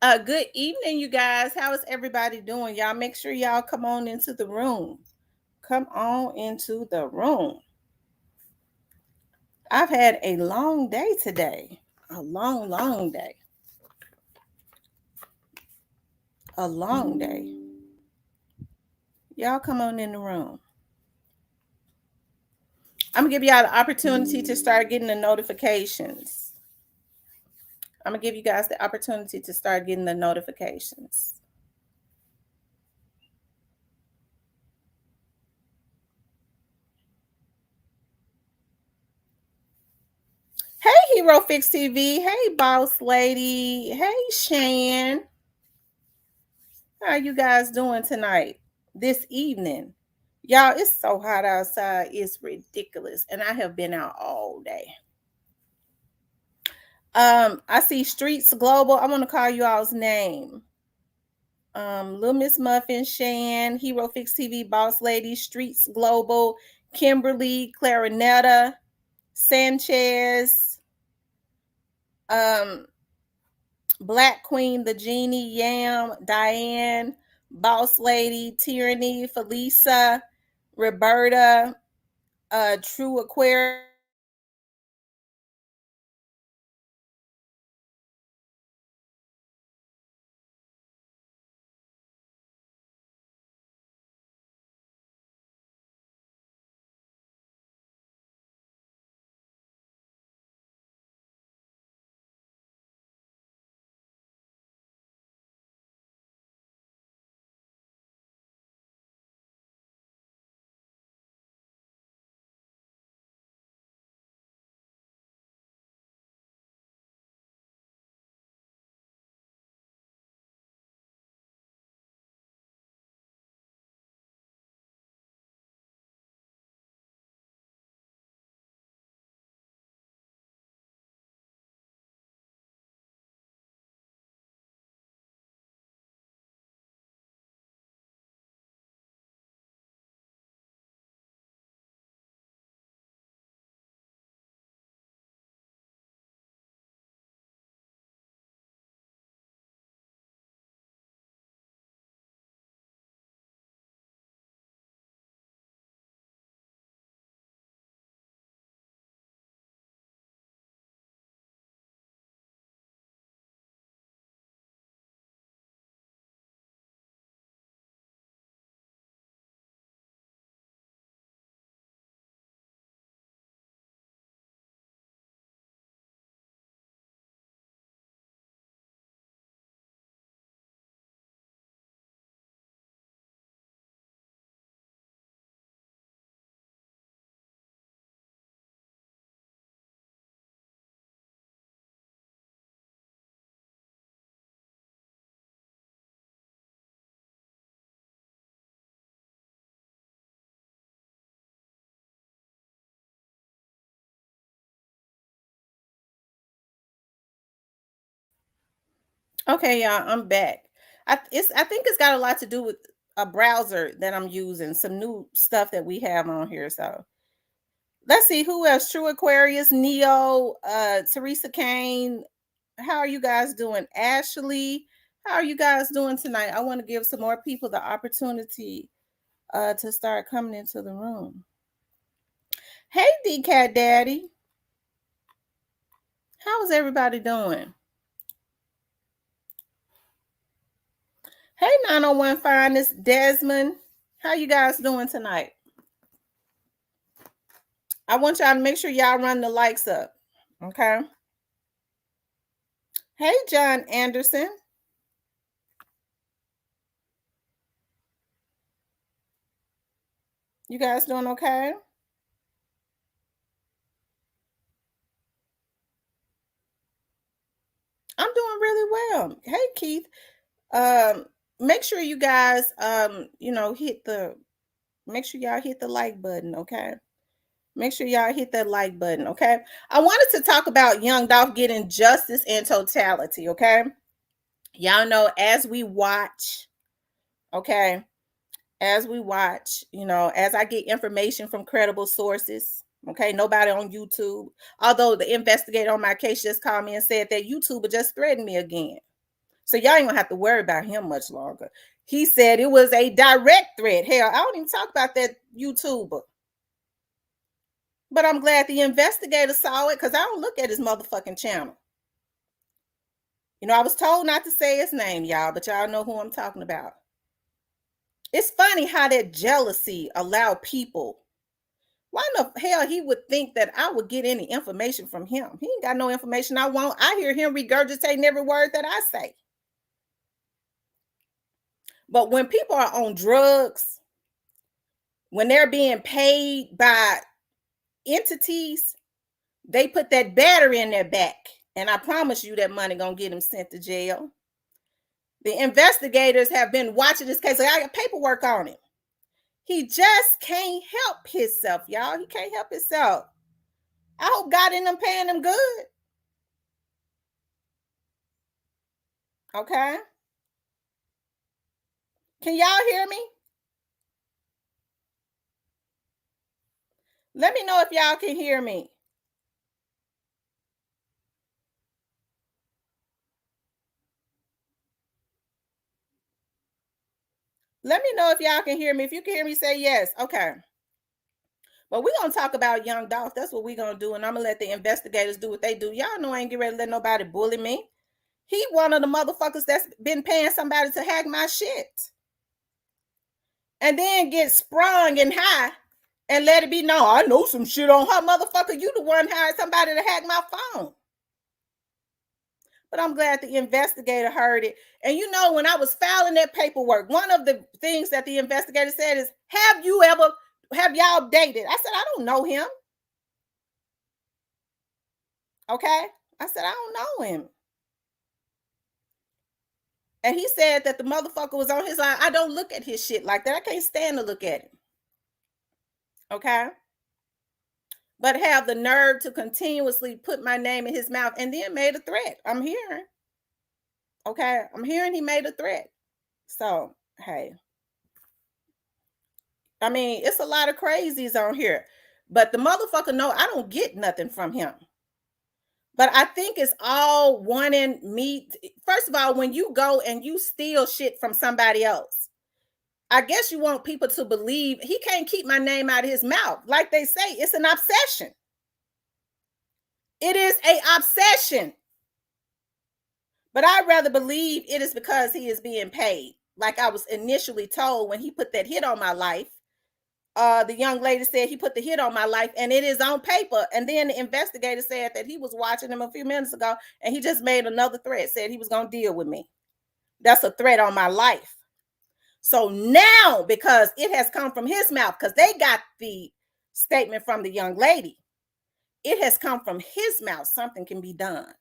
Good evening, you guys. How is everybody doing? Y'all make sure y'all come on into the room. Come on into the room. I've had a long day today. A long day. A long day. Y'all come on in the room. I'm gonna give y'all the opportunity to start getting the notifications. I'm gonna give you guys the opportunity to start getting the notifications. Hey, Hero Fix TV. Hey, Boss Lady. Hey, Shan. How you guys doing tonight? This evening? Y'all, it's so hot outside. It's ridiculous. And I have been out all day. I see Streets Global. I want to call you all's name. Little Miss Muffin, Shan, Hero Fix TV, Boss Lady, Streets Global, Kimberly, Clarinetta, Sanchez, Black Queen, the Genie, Yam, Diane, Boss Lady, Tyranny, Felisa, Roberta, True Aquarius. Okay, y'all, I'm back. I think it's got a lot to do with a browser that I'm using, some new stuff that we have on here. So let's see who else. True Aquarius, Neo, Teresa Kane. How are you guys doing? Ashley, how are you guys doing tonight? I want to give some more people the opportunity to start coming into the room. Hey, D Cat Daddy, how is everybody doing? Hey, 901 Finest, Desmond, how you guys doing tonight? I want y'all to make sure y'all run the likes up. Okay. Hey, John Anderson. You guys doing okay? I'm doing really well. Hey, Keith. Make sure you guys make sure y'all hit the like button, okay? Make sure y'all hit that like button, okay? I wanted to talk about young Dolph getting justice and totality, okay? Y'all know as we watch, okay, as we watch, as I get information from credible sources, okay, nobody on YouTube, although the investigator on my case just called me and said that YouTuber just threatened me again. So y'all ain't gonna have to worry about him much longer. He said it was a direct threat. Hell, I don't even talk about that YouTuber. But I'm glad the investigator saw it because I don't look at his motherfucking channel. You know, I was told not to say his name, y'all, but y'all know who I'm talking about. It's funny how that jealousy allowed people. Why in the hell he would think that I would get any information from him? He ain't got no information I want. I hear him regurgitating every word that I say. But when people are on drugs, when they're being paid by entities, they put that battery in their back. And I promise you that money gonna get him sent to jail. The investigators have been watching this case. I got paperwork on him. He just can't help himself, y'all. He can't help himself. I hope God in them paying him good. Okay. Can y'all hear me? Let me know if y'all can hear me. Let me know if y'all can hear me. If you can hear me, say yes. Okay. But we're going to talk about young Dolph. That's what we're going to do. And I'm going to let the investigators do what they do. Y'all know I ain't getting ready to let nobody bully me. He one of the motherfuckers that's been paying somebody to hack my shit. And then get sprung and high and let it be known. I know some shit on her, motherfucker. You the one hired somebody to hack my phone. But I'm glad the investigator heard it. And you know, when I was filing that paperwork, one of the things that the investigator said is, have y'all dated? I said, I don't know him. Okay. I said, I don't know him. And he said that the motherfucker was on his line. I don't look at his shit like that. I can't stand to look at him. Okay. But have the nerve to continuously put my name in his mouth and then made a threat. I'm hearing. Okay. I'm hearing he made a threat. So, hey. I mean, it's a lot of crazies on here. But the motherfucker know I don't get nothing from him. But I think it's all wanting me. First of all, when you go and you steal shit from somebody else, I guess you want people to believe he can't keep my name out of his mouth. Like they say, it's an obsession. It is an obsession. But I'd rather believe it is because he is being paid. Like I was initially told when he put that hit on my life. The young lady said he put the hit on my life and it is on paper. And then the investigator said that he was watching him a few minutes ago and he just made another threat, said he was going to deal with me. That's a threat on my life. So now, because it has come from his mouth, because they got the statement from the young lady, it has come from his mouth. Something can be done.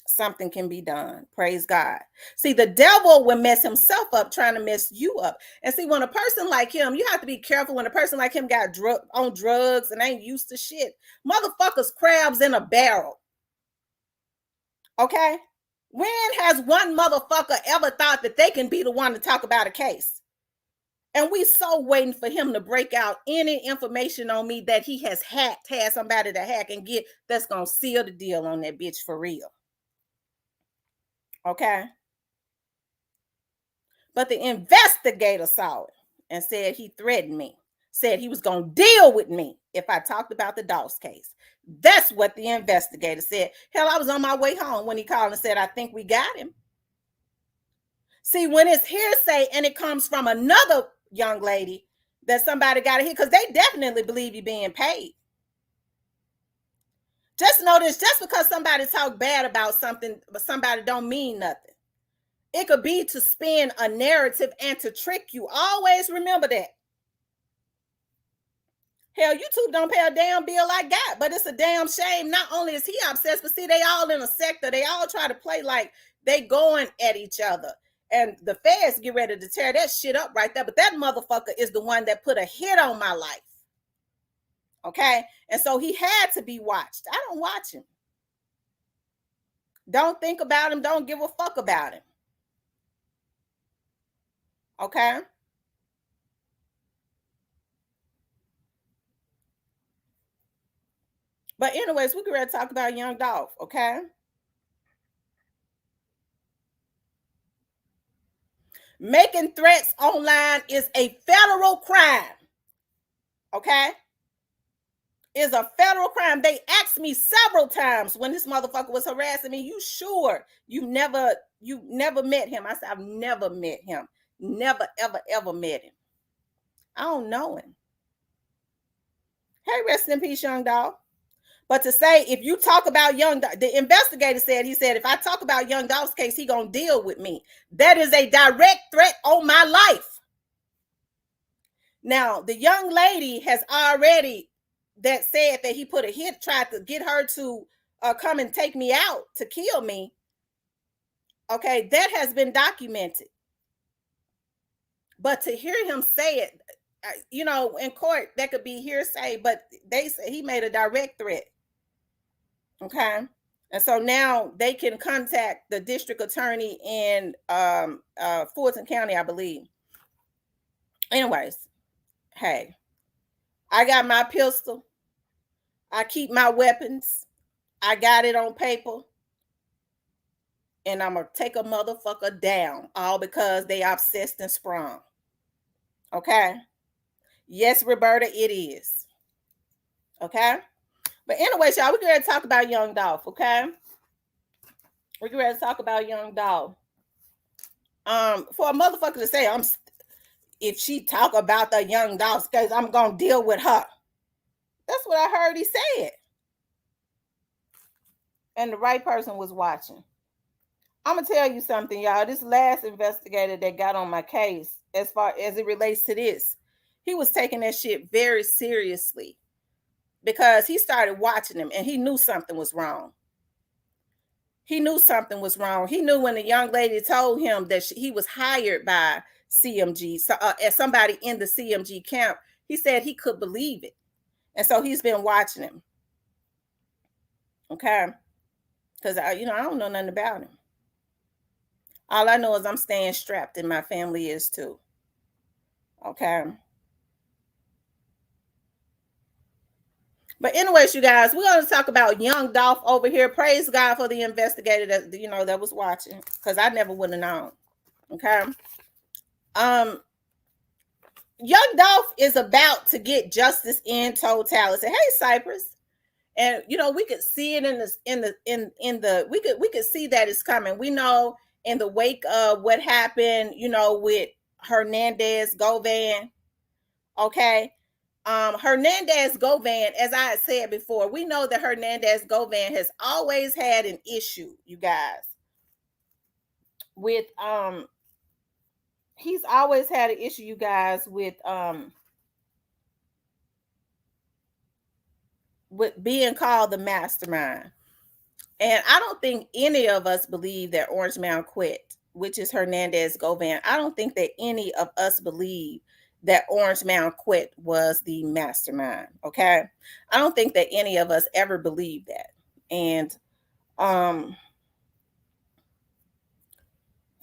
Something can be done. Praise God. See, the devil will mess himself up trying to mess you up. And see, when a person like him, you have to be careful when a person like him got on drugs and ain't used to shit. Motherfuckers crabs in a barrel. Okay? When has one motherfucker ever thought that they can be the one to talk about a case? And we so waiting for him to break out any information on me that he has hacked, had somebody to hack and get that's going to seal the deal on that bitch for real. Okay? But the investigator saw it and said he threatened me, said he was going to deal with me if I talked about the Dolph case. That's what the investigator said. Hell, I was on my way home when he called and said, I think we got him. See, when it's hearsay and it comes from another young lady that somebody got it here, because they definitely believe you being paid. Just know this, just because somebody talk bad about something, but somebody don't mean nothing. It could be to spin a narrative and to trick you. Always remember that. Hell, YouTube don't pay a damn bill I got, but it's a damn shame. Not only is he obsessed, but see, they all in a sector. They all try to play like they going at each other. And the feds get ready to tear that shit up right there. But that motherfucker is the one that put a hit on my life. Okay? And so he had to be watched. I don't watch him. Don't think about him. Don't give a fuck about him. Okay? But anyways, we can ready to talk about young Dolph, okay? Making threats online is a federal crime. Okay? Is a federal crime. They asked me several times when this motherfucker was harassing me, you sure you never met him? I said, I've never met him. Never, ever, ever met him. I don't know him. Hey, rest in peace, young dog. But to say, if you talk about young, the investigator said, he said, if I talk about young Dolph's case, he gonna deal with me. That is a direct threat on my life. Now, the young lady has already that said that he put a hit, tried to get her to come and take me out to kill me. Okay, that has been documented. But to hear him say it, you know, in court, that could be hearsay, but they say he made a direct threat. Okay. And so now they can contact the district attorney in Fulton County, I believe. Anyways, hey, I got my pistol. I keep my weapons. I got it on paper. And I'm going to take a motherfucker down, all because they obsessed and sprung. Okay? Yes, Roberta, it is. Okay? But anyways, y'all, we're going to talk about young Dolph, okay? We're going to talk about young Dolph. For a motherfucker to say, if she talk about the young Dolph's case, I'm going to deal with her. That's what I heard he said. And the right person was watching. I'm going to tell you something, y'all. This last investigator that got on my case, as far as it relates to this, he was taking that shit very seriously because he started watching him and he knew something was wrong. He knew something was wrong. He knew when the young lady told him that he was hired by CMG, as somebody in the CMG camp, he said he could believe it. And so he's been watching him. Okay? Because, I don't know nothing about him. All I know is I'm staying strapped and my family is too. Okay? But anyways, you guys, we're going to talk about young Dolph over here. Praise God for the investigator that, that was watching, because I never would have known. Okay? Young Dolph is about to get justice in totality. Hey, Cypress. And we could see it we could see that it's coming. We know in the wake of what happened, with Hernandez Govan. Okay. Hernandez Govan, as I had said before, we know that Hernandez Govan has always had an issue, you guys, with he's always had an issue, you guys, with being called the mastermind. And I don't think any of us believe that Orange Mound quit, which is Hernandez Govan. I don't think that any of us believe that Orange Mound quit was the mastermind. Okay. I don't think that any of us ever believed that. And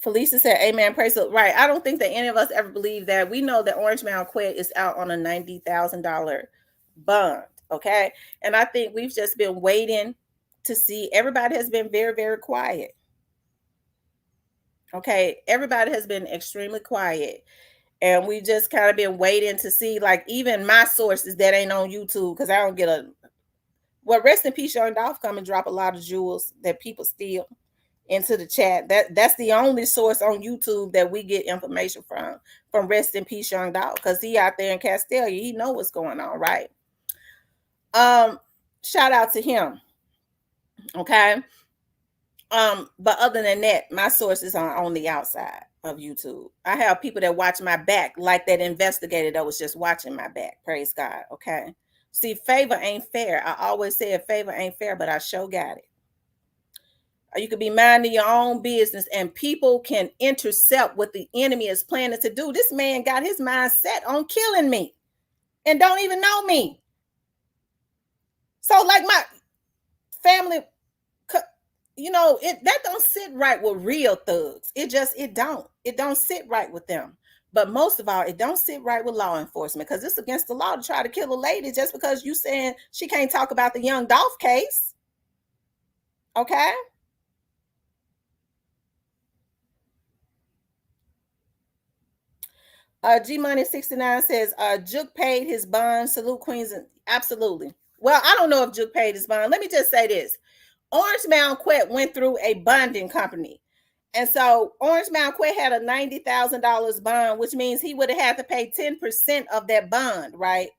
Felicia said, amen, praise the Lord. Right. I don't think that any of us ever believed that. We know that Orange Mound quit is out on a $90,000 bond. Okay. And I think we've just been waiting to see. Everybody has been very, very quiet. Okay. Everybody has been extremely quiet. And we just kind of been waiting to see, like, even my sources that ain't on YouTube, because I don't get rest in peace, young Dolph, come and drop a lot of jewels that people steal into the chat. That's the only source on YouTube that we get information from rest in peace, young Dolph, because he out there in Castelia. He know what's going on, right? Shout out to him. Okay. But other than that, my sources are on the outside of YouTube. I have people that watch my back, like that investigator that was just watching my back. Praise God. Okay. See, favor ain't fair. I always said favor ain't fair, but I sure got it. You could be minding your own business and people can intercept what the enemy is planning to do. This man got his mind set on killing me and don't even know me. So, like, my family, that don't sit right with real thugs. It don't sit right with them. But most of all, it don't sit right with law enforcement, because it's against the law to try to kill a lady just because you saying she can't talk about the young Dolph case. Okay. G Money 69 says, Juke paid his bond. Salute Queens. Absolutely. Well, I don't know if Juke paid his bond. Let me just say this. Orange Mound Quet went through a bonding company. And so Orange Mound Quet had a $90,000 bond, which means he would have had to pay 10% of that bond, right?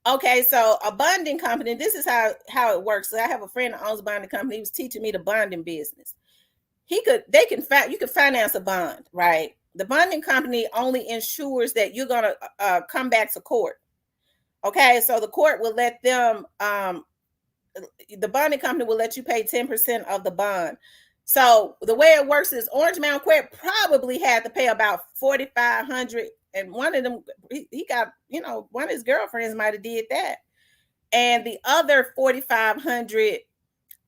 Okay, so a bonding company, this is how it works. So I have a friend that owns a bonding company. He was teaching me the bonding business. You could finance a bond, right? The bonding company only ensures that you're gonna come back to court. Okay, so the court will let them the bonding company will let you pay 10% of the bond. So the way it works is Orange Mound Quet probably had to pay about 4,500, and one of them he got, one of his girlfriends might have did that, and the other 4,500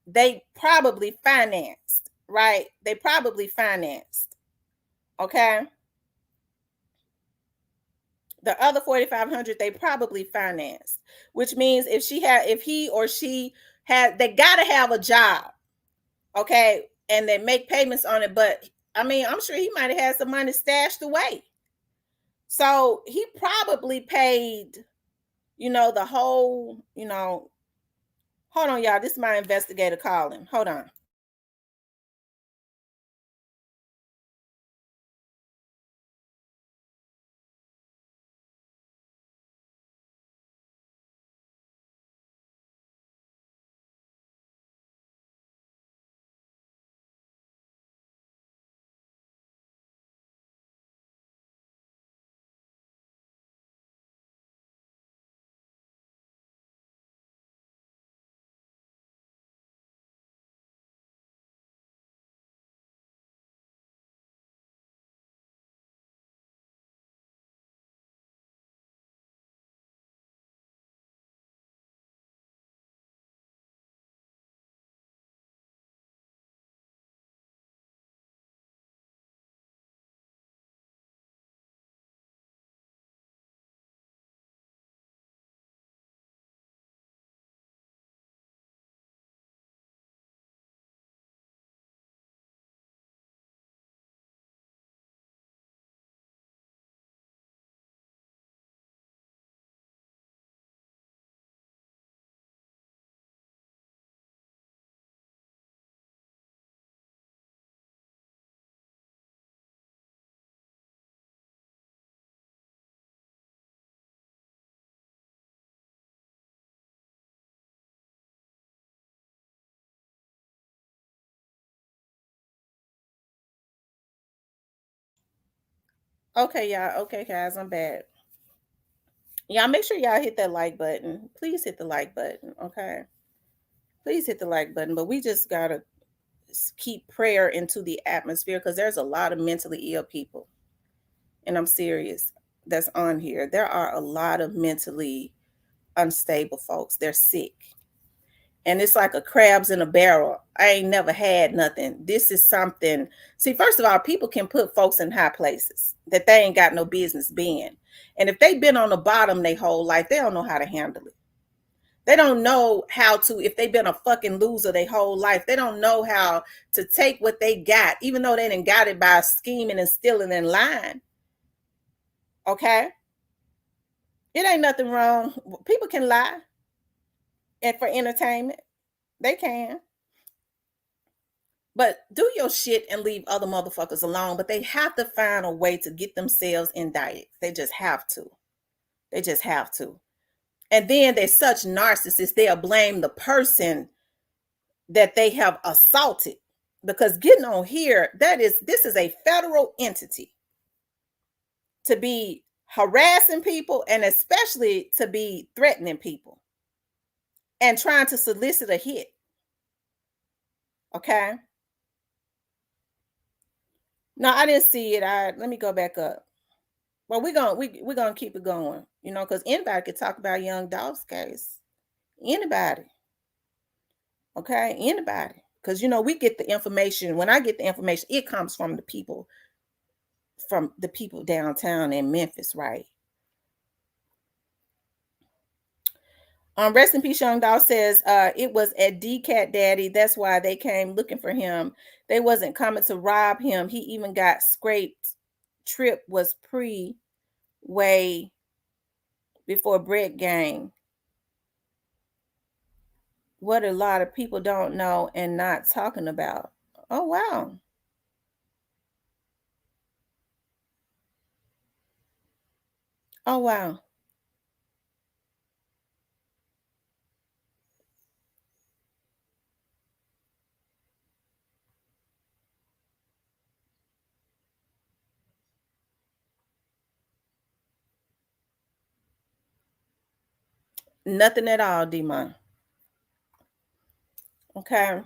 they probably financed, right? They probably financed. Okay. The other 4,500 they probably financed, which means if he or she had, they gotta have a job, okay, and they make payments on it. But I mean, I'm sure he might have had some money stashed away, so he probably paid, the whole, Hold on, y'all. This is my investigator calling. Hold on. Okay, y'all. Okay, guys, I'm back. Y'all make sure y'all hit that like button. Please hit the like button. Okay. Please hit the like button. But we just gotta keep prayer into the atmosphere, because there's a lot of mentally ill people. And I'm serious, that's on here. There are a lot of mentally unstable folks. They're sick. And it's like a crabs in a barrel. I ain't never had nothing. This is something. See, first of all, people can put folks in high places that they ain't got no business being. And if they've been on the bottom their whole life, they don't know how to handle it. They don't know how to, if they've been a fucking loser their whole life, they don't know how to take what they got, even though they didn't got it by scheming and stealing and lying. Okay? It ain't nothing wrong. People can lie, and for entertainment, they can. But do your shit and leave other motherfuckers alone. But they have to find a way to get themselves indicted. They just have to. They just have to. And then they're such narcissists, they'll blame the person that they have assaulted. Because getting on here, this is a federal entity to be harassing people, and especially to be threatening people and trying to solicit a hit. Okay. No, I didn't see it. Let me go back up. Well, we're gonna keep it going, because anybody could talk about young Dolph's case. Anybody. Okay, anybody. Because we get the information. When I get the information, it comes from the people downtown in Memphis, right? Rest in peace, Young Dolph says it was at D-Cat Daddy. That's why they came looking for him. They wasn't coming to rob him. He even got scraped trip was way before Brett Gang. What a lot of people don't know and not talking about. Oh wow. Oh wow. Nothing at all, Demon. Okay.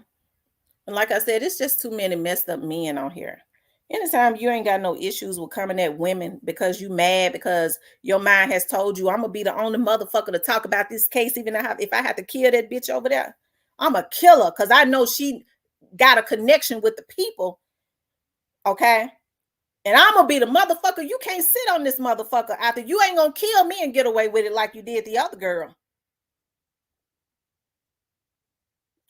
And like I said, it's just too many messed up men on here. Anytime you ain't got no issues with coming at women because you mad because your mind has told you I'm gonna be the only motherfucker to talk about this case, even if I have to kill that bitch over there, I'm a killer because I know she got a connection with the people. Okay. And I'm gonna be the motherfucker. You can't sit on this motherfucker after you ain't gonna kill me and get away with it like you did the other girl.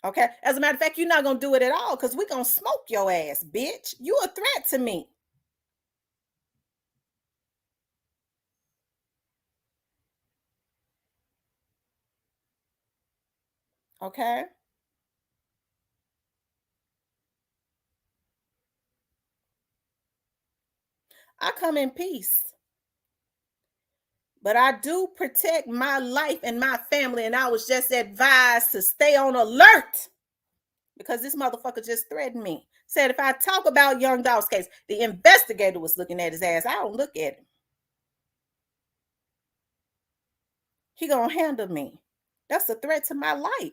Okay. As a matter of fact, you're not gonna do it at all because we're gonna smoke your ass, bitch. You a threat to me. Okay. I come in peace, but I do protect my life and my family. And I was just advised to stay on alert because this motherfucker just threatened me. Said if I talk about Young Dolph's case, the investigator was looking at his ass. I don't look at him. He gonna handle me. That's a threat to my life.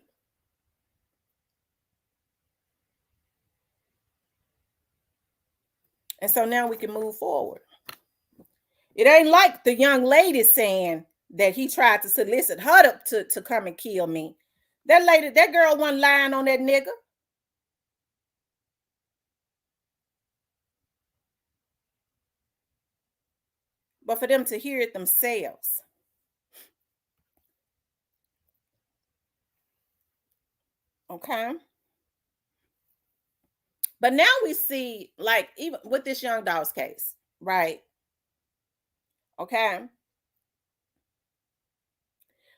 And so now we can move forward. It ain't like the young lady saying that he tried to solicit her to come and kill me. That girl wasn't lying on that nigga. But for them to hear it themselves. Okay. But now we see, like, even with this Young Dolph's case, right? Okay.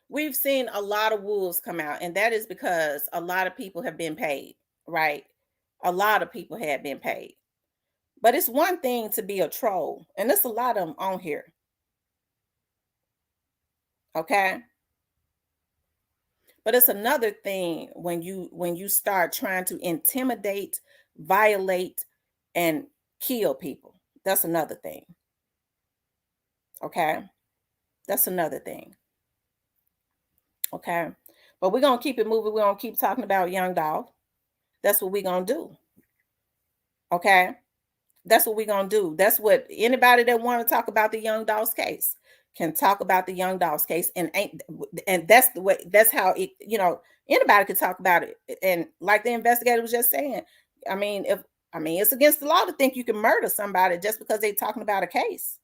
We've seen a lot of wolves come out, and that is because a lot of people have been paid, right? A lot of people have been paid. But it's one thing to be a troll, and there's a lot of them on here. Okay. But it's another thing when you start trying to intimidate, violate, and kill people. That's another thing. Okay. That's another thing. Okay. But we're gonna keep it moving. We're gonna keep talking about Young Dolph. That's what we're gonna do. Okay. That's what we're gonna do. That's what anybody that want to talk about the Young Dolph's case can talk about the Young Dolph's case, and that's the way. That's how it. Anybody can talk about it. And like the investigator was just saying, I mean, it's against the law to think you can murder somebody just because they're talking about a case.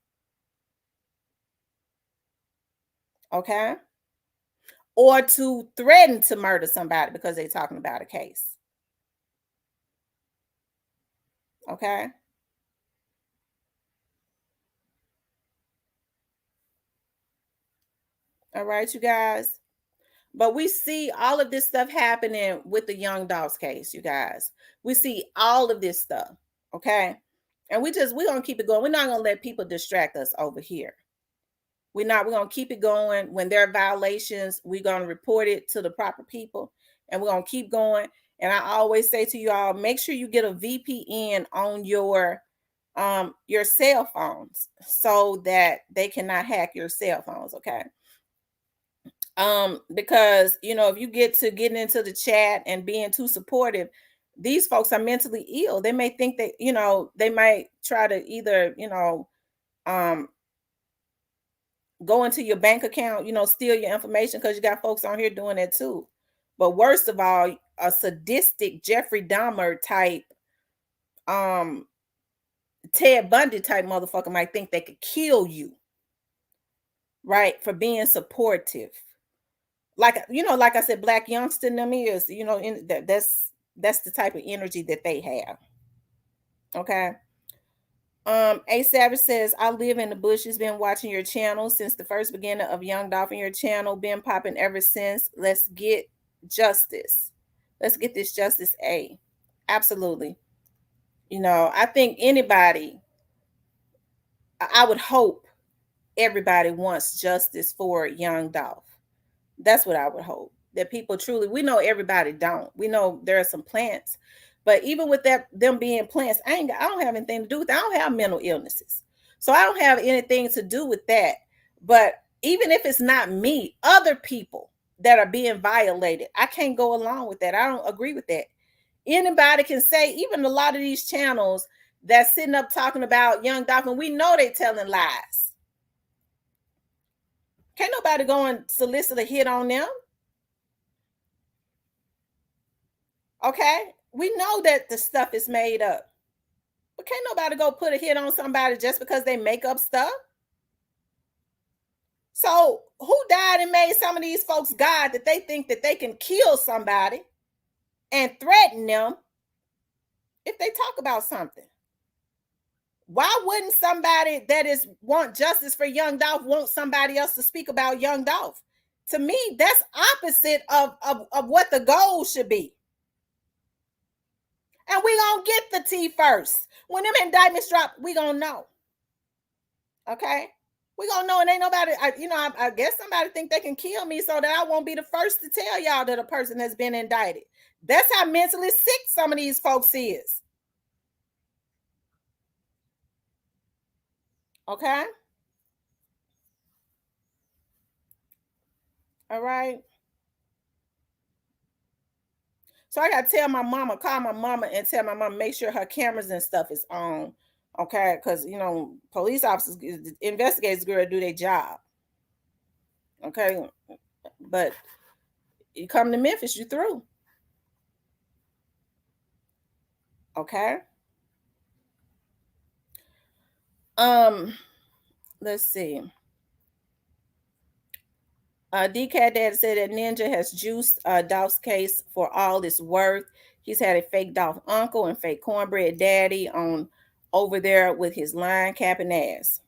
Okay. Or to threaten to murder somebody because they're talking about a case. Okay. All right, you guys. But we see all of this stuff happening with the Young Dolph's case, you guys. We see all of this stuff. Okay. And we're gonna keep it going. We're not gonna let people distract us over here. We're gonna keep it going. When there are violations, we're gonna report it to the proper people, and we're gonna keep going. And I always say to you all, make sure you get a VPN on your cell phones so that they cannot hack your cell phones. Okay. Because if you get to getting into the chat and being too supportive, these folks are mentally ill. They may think that they might try to either um go into your bank account, steal your information, because you got folks on here doing that too. But worst of all, a sadistic Jeffrey Dahmer type, um Ted Bundy type motherfucker might think they could kill you, right, for being supportive. Like I said, Black youngster in them is, that's the type of energy that they have. Okay. A Savage says, I live in the bushes, been watching your channel since the first beginning of Young Dolph in your channel, been popping ever since. Let's get justice. Let's get this justice, A. Absolutely. You know, I think anybody, I would hope everybody wants justice for Young Dolph. That's what I would hope. That people truly, we know everybody don't. We know there are some plants, but even with that, them being plants, I don't have anything to do with that. I don't have mental illnesses, so I don't have anything to do with that. But even if it's not me, other people that are being violated, I can't go along with that. I don't agree with that. Anybody can say, even a lot of these channels that's sitting up talking about Young Dolphin, we know they telling lies. Can't nobody go and solicit a hit on them. Okay, we know that the stuff is made up, but can't nobody go put a hit on somebody just because they make up stuff. So who died and made some of these folks God that they think that they can kill somebody and threaten them if they talk about something? Why wouldn't somebody that is want justice for Young Dolph want somebody else to speak about Young Dolph? To me, that's opposite of what the goal should be. And we gonna get the tea first. When them indictments drop, we gonna know. Okay, we gonna know, and ain't nobody. I guess somebody think they can kill me so that I won't be the first to tell y'all that a person has been indicted. That's how mentally sick some of these folks is. Okay. All right. So I gotta tell my mama, call my mama and tell my mama, make sure her cameras and stuff is on. Okay, because police officers, investigators, girl, do their job. Okay, but you come to Memphis, you through. Okay. Let's see. DK Dad said that Ninja has juiced Dolph's case for all it's worth. He's had a fake Dolph uncle and fake cornbread daddy on over there with his line capping ass.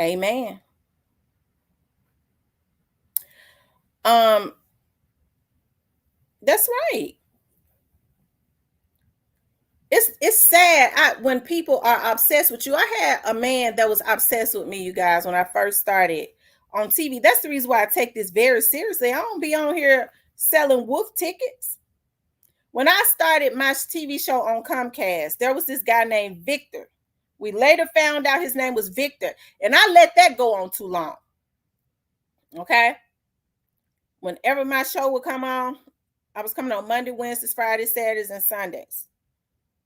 Amen. Um, that's right. It's sad when people are obsessed with you. I had a man that was obsessed with me, you guys, when I first started on TV. That's the reason why I take this very seriously. I don't be on here selling wolf tickets. When I started my TV show on Comcast, there was this guy named Victor. We later found out his name was Victor, and I let that go on too long. Okay. Whenever my show would come on, I was coming on Monday, Wednesdays, Fridays, Saturdays, and Sundays.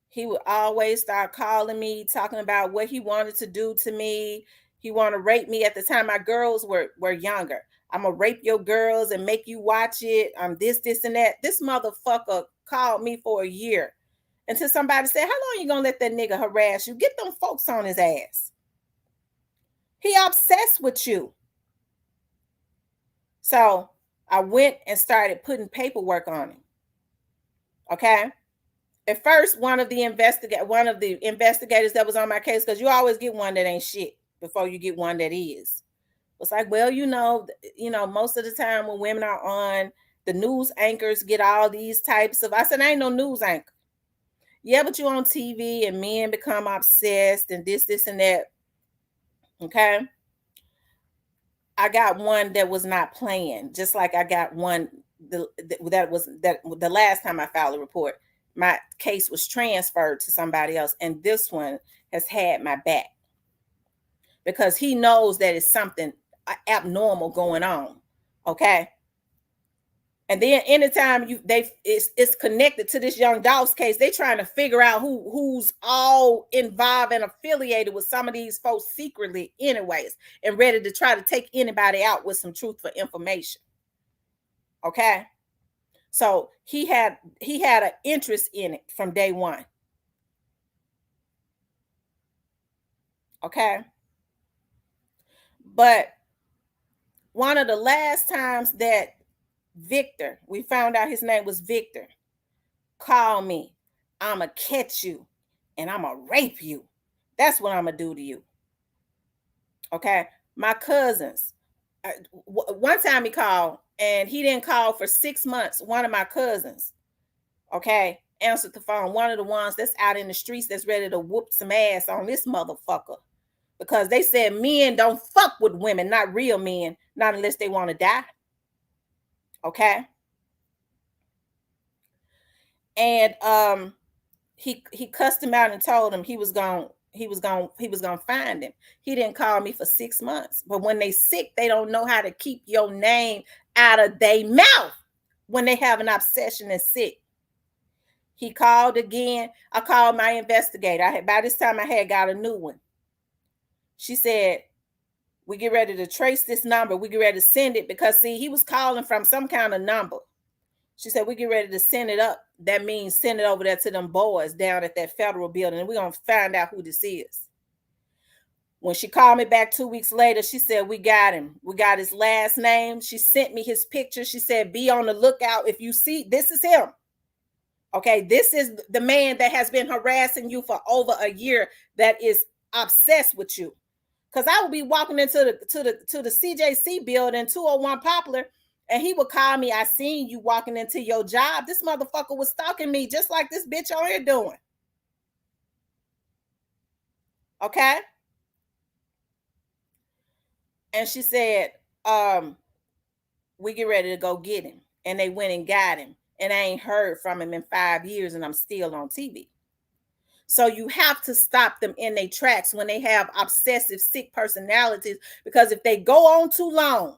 He would always start calling me, talking about what he wanted to do to me. He wanted to rape me. At the time, my girls were younger. I'm gonna rape your girls and make you watch it. This, and that. This motherfucker called me for a year until somebody said, "How long you gonna let that nigga harass you? Get them folks on his ass. He obsessed with you." So I went and started putting paperwork on him. Okay. At first, one of the investigators that was on my case, because you always get one that ain't shit before you get one that is. It's like, well, most of the time when women are on, the news anchors get all these types of. I said, I ain't no news anchor. Yeah, but you on TV and men become obsessed and this, and that. Okay. I got one that was not playing, just like I got one that was the last time I filed a report. My case was transferred to somebody else, and this one has had my back because he knows that it's something abnormal going on. Okay. And then anytime it's connected to this Young Dolph's case, they trying to figure out who's all involved and affiliated with some of these folks secretly anyways, and ready to try to take anybody out with some truthful information. Okay. So he had an interest in it from day one. Okay. But one of the last times that Victor, we found out his name was Victor, call me, I'ma catch you. and I'm going to rape you. That's what I'm going to do to you. Okay. My cousins, one time he called and he didn't call for 6 months. One of my cousins, okay, answered the phone. One of the ones that's out in the streets that's ready to whoop some ass on this motherfucker. Because they said men don't fuck with women, not real men, not unless they want to die. Okay. And he cussed him out and told him he was gonna find him. He didn't call me for 6 months. But when they sick, they don't know how to keep your name out of their mouth when they have an obsession and sick. He called again. I called my investigator. By this time I had got a new one. She said, we get ready to trace this number. We get ready to send it because, see, he was calling from some kind of number. She said, we get ready to send it up. That means send it over there to them boys down at that federal building, and we're going to find out who this is. When she called me back 2 weeks later, she said, we got him. We got his last name. She sent me his picture. She said, be on the lookout. If you see, this is him. Okay, this is the man that has been harassing you for over a year, that is obsessed with you. Because I would be walking into the CJC building, 201 Poplar, and he would call me, I seen you walking into your job. This motherfucker was stalking me just like this bitch on here doing. Okay? And she said, we get ready to go get him. And they went and got him. And I ain't heard from him in 5 years, and I'm still on TV. So you have to stop them in their tracks when they have obsessive, sick personalities, because if they go on too long,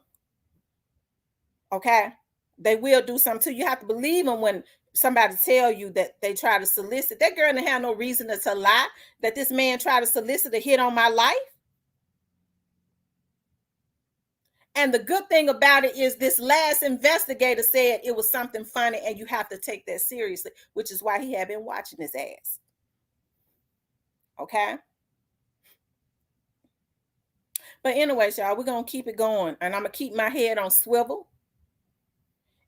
okay, they will do something to you. You have to believe them when somebody tell you that they try to solicit. That girl didn't have no reason to lie that this man tried to solicit a hit on my life. And the good thing about it is this last investigator said it was something funny and you have to take that seriously, which is why he had been watching his ass. Okay? But anyways, y'all, we're going to keep it going. And I'm going to keep my head on swivel.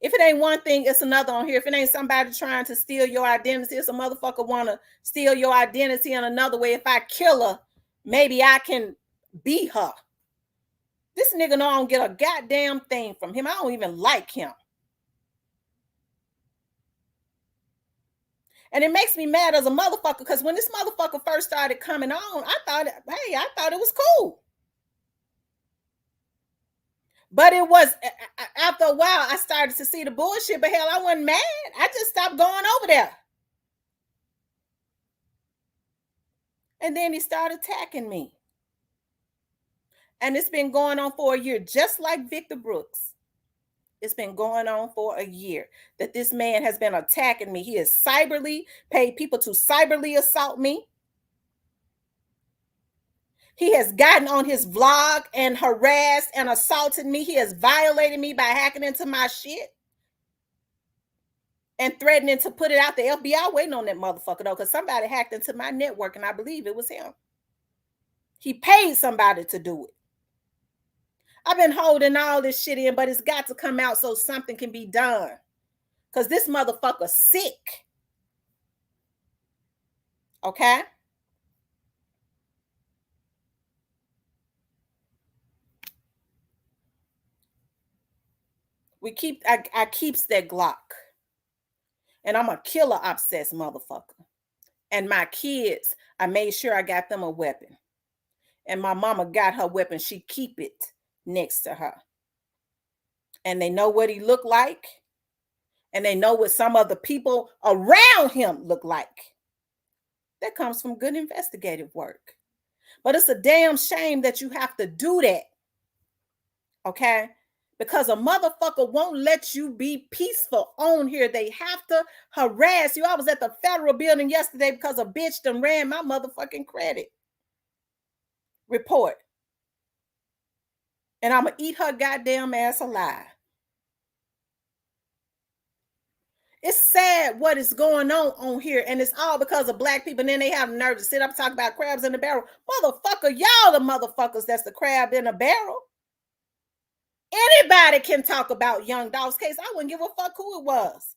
If it ain't one thing, it's another on here. If it ain't somebody trying to steal your identity, it's a motherfucker want to steal your identity in another way. If I kill her, maybe I can be her. This nigga know I don't get a goddamn thing from him. I don't even like him. And it makes me mad as a motherfucker because when this motherfucker first started coming on, I thought it was cool. But it was, after a while, I started to see the bullshit, but hell, I wasn't mad. I just stopped going over there. And then he started attacking me. And it's been going on for a year, just like Victor Brooks. It's been going on for a year that this man has been attacking me. He has paid people to cyberly assault me. He has gotten on his vlog and harassed and assaulted me. He has violated me by hacking into my shit and threatening to put it out. The FBI waiting on that motherfucker, though, because somebody hacked into my network, and I believe it was him. He paid somebody to do it. I've been holding all this shit in, but it's got to come out so something can be done. Because this motherfucker's sick. Okay? I keeps that Glock. And I'm a killer obsessed motherfucker. And my kids, I made sure I got them a weapon. And my mama got her weapon. She keep it next to her. And they know what he looked like. And they know what some of the people around him look like. That comes from good investigative work. But it's a damn shame that you have to do that. Okay? Because a motherfucker won't let you be peaceful on here. They have to harass you. I was at the federal building yesterday because a bitch done ran my motherfucking credit report. And I'm going to eat her goddamn ass alive. It's sad what is going on here. And it's all because of black people. And then they have the nerve to sit up and talk about crabs in the barrel. Motherfucker, y'all the motherfuckers that's the crab in the barrel. Anybody can talk about young Dolph's case. I wouldn't give a fuck who it was.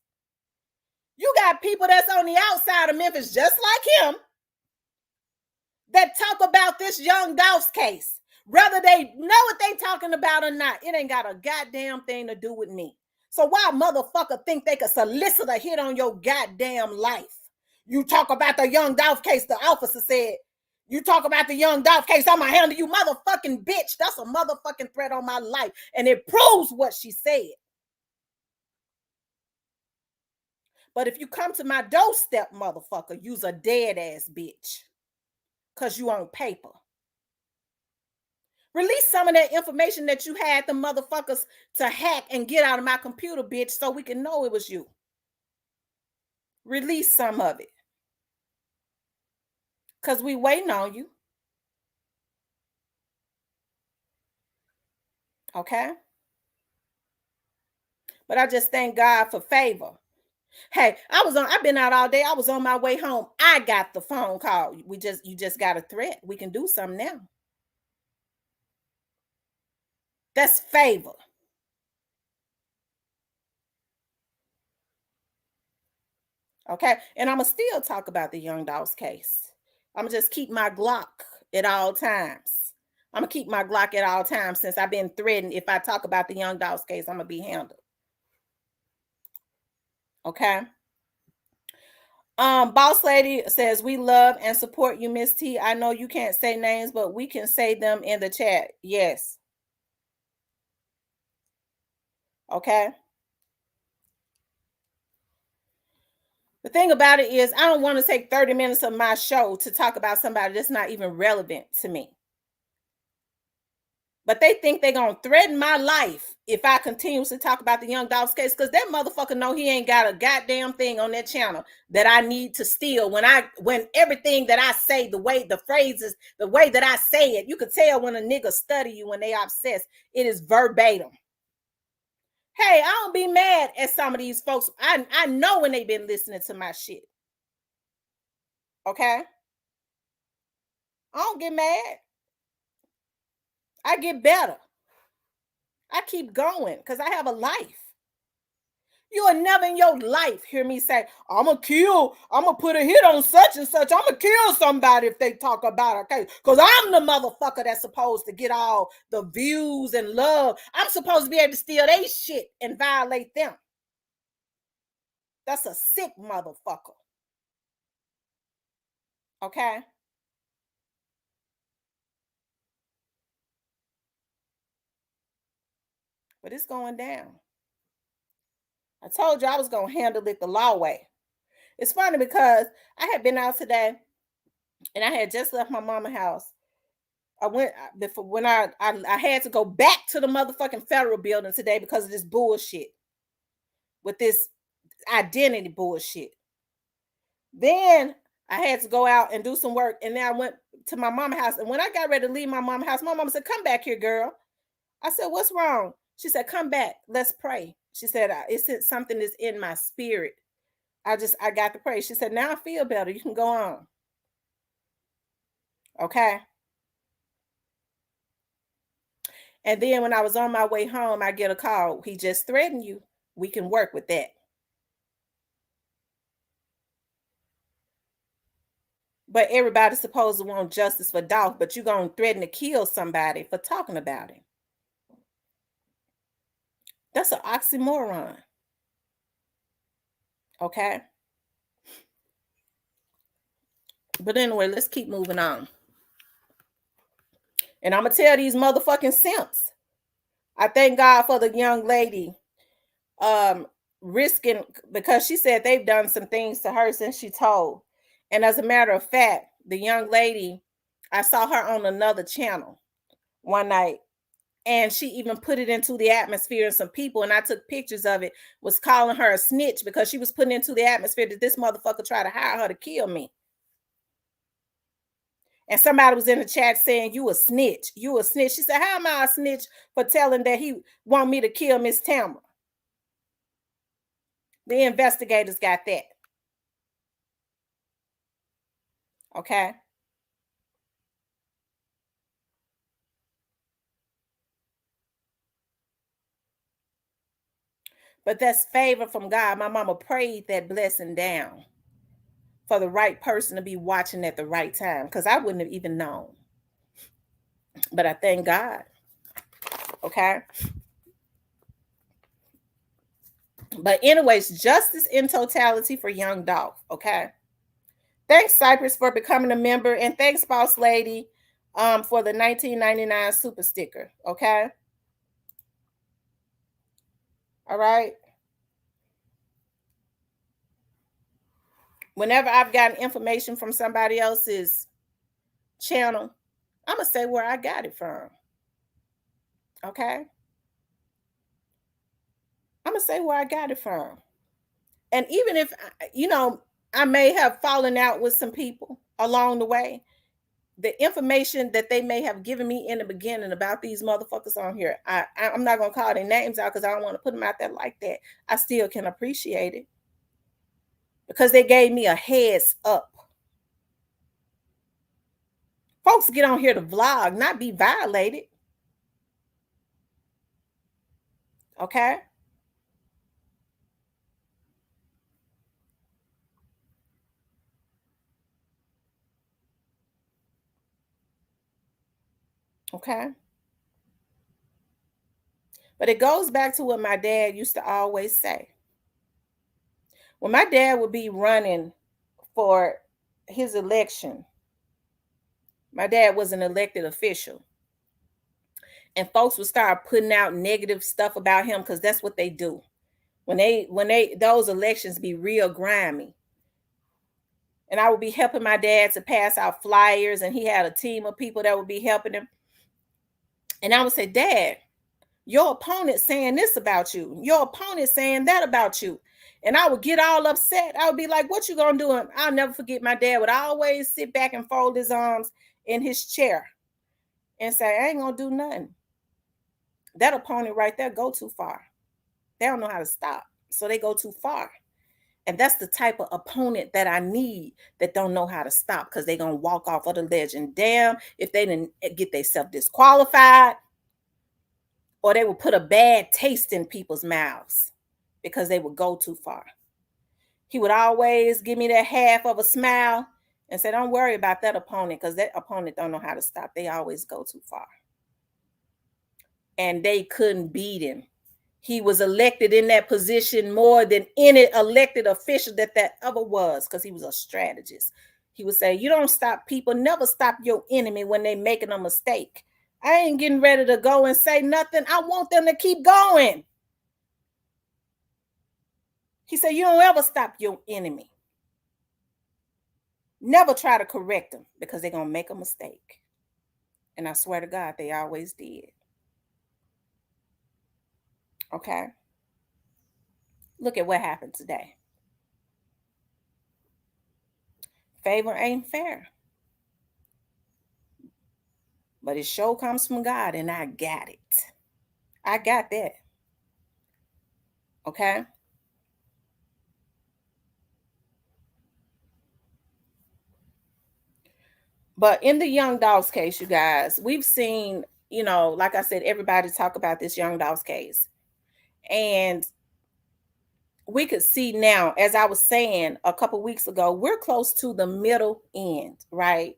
You got people that's on the outside of Memphis just like him that talk about this young Dolph case, whether they know what they talking about or not. It ain't got a goddamn thing to do with me. So why motherfucker think they could solicit a hit on your goddamn life? You talk about the young Dolph case, the officer said. You talk about the young Dolph case, I'm gonna handle you, motherfucking bitch. That's a motherfucking threat on my life. And it proves what she said. But if you come to my doorstep, motherfucker, you's a dead ass bitch. Cause you on paper. Release some of that information that you had the motherfuckers to hack and get out of my computer, bitch, so we can know it was you. Release some of it. Cause we waiting on you. Okay? But I just thank God for favor. Hey, I've been out all day. I was on my way home. I got the phone call. You just got a threat. We can do something now. That's favor. Okay. And I'ma still talk about the young Dolph's case. I'ma just keep my Glock at all times. I'm gonna keep my Glock at all times since I've been threatened. If I talk about the young Dolph's case, I'm gonna be handled. Okay. Boss Lady says we love and support you, Miss T. I know you can't say names, but we can say them in the chat. Yes. Okay. The thing about it is, I don't want to take 30 minutes of my show to talk about somebody that's not even relevant to me. But they think they're going to threaten my life if I continuously talk about the young Dolph's case, because that motherfucker know he ain't got a goddamn thing on that channel that I need to steal. When everything that I say, the way the phrases, the way that I say it, you could tell when a nigga study you when they obsessed. It is verbatim. Hey, I don't be mad at some of these folks. I know when they've been listening to my shit. Okay? I don't get mad. I get better. I keep going because I have a life. You will never in your life hear me say, I'm going to put a hit on such and such. I'm going to kill somebody if they talk about it. Okay? Because I'm the motherfucker that's supposed to get all the views and love. I'm supposed to be able to steal their shit and violate them. That's a sick motherfucker. Okay? But it's going down. I told you I was going to handle it the law way. It's funny because I had been out today and I had just left my mama's house. I went before when I had to go back to the motherfucking federal building today because of this bullshit with this identity bullshit. Then I had to go out and do some work, and then I went to my mama's house. And when I got ready to leave my mama's house, my mama said, "Come back here, girl." I said, "What's wrong?" She said, "Come back. Let's pray." She said, "It's something that's in my spirit. I got to pray." She said, "Now I feel better. You can go on." Okay. And then when I was on my way home, I get a call. He just threatened you. We can work with that. But everybody's supposed to want justice for Dolph, but you're going to threaten to kill somebody for talking about him. That's an oxymoron. Okay? But anyway, let's keep moving on. And I'm going to tell these motherfucking simps. I thank God for the young lady risking, because she said they've done some things to her since she told. And as a matter of fact, the young lady, I saw her on another channel one night, and she even put it into the atmosphere, and some people, and I took pictures of it, was calling her a snitch because she was putting into the atmosphere that this motherfucker tried to hire her to kill me. And somebody was in the chat saying, "You a snitch, you a snitch." She said, "How am I a snitch for telling that he want me to kill Miss Tamara?" The investigators got that. Okay. But that's favor from God. My mama prayed that blessing down for the right person to be watching at the right time, because I wouldn't have even known. But I thank God. Okay. But anyways, justice in totality for young Dolph. Okay. Thanks, Cypress, for becoming a member, and thanks, Boss Lady, for the 1999 super sticker. Okay. All right. Whenever I've gotten information from somebody else's channel, I'm gonna say where I got it from. Okay. I'm gonna say where I got it from. And even if I may have fallen out with some people along the way, the information that they may have given me in the beginning about these motherfuckers on here, I'm not gonna call their names out because I don't want to put them out there like that. I still can appreciate it because they gave me a heads up. Folks get on here to vlog, not be violated. Okay. Okay. But it goes back to what my dad used to always say. When my dad would be running for his election, my dad was an elected official. And folks would start putting out negative stuff about him because that's what they do. When they those elections be real grimy. And I would be helping my dad to pass out flyers, and he had a team of people that would be helping him. And I would say, Dad, your opponent saying this about you. Your opponent saying that about you. And I would get all upset. I would be like, what you gonna do? And I'll never forget my dad would always sit back and fold his arms in his chair and say, I ain't gonna do nothing. That opponent right there go too far. They don't know how to stop. So they go too far. And that's the type of opponent that I need, that don't know how to stop, because they're going to walk off of the ledge. And damn, if they didn't get themselves disqualified, or they would put a bad taste in people's mouths because they would go too far. He would always give me that half of a smile and say, don't worry about that opponent, because that opponent don't know how to stop. They always go too far. And they couldn't beat him. He was elected in that position more than any elected official that ever was, because he was a strategist. He would say, you don't stop people, never stop your enemy when they're making a mistake. I ain't getting ready to go and say nothing. I want them to keep going. He said, you don't ever stop your enemy. Never try to correct them, because they're going to make a mistake. And I swear to God, they always did. Okay. Look at what happened today. Favor ain't fair. But it sure comes from God, and I got it. I got that. Okay. But in the young Dolph's case, you guys, we've seen, like I said, everybody talk about this young Dolph's case. And we could see now, as I was saying a couple weeks ago, we're close to the middle end, right?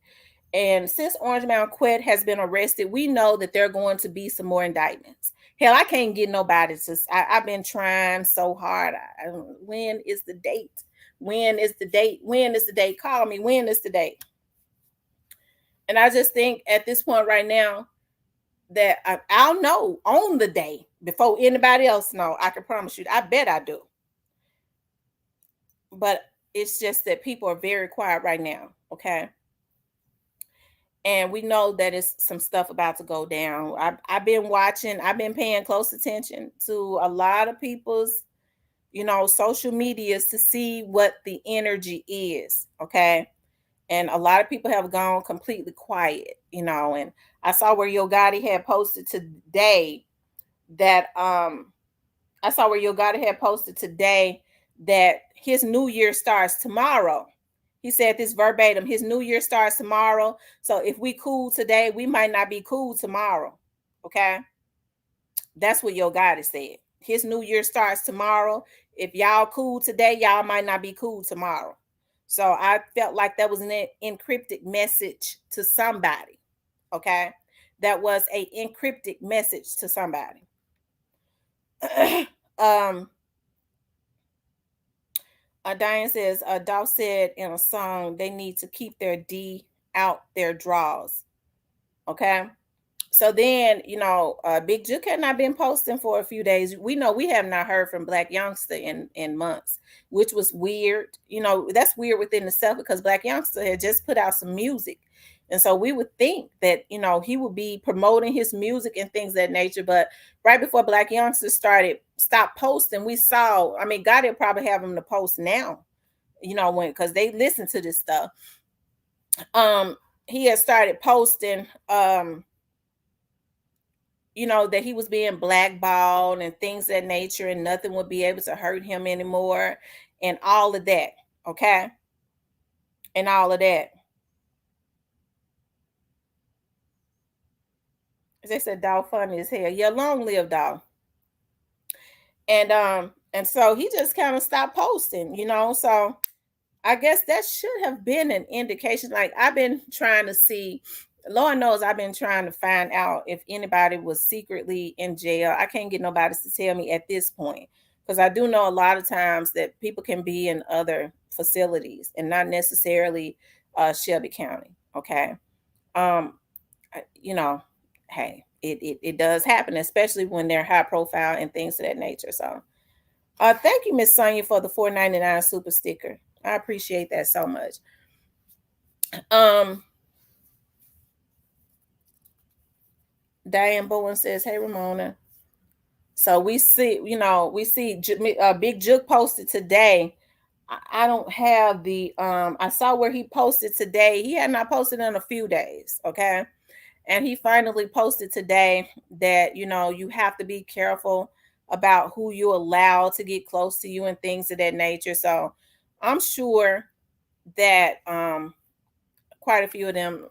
And since Orange Mound Quet has been arrested, we know that there are going to be some more indictments. Hell, I can't get nobody to. I've been trying so hard. When is the date? When is the date? When is the date? Call me. When is the date? And I just think at this point right now that I'll know on the day before anybody else know. I can promise you. I bet I do. But it's just that people are very quiet right now. Okay. And we know that it's some stuff about to go down. I've been watching, I've been paying close attention to a lot of people's, social medias to see what the energy is. Okay. And a lot of people have gone completely quiet, and I saw where Yo Gotti had posted today that that his new year starts tomorrow. He said this verbatim, his new year starts tomorrow. So if we cool today, we might not be cool tomorrow. Okay. That's what Yo Gotti said. His new year starts tomorrow. If y'all cool today, y'all might not be cool tomorrow. So I felt like that was an encrypted message to somebody. Okay. That was a encrypted message to somebody. um Diane says, Dolph said in a song they need to keep their D out their draws. Okay. So then, Big Juke had not been posting for a few days. We know we have not heard from Black Youngster in months, which was weird. That's weird within itself because Black Youngster had just put out some music. And so we would think that, he would be promoting his music and things of that nature. But right before Black Youngster stopped posting, we saw, I mean, God will probably have him to post now, because they listen to this stuff. He had started posting that he was being blackballed and things of that nature, and nothing would be able to hurt him anymore, and all of that. Okay. And all of that. They said Dolph funny as hell. Yeah, long live Dolph. And so he just kind of stopped posting, So I guess that should have been an indication. Like, I've been trying to see, Lord knows I've been trying to find out if anybody was secretly in jail. I can't get nobody to tell me at this point, because I do know a lot of times that people can be in other facilities and not necessarily Shelby County. Okay. Um, hey, it does happen, especially when they're high profile and things of that nature. So thank you, Miss Sonia, for the $4.99 super sticker. I appreciate that so much. Diane Bowen says, "Hey, Ramona." So we see, Big Juke posted today. I don't have the. I saw where he posted today. He had not posted in a few days. Okay, and he finally posted today that you have to be careful about who you allow to get close to you and things of that nature. So I'm sure that quite a few of them,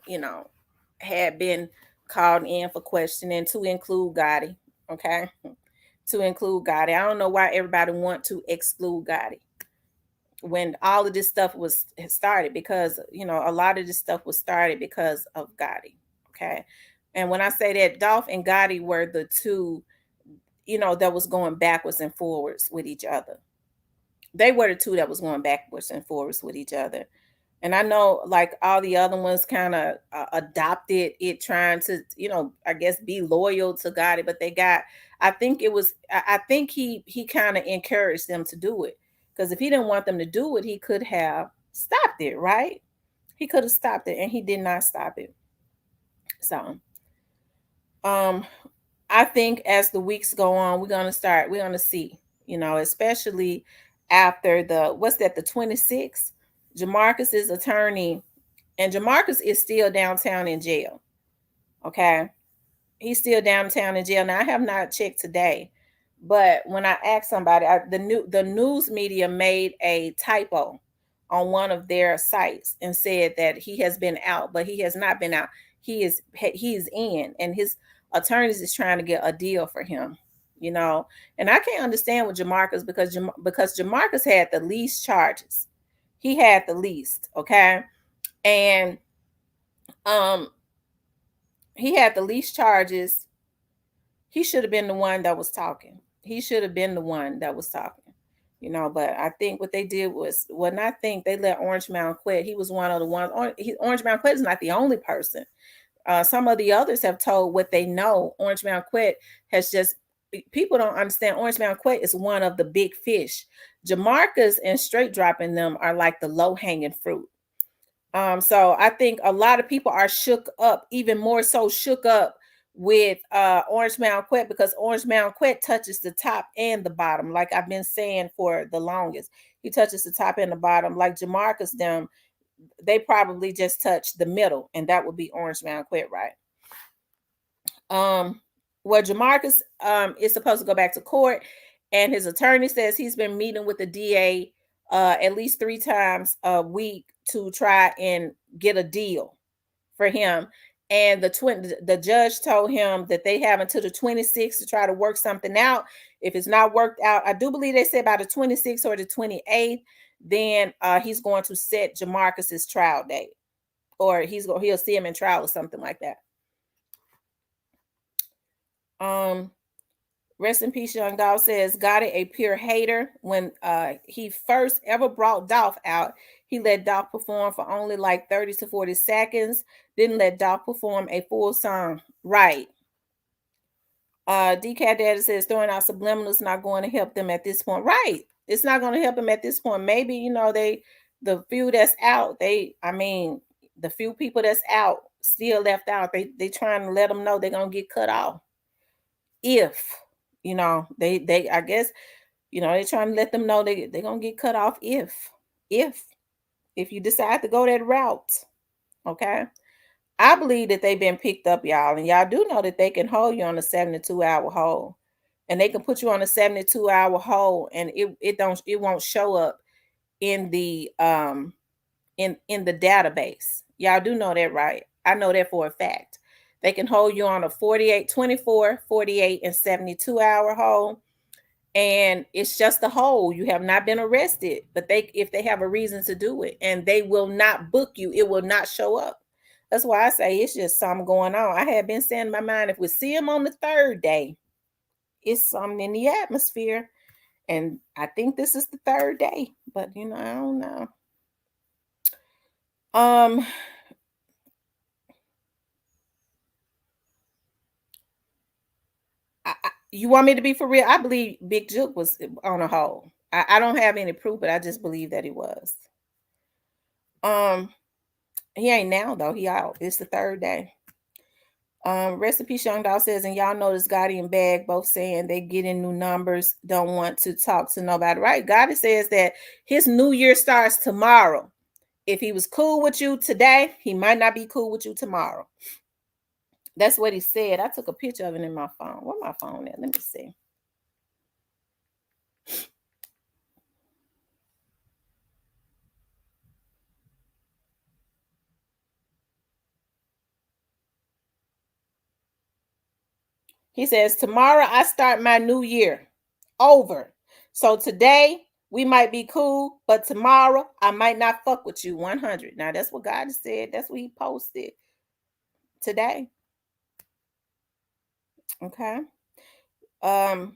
had been called in for questioning, to include Gotti. Okay. To include Gotti. I don't know why everybody want to exclude Gotti when all of this stuff was started, because a lot of this stuff was started because of Gotti. Okay. And when I say that, Dolph and Gotti were the two, that was going backwards and forwards with each other. They were the two that was going backwards and forwards with each other. And I know, like, all the other ones kind of adopted it, trying to, I guess, be loyal to God. But I think he kind of encouraged them to do it, because if he didn't want them to do it, he could have stopped it, right? He could have stopped it, and he did not stop it. So, I think as the weeks go on, we're going to see, especially after the 26th, Jamarcus's attorney, and Jamarcus is still downtown in jail. Okay. He's still downtown in jail. Now, I have not checked today, but when I asked somebody, the news media made a typo on one of their sites and said that he has been out, but he has not been out. He is in, and his attorneys is trying to get a deal for him, and I can't understand with Jamarcus, because Jamarcus had the least charges. He had the least. Okay. And he had the least charges. He should have been the one that was talking. But I think what they did was, well, not think, they let Orange Mound quit. He was one of the ones. Orange Mound quit is not the only person. Some of the others have told what they know. Orange Mound quit has just, people don't understand. Orange Mound quit is one of the big fish. Jamarcus and Straight Dropping them are like the low hanging fruit. So I think a lot of people are shook up, even more so shook up with Orange Mound Quet, because Orange Mound Quet touches the top and the bottom, like I've been saying for the longest. He touches the top and the bottom. Like Jamarcus them, they probably just touch the middle, and that would be Orange Mound Quet, right? Well, Jamarcus is supposed to go back to court, and his attorney says he's been meeting with the DA at least 3 times a week to try and get a deal for him. And the judge told him that they have until the 26th to try to work something out. If it's not worked out, I do believe they said by the 26th or the 28th, then he's going to set Jamarcus's trial date, or he'll see him in trial or something like that. Rest in peace, Young Dolph says, got it, a pure hater. When he first ever brought Dolph out, he let Dolph perform for only like 30 to 40 seconds, didn't let Dolph perform a full song. Right. DK Daddy says, throwing out Subliminal is not going to help them at this point. Right. It's not going to help them at this point. Maybe, the few that's out, the few people that's out, still left out, they trying to let them know they're going to get cut off. If, they I guess, they're trying to let them know they're going to get cut off if you decide to go that route. Okay. I believe that they've been picked up, y'all. And y'all do know that they can hold you on a 72-hour hold. And they can put you on a 72-hour hold, and it won't show up in the in the database. Y'all do know that, right? I know that for a fact. They can hold you on a 24, 48, and 72-hour hold. And it's just a hold. You have not been arrested, but if they have a reason to do it, and they will not book you, it will not show up. That's why I say it's just something going on. I had been saying in my mind, if we see him on the third day, it's something in the atmosphere. And I think this is the third day, but I don't know. You want me to be for real? I believe Big Juke was on a hold. I don't have any proof, but I just believe that he was. He ain't now though. He out. It's the third day. Rest in peace, Young Dog says, and y'all notice Gotti and Bag both saying they getting new numbers, don't want to talk to nobody. Right? Gotti says that his new year starts tomorrow. If he was cool with you today, he might not be cool with you tomorrow. That's what he said. I took a picture of it in my phone. Where my phone at? Let me see. He says, tomorrow I start my new year over. So today we might be cool, but tomorrow I might not fuck with you 100. Now that's what God said. That's what he posted today. Okay. DK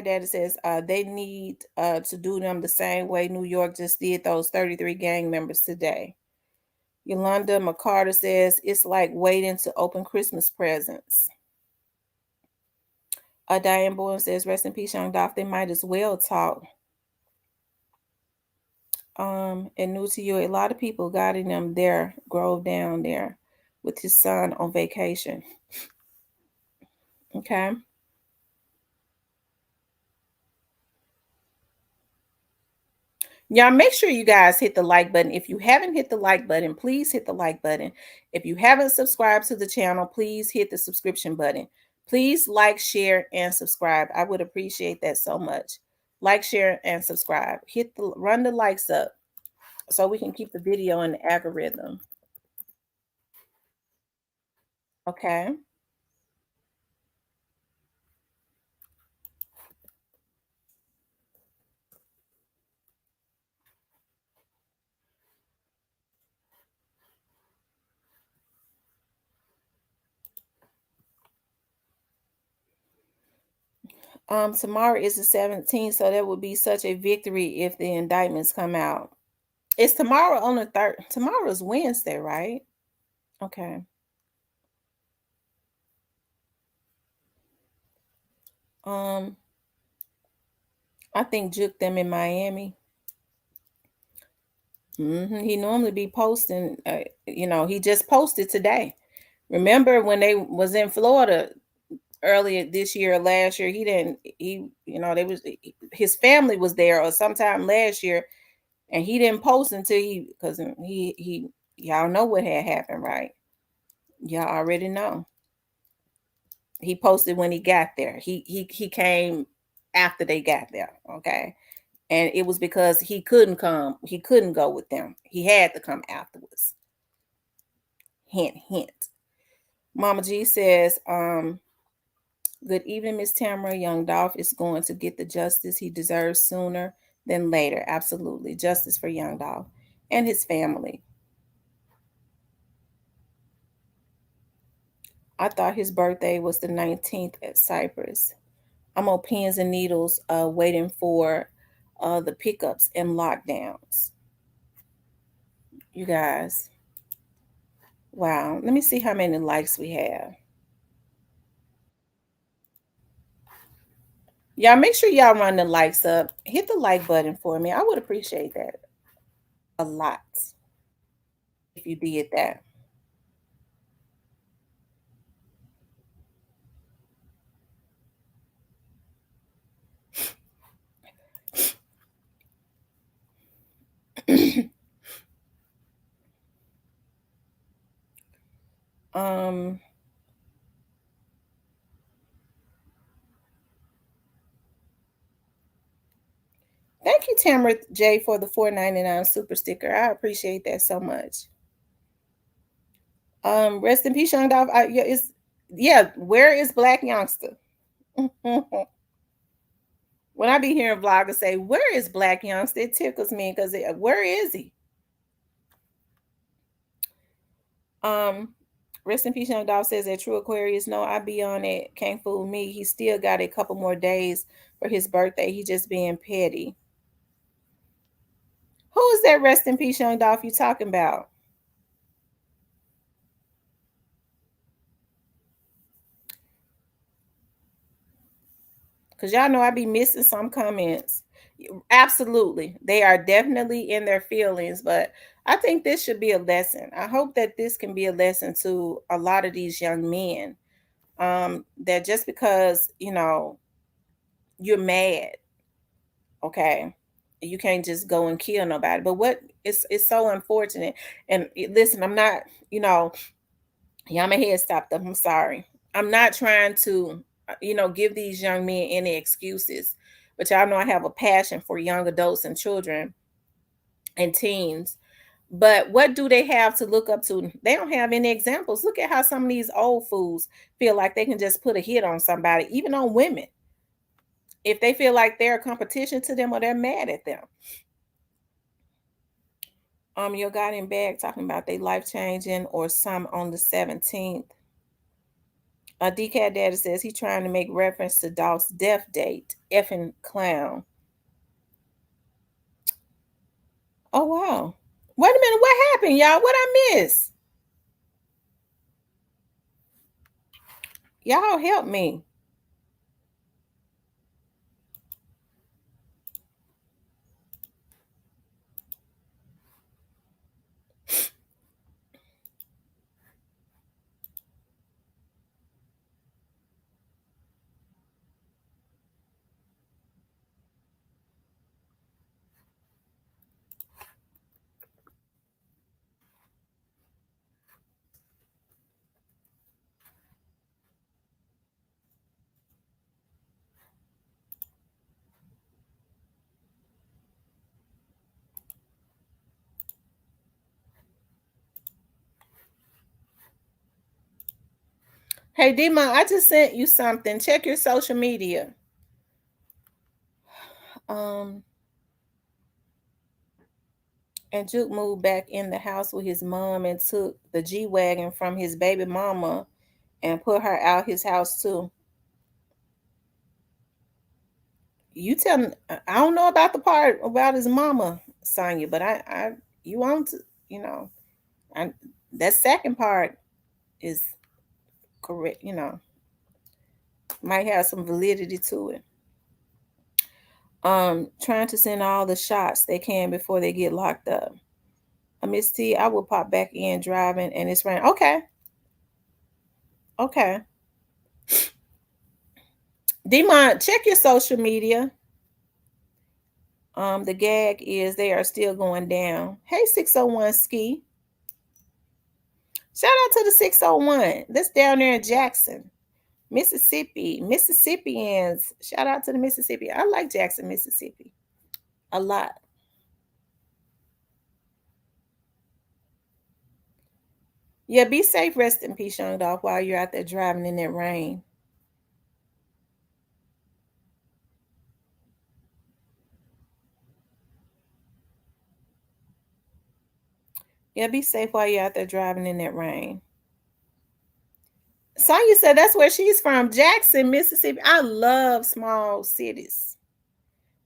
Daddy says they need to do them the same way New York just did those 33 gang members today. Yolanda McCarter says it's like waiting to open Christmas presents. Diane Boyle says, rest in peace, Young Dolph. They might as well talk. And new to you, a lot of people got in them there, Grove down there with his son on vacation. Okay. Y'all make sure you guys hit the like button. If you haven't hit the like button, please hit the like button. If you haven't subscribed to the channel, please hit the subscription button. Please like, share, and subscribe. I would appreciate that so much. Like, share, and subscribe. Run the likes up so we can keep the video in the algorithm. Okay. Tomorrow is the 17th, so that would be such a victory if the indictments come out. It's tomorrow on the 3rd. Tomorrow is Wednesday, right? Okay. I think Juke them in Miami. He normally be posting. He just posted today. Remember when they was in Florida earlier this year or last year? He didn't. His family was there or sometime last year, and he didn't post until because he y'all know what had happened, right? Y'all already know. He posted when he got there. He came after they got there. Okay. And it was because he couldn't come. He couldn't go with them. He had to come afterwards. Hint, hint. Mama G says, Good evening, Miss Tamara. Young Dolph is going to get the justice he deserves sooner than later. Absolutely. Justice for Young Dolph and his family. I thought his birthday was the 19th at Cypress. I'm on pins and needles waiting for the pickups and lockdowns. You guys. Wow. Let me see how many likes we have. Y'all make sure y'all run the likes up. Hit the like button for me. I would appreciate that a lot if you did that. um Thank you, Tamara J, for the 4.99 super sticker. I appreciate that so much. Rest in peace, Young Dolph. Yeah, where is Black Youngster? When I be hearing vloggers say, "Where is Black Youngster?" It tickles me because where is he? Um, Rest in peace, Young Dolph says that True Aquarius. No, I be on it. Can't fool me. He still got a couple more days for his birthday. He just being petty. Who is that rest in peace, Young Dolph you talking about? Because y'all know I be missing some comments. Absolutely. They are definitely in their feelings, but I think this should be a lesson. I hope that this can be a lesson to a lot of these young men. That just because, you're mad, okay, you can't just go and kill nobody. But what it's so unfortunate. And listen, I'm not, yeah, my head stopped up. I'm sorry. I'm not trying to, give these young men any excuses, but y'all know I have a passion for young adults and children and teens. But what do they have to look up to? They don't have any examples. Look at how some of these old fools feel like they can just put a hit on somebody, even on women, if they feel like they're a competition to them or they're mad at them. Your guy in bag talking about they life changing or some on the 17th. DCAT Daddy says he trying to make reference to Dolph's death date. Effing clown. Oh wow. Wait a minute, what happened, y'all? What I miss? Y'all help me. Hey Dima, I just sent you something. Check your social media. Um and Juke moved back in the house with his mom and took the G-Wagon from his baby mama and put her out his house too. You tell me, I don't know about the part about his mama, Sonya, but I you want to, I, that second part is correct, might have some validity to it. Trying to send all the shots they can before they get locked up. Miss T, I will pop back in driving and it's raining. Okay. Okay. Demont, check your social media. The gag is they are still going down. Hey, 601 Ski. Shout out to the 601. That's down there in Jackson, Mississippi. Mississippians. Shout out to the Mississippi. I like Jackson, Mississippi. A lot. Yeah, be safe, rest in peace, Young Dolph, while you're out there driving in that rain. Yeah, be safe while you're out there driving in that rain. Sonya said that's where she's from, Jackson, Mississippi. I love small cities.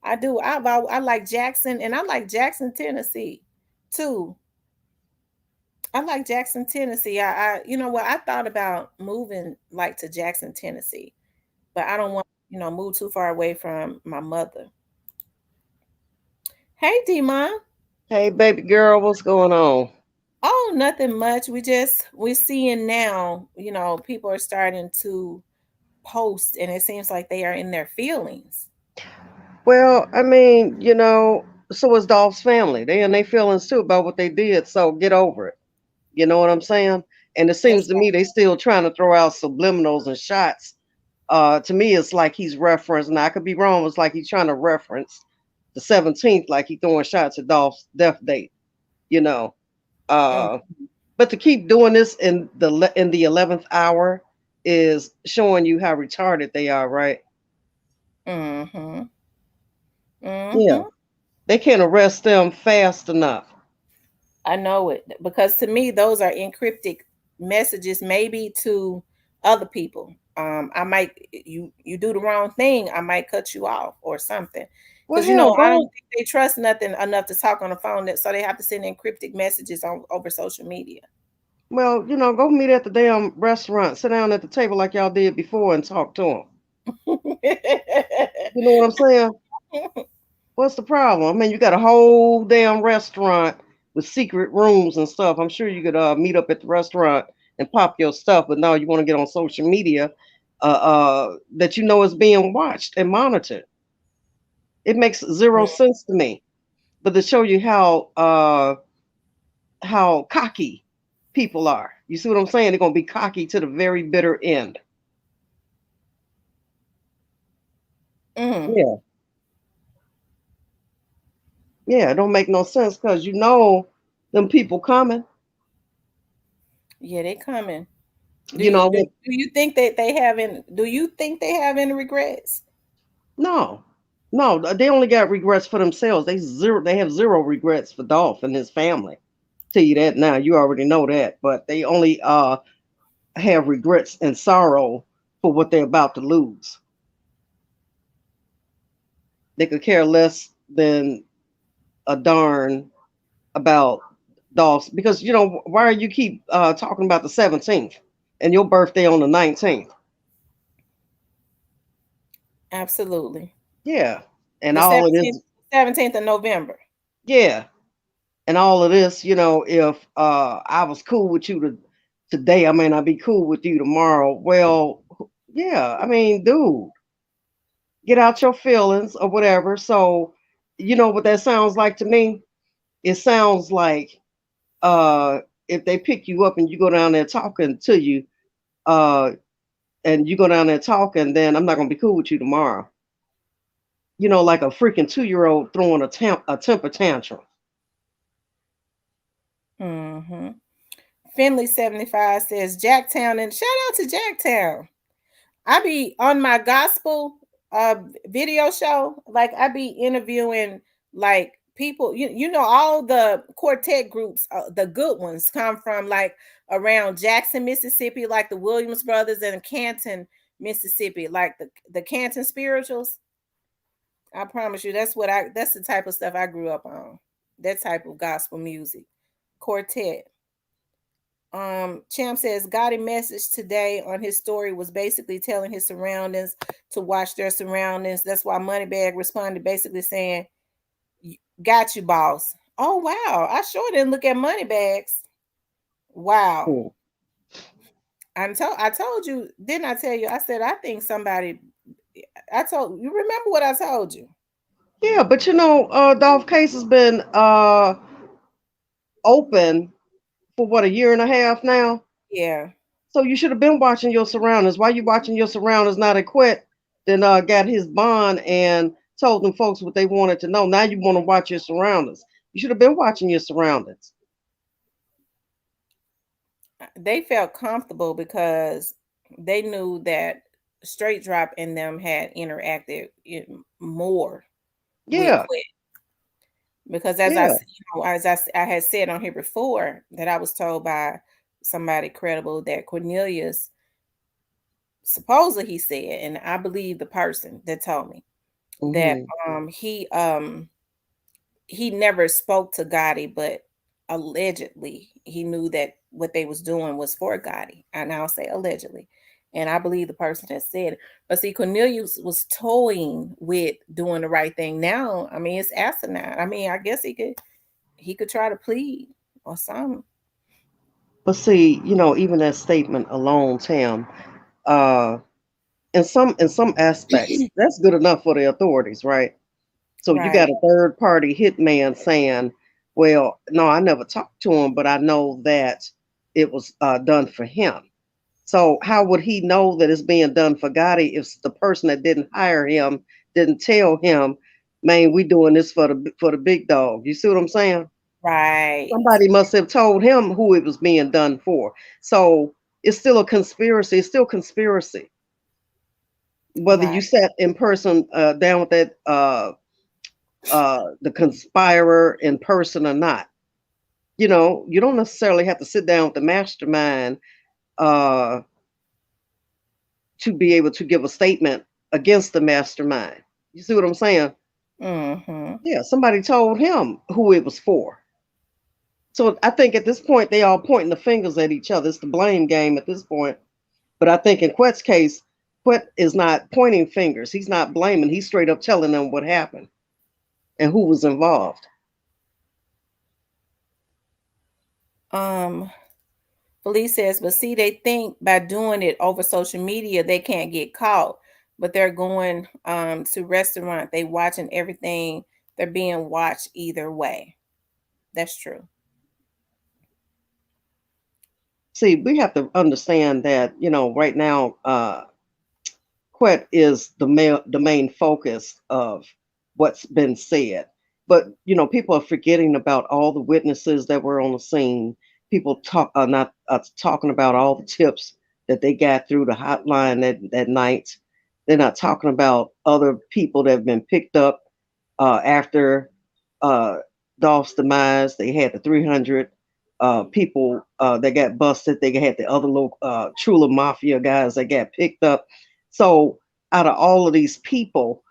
I do. I like Jackson, and I like Jackson, Tennessee, too. I like Jackson, Tennessee. You know what? I thought about moving like to Jackson, Tennessee, but I don't want move too far away from my mother. Hey, Demon. Hey, baby girl, what's going on? Oh, nothing much. We're seeing now. People are starting to post, and it seems like they are in their feelings. Well, so is Dolph's family. They and they feelings too about what they did. So get over it. You know what I'm saying? And it seems That's to me they still trying to throw out subliminals and shots. To me, it's like he's referenced. Now I could be wrong. It's like he's trying to reference the 17th, like he throwing shots at Dolph's death date. You know. right. Uh, but to keep doing this in the 11th hour is showing you how retarded they are, right? Mm-hmm. Yeah. Mm-hmm. They can't arrest them fast enough. I know it because to me those are encrypted messages, maybe to other people. I might you do the wrong thing, I might cut you off or something. Well, Because hell, I don't go. think they trust nothing enough to talk on the phone, so they have to send encrypted messages on over social media. Well, go meet at the damn restaurant. Sit down at the table like y'all did before and talk to them. You know what I'm saying? What's the problem? I mean, you got a whole damn restaurant with secret rooms and stuff. I'm sure you could meet up at the restaurant and pop your stuff, but now you want to get on social media that you know is being watched and monitored. It makes zero sense to me. But to show you how cocky people are. You see what I'm saying? They're gonna be cocky to the very bitter end. Mm. Yeah, yeah, it don't make no sense because them people coming. Yeah, they coming. Do You you know, do, do you think that they have any do you think they have any regrets? no, no, they only got regrets for themselves. They have zero regrets for Dolph and his family. Tell you that now. You already know that, but they only have regrets and sorrow for what they're about to lose. They could care less than a darn about Dolph's because why you keep talking about the 17th and your birthday on the 19th? Absolutely. Yeah, and The all it 17th, is, 17th of November. yeah, and all of this, if I was cool with you today, I may not be cool with you tomorrow. Well, yeah, I mean, dude, get out your feelings or whatever. So, you know what that sounds like to me? It sounds like uh, if they pick you up and you go down there talking to you, uh, and you go down there talking, then I'm not gonna be cool with you tomorrow. Like a freaking 2-year-old throwing a temper tantrum. Mm-hmm. Finley 75 says Jacktown, and shout out to Jacktown. I be on my gospel uh video show, like I be interviewing like people, all the quartet groups, the good ones come from like around Jackson, Mississippi, like the Williams brothers, and Canton, Mississippi, like the Canton spirituals. I promise you that's the type of stuff I grew up on. That type of gospel music. Quartet. Champ says got a message today on his story, was basically telling his surroundings to watch their surroundings. That's why Moneybag responded basically saying, got you, boss. Oh wow. I sure didn't look at Moneybags. Wow. Hmm. I told you, didn't I tell you? I said I think somebody, I told you, remember what I told you. Yeah, but Dolph case has been open for what, a year and a half now. Yeah. So you should have been watching your surroundings. Why you watching your surroundings? Not a quit. Then got his bond and told them folks what they wanted to know. Now you want to watch your surroundings. You should have been watching your surroundings. They felt comfortable because they knew that Straight Drop and them had interacted more with Yeah, Quit. Because as Yeah. I had said on here before, that I was told by somebody credible that Cornelius, supposedly he said, and I believe the person that told me that Hmm. he never spoke to Gotti, but allegedly he knew that what they was doing was for Gotti. And I'll say allegedly. And I believe the person that said it. But see, Cornelius was toying with doing the right thing. Now, I mean, it's asinine. I mean, I guess he could try to plead or something. But see, even that statement alone, Tam, uh, in some aspects, that's good enough for the authorities, right? So you got Right. a third party hitman saying, "Well, no, I never talked to him, but I know that it was done for him." So how would he know that it's being done for Gotti if the person that didn't hire him didn't tell him, "Man, we doing this for the big dog." You see what I'm saying? Right. Somebody must have told him who it was being done for. So it's still a conspiracy. It's still conspiracy. Whether Right. you sat in person down with that the conspirer in person or not, you don't necessarily have to sit down with the mastermind uh, to be able to give a statement against the mastermind. You see what I'm saying? Mm-hmm. Yeah, somebody told him who it was for. So I think at this point they all pointing the fingers at each other. It's the blame game at this point. But I think in Quet's case, Quet is not pointing fingers. He's not blaming. He's straight up telling them what happened and who was involved. Um, Felice says, but see, they think by doing it over social media, they can't get caught. But they're going to restaurant, they watching everything. They're being watched either way. That's true. See, we have to understand that, right now, Quet is the main focus of what's been said. But people are forgetting about all the witnesses that were on the scene. People not talking about all the tips that they got through the hotline that night. They're not talking about other people that have been picked up after uh, Dolph's demise. They had the 300 people that got busted. They had the other little Trula Mafia guys that got picked up. So out of all of these people,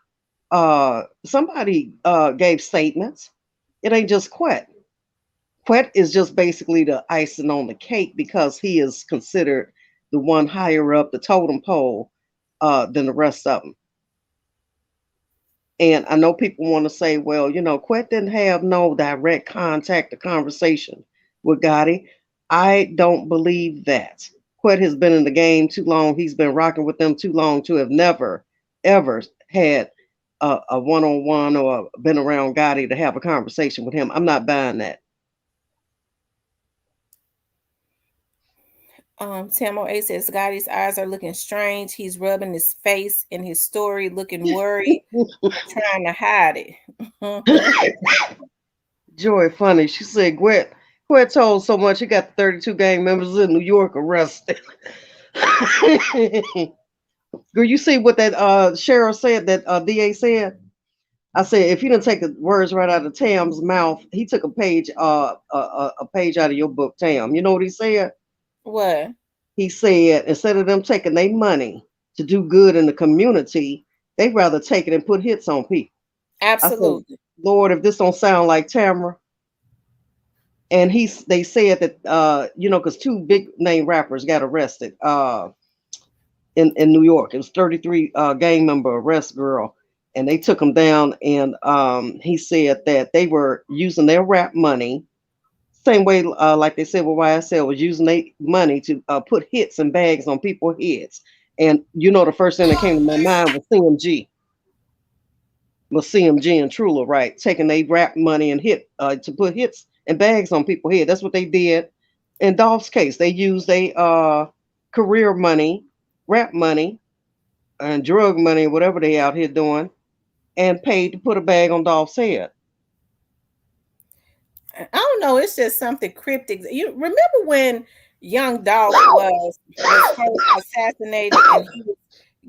somebody gave statements. It ain't just Quet. Quet is just basically the icing on the cake because he is considered the one higher up the totem pole than the rest of them. And I know people want to say, well, Quet didn't have no direct contact or conversation with Gotti. I don't believe that. Quet has been in the game too long. He's been rocking with them too long to have never, ever had a one on one or been around Gotti to have a conversation with him. I'm not buying that. Tamo A says, Scotty's eyes are looking strange. He's rubbing his face in his story, looking worried, trying to hide it. Joy funny. She said, Quet told so much he got 32 gang members in New York arrested. Girl, you see what that sheriff said, that DA said? I said, if you didn't take the words right out of Tam's mouth, he took a page out of your book, Tam. You know what he said? What? He said, instead of them taking their money to do good in the community, they'd rather take it and put hits on people. I said, Absolutely. Lord, if this don't sound like Tamara. And they said that because two big name rappers got arrested in New York. It was 33 gang member arrest, girl, and they took them down. And he said that they were using their rap money same way, like they said with YSL, was using their money to put hits and bags on people's heads. And the first thing that came to my mind was CMG and Trula, right? Taking their rap money and hit to put hits and bags on people's head. That's what they did in Dolph's case. They used their career money, rap money, and drug money, whatever they out here doing, and paid to put a bag on Dolph's head. I don't know. It's just something cryptic. You remember when young Dolph was first assassinated, and he was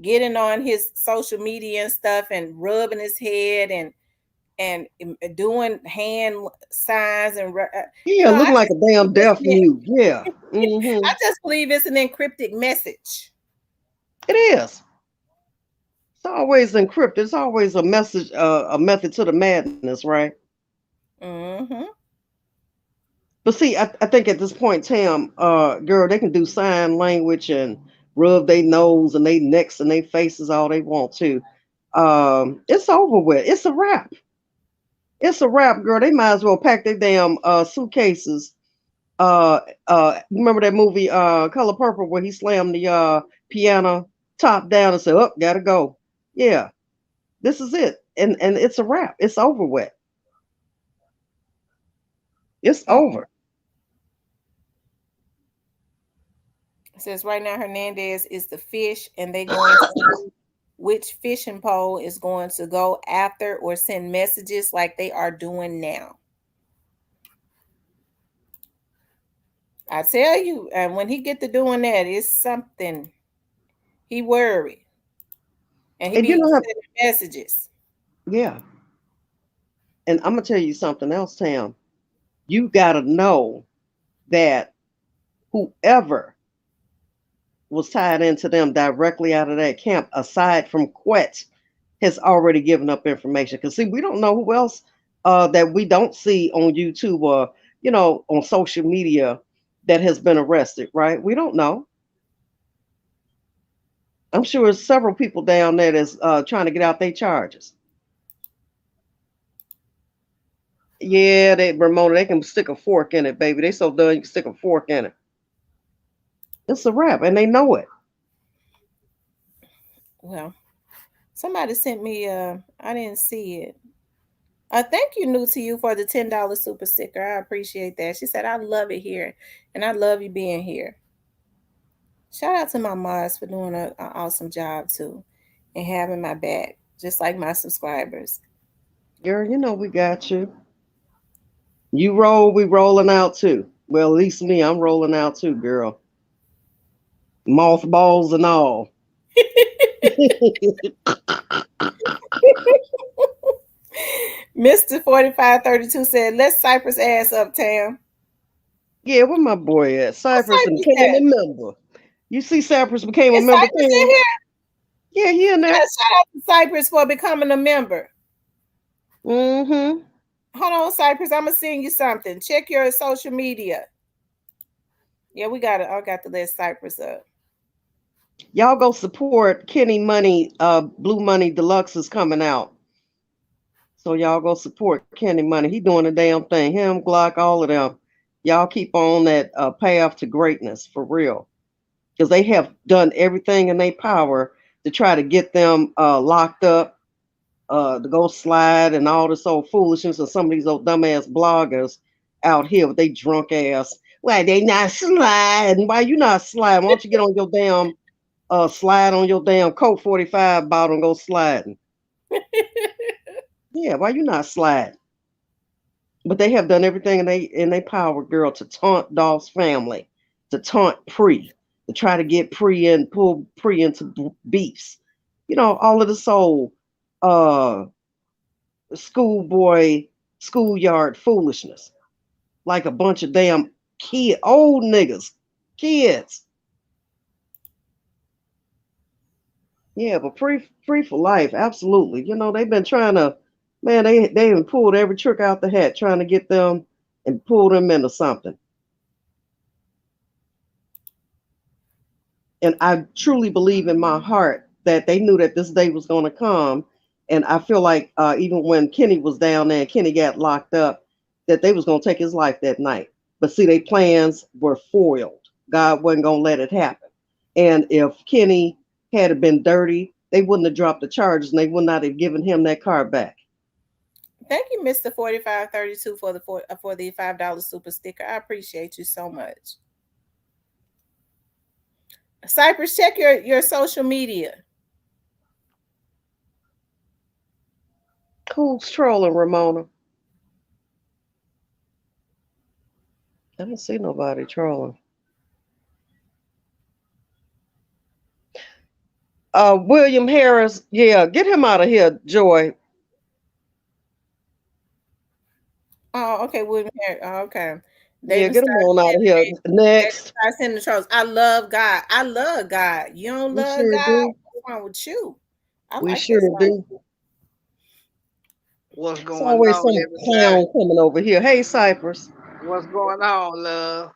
getting on his social media and stuff and rubbing his head, and doing hand signs and Yeah, looking I like just a damn believe deaf it's mute. Yeah. I just believe it's an encrypted message. It is. It's always encrypted. It's always a message, a method to the madness, right? Mm-hmm. But see, I think at this point, Tam, girl, they can do sign language and rub their nose and their necks and their faces all they want to. It's over with. It's a wrap. It's a wrap, girl. They might as well pack their damn suitcases. Remember that movie Color Purple where he slammed the piano top down and said, "Oh, gotta go." Yeah, this is it, and it's a wrap. It's over with. It's over. It says right now Hernandez is the fish, and they going to see which fishing pole is going to go after or send messages like they are doing now. I tell you, and when he get to doing that, it's something. He worried, and he And you be know, sending messages. yeah. And I'm gonna tell you something else, Tam. You gotta know that whoever was tied into them directly out of that camp, aside from Quet, has already given up information. Because see, we don't know who else that we don't see on YouTube or on social media that has been arrested. Right? We don't know. I'm sure there's several people down there that's trying to get out their charges. Yeah, they Ramona, they can stick a fork in it, baby. They so done you can stick a fork in it. It's a wrap, and they know it. Well, somebody sent me. I didn't see it. Thank you, new to you, for the $10 super sticker. I appreciate that. She said, "I love it here, and I love you being here." Shout out to my mods for doing an awesome job too, and having my back, just like my subscribers. Girl, you know we got you. You roll, we rolling out too. Well, at least me, I'm rolling out too, girl. Mothballs and all. Mr. 4532 said, "Let's Cypress ass up, Tam." Yeah, where my boy at? What's Cypress and Cypress became a at? member. You see Cypress became a Is member, Cypress in Tam? here? Yeah, he in there. Shout out to Cypress for becoming a member. Mm-hmm. Hold on, Cypress. I'm gonna send you something. Check your social media. Yeah, we got it. I got to let Cypress up. Y'all go support Kenny Money, Blue Money Deluxe is coming out. So y'all go support Kenny Money. He doing the damn thing. Him, Glock, all of them. Y'all keep on that path to greatness for real. Because they have done everything in their power to try to get them locked up, to go slide and all this old foolishness and some of these old dumbass bloggers out here with they drunk ass. Why they not sliding? Why you not sliding? Why don't you get on your damn slide on your damn Coke 45 bottle and go sliding? Yeah, why you not sliding? But they have done everything in they power, girl, to taunt Dolph's family, to taunt Pre, to try to get Pre and pull Pre into beefs. All of this old uh schoolboy schoolyard foolishness. Like a bunch of damn old niggas, kids. Yeah, but free for life, absolutely. They've been trying to, man, they even pulled every trick out the hat trying to get them and pull them into something. And I truly believe in my heart that they knew that this day was going to come. And I feel like even when Kenny was down there and Kenny got locked up, that they was going to take his life that night. But see, their plans were foiled. God wasn't going to let it happen. And if Kenny had been dirty, they wouldn't have dropped the charges and they would not have given him that car back. Thank you, Mr. 4532, for the $5 super sticker. I appreciate you so much. Cypress, check your social media. Who's trolling, Ramona? I don't see nobody trolling. William Harris, yeah, get him out of here, Joy. Oh, okay, William Harry. Oh, okay. They Yeah, done get them started on out of here. sending they done Next. started sending the trolls. I love God. I love God. You don't We love sure God? do. What's wrong with you? I We like that sure song. do. What's It's going always on, some everybody? clown coming over here. Hey, Cypress. What's going on, love?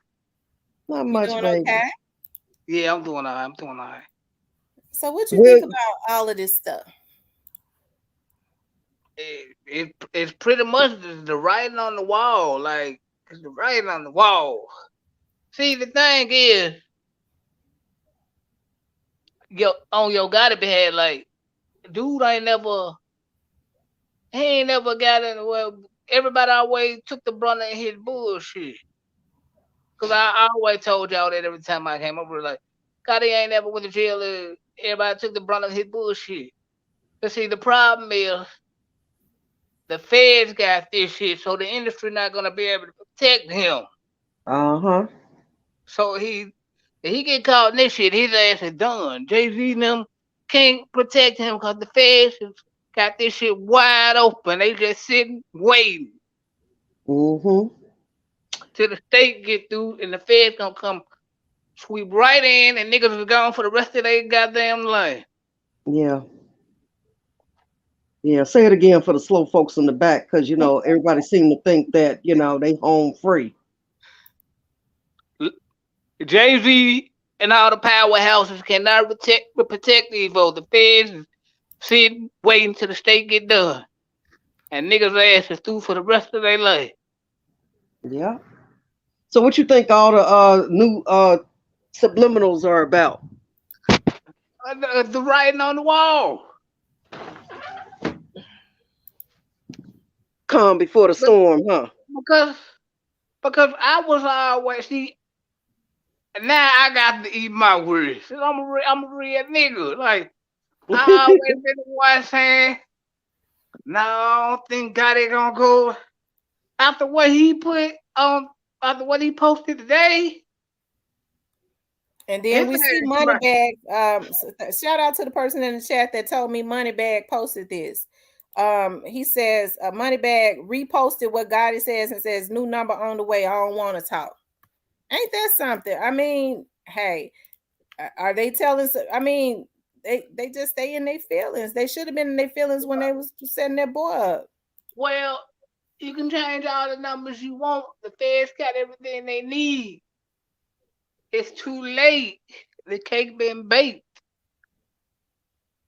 Not You much, doing baby. okay? Yeah, I'm doing all right. I'm doing all right. So what you think Well, about all of this stuff? It's pretty much the writing on the wall. Like, it's the writing on the wall. See, the thing is, on your gotta be had, like, dude he ain't never got in, well, everybody always took the brunt of his bullshit. Cause I always told y'all that every time I came over, like, God, he ain't never went to jail. Everybody took the brunt of his bullshit. But see, the problem is, the feds got this shit, so the industry not gonna be able to protect him. uh-huh. So if he get caught in this shit, his ass is done. Jay Z and them can't protect him because the feds got this shit wide open. They just sitting waiting Mm-hmm. till the state get through, and the feds gonna come sweep right in, and niggas is gone for the rest of their goddamn life. Yeah. Yeah. Say it again for the slow folks in the back, because everybody seem to think that, they home free. Jay Z and all the powerhouses cannot protect these folks. The feds is sitting waiting till the state get done. And niggas' ass is through for the rest of their life. Yeah. So what you think all the new subliminals are about? The writing on the wall. Calm before the But storm, huh? because because I was always see, now I got to eat my words. I'm a real nigga. Like, I always been the one saying, no, I don't think God ain't gonna go after what he put on, after what he posted today. And His then we see ass right. Moneybag. Shout out to the person in the chat that told me Moneybag posted this. He says Moneybag reposted what Gotti says and says new number on the way. I don't want to talk. Ain't that something? I mean, hey, are they telling? I mean, they just stay in their feelings. They should have been in their feelings when they was setting that boy up. Well, you can change all the numbers you want. The feds got everything they need. It's too late. The cake been baked.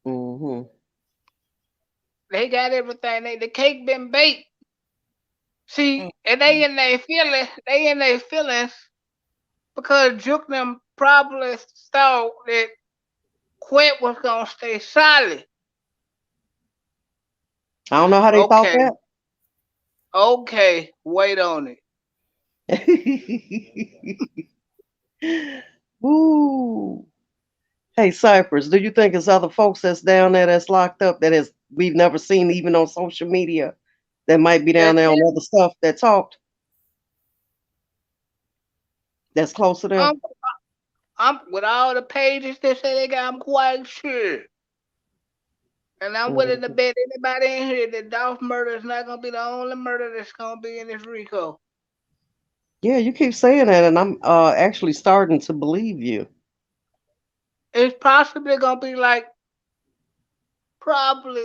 Mm-hmm. They got everything. The cake been baked. Mm. See, and they in their feelings. They in their feelings because Juke them probably thought that Quet was gonna stay solid. I don't know how they thought Okay, okay, wait on it. that. Ooh. Hey, Cypress, do you think it's other folks that's down there that's locked up that has we've never seen even on social media that might be down That there on is, other stuff that talked that's close to them? I'm, I'm with all the pages that say they got. I'm quite sure, and I'm willing to Mhm. bet anybody in here that Dolph murder is not gonna be the only murder that's gonna be in this Rico. Yeah, you keep saying that, and I'm actually starting to believe you. It's possibly gonna be like probably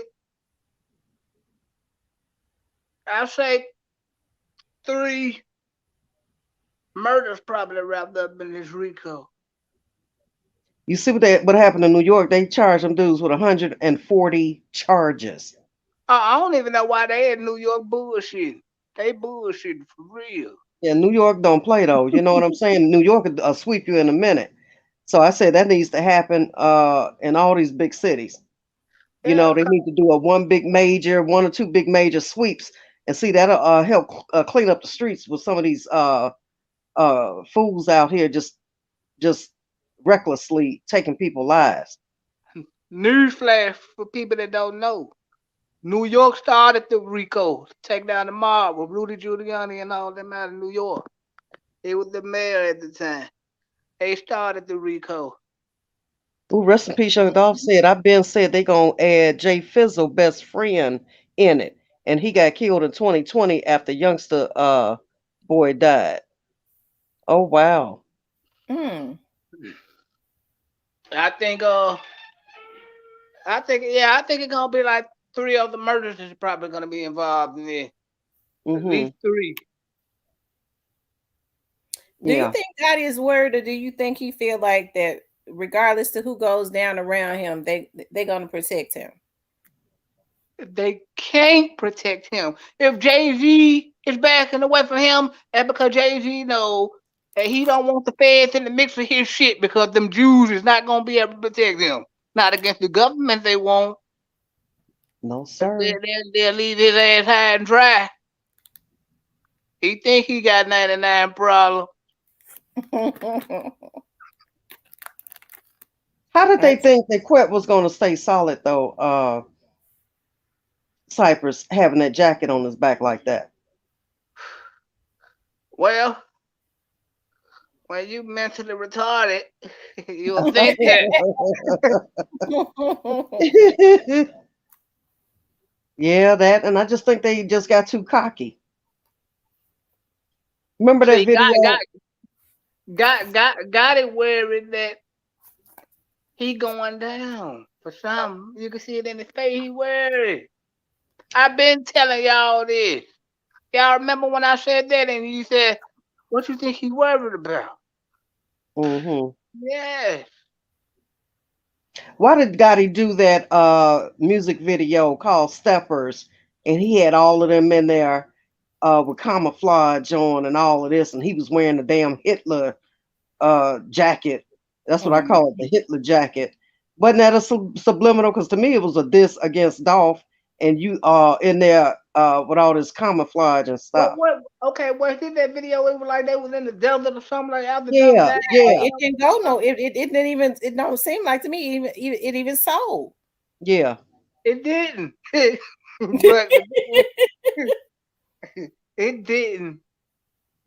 I say three murders probably wrapped up in this Rico. You see what happened in New York? They charged them dudes with 140 charges. I don't even know why they in New York bullshit. They bullshit for real. Yeah, New York don't play though. You know what I'm saying? New York will sweep you in a minute. So I said that needs to happen in all these big cities. Yeah, They need to do a one or two big major sweeps, and see that'll help clean up the streets with some of these fools out here just recklessly taking people's lives. newsflash for people that don't know. New York started the Rico to take down the mob with Rudy Giuliani and all them out of New York. He was the mayor at the time. They started the Rico. Ooh, rest in peace, Young Dolph said. I've been said they gonna add Jay Fizzle best friend in it. and he got killed in 2020 after youngster boy died. Oh wow. Mm. I think I think it's gonna be like three other murders is probably gonna be involved in it. At Mm-hmm. least three. Do you Yeah. think God is word, or do you think he feel like that regardless to who goes down around him, they gonna protect him? They can't protect him. If Jay Z is backing away from him, and because Jay Z know that he don't want the feds in the mix of his shit because them Jews is not gonna be able to protect him. Not against the government they won't. No But sir. they'll leave his ass high and dry. He think he got 99 problems. How did they That's think that Quet was going to stay solid though? Cypress having that jacket on his back like that. Well, when you mentally retarded, you'll think that. Yeah, that, and I just think they just got too cocky. Remember that See, video? got it worried that he going down for something. You can see it in his face. He worried. I've been telling y'all this. Y'all remember when I said that and you said, what you think he worried about? Hmm. Yes. Why did Gotti do that music video called Steppers, and he had all of them in there with camouflage on and all of this, and he was wearing the damn Hitler jacket. That's what I Mhm. call it, the Hitler jacket. Wasn't that a subliminal? Because to me, it was a diss against Dolph, and you in there with all this camouflage and Well, stuff. what? Okay, well, see that video? It was like they was in the desert or something like after Dolph Yeah, died. yeah, It didn't go no. It didn't even. It don't seem like to me it even sold. yeah. It didn't. But it didn't.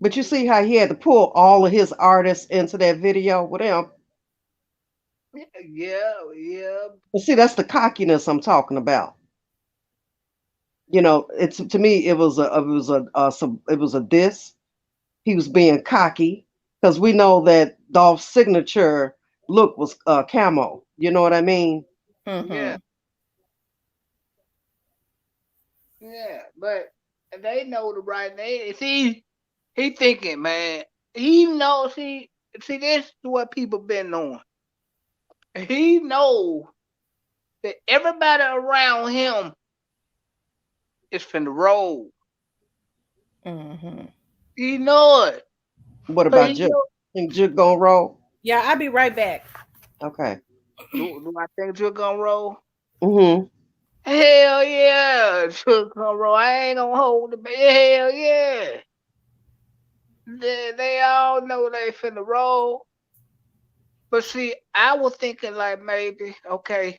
But you see how he had to pull all of his artists into that video with him. Yeah, yeah. But see, that's the cockiness I'm talking about. You know, it's to me, it was a diss. He was being cocky because we know that Dolph's signature look was camo. You know what I mean? Yeah, Hmm. yeah, but they know the right name. See, he thinking, man. He know. See, this is what people been on. He know that everybody around him is finna roll. Hmm. He know it, What but about he Jip? know. Think Jip gonna roll? Yeah, I'll be right back. Okay. Do I think you're gonna roll? Mm-hmm. Hell yeah, you're gonna roll. I ain't gonna hold the bait. Hell yeah. They all know they finna roll. But see, I was thinking like maybe, okay,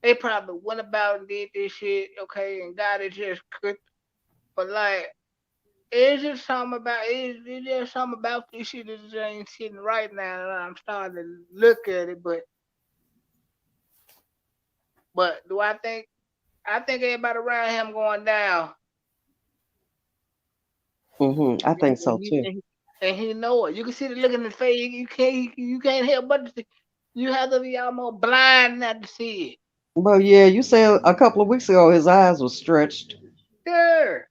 they probably went about and did this shit, okay, and got it just cooked. But like, is it something about is there something about this shit that just ain't sitting right now? And I'm starting to look at it, but do I think everybody around him going down, Mm-hmm. I and, think so too. and he know it. You can see the look in his face. You can't help but to see. You have to be almost blind not to see it. Well, yeah, you said a couple of weeks ago his eyes were stretched. Sure.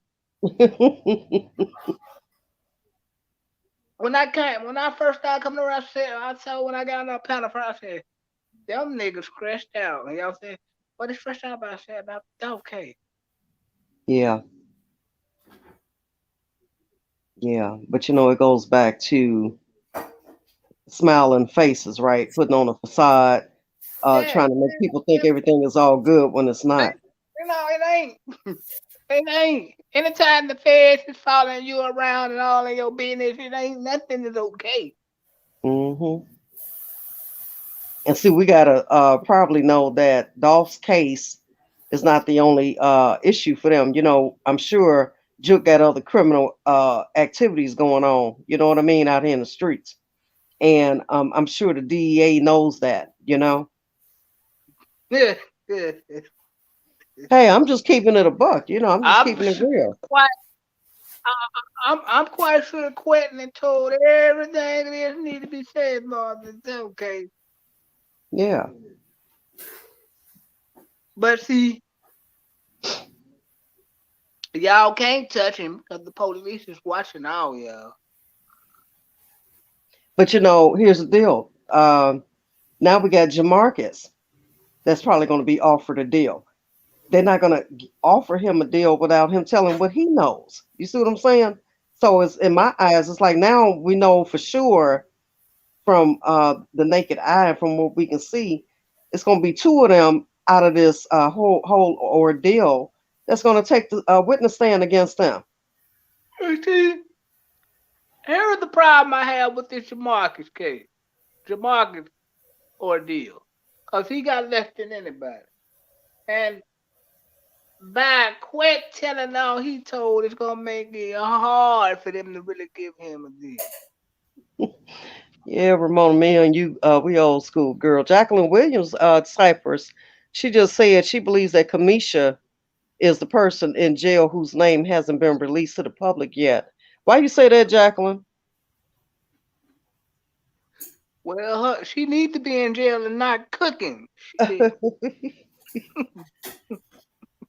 When I first started coming around, I saw when I got on that panel, I said, them niggas scratched out. And y'all said, what is fresh out about? I said, about okay. Yeah, yeah. But you know, it goes back to smiling faces, right? Putting on a facade, Yeah, trying to make people think everything is all good when it's yeah. not. You know, it ain't. It ain't. Anytime the feds is following you around and all of your business, it ain't nothing is okay. Hmm. And see, we gotta probably know that Dolph's case is not the only issue for them. You know, I'm sure Juke got other criminal activities going on. You know what I mean, out here in the streets, and I'm sure the DEA knows that. You know. Yeah, yeah. Hey, I'm just keeping it a buck. I'm just I'm keeping it real. quite, I'm quite sure Quentin told everything that needs to be said, Marvin. It's okay, Yeah. but see, y'all can't touch him because the police is watching all y'all. But here's the deal. Now we got Jamarcus that's probably going to be offered a deal. They're not going to offer him a deal without him telling what he knows. You see what I'm saying? So it's in my eyes, it's like now we know for sure from the naked eye, from what we can see, it's going to be two of them out of this whole ordeal that's going to take the witness stand against them. You see, here's the problem I have with this Jamarcus case, Jamarcus ordeal, because he got less than anybody. And by quit telling all he told, it's going to make it hard for them to really give him a deal. Yeah, Ramona, me and you, we old school girl. Jacqueline Williams, Cypress, she just said she believes that Kamisha is the person in jail whose name hasn't been released to the public yet. Why you say that, Jacqueline? Well, she needs to be in jail and not cooking. She,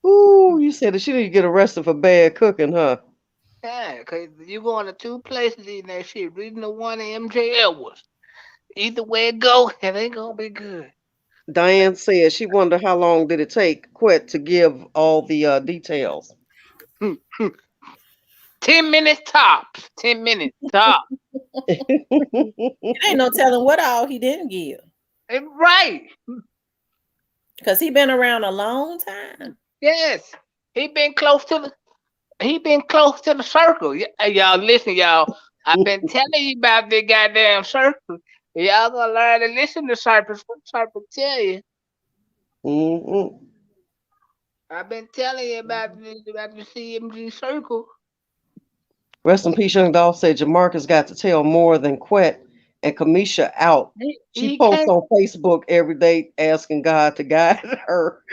Ooh, you said that she need to get arrested for bad cooking, huh? yeah, because you going to two places eating that shit, reading the one in MJ Edwards. Either way it go, it ain't going to be good. Diane said she wondered how long did it take Quet to give all the details. 10 minutes tops. 10 minutes top. It ain't no telling what all he didn't give. Right. Because he been around a long time. Yes. He been close to the circle. Hey, y'all listen, y'all. I've been telling you about this goddamn circle. Y'all gonna learn to listen to Cypress. What Cypress tell you? Mhm. I've been telling you about the CMG circle. Rest in peace, young Dolph said Jamarcus got to tell more than Quet and Kamisha out. She He posts can't. on Facebook every day asking God to guide her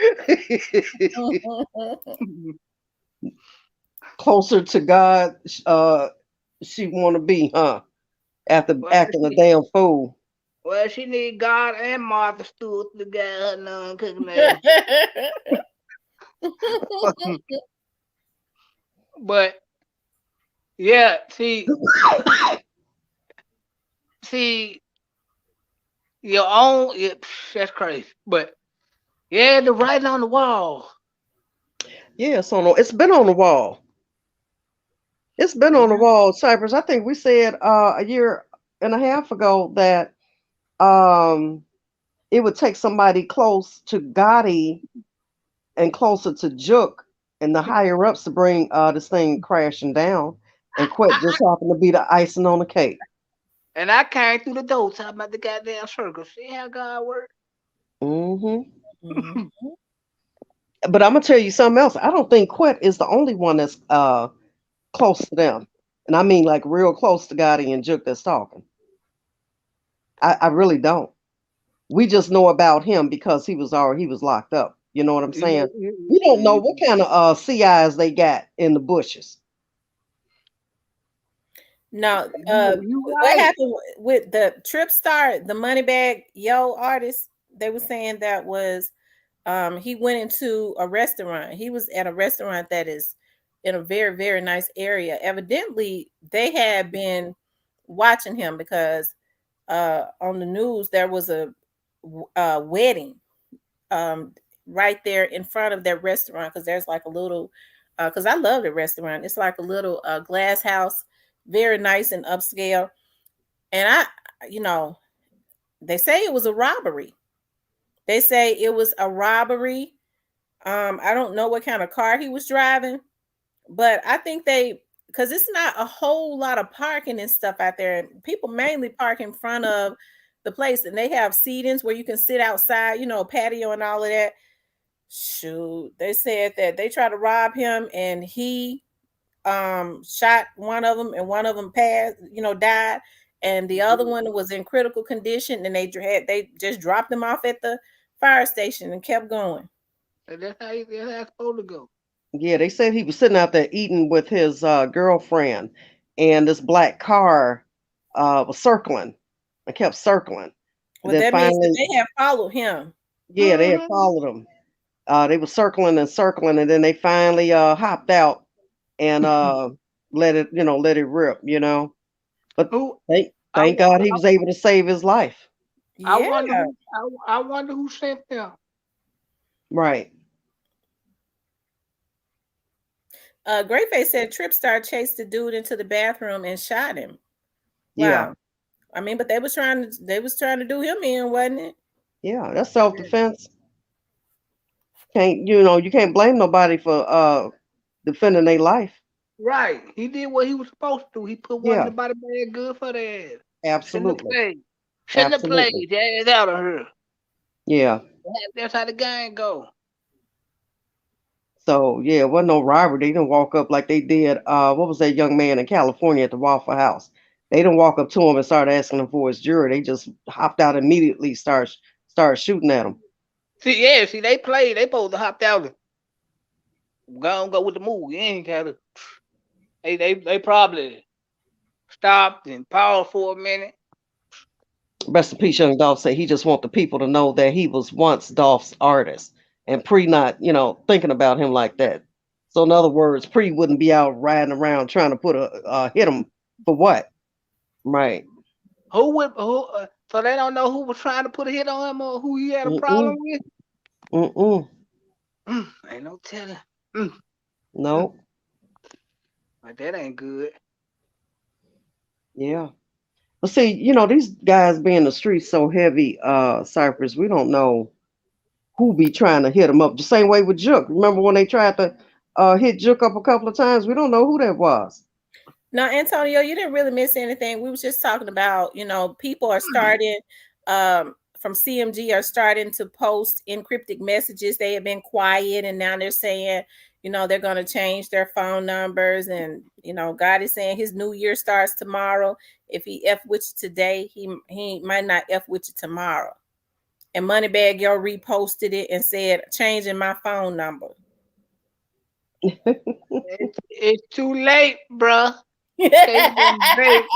closer to God. She want to be, huh? After Well, acting a she, damn fool. she need God and Martha Stewart to get her non cooking ass. But yeah, see, your own. Yeah, that's crazy. But yeah, the writing on the wall. Yeah, it's been on the wall. It's been on the wall, Cypress. I think we said a year and a half ago that um it would take somebody close to Gotti and closer to Jook and the higher ups to bring this thing crashing down. And Quet just happened to be the icing on the cake. And I came through the door talking about the goddamn circle. See how God works? Hmm. Mhm. But I'm gonna tell you something else. I don't think Quet is the only one that's close to them, and I mean like real close to Gotti and Jook that's talking. I really don't. We just know about him because he was locked up. You know what I'm saying? We don't know what kind of CIs they got in the bushes. Now, You what right. happened with the Trip Star, the Moneybag Yo artist? They were saying that was he went into a restaurant. He was at a restaurant that is in a very, very nice area. Evidently, they had been watching him because on the news there was a wedding um, right there in front of that restaurant because there's like a little because I love the restaurant. It's like a little glass house, very nice and upscale. And you know, they say it was a robbery. They say it was a robbery. I don't know what kind of car he was driving, but I think because it's not a whole lot of parking and stuff out there. People mainly park in front of the place, and they have seatings where you can sit outside, patio and all of that. Shoot, they said that they tried to rob him, and he shot one of them, and one of them passed, died, and the other one was in critical condition, and they just dropped him off at the fire station and kept going. That's how it's supposed to go. Yeah, they said he was sitting out there eating with his girlfriend, and this black car was circling. It kept circling, and Well, then that means that finally, they have followed him. yeah, they had Mm-hmm. followed him. They were circling and circling, and then they finally hopped out and let it rip. But Who? thank God he was able to save his life. I Yeah. wonder who. I wonder who sent them. Right. Greyface said Tripstar chased the dude into the bathroom and shot him. Yeah. Wow. I mean, but they was trying to do him in, wasn't it? Yeah. That's self defense. You can't blame nobody for defending their life. Right. He did what he was supposed to do. He put one in Yeah. the body bag good for that. Shouldn't have Absolutely. played. Shouldn't have played. Absolutely. That's out of her. Yeah. That's how the game go. So yeah, it wasn't no robbery. They didn't walk up like they did. What was that young man in California at the Waffle House? They didn't walk up to him and start asking him for his jury. They just hopped out immediately, start shooting at him. See, they played. They supposed to hopped out and go with the move. You ain't gotta. They probably stopped and paused for a minute. Rest in peace, young Dolph said he just want the people to know that he was once Dolph's artist, and Pre not thinking about him like that. So in other words, Pre wouldn't be out riding around trying to put a hit him for what? Right. Who would who? So they don't know who was trying to put a hit on him or who he had a problem Mm-mm. with. Mm-mm. Ain't no telling. Mm, mm. No. Like that ain't good. Yeah. But see, these guys being the streets so heavy, Cypress, we don't know who be trying to hit them up. The same way with Jook. Remember when they tried to hit Jook up a couple of times? We don't know who that was. No, Antonio, you didn't really miss anything. We was just talking about, people are starting from CMG are starting to post encrypted messages. They have been quiet and now they're saying, they're going to change their phone numbers and, God is saying his new year starts tomorrow. If he F with you today, he might not F with you tomorrow. And Moneybag Yo reposted it and said, changing my phone number. It's too late, bruh. Cake been baked.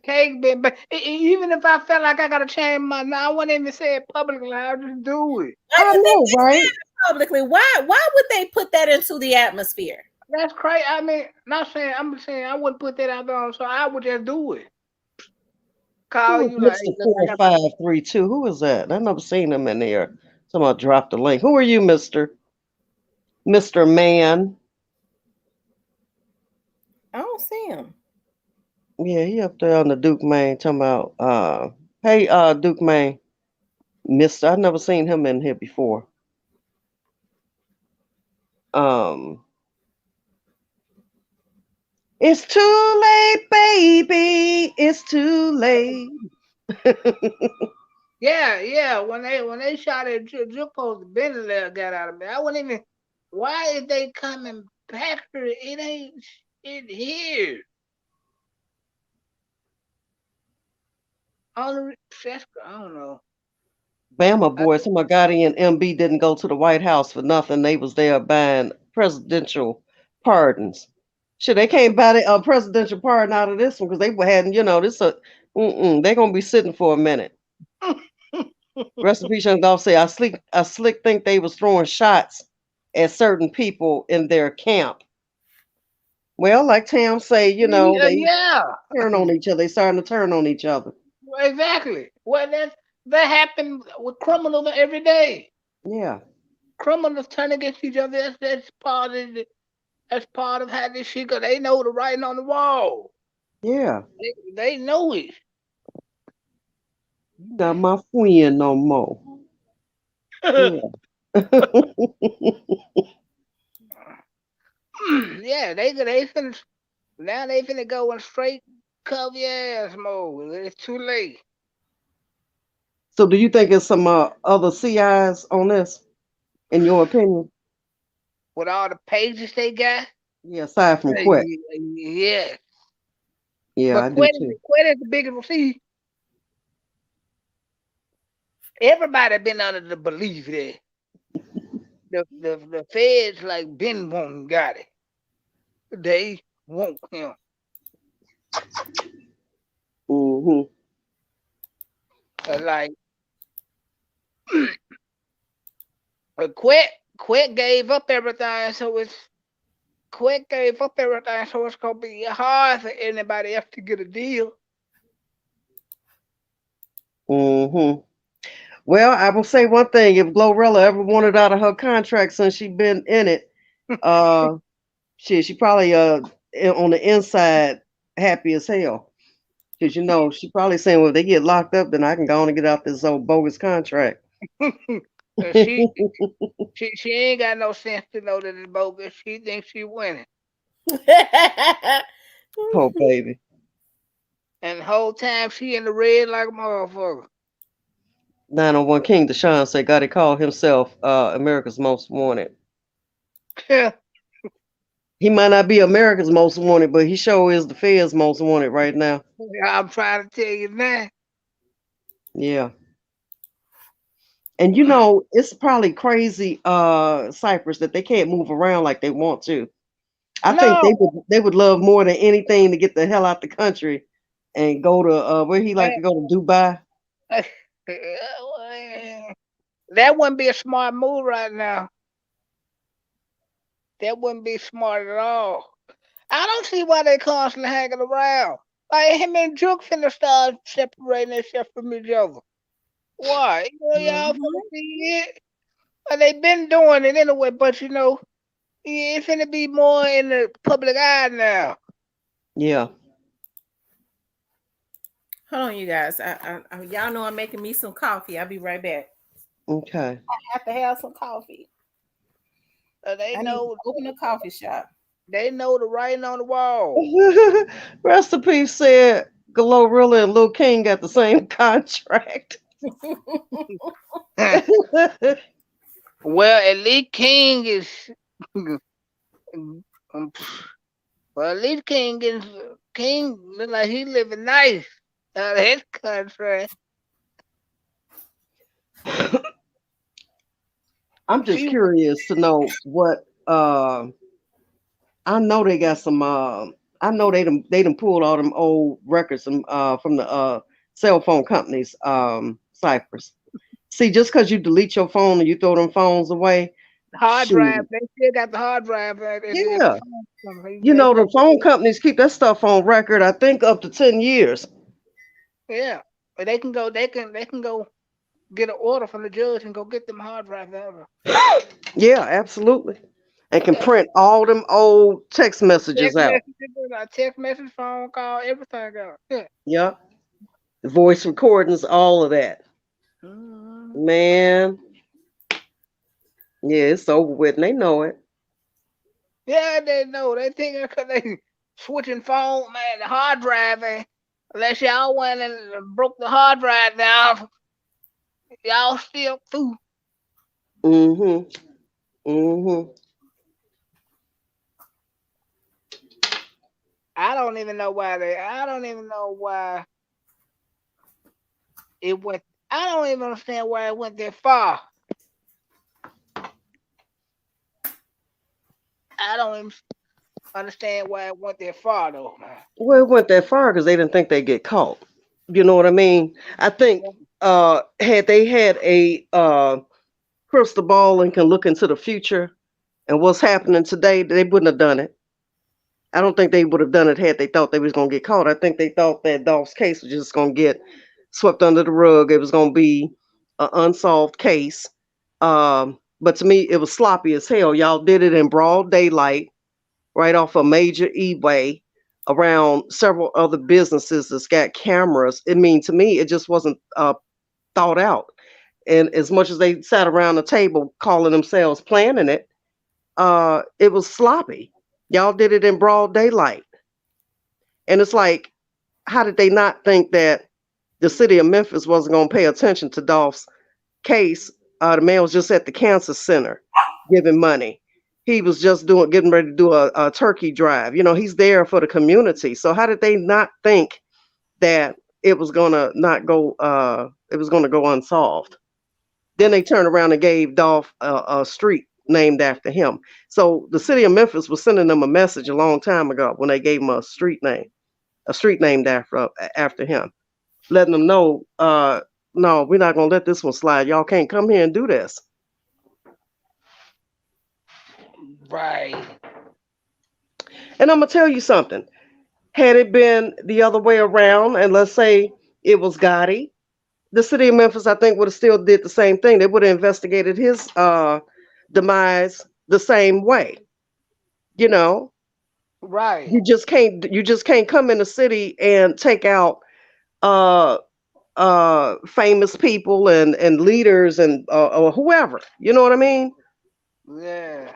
Cake been baked. Even if I felt like I gotta change my, I wouldn't even say it publicly. I'll just do it. Why I you think know, they said right? it publicly? Why would they put that into the atmosphere? That's crazy. I mean, not saying I'm just saying I wouldn't put that out there, so I would just do it. Call Who is you like, Mr. hey, look, I got 4532? Who is that? I never seen him in there. Someone dropped the link. Who are you, Mr. Man? I don't see him. Yeah, he up there on the Duke Main talking about hey Duke Main. Mister, I've never seen him in here before. Um It's too late, baby. It's too late. yeah. When they shot at Juke Post, the Bentley got out of me. I wouldn't even. Why is they coming back here? It ain't shit here. I don't know. Bama I boys, my Gotti and MB didn't go to the White House for nothing. They was there buying presidential pardons. Shit, they can't buy a presidential pardon out of this one because they were having, this they're gonna be sitting for a minute. Rest in peace, Young Dolph say I slick think they was throwing shots at certain people in their camp. Well, like Tam say, they yeah, turn on each other. They starting to turn on each other. exactly. Well, that happened with criminals every day. Yeah, Criminals turn against each other. That's part of how this shit go. They know the writing on the wall. yeah. They know it. You not my friend no more. Yeah. Yeah, they finna now they finna go in straight cover your ass mode. It's too late. So, do you think it's some other CIs on this, in your opinion? With all the pages they got. Yeah, aside from Quick. Yeah. Yeah, But I do too. Quet is the biggest. See, everybody been under the belief that the feds like Ben won't got it. They want him. Mm-hmm. Like Quit Quit gave up everything, so it's gonna be hard for anybody else to get a deal. Mm-hmm. Well, I will say one thing: if Glorilla ever wanted out of her contract since she been in it, uh, she probably on the inside happy as hell. Cause she probably saying, well, if they get locked up, then I can go on and get out this old bogus contract. 'Cause she ain't got no sense to know that it's bogus. She thinks she winning, Oh baby. and the whole time she in the red like a motherfucker. 901 King Deshaun said God he called himself America's Most Wanted. He might not be America's Most Wanted, but he sure is the Fed's Most Wanted right now. I'm trying to tell you now. Yeah. And it's probably crazy, Cypress, that they can't move around like they want to. I think No, they would love more than anything to get the hell out the country and go to where he like to go to Dubai. that wouldn't be a smart move right now. That wouldn't be smart at all. I don't see why they constantly hanging around. Like him and Juke finna start separating themselves from each other. Why? Y'all finna Mhm. see it. Well, they been doing it anyway, but it's finna be more in the public eye now. Yeah. Hold on, you guys. Y'all know I'm making me some coffee. I'll be right back. Okay. I have to have some coffee. They I need to know open a coffee shop. they know the writing on the wall. Recipe said Glorilla and Lil King got the same contract. Well, Elite King is um, well, Elite King look like he living nice out of his country. I'm just She curious to know what I know they got some I know they done pulled all them old records from the cell phone companies ciphers. See, just because you delete your phone and you throw them phones away, hard drive. shoot. They still got the hard drive at the Yeah. phone company. They The play. phone companies keep that stuff on record, I think up to 10 years. Yeah, but they can go. They can go get an order from the judge and go get them hard drives over. Yeah, absolutely. And can Yeah, print all them old text messages text out. messages, text message, phone call, everything else. Yeah. Yeah. Voice recordings, all of that. Mhm. Man, yeah, it's over with and they know it. Yeah, they know. They think because they switching phone, man, the hard drive, unless y'all went and broke the hard drive down, y'all still through. Mm-hmm. Mm-hmm. I don't even know why it went. I don't even understand why it went that far. I don't even understand why it went that far though, man. Well, it went that far because they didn't think they'd get caught. You know what I mean? I think had they had a crystal ball and can look into the future and what's happening today, they wouldn't have done it. I don't think they would have done it had they thought they was gonna get caught. I think they thought that Dolph's case was just gonna get swept under the rug. It was gonna be an unsolved case. But to me, it was sloppy as hell. Y'all did it in broad daylight, right off a major e-way, around several other businesses that's got cameras. I mean, to me, it just wasn't thought out. And as much as they sat around the table calling themselves planning it was sloppy. Y'all did it in broad daylight. And it's like, how did they not think that the city of Memphis wasn't going to pay attention to Dolph's case? The man was just at the cancer center giving money. He was just getting ready to do a turkey drive. He's there for the community. So how did they not think that it was gonna not go? It was gonna go unsolved. Then they turned around and gave Dolph a street. named after him. So the city of Memphis was sending them a message a long time ago when they gave him a street named after him, letting them know, no, we're not gonna let this one slide. Y'all can't come here and do this. Right. And I'm gonna tell you something. Had it been the other way around, and let's say it was Gotti, the city of Memphis, I think, would have still did the same thing. They would have investigated his demise the same way. You know, Right. you just can't come in the city and take out uh famous people and leaders and or whoever. You know what I mean? Yeah.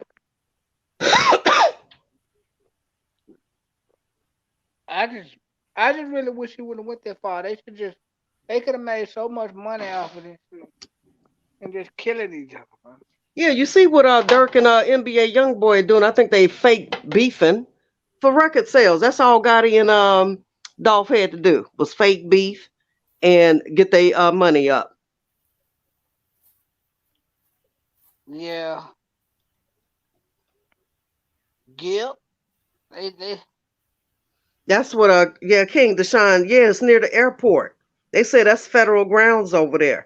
I just I just really wish he wouldn't have went that far. They could have made so much money off of this shit and just killing each other, man. Yeah, you see what Dirk and NBA YoungBoy doing. I think they fake beefing for record sales. That's all Gotti and Dolph had to do was fake beef and get their money up. Yeah. Yep. They That's what yeah, King Deshaun, yeah, it's near the airport. They say that's federal grounds over there.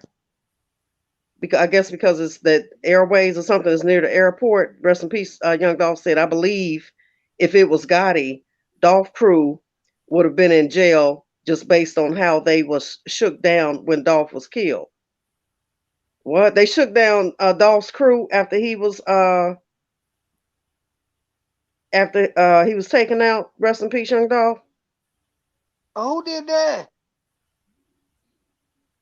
Because I guess because it's that airways or something is near the airport. Rest in peace, young Dolph said, I believe if it was Gotti, Dolph crew would have been in jail just based on how they was shook down when Dolph was killed. What? They shook down Dolph's crew after he was taken out. Rest in peace, young Dolph. who did that?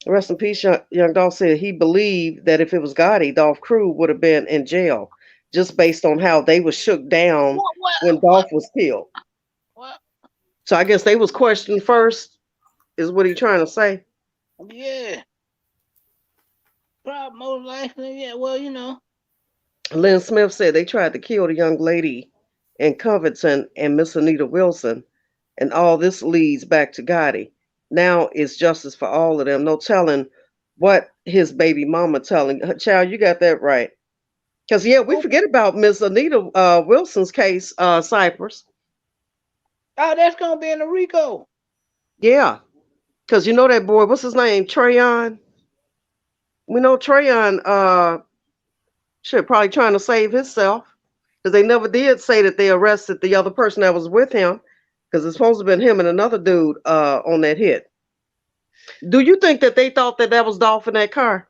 Rest in peace, young Dolph said he believed that if it was Gotti, Dolph crew would have been in jail just based on how they was shook down What what when what Dolph was killed. what So I guess they was questioned first, is what he trying to say. yeah. Probably most likely, yeah. Well, Lynn Smith said they tried to kill the young lady in Covington and Miss Anita Wilson, and all this leads back to Gotti. Now it's justice for all of them. No telling what his baby mama telling. Child, you got that right. Because, yeah, we oh, forget about Miss Anita Wilson's case, Cypress. oh, that's gonna be in the Rico. Yeah, because you know that boy, what's his name? Trayon. We know Trayon shit, probably trying to save himself. Because they never did say that they arrested the other person that was with him. Because it's supposed to have been him and another dude on that hit. Do you think that they thought that that was Dolph in that car?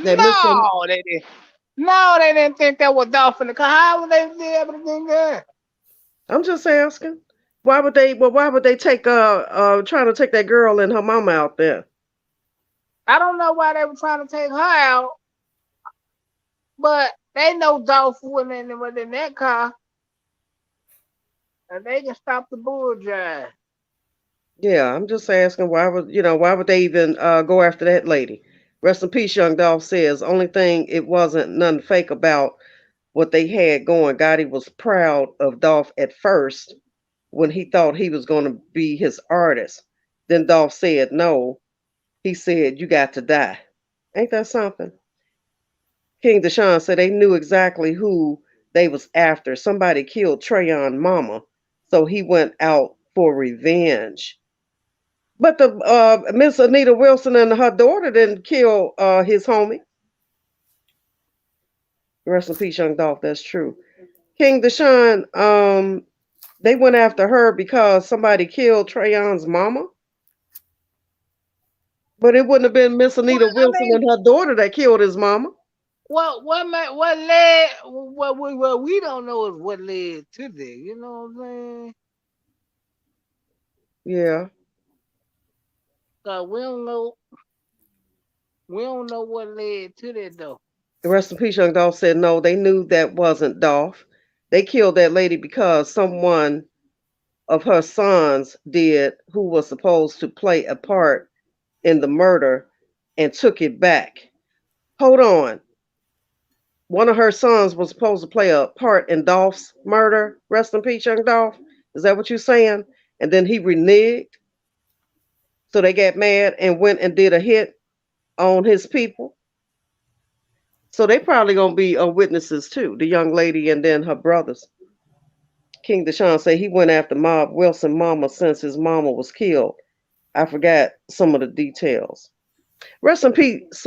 That Mr. No, they didn't. No, they didn't think that was Dolph in the car. How would they be able to think that? I'm just asking. Why would they? Well, why would they take trying to take that girl and her mama out there? I don't know why they were trying to take her out, but they know Dolph was in that car, and they can stop the bull drive. Yeah, I'm just asking why would they even go after that lady? Rest in peace, young Dolph says. Only thing it wasn't nothing fake about what they had going. Gotti was proud of Dolph at first when he thought he was going to be his artist. Then Dolph said no. He said, "You got to die." Ain't that something? King Deshaun said they knew exactly who they was after. Somebody killed Trayon mama, so he went out for revenge. But the Miss Anita Wilson and her daughter didn't kill his homie. Rest in peace, young Dolph. That's true. King Deshaun, they went after her because somebody killed Trayon's mama. But it wouldn't have been Miss Well, Anita I Wilson mean, and her daughter that killed his mama. what led what we don't know is what led to this. You know what I'm saying? Yeah. 'Cause we don't know what led to that though. Rest in peace, young Dolph said no, they knew that wasn't Dolph. They killed that lady because someone of her sons did who was supposed to play a part in the murder and took it back. Hold on. One of her sons was supposed to play a part in Dolph's murder. Rest in peace, young Dolph. Is that what you're saying? And then he reneged. So they got mad and went and did a hit on his people. So they probably gonna be witnesses too. The young lady and then her brothers. King Deshaun say he went after Mob Wilson mama since his mama was killed. I forgot some of the details. Rest in peace,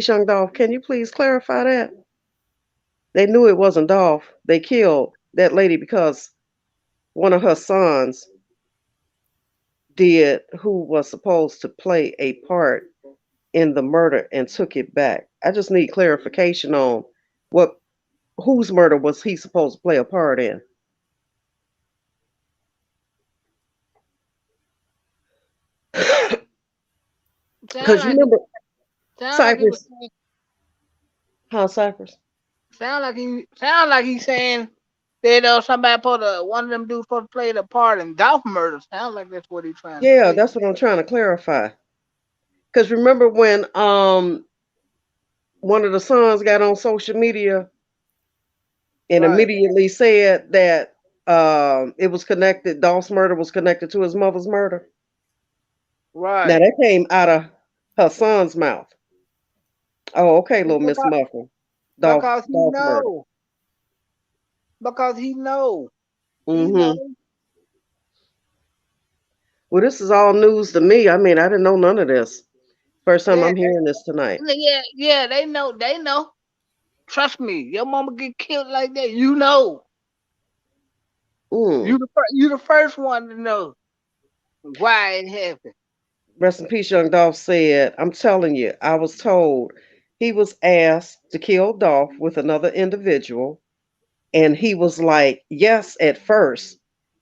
young Dolph. Can you please clarify that? They knew it wasn't Dolph. They killed that lady because one of her sons did who was supposed to play a part in the murder and took it back. I just need clarification on what whose murder was he supposed to play a part in? Sound Because you like remember sound like he was Cypress, huh? Cypress. sound like he's saying that somebody put one of them dudes supposed to play the part in Dolph murder. Sound like that's what he's trying to Yeah, say. that's what I'm trying to clarify. Because remember when one of the sons got on social media and Right, immediately said that it was connected, Dolph's murder was connected to his mother's murder. Now right. that came out of her son's mouth. Oh, okay, little Miss Because, Muffin. Dolph because he Dolph murder. know. Because he know. He know. Hmm. Well, this is all news to me. I mean, I didn't know none of this. First time Yeah, I'm hearing this tonight. yeah. They know. They know. Trust me. Your mama get killed like that. You know. Mm. You the first one to know why it happened. Rest in peace, young Dolph said, I'm telling you, I was told he was asked to kill Dolph with another individual. And he was like, yes, at first,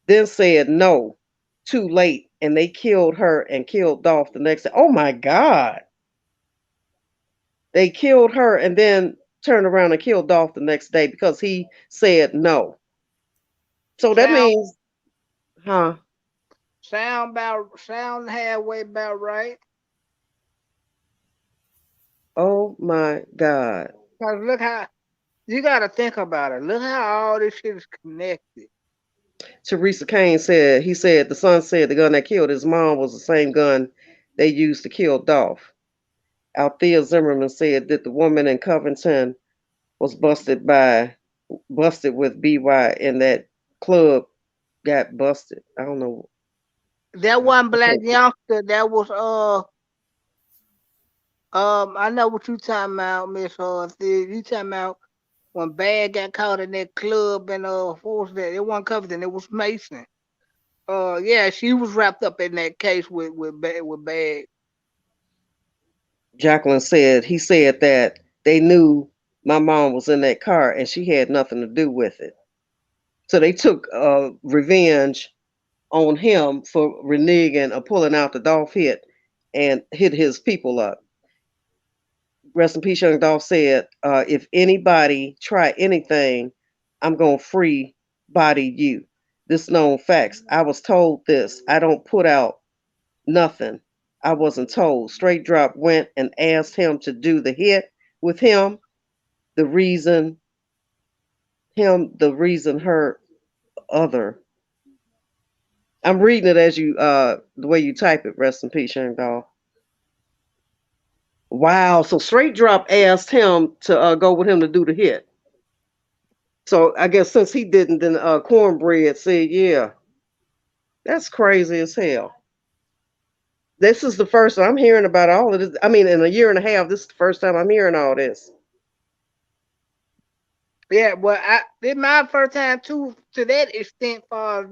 then said no, too late. And they killed her and killed Dolph the next day. Oh my God. They killed her and then turned around and killed Dolph the next day because he said no. So that Sound means, huh? sound halfway about right. Oh my God. Cause look how you gotta think about it. Look how all this shit is connected. Teresa Kane said, he said, the son said the gun that killed his mom was the same gun they used to kill Dolph. Althea Zimmerman said that the woman in Covington was busted with BY in that club got busted. I don't know. That I one black can't. youngster that was I know what you talking about, Miss you talking about when Bad got caught in that club and what was that? It wasn't Covington, it was Mason. Yeah, she was wrapped up in that case with Bad. Jacqueline said he said that they knew my mom was in that car and she had nothing to do with it. So they took revenge on him for reneging or pulling out the Dolph hit and hit his people up. Rest in peace, young Dolph said, if anybody try anything, I'm going to free body you. This known facts. I was told this. I don't put out nothing. I wasn't told. Straight Drop went and asked him to do the hit with him. The reason the reason her other. I'm reading it as you the way you type it. Rest in peace, young Dolph. Wow. So Straight Drop asked him to go with him to do the hit. So I guess since he didn't, then Cornbread said, "Yeah, that's crazy as hell." This is the first I'm hearing about all of this. I mean, in a year and a half, this is the first time I'm hearing all this. Yeah, well this my first time too to that extent for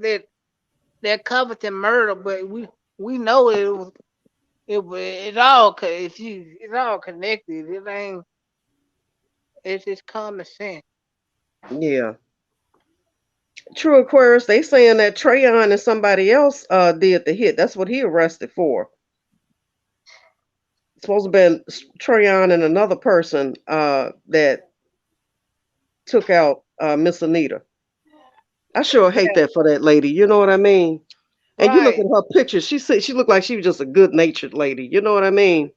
that Covington murder, but we know it's all it's all connected. It ain't it's just common sense. Yeah, True Aquarius. They saying that Trayon and somebody else did the hit. That's what he arrested for. It's supposed to have been Trayon and another person that took out Miss Anita. I sure hate Yeah, that for that lady. You know what I mean? And you look right. at her pictures. She said she looked like she was just a good natured lady. You know what I mean?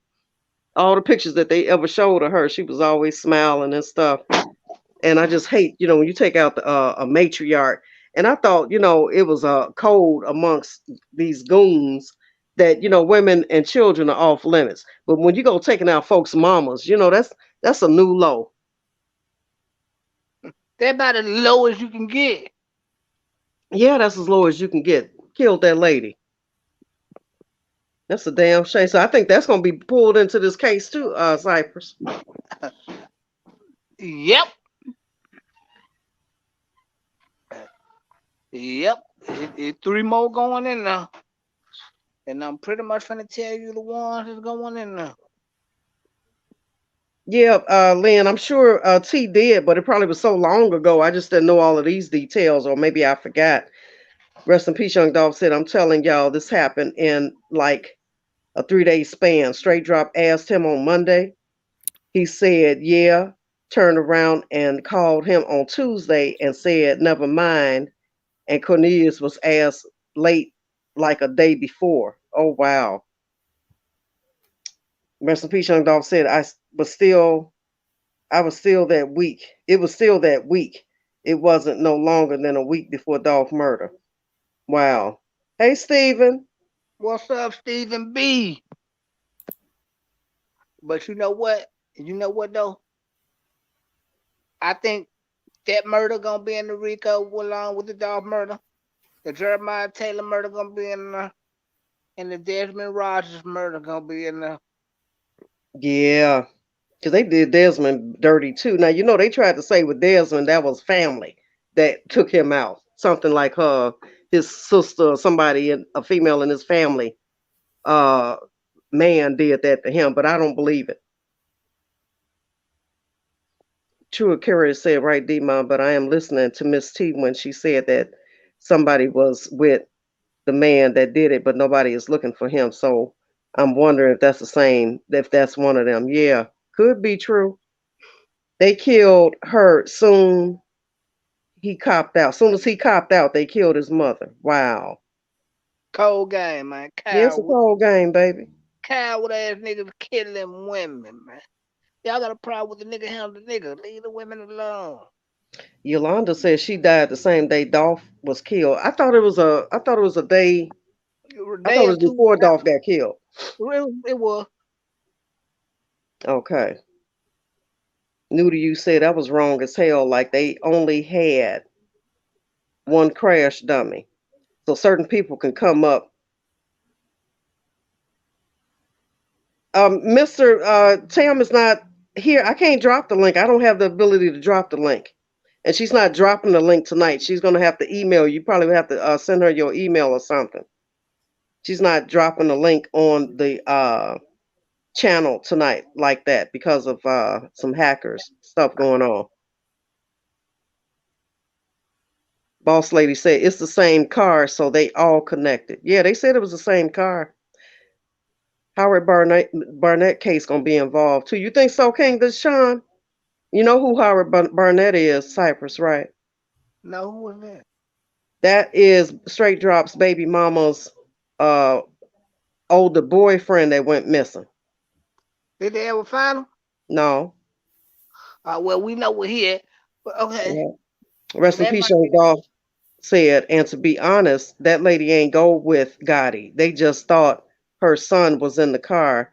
All the pictures that they ever showed of her, she was always smiling and stuff. And I just hate, when you take out a matriarch. And I thought, it was a code amongst these goons that women and children are off limits. But when you go taking out folks' mamas, That's a new low. That about as low as you can get. Yeah, that's as low as you can get. Killed that lady. That's a damn shame. So I think that's gonna be pulled into this case too, Cypress. Yep. Yep. It three more going in there. And I'm pretty much finna tell you the ones that's going in there. Yeah, Lynn, I'm sure T did, but it probably was so long ago. I just didn't know all of these details, or maybe I forgot. Rest in peace, Young Dolph said, I'm telling y'all, this happened in like a 3 day span. Straight Drop asked him on Monday. He said, yeah, turned around and called him on Tuesday and said, never mind. And Cornelius was asked late, like a day before. Oh, wow. Rest in peace, Young Dolph said, I was still that weak. It was still that week. It wasn't no longer than a week before Dolph murder. Wow. Hey, Steven. What's up, Stephen B? But you know what? You know what though? I think that murder gonna be in the Rico along with the Dolph murder. The Jeremiah Taylor murder gonna be in there. And the Desmond Rogers murder gonna be in there. Yeah, because they did Desmond dirty too. Now, you know, they tried to say with Desmond that was family that took him out. Something like his sister or somebody, a female in his family, uh, man did that to him, but I don't believe it. True Curious said, right, D-Mom, but I am listening to Miss T when she said that somebody was with the man that did it, but nobody is looking for him. So I'm wondering if that's the same, if that's one of them. Yeah, could be true. They killed her soon. He copped out. Soon as he copped out, they killed his mother. Wow. Cold game, man. Yeah, it's a cold game, baby. Coward ass niggas killing women, man. Y'all got a problem with the nigga handle the nigga. Leave the women alone. Yolanda says she died the same day Dolph was killed. I thought it was a day. A I thought day it or was two before Dolph after. got killed. It was. Okay. New to you said that was wrong as hell. Like they only had one crash dummy. So certain people can come up. Mr. Tam is not here. I can't drop the link. I don't have the ability to drop the link. And she's not dropping the link tonight. She's going to have to email you. Probably have to send her your email or something. She's not dropping the link on the channel tonight like that because of some hackers stuff going on. Boss lady said it's the same car, so they all connected. Yeah, they said it was the same car. Howard Barnett case gonna be involved too. You think so, King Deshaun? You know who Howard Barnett is, Cypress, right? No, who was that? That is Straight Drop's baby mama's uh older boyfriend that went missing. Did they ever find him? No. Well, we know we're here. But okay. Yeah. Rest in That peace, might young be Dolph said, and to be honest, that lady ain't go with Gotti. They just thought her son was in the car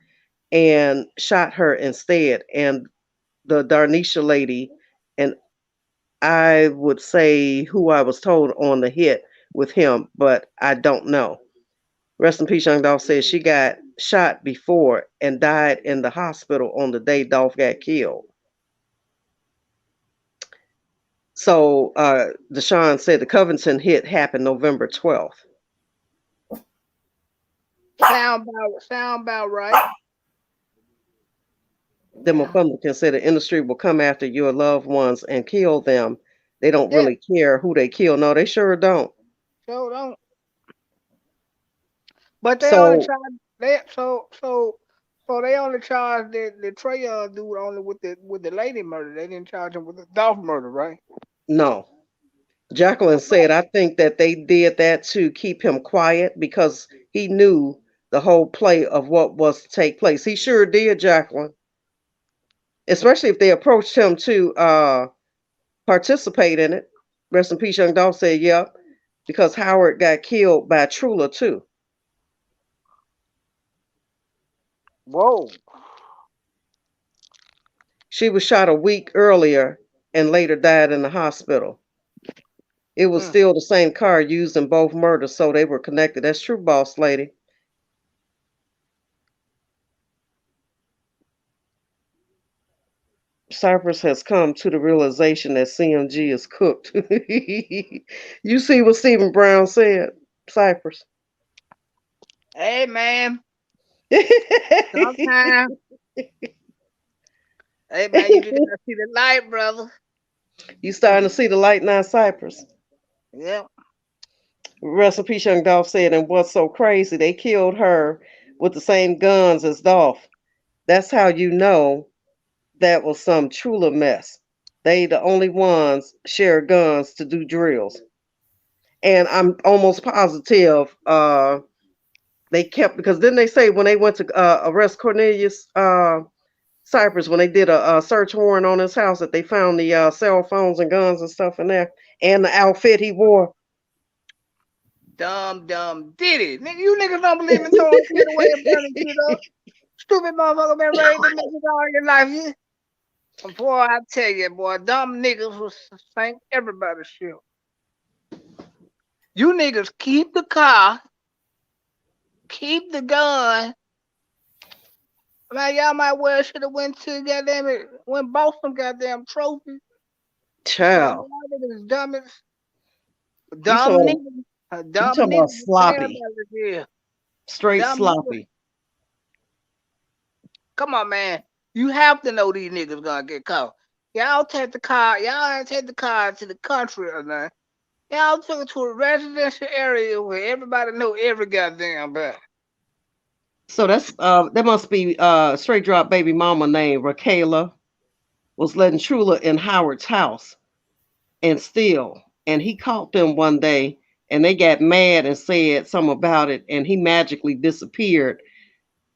and shot her instead. And the Darnisha lady, and I would say who I was told on the hit with him, but I don't know. Rest in peace, young Dolph says she got shot before and died in the hospital on the day Dolph got killed. So Deshaun said the Covington hit happened November 12th. sound about right. Them Yeah. Republicans said the industry will come after your loved ones and kill them. They don't Yeah. really care who they kill. No, they sure don't. So don't. But they only So charge they so they only charged the Trayon dude only with the lady murder. They didn't charge him with the Dolph murder, right? no. Jacqueline said, I think that they did that to keep him quiet because he knew the whole play of what was to take place. He sure did, Jacqueline. Especially if they approached him to participate in it. Rest in peace, young Dolph said, yep, because Howard got killed by Trula too. Whoa. She was shot a week earlier and later died in the hospital. It was Mm. still the same car used in both murders, so they were connected. That's true, boss lady. Cypress has come to the realization that CMG is cooked. You see what Stephen Brown said, Cypress. Hey man, sometimes, hey man, you just gotta see the light, brother. You starting to see the light now, Cypress. Yeah. Rest in peace, young Dolph said, and what's so crazy, they killed her with the same guns as Dolph. That's how you know that was some Trula mess. They the only ones share guns to do drills. And I'm almost positive they kept, because then they say when they went to arrest Cornelius Cypress, when they did a search warrant on his house, that they found the cell phones and guns and stuff in there, and the outfit he wore. Dumb did it. Nigga, you niggas don't believe in throwing shit away and burning shit up. Stupid motherfucker been raised in niggas all your life. Boy, I tell you, boy, dumb niggas will sink everybody's shit. You niggas keep the car, keep the gun. Man, y'all might well should have went to goddamn it, went bought some goddamn trophies. Man, Child, y'all niggas is dumb as you dumb talking niggas. you Dumb talking about niggas is sloppy, everybody's here. straight Dumb niggas. sloppy. Come on, man. You have to know these niggas gonna get caught. Y'all take the car. Y'all ain't take the car to the country or nothing. Y'all took it to a residential area where everybody know every goddamn body. So that must be straight drop baby mama named Raquela was letting Trula in Howard's house and steal. And he caught them one day and they got mad and said something about it and he magically disappeared.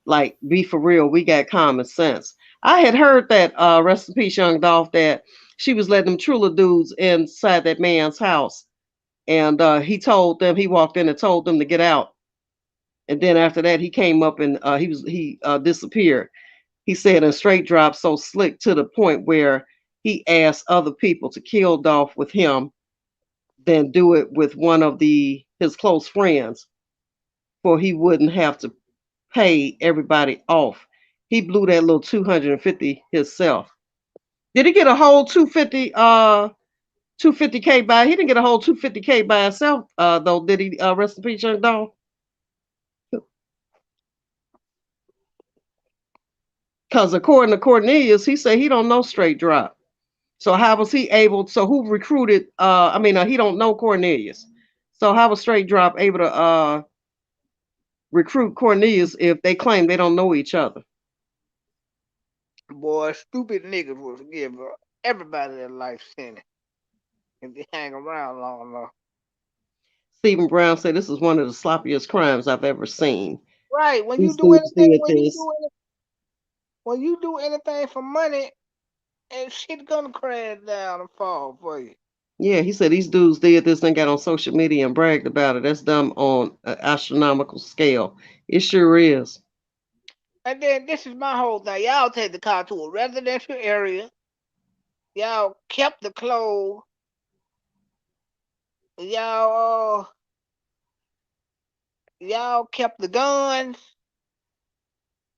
Like, be for real, we got common sense. I had heard that rest in peace, young Dolph, that she was letting them Trula dudes inside that man's house. And he told them, he walked in and told them to get out. And then after that, he came up and he disappeared. He said in straight drop, so slick to the point where he asked other people to kill Dolph with him, then do it with one of his close friends, for he wouldn't have to pay everybody off. He blew that little 250 himself. Did he get a whole 250K by? He didn't get a whole 250K by himself, though. Did he? Rest in peace, young Dolph. Because according to Cornelius, he said he don't know straight drop. So how was he able? So who recruited? He don't know Cornelius. So how was straight drop able to recruit Cornelius if they claim they don't know each other? Boy, stupid niggas will give everybody their life sentence if they hang around long enough. Stephen Brown said this is one of the sloppiest crimes I've ever seen. Right. When you These do dudes anything, did this. when you do anything for money, and shit gonna crash down and fall for you. Yeah, he said these dudes did this and got on social media and bragged about it. That's dumb on an astronomical scale. It sure is. And then this is my whole thing. Y'all take the car to a residential area. Y'all kept the clothes. Y'all y'all kept the guns.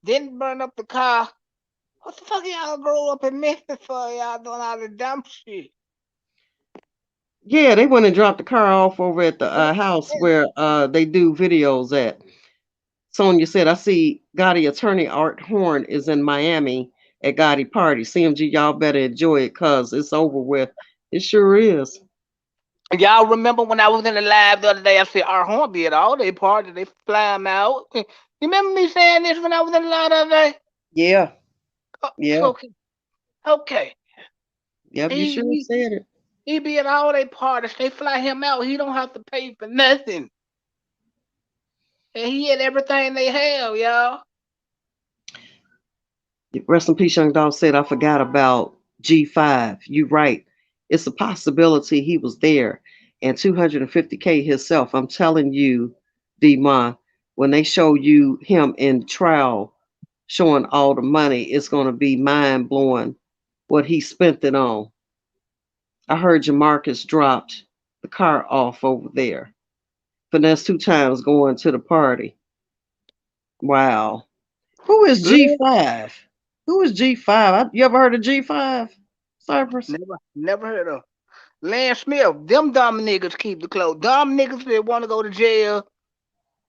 Didn't burn up the car. What the fuck y'all grow up in Memphis for? Y'all doing all the dumb shit. Yeah, they went and dropped the car off over at the And, house and, where they do videos at. Sonia said, I see Gotti attorney Art Horn is in Miami at Gotti party. CMG, y'all better enjoy it because it's over with. It sure is. y'all remember when I was in the live the other day? I said our horn be at all they parties. They fly them out. You remember me saying this when I was in the live the other day? Yeah, Oh, yeah. okay. Okay. Yep, you sure He, said it. he be at all they parties. They fly him out. He don't have to pay for nothing. And he had everything they have, y'all. Rest in peace, young dog said, I forgot about G5. You right. It's a possibility he was there. And 250K himself. I'm telling you, D-Ma, when they show you him in trial showing all the money, it's going to be mind blowing. what he spent it on. I heard Jamarcus dropped the car off over there. Finesse 2 times going to the party. Wow. Who is Lynn, G5? Who is G5? You ever heard of G5? Cypress? never heard of Lance Smith. Them dumb niggas keep the clothes. Dumb niggas that want to go to jail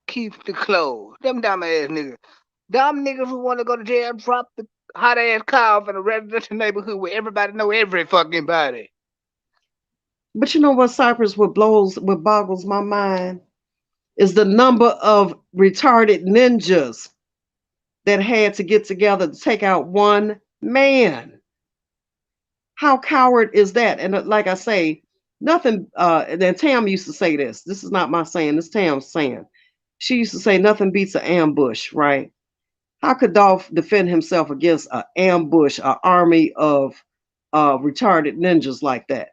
keep the clothes. Them dumb ass niggas. Dumb niggas who want to go to jail drop the hot ass car off in a residential neighborhood where everybody know every fucking body. But you know what, Cypress, what boggles my mind is the number of retarded ninjas that had to get together to take out one man. How coward is that? And like I say, nothing. And then Tam used to say this. This is not my saying. This Tam's saying. She used to say nothing beats an ambush, right? How could Dolph defend himself against an ambush, an army of retarded ninjas like that?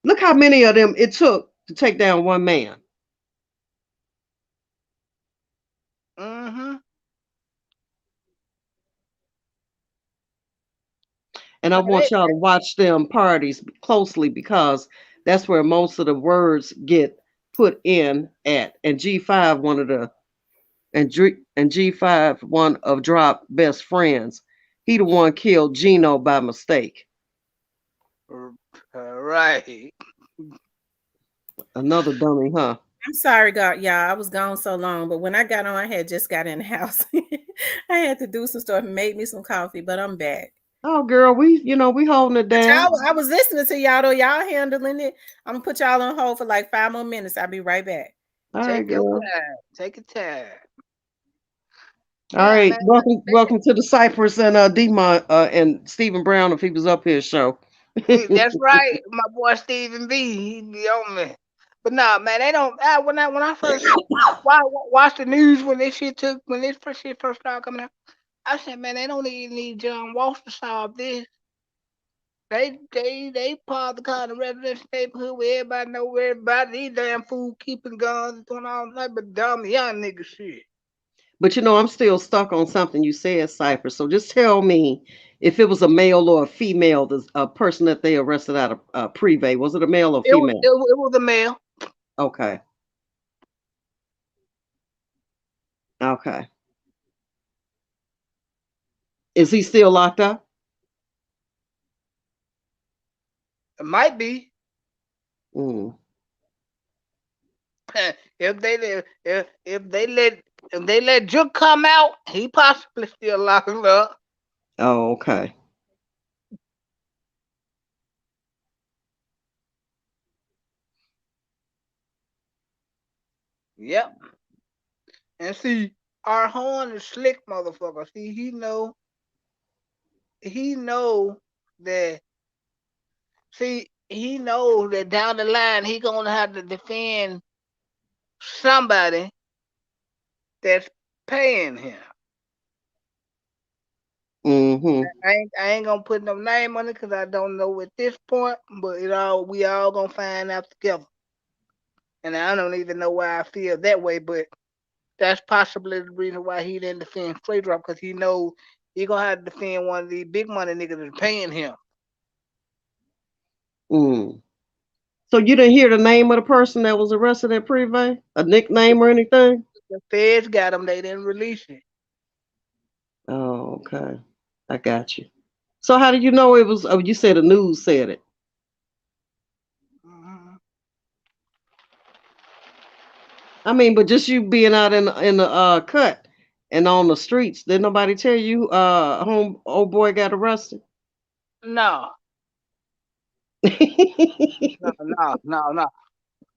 Look how many of them it took to take down one man. Mm-hmm. And I Man, want y'all to watch them parties closely because that's where most of the words get put in at. And G5, one of the and G5, one of Drop best friends. He the one killed Gino by mistake. right. Another dummy, huh? I'm sorry, God, y'all. I was gone so long, but when I got on, I had just got in the house. I had to do some stuff and made me some coffee, but I'm back. Oh, girl, we holding it But down. y'all, I was listening to y'all though. Y'all handling it. I'm gonna put y'all on hold for like 5 more minutes. I'll be right back. All right, Take your girl. time. Take your time. All Yeah, right, man. welcome to the Cypress and Demon and Stephen Brown if he was up here show. That's right. My boy Stephen B. He be on me. But nah, man, they don't. When I first watched the news when this first shit first started coming out, I said, man, they don't even need John Walsh to solve this. They part the kind of residential neighborhood where everybody know where everybody. These damn fool keeping guns doing all that, but dumb young nigga shit. But I'm still stuck on something you said, Cypress. So just tell me if it was a male or a female, the person that they arrested out of Privé. Was it a male or It was female? it was a male. Okay. Okay. Is he still locked up? It might be. Mm. If they let Juke come out, he possibly still locked up. Oh, okay. Yep. And see, our horn is slick, motherfucker. See, he know that. See, he knows that down the line he gonna have to defend somebody that's paying him. Mm-hmm. I ain't gonna put no name on it because I don't know at this point, but we all gonna find out together. And I don't even know why I feel that way, but that's possibly the reason why he didn't defend Straight Drop because he knows he gonna have to defend one of these big money niggas that's paying him. Mm. So you didn't hear the name of the person that was arrested at Privé? A nickname or anything? The feds got him, they didn't release it. Oh, okay. I got you. So how did you know it was? Oh, you said the news said it. Mhm. I mean, but just you being out in the cut and on the streets, did nobody tell you home old boy got arrested? No, no.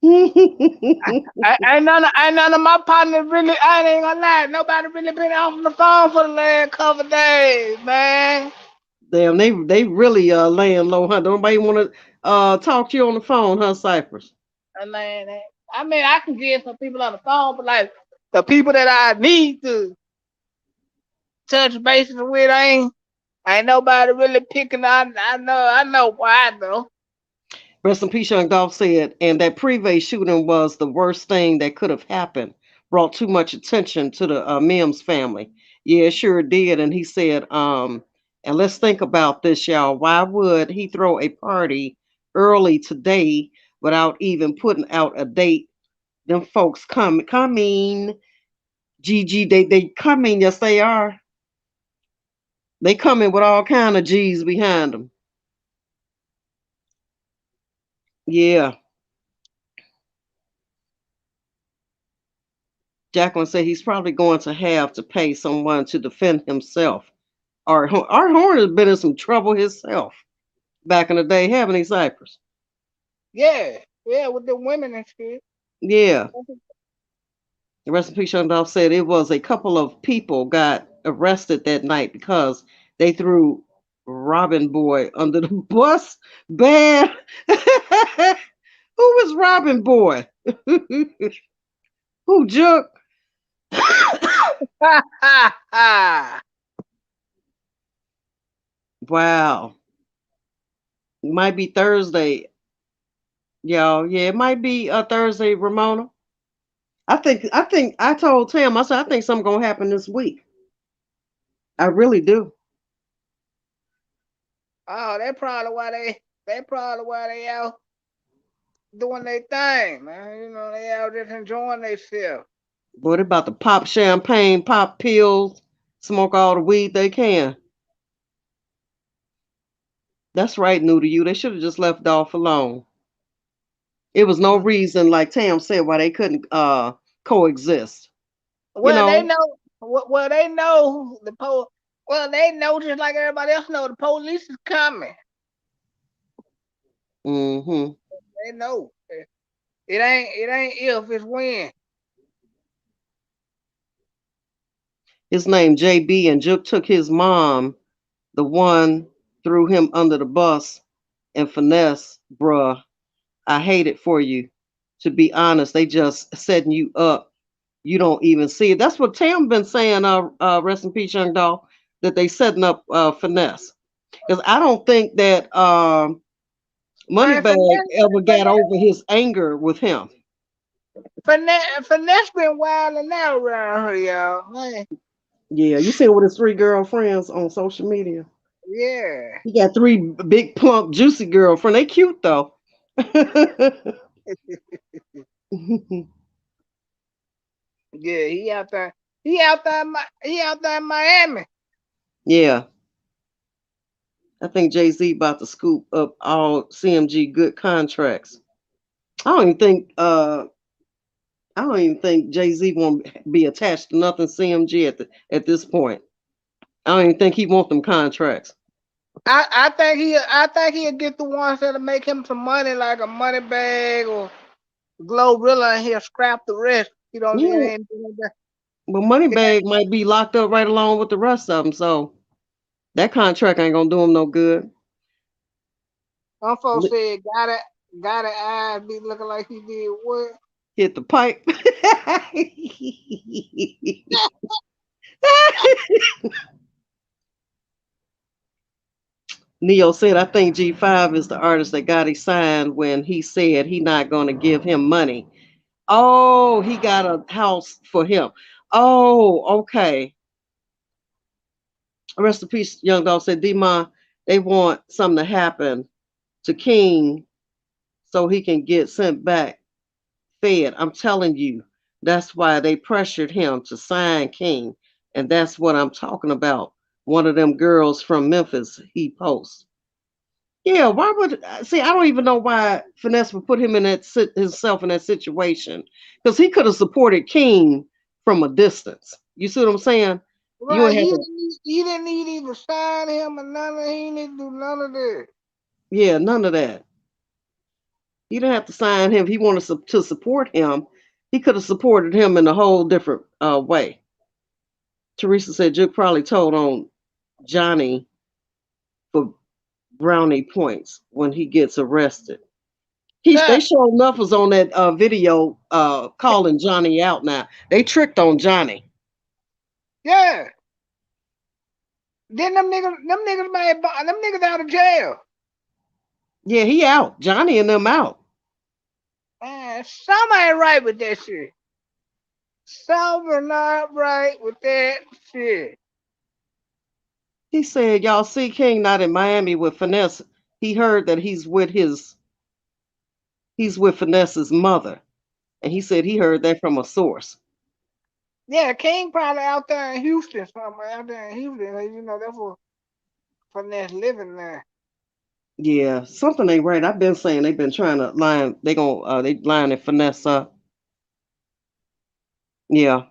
I ain't none of my partners really. I ain't gonna lie. Nobody really been off the phone for the last couple days, man. Damn, they really laying low, huh? Nobody want to talk to you on the phone, huh, Cypress? And man, I mean, I can get some people on the phone, but like the people that I need to touch bases with, ain't nobody really picking. I know why though. Rest in peace, Young Dolph said, and that Privé shooting was the worst thing that could have happened. Brought too much attention to the Mims family. Yeah, it sure did. And he said, And let's think about this, y'all. Why would he throw a party early today without even putting out a date? Them folks coming. Gigi, they coming. Yes, they are. They coming with all kind of G's behind them. Yeah. Jacqueline said he's probably going to have to pay someone to defend himself. Art Horn has been in some trouble himself back in the day, haven't he, Cypress? Yeah, yeah, with the women and shit. Yeah. The rest in peace, Young Dolph said it was a couple of people got arrested that night because they threw Robin Boy under the bus. Bad. Who was Robin Boy? Who Jook? Wow. It might be Thursday, y'all. Yeah, it might be Thursday, Ramona. I think I told Tam, I said I think something gonna happen this week. I really do. Oh, they probably why they out doing their thing, man. You know, they out just enjoying themselves. Boy, they about to pop champagne, pop pills, smoke all the weed they can. That's right, new to you. They should have just left Dolph alone. It was no reason, like Tam said, why they couldn't coexist. You Well, they know? know. Well, they know the Well, they know just like everybody else know the police is coming. Mm-hmm. They know. It ain't if, it's when. His name JB and Jook took his mom, the one threw him under the bus and finesse, bruh. I hate it for you. To be honest, they just setting you up. You don't even see it. That's what Tam been saying, rest in peace, young doll, that they setting up finesse. Because I don't think that Man, Moneybag ever got over his anger with him. finesse been wilding out around here, y'all. Man, Yeah, you see it with his three girlfriends on social media. yeah. He got three big, plump, juicy girlfriends. They cute though. Yeah, he out there. He out there in Miami. Yeah, I think Jay Z about to scoop up all CMG good contracts. I don't even think I don't even think Jay Z won't be attached to nothing CMG at this point. I don't even think he want them contracts. I think he'll get the ones that'll make him some money, like a money bag or Glorilla, and he'll scrap the rest. You know, it Yeah, ain't but it ain't- Moneybag might be locked up right along with the rest of them, so that contract ain't gonna do him no good. some folks said got it eyes be looking like he did what? Hit the pipe. Neo said, I think G5 is the artist that got he signed when he said he not going to give him money. Oh, he got a house for him. Oh, okay. Rest in peace, Young Dog said, Demon, they want something to happen to King so he can get sent back fed. I'm telling you, that's why they pressured him to sign King. And that's what I'm talking about. One of them girls from Memphis, he posts. Yeah, why would see? I don't even know why Finesse would put him in that himself in that situation because he could have supported King from a distance. You see what I'm saying? You Right, ain't have to. he didn't need to even sign him or none of. He didn't do none of that. Yeah, none of that. He didn't have to sign him. If he wanted to support him, he could have supported him in a whole different way. Teresa said Juke probably told on Johnny for brownie points when he gets arrested. They Yeah, sure enough was on that video calling Johnny out now. They tricked on Johnny. yeah. Then them niggas out of jail. Yeah, he out. Johnny and them out. Man, something ain't right with that shit. Something not right with that shit. He said, "Y'all see King not in Miami with Finesse. He heard that he's with Finesse's mother, and he said he heard that from a source." Yeah, King probably out there in Houston, somewhere out there in Houston. That's what finesse living there. Yeah, something ain't right. I've been saying they've been trying to line. They lining Finesse up. Yeah.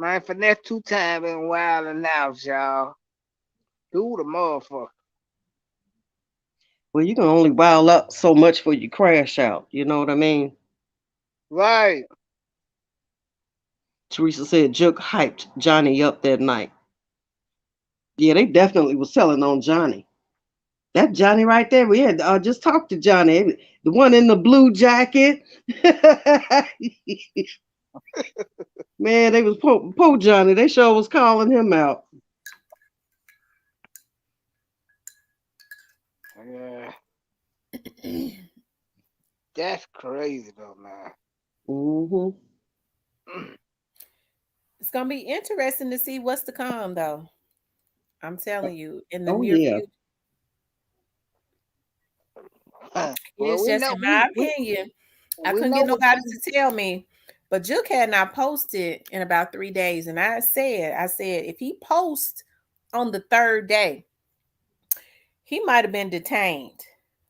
Man, finesse 2 times been wild and out, y'all. Dude, the motherfucker. Well, you can only wild up so much for you crash out. You know what I mean? Right. Teresa said Jook hyped Johnny up that night. Yeah, they definitely was telling on Johnny. That Johnny right there. We had just talked to Johnny, the one in the blue jacket. Man, they was po Johnny. They sure was calling him out. Yeah. That's crazy though, man. Hmm. It's gonna be interesting to see what's to come, though. I'm telling you, in the Oh near yeah. future. Well, It's we just know in we my we opinion. I we couldn't know get what nobody King. to tell me, but Juke had not posted in about 3 days, and I said, if he posts on the third day, he might have been detained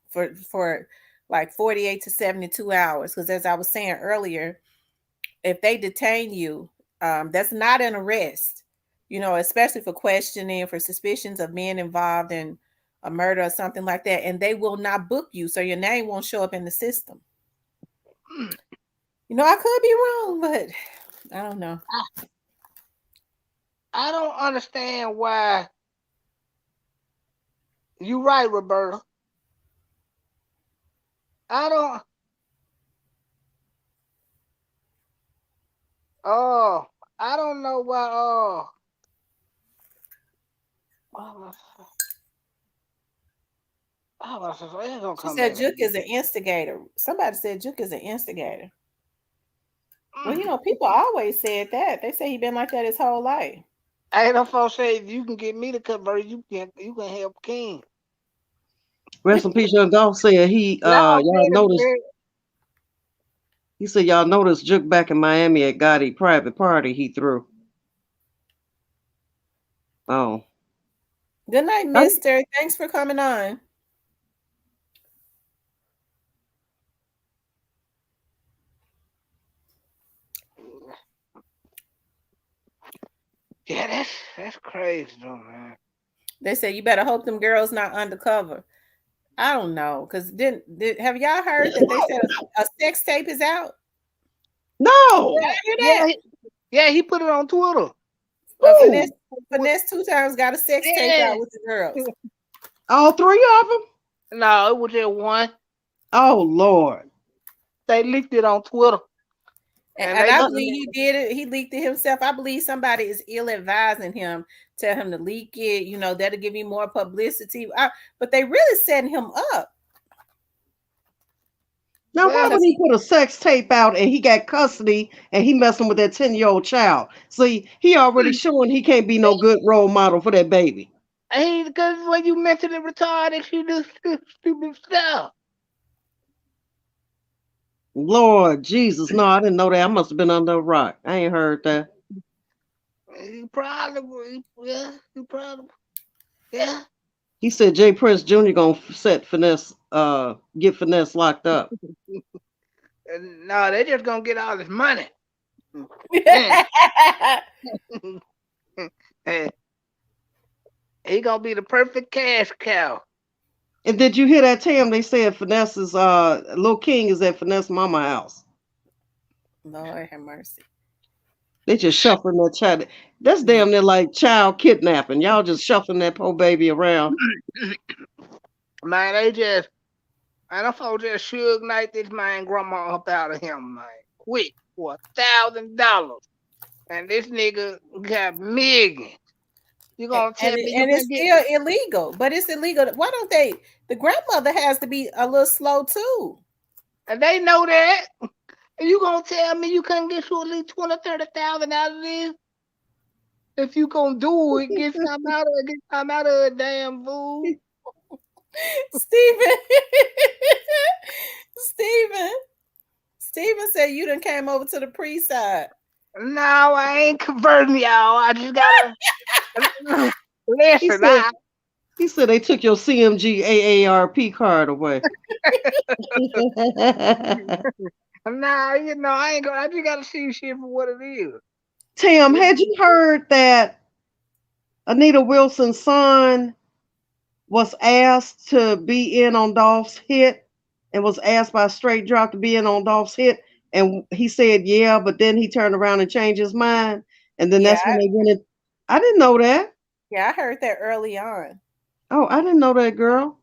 for like 48 to 72 hours. Because as I was saying earlier, if they detain you, that's not an arrest. Especially for questioning, for suspicions of being involved in a murder or something like that, and they will not book you, so your name won't show up in the system. I could be wrong, but I don't know. I don't understand why. You right, Roberta. I don't. Oh, I don't know why. Oh, it's gonna She come said back. Juke is an instigator. Somebody said Juke is an instigator. Well, Mm. people always said that. They say he been like that his whole life. Hey, them folks say you can get me to convert. You can help King. Rest in peace, young Dolph said Law y'all said noticed it. he said y'all noticed Jook back in Miami at Gotti private party he threw. Oh. Good night, mister. Thanks for coming on. Yeah, that's crazy though, man. They say you better hope them girls not undercover. I don't know, because have y'all heard that they said a sex tape is out? No. Yeah, I hear yeah, that. yeah. He put it on Twitter. Finesse, Who? finesse 2 times got a sex tape Yeah. out with the girls. All three of them? No, it was just one. Oh Lord. They leaked it on Twitter, And, and and they I Uh, believe he did it. He leaked it himself. I believe somebody is ill advising him, tell him to leak it. That'll give him more publicity. But they really setting him up. Now why well, would Because he put a sex tape out and he got custody and he messing with that 10-year-old child? See, he already showing he can't be no good role model for that baby. hey, because when you mentally retarded, you do stupid stuff. Lord Jesus, no, I didn't know that. I must have been under a rock. I ain't heard that. You probably, yeah, you probably, yeah. He said Jay Prince Jr. gonna get Finesse locked up. No, they just gonna get all this money. Mm. Hey, he gonna be the perfect cash cow. And did you hear that, Tam? They said Finesse's Lil King is at Finesse mama house. Lord have mercy. They just shuffling that child. That's damn near like child kidnapping. Y'all just shuffling that poor baby around. Man, they just, man, them folks just should night this man grandma up out of him, man. Quick for $1,000. And this nigga got millions. You And, gonna tell and, me you and it's can get, still illegal, but it's illegal. Why don't they? The grandmother has to be a little slow too. and they know that. You gonna tell me you couldn't get you at least 20, 30,000 out of this? If you gonna do it, get some out of it, damn fool. Steven. Steven. Steven said you done came over to the pre-side. No, I ain't converting y'all. I just gotta He listen. said he said they took your CMG AARP card away. Nah, I ain't gonna. I just gotta see shit for what it is. Tim, had you heard that Anita Wilson's son was asked to be in on Dolph's hit and was asked by Straight Drop to be in on Dolph's hit? And he said, yeah, but then he turned around and changed his mind. And then Yeah, that's when they went in. I didn't know that. yeah, I heard that early on. Oh, I didn't know that, girl.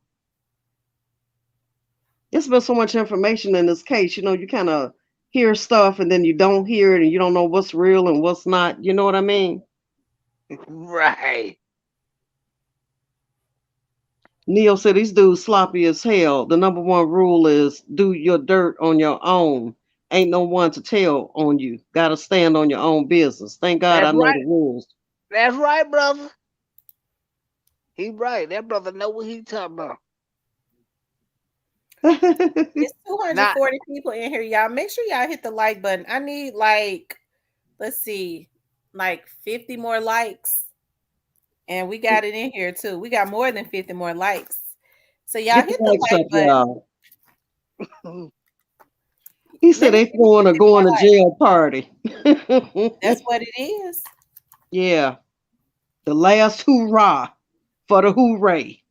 It's been so much information in this case. You kind of hear stuff and then you don't hear it and you don't know what's real and what's not. You know what I mean? Right. Neil said these dudes sloppy as hell. The number one rule is do your dirt on your own. Ain't no one to tell on you. Gotta stand on your own business. Thank God That's I know right. the rules. That's right, brother. He right. That brother know what he talking about. It's Not 240 people in here, y'all. Make sure y'all hit the like button. I need let's see, like 50 more likes. And we got it in here too. We got more than 50 more likes. So y'all Get the hit the likes like up, button. y'all. He Let said me they see if we throwing get a 50 more going to likes. jail party. That's what it is. Yeah. The last hoorah for the hooray.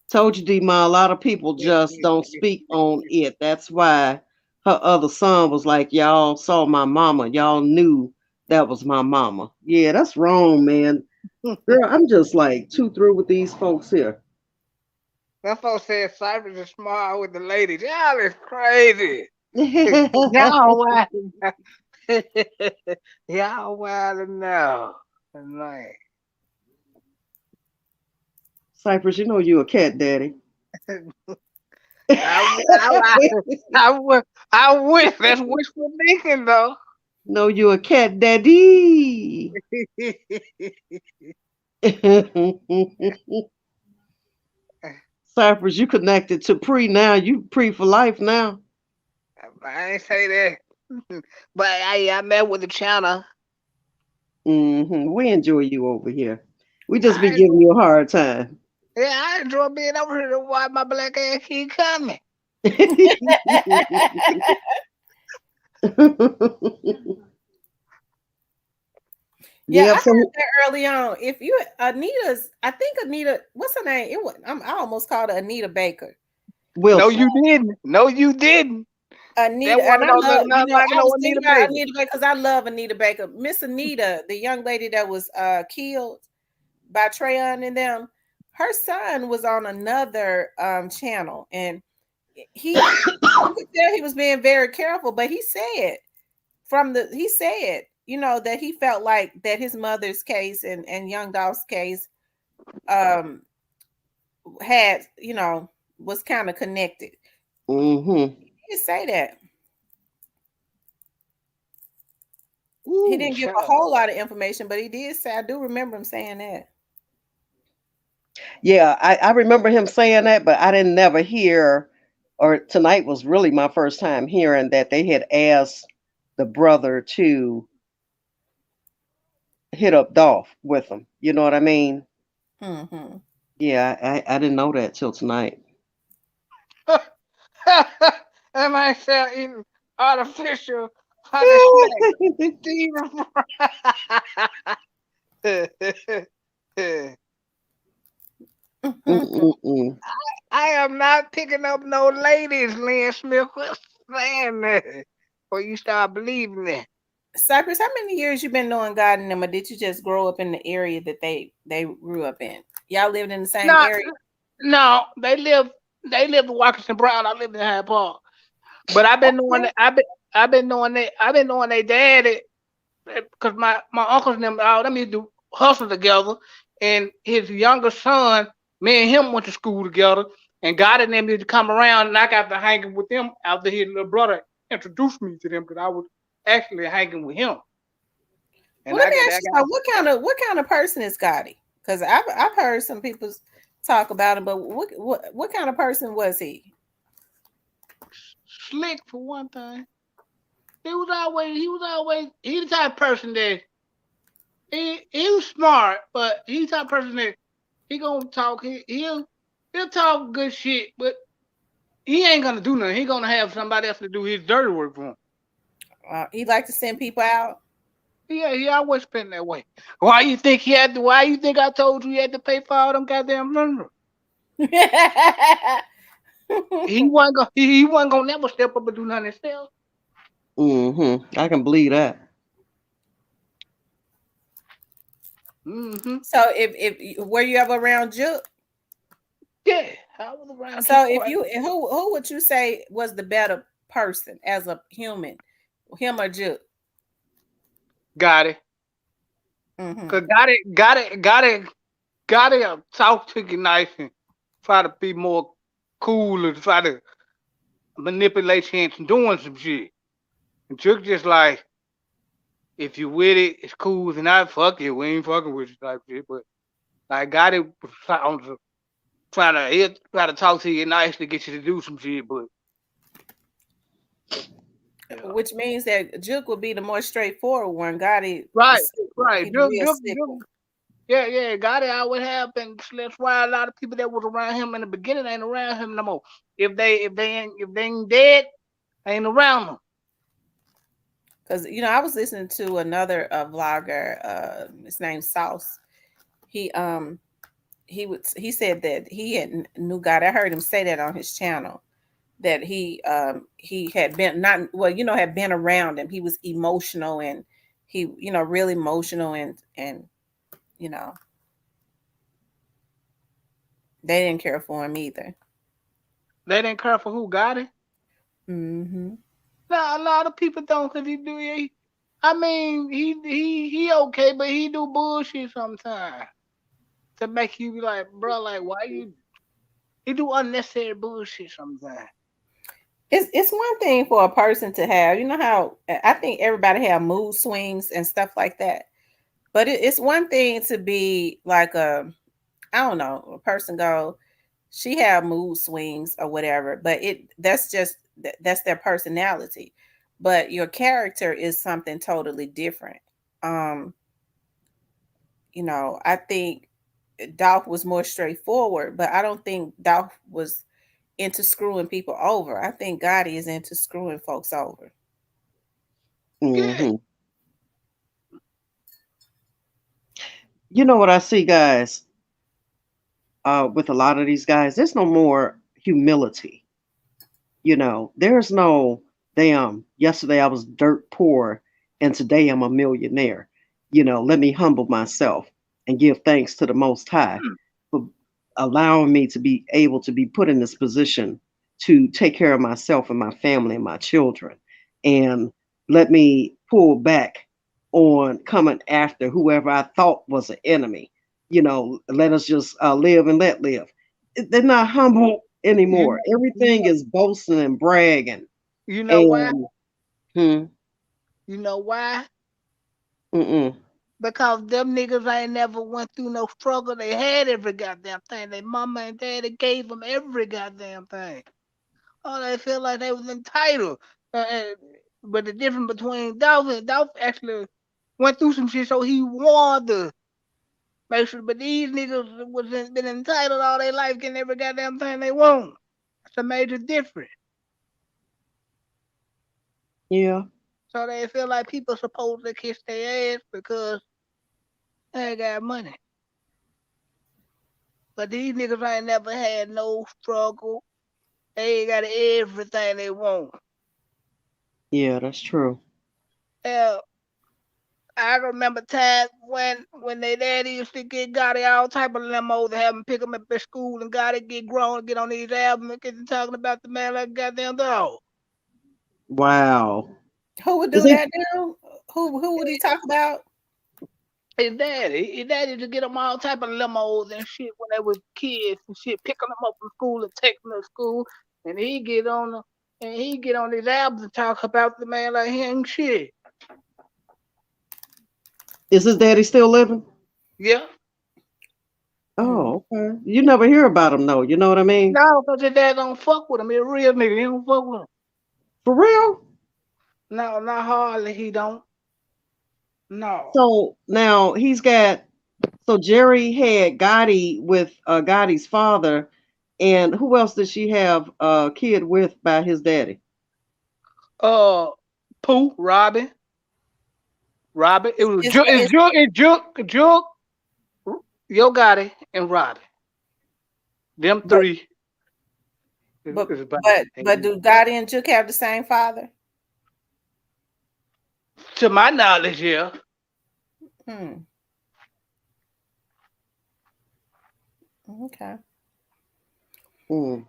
Told you, D-Ma, a lot of people just don't speak on it. That's why her other son was like, y'all saw my mama. Y'all knew that was my mama. Yeah, that's wrong, man. Girl, I'm just like too through with these folks here. that folks said Cypress is smart with the ladies. Y'all is crazy. Y'all wild. Y'all wild now. Like, Cypress, you know you a cat daddy. I, I, I wish that's wishful thinking though. No, you a cat daddy. Cypress, you connected to pre now. You pre for life now. I ain't say that, but I met with the channel. We enjoy you over here. We just be I giving you a hard time. Yeah, I enjoy being over here to watch my black ass keep coming. Yeah, I Yep. heard So that early on. If you I think Anita, what's her name? I almost called her Anita Baker. No, Wilson. you didn't. No, you didn't. That Anita, and one I don't look love, nothing like I no was thinking Anita about Baker. Anita Baker because I love Anita Baker. Miss Anita, the young lady that was killed by Trayon and them, her son was on another channel, and you could tell he was being very careful, but he said, that he felt like that his mother's case and young Dolph's case um had, was kind of connected. Mm-hmm. He did say that. He Ooh, didn't give a child. whole lot of information, but he did say, I do remember him saying that. Yeah, I remember him saying that, but I didn't never hear, or tonight was really my first time hearing that they had asked the brother to hit up Dolph with him. You know what I mean? Mm-hmm. Yeah, I didn't know that till tonight. That might sound eating artificial honey snack. Steven Fry. Mm-mm-mm. I am not picking up no ladies, Lynn Smith. Quit saying that. Or you start believing that. Cypress, how many years you been knowing God in them, or did you just grow up in the area that they grew up in? Y'all lived in the same No, area? no, they live in Washington Brown. I live in Hyde Park. But I've been knowing Okay. that I've been knowing they daddy because my uncles and them all them used to hustle together, and his younger son, me and him went to school together, And God and them used to come around, and I got to hanging with them after his little brother introduced me to them because I was actually hanging with him. Well, And let I me got ask that you guy. something. What kind of person is Gotti? Because I've heard some people talk about him, but what kind of person was he? Slick for one thing. He the type of person that he was smart, but he the type of person that he gonna talk he'll talk good shit, but he ain't gonna do nothing. He gonna have somebody else to do his dirty work for him. He like to send people out. Yeah, he always been that way. Why you think I told you he had to pay for all them goddamn numbers? He wasn't gonna never step up and do nothing himself. I can believe that. Mm-hmm. So if were you ever around Juke? Yeah, I was around So Juke if quite. you who would you say was the better person as a human, him or Juke? Got it. Mm-hmm. Cause got it. Talk to you nice and try to be more cool and try to manipulate you into doing some shit. And Juke just like, if you with it, it's cool. If not, fuck it. We ain't fucking with you type shit. But like got it on he'll try to talk to you nice to get you to do some shit. But yeah. Which means that Juke would be the more straightforward one. Gotti, Right, right. he the real sick Duke, one. yeah, yeah. Got it. I would have, and that's why a lot of people that was around him in the beginning ain't around him no more. If they ain't dead, ain't around him. Because I was listening to another vlogger. His name's Sauce. He he said that he had knew God. I heard him say that on his channel that he had been not well, had been around him. He was emotional and he really emotional and you know they didn't care for him either. They didn't care for who got it. Hmm. Nah, a lot of people don't, cause he do. I mean, he okay, but he do bullshit sometimes to make you be like, bro, like why you? He do unnecessary bullshit sometimes. It's one thing for a person to have, how I think everybody have mood swings and stuff like that. But it's one thing to be like I don't know, a person go, she have mood swings or whatever, but that's just that's their personality. But your character is something totally different. Um, I think Dolph was more straightforward, but I don't think Dolph was into screwing people over. I think Gotti is into screwing folks over. Yeah, hmm You know what I see, guys? With a lot of these guys, there's no more humility. There's no damn. Yesterday I was dirt poor, and today I'm a millionaire. Let me humble myself and give thanks to the Most High for allowing me to be able to be put in this position to take care of myself and my family and my children, and let me pull back on coming after whoever I thought was an enemy. Let us just live and let live. They're not humble you anymore. know, you Everything know, is boasting and bragging. you know why? And hmm, You know why? mm-mm, Because them niggas ain't never went through no struggle. They had every goddamn thing. Their mama and daddy gave them every goddamn thing. Oh, they feel like they was entitled. But the difference between Dolph actually went through some shit, so he wanted to make sure. But these niggas been entitled all their life, getting every goddamn thing they want. That's a major difference. yeah, So they feel like people supposed to kiss their ass because they got money. But these niggas ain't never had no struggle. They ain't got everything they want. yeah, that's true. Hell, I remember times when they daddy used to get Gotti all type of limos to have him pick him up at school and Gotti get grown, get on these albums and get to talking about the man like a goddamn dog. Wow. Who would Is do it? that now? Who would he talk about? His daddy used to get them all type of limos and shit when they was kids and shit, picking them up from school and taking them to school. And he get on his albums and talk about the man like he ain't shit. Is his daddy still living? Yeah. Mm. Oh, okay. You never hear about him though. You know what I mean? No, because his dad don't fuck with him. He a real nigga. He don't fuck with him. For real? No, not hardly. He don't. No. So now he's got. So Jerry had Gotti with Gotti's father, and who else did she have a kid with by his daddy? Uh, Pooh, Robin. It was His, his, Juke, Yo Gotti, and Robin. Them but three but is about but do Gotti and Juke have the same father? to my knowledge, yeah. Hmm. Okay. Mm.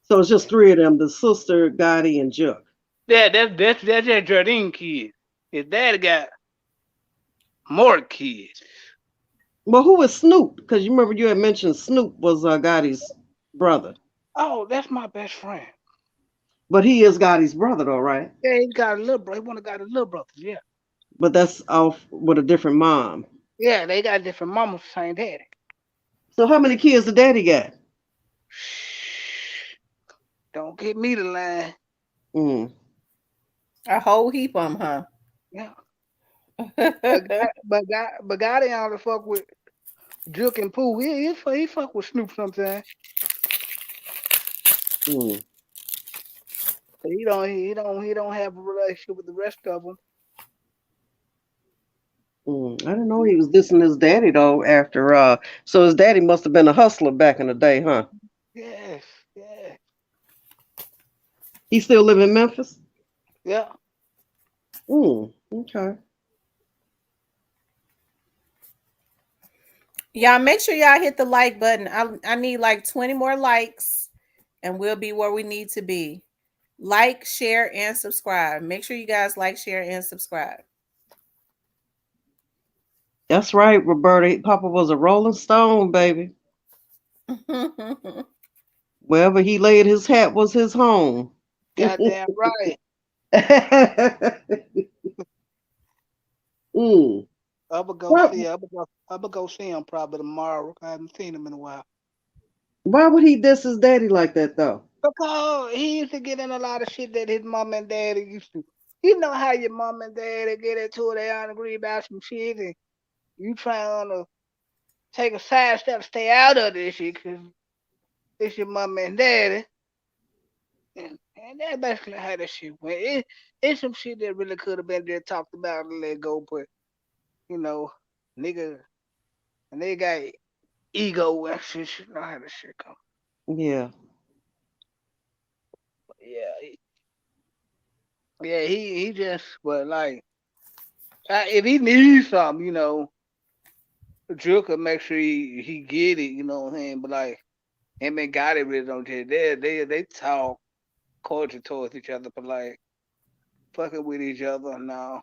So it's just three of them: the sister, Gotti, and Juck. Yeah, that's that Jardine kid. His dad got more kids. Well, who is Snoop? Because you remember you had mentioned Snoop was Gotti's brother, Oh, that's my best friend. but he is Gotti's brother, though, right? Yeah, he got a little brother. He one of got a little brothers. Yeah, But that's off with a different mom. yeah, they got different mamas, same daddy. So how many kids the daddy got? Shh, don't get me the line. Mm. A whole heap of them, Yeah, huh? but Gotti only fuck with Juke and Pooh. He fuck with Snoop sometimes. Mm. But he don't have a relationship with the rest of them. Mm. I didn't know he was dissing his daddy though. After so his daddy must have been a hustler back in the day, huh? Yes, yeah, He still live in Memphis. yeah. Mm. Okay. Y'all make sure y'all hit the like button. I need like 20 more likes and we'll be where we need to be. Like, share, and subscribe. Make sure you guys like, share, and subscribe. That's right, Roberta. Papa was a Rolling Stone, baby. Wherever he laid his hat was his home. Goddamn right. Mm. I'm gonna go What? see. I'm gonna go see him probably tomorrow. I haven't seen him in a while. Why would he diss his daddy like that though? Because he used to get in a lot of shit that his mom and daddy used to. You know how your mom and daddy get into it, they don't agree about some shit, and you trying to take a side step to stay out of this shit because it's your mom and daddy. And that's basically how that shit went. It's some shit that really could have been just talked about and let go, but, you know, nigga, and they got ego and shit. You know how that shit come. Yeah. Yeah, yeah, he just, but like, if he needs something, Drew could make sure he get it. You know what I'm saying? But like, him and Gotti really don't care. They talk cordial towards each other, but like fucking with each other. No,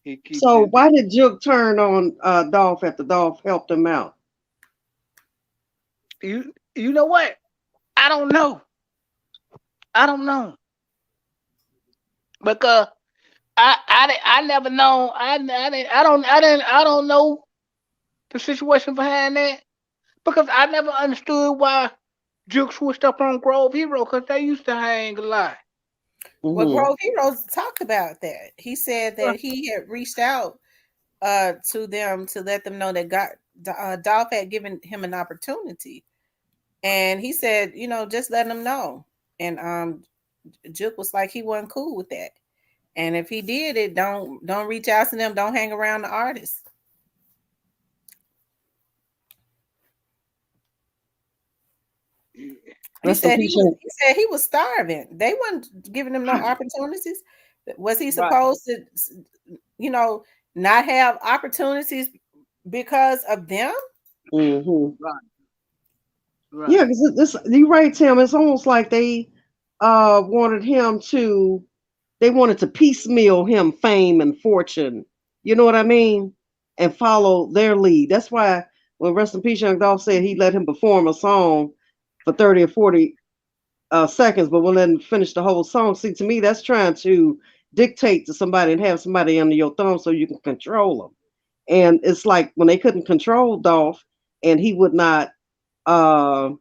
he keeps So his. why did Juke turn on Dolph after Dolph helped him out? You know what? I don't know. I don't know because I never know. I don't know the situation behind that because I never understood why Juke switched up on Grove Hero because they used to hang a lot. Well, Hmm. Grove Heroes talked about that. He said that he had reached out to them to let them know that Dolph had given him an opportunity. And he said, just letting them know. And Juke was like he wasn't cool with that. And if he did it, don't reach out to them. Don't hang around the artist. He Rest in said he peace. was he said he was starving. They weren't giving him no opportunities. Was he Right, supposed to, you know, not have opportunities because of them? Hmm. right, Yeah, right. because this you right, Tim. It's almost like they wanted him to. They wanted to piecemeal him fame and fortune. You know what I mean? And follow their lead. That's why when Rest in Peace Young Dolph said he let him perform a song for 30 or 40 seconds, but won't let him finish the whole song. See, to me, that's trying to dictate to somebody and have somebody under your thumb so you can control them. And it's like when they couldn't control Dolph and he would not uh,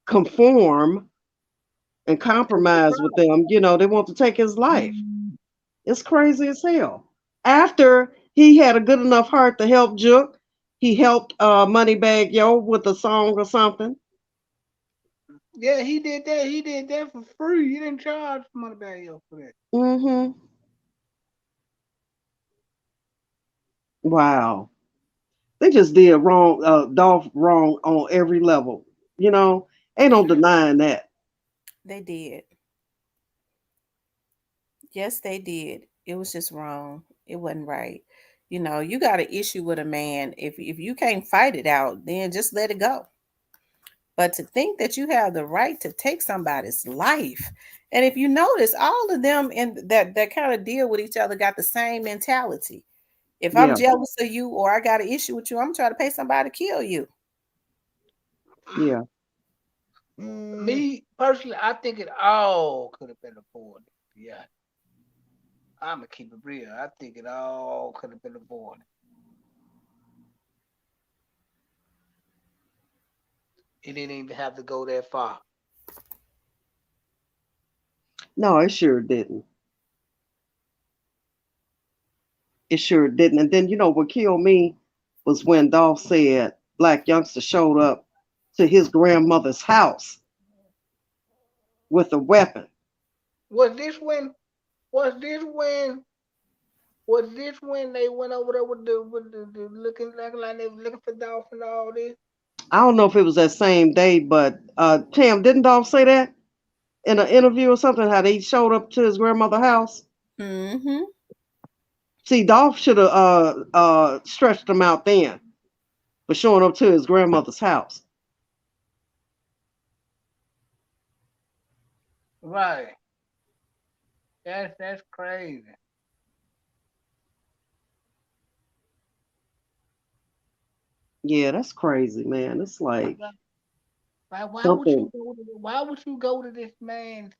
conform and compromise with them, they want to take his life. It's crazy as hell. After he had a good enough heart to help Jook, he helped Moneybag Yo with a song or something. Yeah, he did that. He did that for free. He didn't charge money back for that. Mm-hmm. Wow. They just did wrong, Dolph wrong on every level. Ain't no denying that. They did. Yes, they did. It was just wrong. It wasn't right. You got an issue with a man. If you can't fight it out, then just let it go. But to think that you have the right to take somebody's life, and if you notice, all of them in that kind of deal with each other got the same mentality. If I'm Yeah, jealous of you or I got an issue with you, I'm trying to pay somebody to kill you. yeah. Me personally, I think it all could have been avoided. Yeah, I'm gonna keep it real. I think it all could have been avoided. It didn't even have to go that far. No, it sure didn't. It sure didn't. And then what killed me was when Dolph said Black Youngster showed up to his grandmother's house with a weapon. Was this when? Was this when? Was this when they went over there with the looking like they were looking for Dolph and all this? I don't know if it was that same day, but Tam, didn't Dolph say that in an interview or something? How they showed up to his grandmother's house? Mm-hmm. See, Dolph should have stretched him out then for showing up to his grandmother's house. Right. That's crazy. Yeah, that's crazy, man. It's like Why would you something. go to why would you go to this man's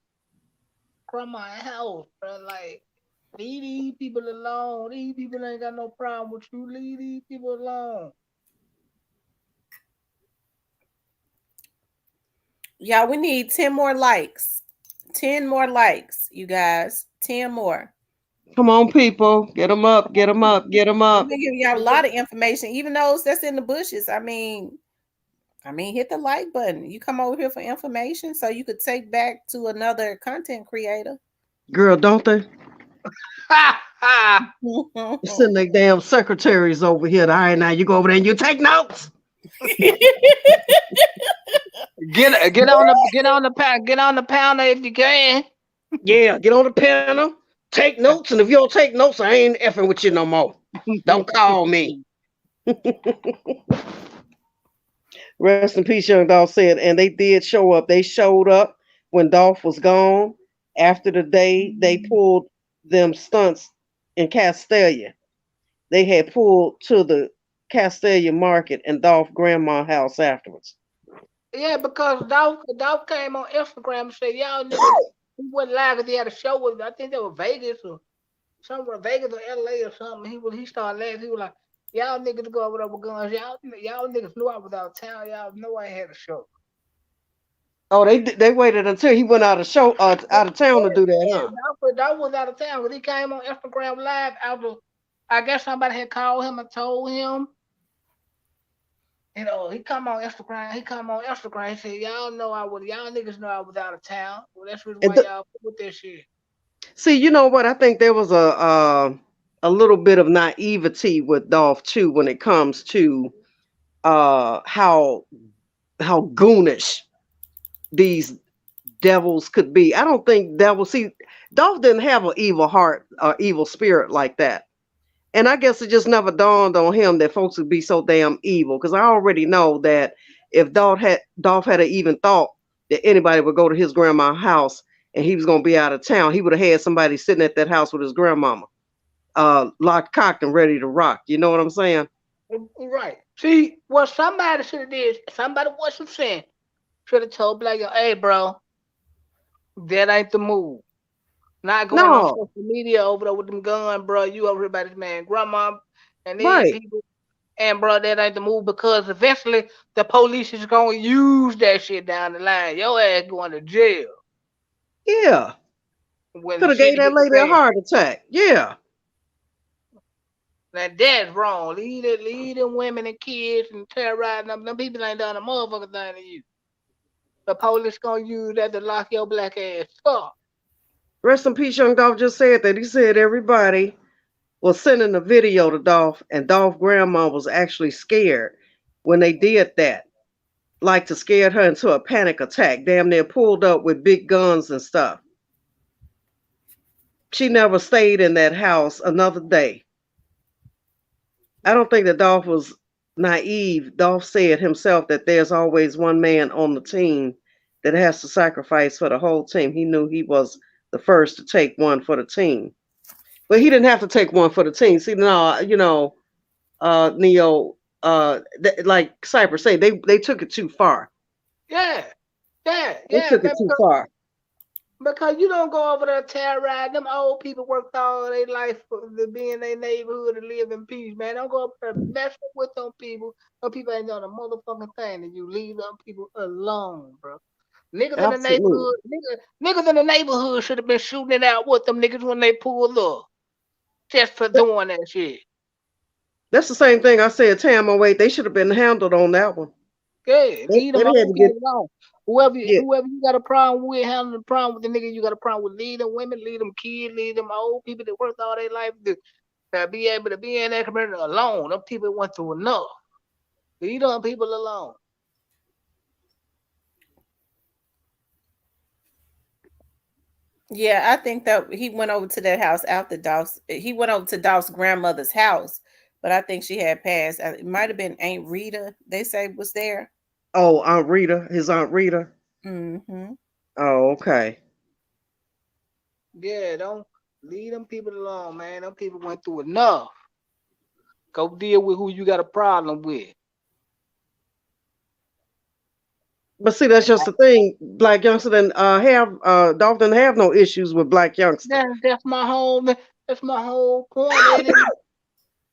grandma's house, bro? Like leave these people alone. These people ain't got no problem with you. Leave these people alone. Y'all, we need 10 more likes. 10 more likes, you guys. 10 more. Come on, people, get them up, get them up, get them We've up. been giving y'all a lot of information, even those that's in the bushes. I mean, hit the like button. You come over here for information so you could take back to another content creator. Girl, don't they? Ha ha! Send their damn secretaries over here. All right, now you go over there and you take notes. Get on the pounder if you can. Yeah, get on the panel, take notes, and if you don't take notes, I ain't effing with you no more. Don't call me. Rest in peace, Young Dolph said, and they did show up. They showed up when Dolph was gone. After the day they pulled them stunts in Castelia, they had pulled to the Castelia market and Dolph grandma house afterwards. Yeah, because Dolph came on Instagram and said, "Y'all niggas, he went live because he had a show with, I think they were Vegas or somewhere, Vegas or LA or something." He started laughing. He was like, "Y'all niggas go over there with guns. Y'all niggas knew I was out of town. Y'all know I had a show." Oh, they waited until he went out of town to do that, Yeah, huh? Dolph was out of town, but he came on Instagram live after. I guess somebody had called him and told him. He come on Instagram. He come on Instagram. He said, y'all niggas know I was out of town. Well, that's the reason And why y'all put with that shit." see, you know what? I think there was a little bit of naivety with Dolph too when it comes to how goonish these devils could be. I don't think devils. See, Dolph didn't have an evil heart or evil spirit like that. And I guess it just never dawned on him that folks would be so damn evil. Because I already know that if Dolph had even thought that anybody would go to his grandma's house, and he was gonna be out of town, he would have had somebody sitting at that house with his grandmama, locked, cocked, and ready to rock. You know what I'm saying? Right. See, what somebody should have did, somebody what you saying, should have told Black, hey, bro, that ain't the move. Not going on No, social media over there with them gun, bro. You over here by this man, grandma, and these right? people. And bro, that ain't the move because eventually the police is gonna use that shit down the line. Your ass going to jail Yeah, when could the have shit gave that hit the lady a fan. heart attack. Yeah, Now that's wrong. Lead them women and kids and terrorizing them. Them people ain't done a motherfucking thing to you. The police gonna use that to lock your black ass up. rest in peace. Young Dolph just said that. He said everybody was sending a video to Dolph, and Dolph grandma was actually scared when they did that, like to scare her into a panic attack. Damn near pulled up with big guns and stuff. She never stayed in that house another day. I don't think that Dolph was naive. Dolph said himself that there's always one man on the team that has to sacrifice for the whole team. He knew he was the first to take one for the team. But he didn't have to take one for the team. See, no, Neo, like Cypress say, they took it too far. Yeah, yeah, They yeah, took it man. too far. Because you don't go over there terrorize them old people worked all their life to be in their neighborhood and live in peace, man. Don't go up there messing with them people. Them people ain't done a motherfucking thing, and you leave them people alone, bro. Niggas in the Absolutely. neighborhood, niggas in the neighborhood should have been shooting it out with them niggas when they pulled up, just for doing that shit. That's the same thing I said. Tam, oh wait, they should have been handled on that one. Yeah, They, leave them they had old to get people alone. Whoever get. whoever you got a problem with, handling the problem with the nigga you got a problem with, leave them women, leave them kids, leave them old people that worked all their life to be able to be in that community alone. Them people went through enough. Leave them people alone. Yeah, I think that he went over to that house after Dolph's. He went over to Dolph's grandmother's house, but I think she had passed. It might have been Aunt Rita. They say was there. Oh, Aunt Rita, his Aunt Rita. Mm-hmm. Oh, okay. Yeah, don't leave them people alone, man. Them people went through enough. Go deal with who you got a problem with. But see, that's just the thing. Black youngster didn't have Dolph didn't have no issues with black youngster. That's my whole that's my whole point. They didn't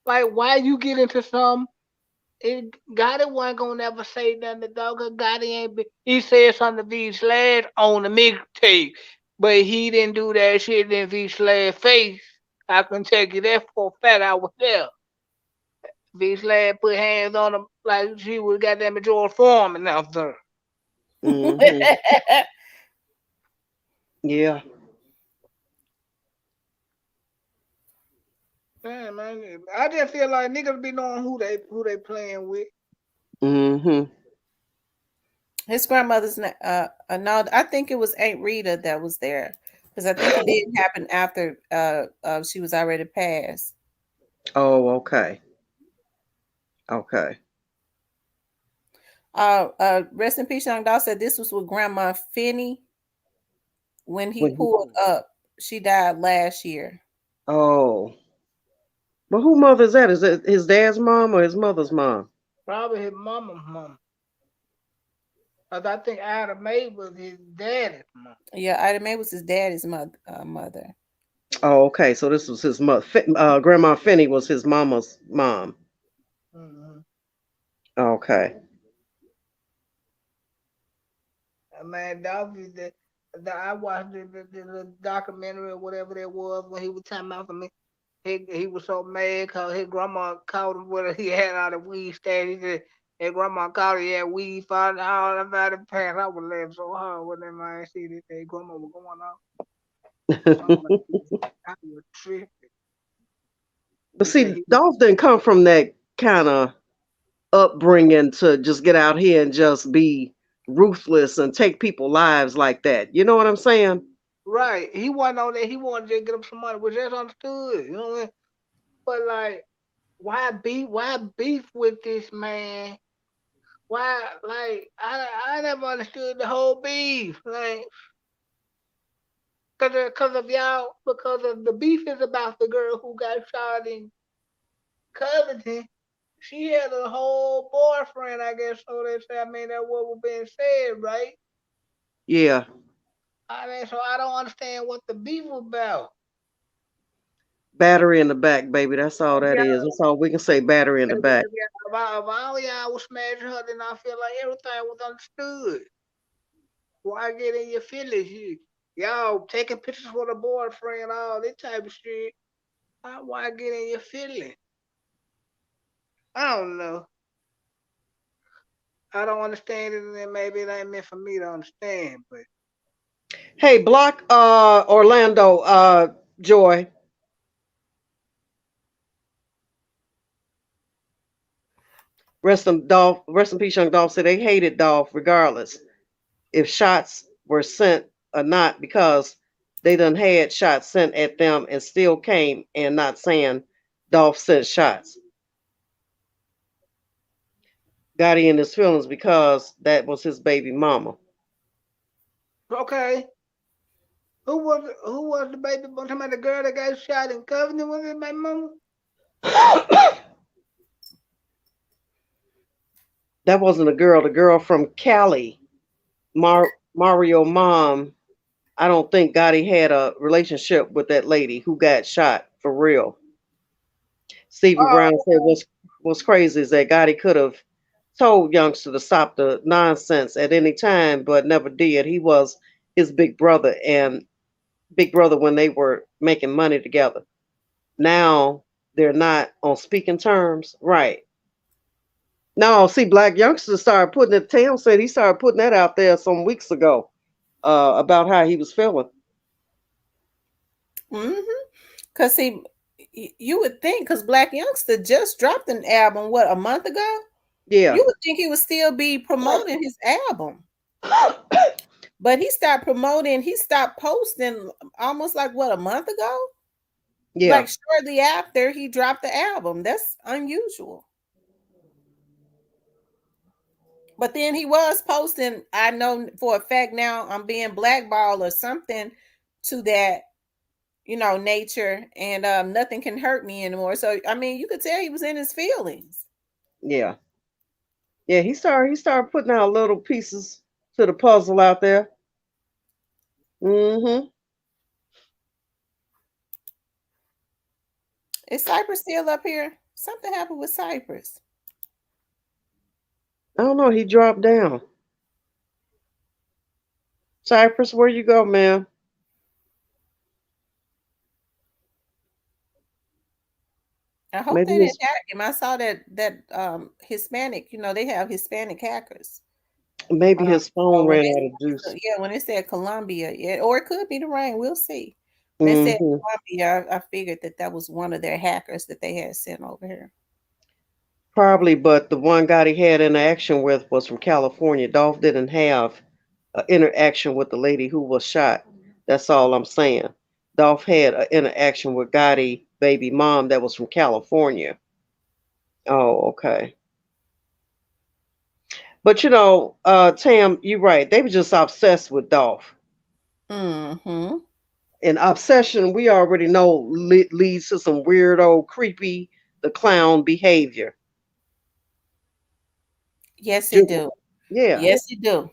like why you get into some it Gotti wasn't gonna never say nothing to dog. 'Cause Gotti ain't be, he said something to V Slash on the mixtape, but he didn't do that shit in V Slash face. I can tell you that for a fact. I was there. V Slash put hands on him like she was goddamn George Foreman out there. Hmm. Yeah. Man, man, I just feel like niggas be knowing who they playing with. Hmm. His grandmother's no, I think it was Aunt Rita that was there because I think it didn't happen after she was already passed. Oh, okay. Okay. Rest in peace, Young Doll said this was with Grandma Finney when he When he, pulled up. She died last year. oh, but who mother is that? Is it his dad's mom or his mother's mom? Probably his mama. 'Cause I think Adam May was his daddy's mama. Yeah, Ida Mae was his daddy's mother. Oh, okay. So this was his mother. Grandma Finney was his mama's mom. Mm-hmm. Okay. Man, that was I watched the documentary or whatever that was when he was talking about for me. He was so mad because his grandma called him whether he had all the weed stash. He said his grandma called him, he had weed found all about the past. I was laughing so hard when that man see that his grandma was going off. I'm like, I was tripping. But He said see, he Dolph didn't come from that kind of upbringing to just get out here and just be ruthless and take people's lives like that. You know what I'm saying? right. He wasn't on that. He wanted to get him some money, which that's understood. You know what I mean? But like, why beef? Why beef with this man? Why? Like, I never understood the whole beef. Like, Cause of y'all, because of the beef is about the girl who got shot in Covington. She had a whole boyfriend, I guess. So they say. I mean, that's what was being said, right? Yeah, I mean, so I don't understand what the beef was about. battery in the back, baby. That's all If that is. y'all, That's all we can say. Battery in the back. if all y'all was smashing her, then I feel like everything was understood. Why get in your feelings? Y'all taking pictures for the boyfriend, all this type of shit. Why get in your feelings? I don't know. I don't understand it, and then maybe it ain't meant for me to understand. But Hey, block Orlando Joy. Rest in peace, young Dolph said they hated Dolph regardless if shots were sent or not because they done had shots sent at them and still came and not saying Dolph sent shots. Got he in his feelings because that was his baby mama. okay, who was the baby? I'm talking about the girl that got shot in Covenant. Was it my mama? That wasn't a girl. The girl from Cali, Mario mom. I don't think Gotti had a relationship with that lady who got shot for real. Stephen Brown Oh, said what's crazy is that Gotti could have told youngster to stop the nonsense at any time, but never did. He was his big brother and big brother when they were making money together. Now they're not on speaking terms, right? No, see, black youngsters started putting it. Tam said he started putting that out there some weeks ago about how he was feeling. Mm-hmm. Cause see, you would think, cause Black Youngster just dropped an album what, a month ago. Yeah, You would think he would still be promoting his album, but he stopped promoting. He stopped posting almost like what, a month ago. yeah, Like shortly after he dropped the album. That's unusual. But then he was posting, I know for a fact now I'm being blackballed or something to that, nature, and nothing can hurt me anymore. So I mean, you could tell he was in his feelings. yeah, yeah. He started putting out little pieces to the puzzle out there. Hmm. Is Cypress still up here? Something happened with Cypress. I don't know. He dropped down. Cypress, where you go, man? I hope Maybe they didn't his hack him. I saw that Hispanic, they have Hispanic hackers. maybe his phone When ran they out of juice. yeah, when they said Colombia, yeah, or it could be the rain. We'll see. They said Hmm. Colombia. I figured that was one of their hackers that they had sent over here. Probably, but the one guy he had interaction with was from California. Dolph didn't have an interaction with the lady who was shot. That's all I'm saying. Dolph had an interaction with Gotti baby mom that was from California. Oh, okay. But Tam, you're right. They were just obsessed with Dolph. Mm-hmm. And obsession, we already know, leads to some weirdo, creepy, the clown behavior. Yes, it Ju- do. Yeah, Yes, it do.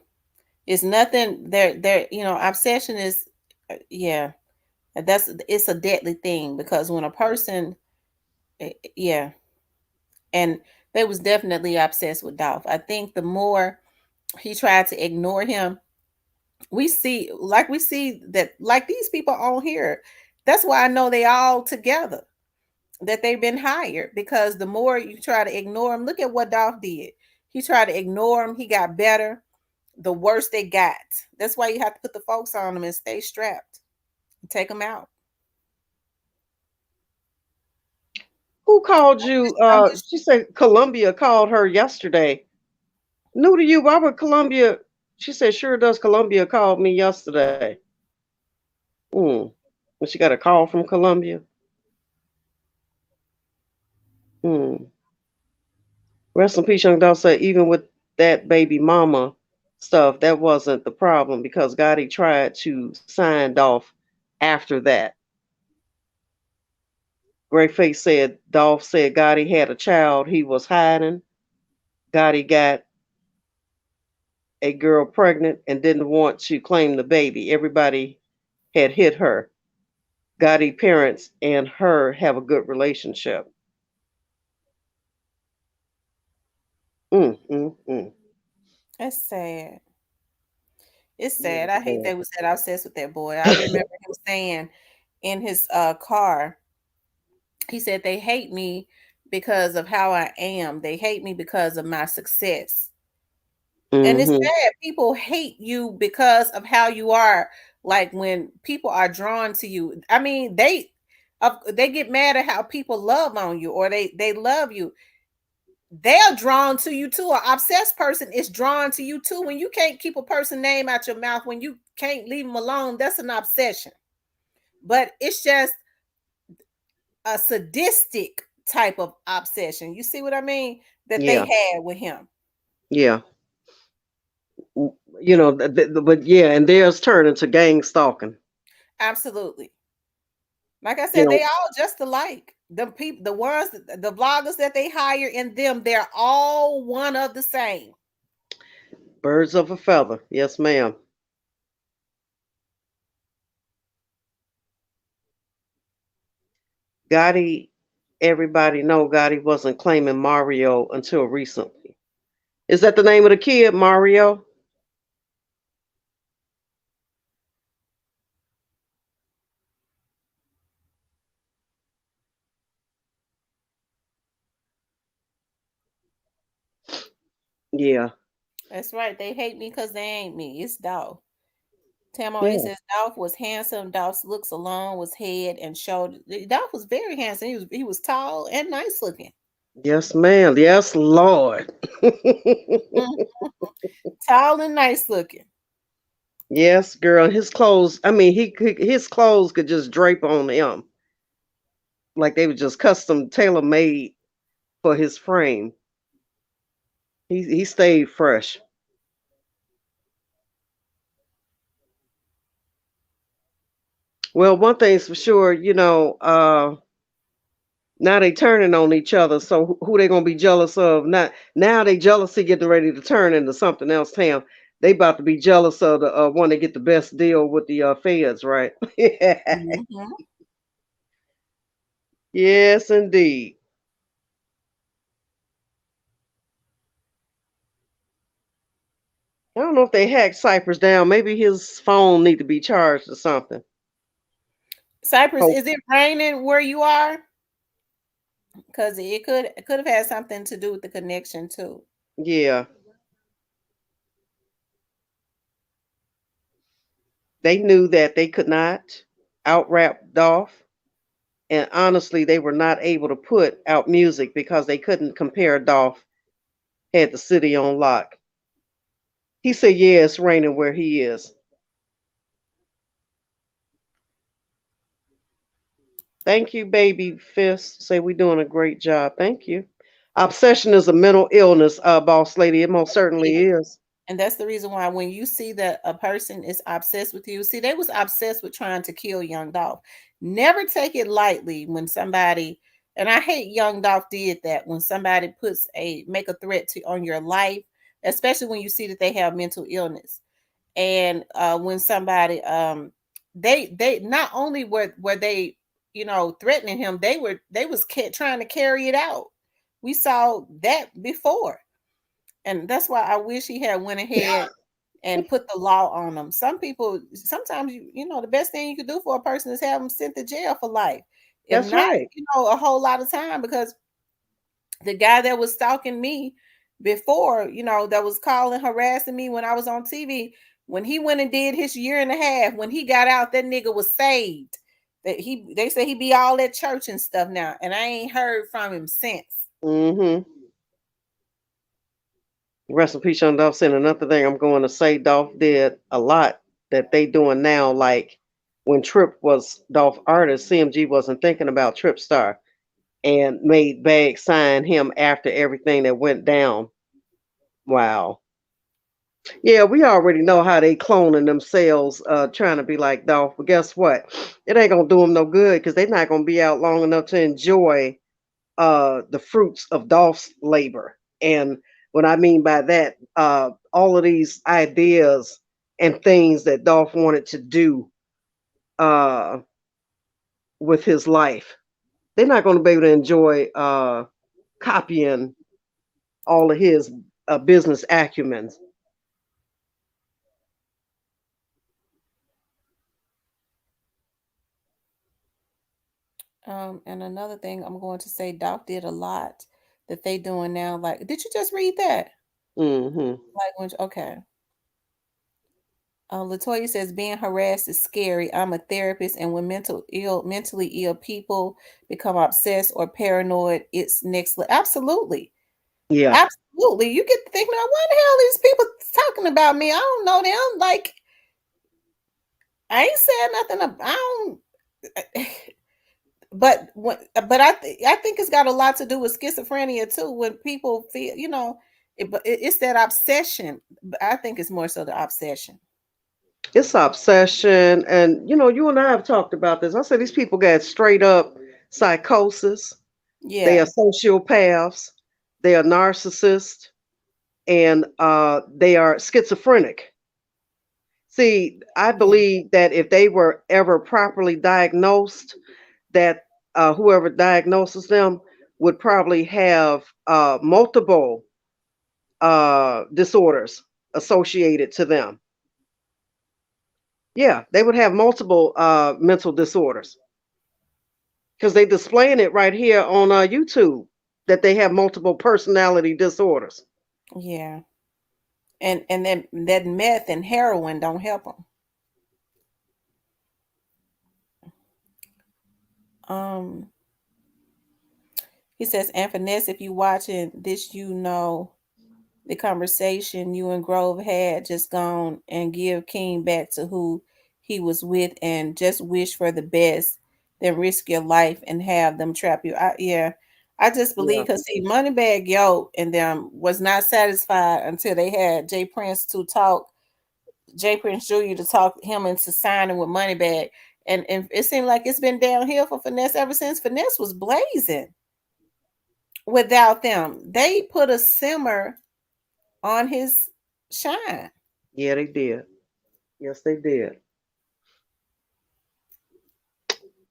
It's nothing. Obsession is, yeah. It's a deadly thing because when a person, yeah, and they was definitely obsessed with Dolph. I think the more he tried to ignore him, we see that like these people on here. That's why I know they all together, that they've been hired, because the more you try to ignore him, look at what Dolph did. He tried to ignore him. He got better. The worse they got. That's why you have to put the folks on them and stay strapped. Take them out. who called you? I'm just She said Columbia called her yesterday. New to you, why would Columbia? She said, sure does. Columbia called me yesterday. Hmm. Well, she got a call from Columbia. Hmm. Rest in peace, young dog said, even with that baby mama stuff, that wasn't the problem because Gotti tried to sign Dolph after that. Greyface said Dolph said Gotti had a child he was hiding. Gotti got a girl pregnant and didn't want to claim the baby. Everybody had hit her. Gotti parents and her have a good relationship. Mm, mm, mm. That's sad. It's sad. Really I hate sad. they was that obsessed with that boy. I remember him saying in his car, he said they hate me because of how I am. They hate me because of my success. And it's Mm-hmm. sad. People hate you because of how you are. Like when people are drawn to you. I mean, they get mad at how people love on you or they love you. They're drawn to you too. An obsessed person is drawn to you too. When you can't keep a person's name out your mouth, when you can't leave them alone, that's an obsession. But it's just a sadistic type of obsession. You see what I mean? That they Yeah, had with him. yeah. You know, but yeah, and theirs turned into gang stalking. Absolutely. Like I You said, they know, all just alike. The people, the ones, the bloggers that they hire in them, they're all one of the same. birds of a feather. Yes, ma'am. Gotti, everybody know Gotti wasn't claiming Mario until recently. Is that the name of the kid, Mario? Yeah, That's right. They hate me because they ain't me. It's Dolph. Tamo, he yeah. says Dolph was handsome. Dolph's looks alone was head and shoulder. Dolph was very handsome. He was tall and nice looking. Yes, ma'am. Yes, Lord. Mhm. Tall and nice looking. Yes, girl. His clothes. I mean, his clothes could just drape on him like they were just custom tailor made for his frame. He stayed fresh. Well, one thing's for sure, now they turning on each other. So who they gonna be jealous of? Not now they jealousy getting ready to turn into something else. Tam, they about to be jealous of the one that get the best deal with the feds, right? Mhm. Yes, indeed. I don't know if they hacked Cypress down. Maybe his phone need to be charged or something. Cypress, Hope. is it raining where you are? Because it could have had something to do with the connection too. Yeah, they knew that they could not out rap Dolph, and honestly, they were not able to put out music because they couldn't compare Dolph had the city on lock. He said, "Yeah, it's raining where he is." Thank you, baby fist. Say we doing a great job. Thank you. Obsession is a mental illness, boss lady. It most It certainly is. is. And that's the reason why when you see that a person is obsessed with you, see, they was obsessed with trying to kill young Dolph. Never take it lightly when somebody, and I hate young Dolph did that when somebody make a threat to on your life, especially when you see that they have mental illness. And when somebody they not only were they, threatening him, they was trying to carry it out. We saw that before, and that's why I wish he had went ahead and put the law on them. Some people, sometimes the best thing you could do for a person is have them sent to jail for life, if That's not, right. a whole lot of time. Because the guy that was stalking me before, that was calling, harassing me when I was on TV, when he went and did his year and a half, when he got out, that nigga was saved. They say he be all at church and stuff now, and I ain't heard from him since. Mm-hmm. Rest in peace, Sean Dolph. Saying another thing I'm going to say, Dolph did a lot that they doing now. Like when Trip was Dolph artist, CMG wasn't thinking about Trip Star and made Bag sign him after everything that went down. Wow. Yeah, we already know how they cloning themselves, trying to be like Dolph. But guess what? It ain't gonna do them no good because they're not gonna be out long enough to enjoy the fruits of Dolph's labor. And what I mean by that, all of these ideas and things that Dolph wanted to do uh, with his life, they're not going to be able to enjoy copying all of his business acumen. And another thing I'm going to say, Doc did a lot that they doing now. Like, did you just read that? Hmm. Like, okay. Latoya says being harassed is scary. I'm a therapist, and when mentally ill people become obsessed or paranoid, it's next level. Absolutely, Yeah, absolutely. You get to thinking, "Why the hell these people talking about me? I don't know them. Like, I ain't said nothing. I don't." But I think it's got a lot to do with schizophrenia too. When people feel, it's that obsession. I think it's more so the obsession. it's obsession. And, you and I have talked about this. I said these people got straight up psychosis, they are Yeah, sociopaths, they are narcissists, and they are schizophrenic. See, I yeah, believe that if they were ever properly diagnosed, that whoever diagnoses them would probably have multiple disorders associated to them. Yeah, they would have multiple mental disorders because they displaying it right here on YouTube that they have multiple personality disorders. yeah. And then that meth and heroin don't help them. Um, he says, and Finesse, if you watching this, the conversation you and Grove had, just gone and give King back to who he was with, and just wish for the best, then risk your life and have them trap you. Yeah, I just Yeah, believe because see, Moneybag Yo and them was not satisfied until they had Jay Prince to talk, Jay Prince Jr. to talk him into signing with Moneybag. And it seemed like it's been downhill for Finesse ever since. Finesse was blazing without them. They put a simmer on his shine. yeah, they did. Yes, they did.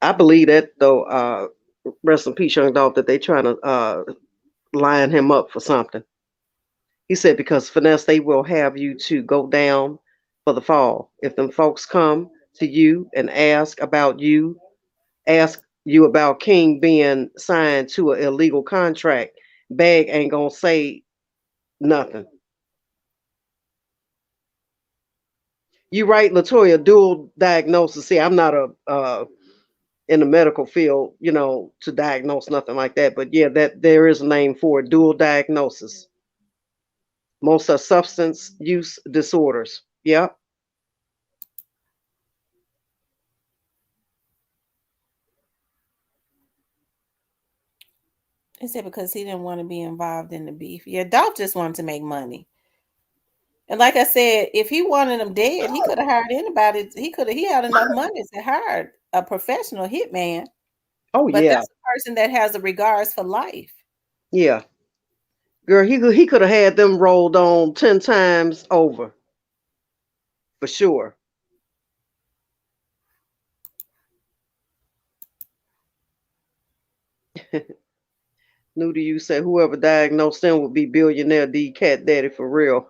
I believe that though. Rest in peace, young dog. That they trying to line him up for something. He said because finesse, they will have you to go down for the fall. If them folks come to you and ask you about King being signed to an illegal contract, Bag ain't gonna say nothing. You right, Latoya, dual diagnosis. See, I'm not a in the medical field, to diagnose nothing like that. But yeah, that there is a name for it, dual diagnosis. Most are substance use disorders. Yep. He said because he didn't want to be involved in the beef. Yeah, Dolph just wanted to make money. And like I said, if he wanted him dead, he could have hired anybody. He had enough money to hire a professional hitman. Oh But yeah, that's a person that has a regards for life. yeah. Girl, he could have had them rolled on 10 times over for sure. New to you said whoever diagnosed them would be billionaire D Cat Daddy for real.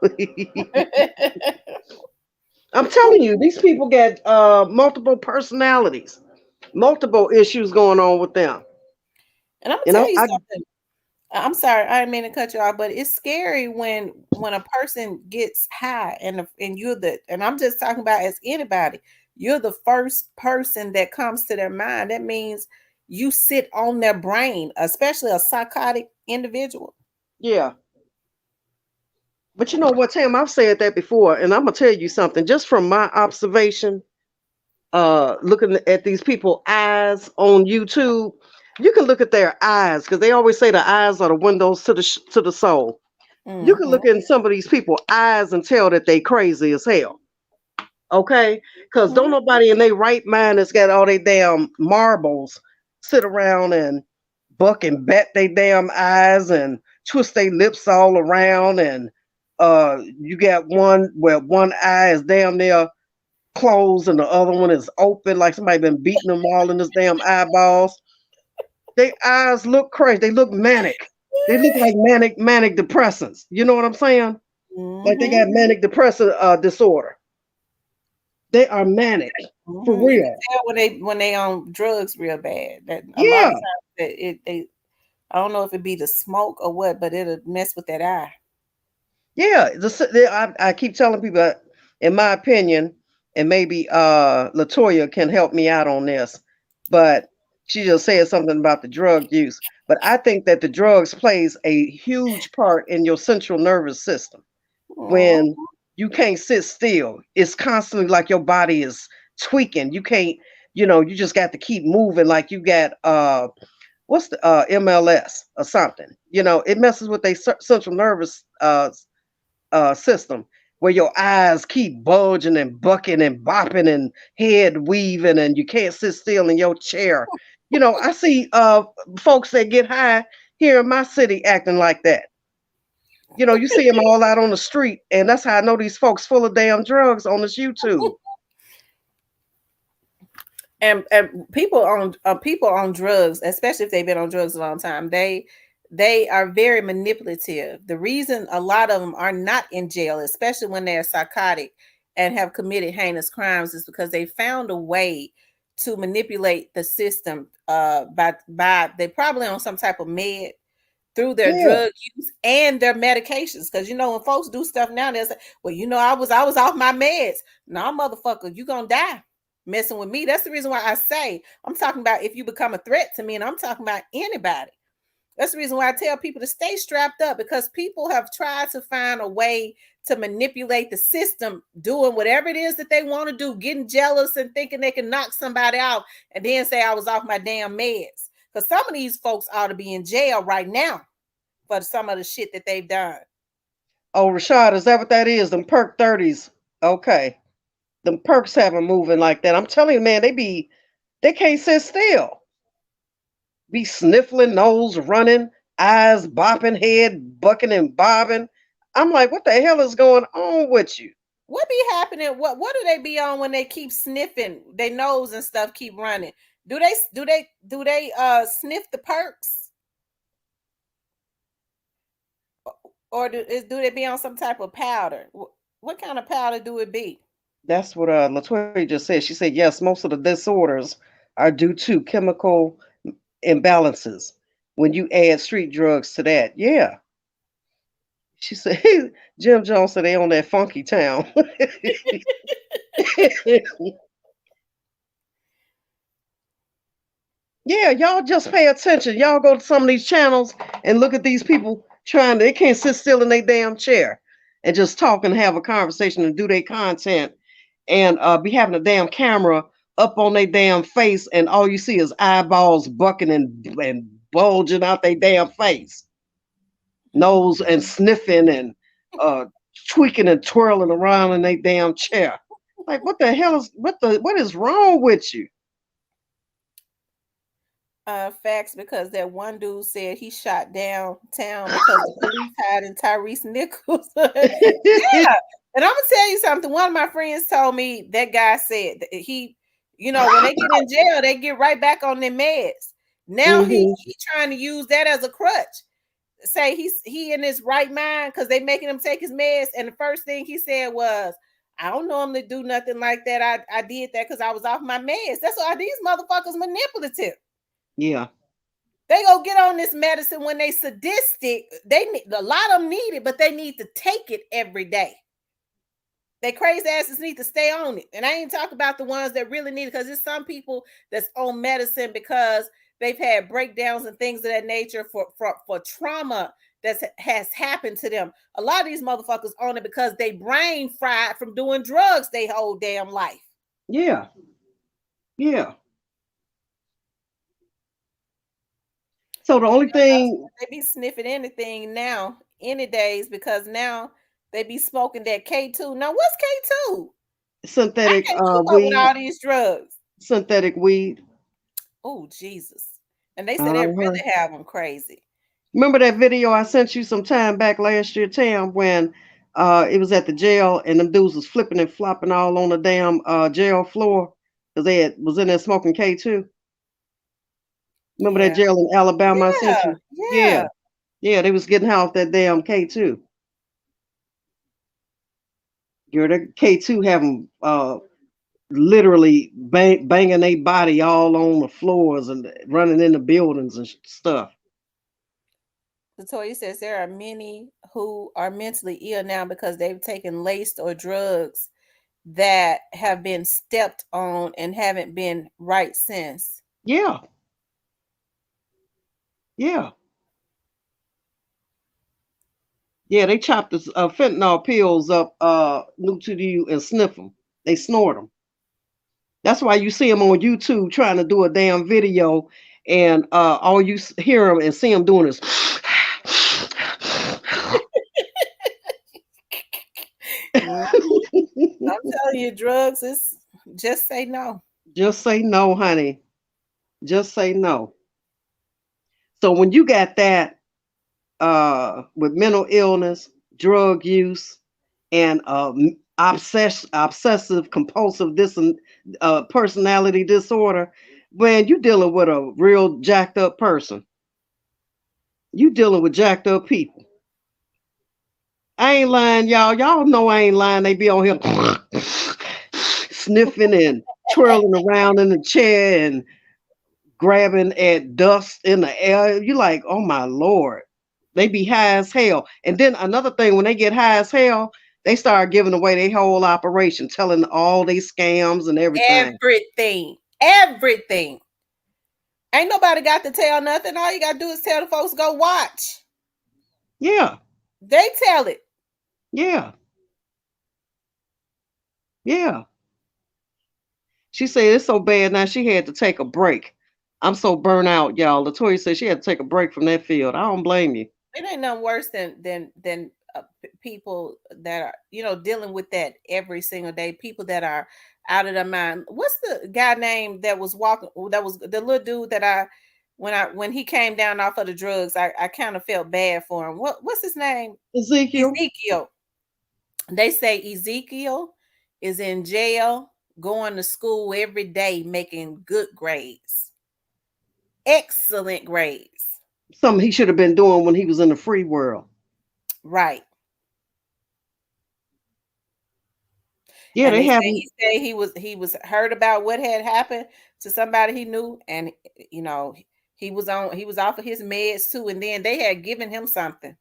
I'm telling you, these people get multiple personalities, multiple issues going on with them. And I'm gonna You tell know, you I something. I'm sorry, I didn't mean to cut you off, but it's scary when a person gets high and you're and I'm just talking about as anybody, you're the first person that comes to their mind. That means you sit on their brain, especially a psychotic individual. yeah. But you know what, Tam, I've said that before, and I'm gonna tell you something. Just from my observation, looking at these people eyes on YouTube, you can look at their eyes because they always say the eyes are the windows to the soul. You can Mm-hmm. look in some of these people's eyes and tell that they crazy as hell. Okay? Because don't nobody in their right mind that's got all they damn marbles sit around and buck and bat their damn eyes and twist their lips all around, and you got one where one eye is damn near closed and the other one is open, like somebody been beating them all in this damn eyeballs. Their eyes look crazy. They look manic. They look like manic depressants. You know what I'm saying? Like they Mm-hmm. got manic depressive disorder. They are manic for Mm-hmm. You can real. tell when they on drugs real bad. That a lot Yeah, of times that they I don't know if it be the smoke or what, but it'll mess with that eye. yeah. I keep telling people, in my opinion, and maybe Latoya can help me out on this, but she just said something about the drug use. But I think that the drugs plays a huge part in your central nervous system. When Mm-hmm. you can't sit still, it's constantly like your body is tweaking. You can't, you just got to keep moving, like you got what's the MLS or something. It messes with their central nervous system, where your eyes keep bulging and bucking and bopping and head weaving, and you can't sit still in your chair. I see folks that get high here in my city acting like that. You see them all out on the street, and that's how I know these folks full of damn drugs on this YouTube. And people on drugs, especially if they've been on drugs a long time, they are very manipulative. The reason a lot of them are not in jail, especially when they're psychotic and have committed heinous crimes, is because they found a way to manipulate the system by they probably on some type of med through their Yeah, drug use and their medications. Because when folks do stuff now, they say, "Well, I was off my meds." No, motherfucker, you gonna die messing with me. That's the reason why I say I'm talking about if you become a threat to me, and I'm talking about anybody. That's the reason why I tell people to stay strapped up, because people have tried to find a way to manipulate the system, doing whatever it is that they want to do, getting jealous and thinking they can knock somebody out, and then say I was off my damn meds. Because some of these folks ought to be in jail right now for some of the shit that they've done. oh, Rashad, is that what that is? Them perk 30s. Okay. Them perks have them moving like that. I'm telling you, man, they can't sit still. Be sniffling, nose running, eyes bopping, head bucking and bobbing. I'm like, what the hell is going on with you? What be happening? What do they be on when they keep sniffing? Their nose and stuff keep running. Do they sniff the perks, or do they be on some type of powder? What kind of powder do it be? That's what Latoya just said. She said, yes, most of the disorders are due to chemical imbalances when you add street drugs to that. Yeah. She said, Jim Jones said they on that funky town. Yeah, y'all just pay attention. Y'all go to some of these channels and look at these people they can't sit still in their damn chair and just talk and have a conversation and do their content, and be having a damn camera up on their damn face, and all you see is eyeballs bucking and bulging out their damn face, nose, and sniffing and uh, tweaking and twirling around in their damn chair. Like, what the hell what is wrong with you? Facts, because that one dude said he shot downtown because the police hiding Tyrese Nichols. Yeah. And I'm gonna tell you something. One of my friends told me that guy said that when they get in jail, they get right back on their meds. Now he Hmm. he trying to use that as a crutch. Say he in his right mind because they making him take his meds. And the first thing he said was, "I don't normally do nothing like that. I did that because I was off my meds." That's why these motherfuckers manipulative. Yeah. They go get on this medicine when they sadistic. A lot of them need it, but they need to take it every day. They crazy asses need to stay on it. And I ain't talking about the ones that really need it, because there's some people that's on medicine because they've had breakdowns and things of that nature for trauma that has happened to them. A lot of these motherfuckers on it because they brain fried from doing drugs they whole damn life. Yeah. Yeah. So the only thing, They be sniffing anything now any days because now they be smoking that K2. Now what's K2? I Synthetic can't keep up with weed, all these drugs. synthetic weed. Oh Jesus! And they say they Uh-huh. really have them crazy. Remember that video I sent you some time back last year, Tam, when it was at the jail and them dudes was flipping and flopping all on the damn jail floor because was in there smoking K2. Remember that Yeah, jail in Alabama I sent yeah, you? Yeah, yeah. yeah, they was getting high off that damn K2. Girl, that K2 have them literally banging their body all on the floors and running in the buildings and stuff. Latoya says there are many who are mentally ill now because they've taken laced or drugs that have been stepped on and haven't been right since. Yeah, yeah, yeah. They chop the fentanyl pills up new to you and sniff them. They snort them. That's why you see them on YouTube trying to do a damn video, and all you hear them and see them doing is Mhm. I'm telling you, drugs is just say no. just say no, honey. Just say no. So when you got that with mental illness, drug use, and obsessive compulsive personality disorder, man, you dealing with a real jacked up person. You dealing with jacked up people. I ain't lying, y'all. Y'all know I ain't lying. They be on here sniffing and twirling around in the chair and grabbing at dust in the air. You like, oh my lord. They be high as hell. And then another thing, when they get high as hell, they start giving away their whole operation, telling all they scams and everything. Everything. Everything. Ain't nobody got to tell nothing. All you got to do is tell the folks go watch. Yeah, They tell it. yeah, yeah. She said it's so bad now she had to take a break. I'm so burnt out, y'all. Latoya said she had to take a break from that field. I don't blame you. It ain't nothing worse than people that are dealing with that every single day. People that are out of their mind. What's the guy name that was walking? That was the little dude that when he came down off of the drugs. I kind of felt bad for him. What's his name? Ezekiel. Ezekiel. They say Ezekiel is in jail, going to school every day, making good grades, excellent grades. Something he should have been doing when he was in the free world. Right. Yeah, And they they say have he was heard about what had happened to somebody he knew, and you know he was off of his meds too, and then they had given him something.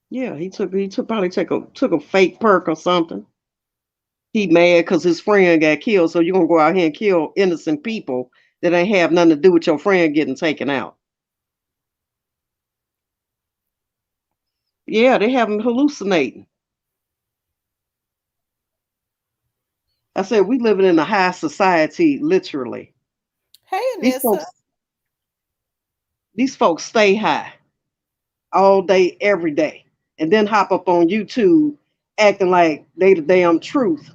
yeah, he took probably took a fake perk or something. He mad because his friend got killed, so you're gonna go out here and kill innocent people that ain't have nothing to do with your friend getting taken out. Yeah, they have him hallucinating. I said we living in a high society, literally. Hey, These Anissa. folks, these folks stay high all day, every day, and then hop up on YouTube acting like they the damn truth.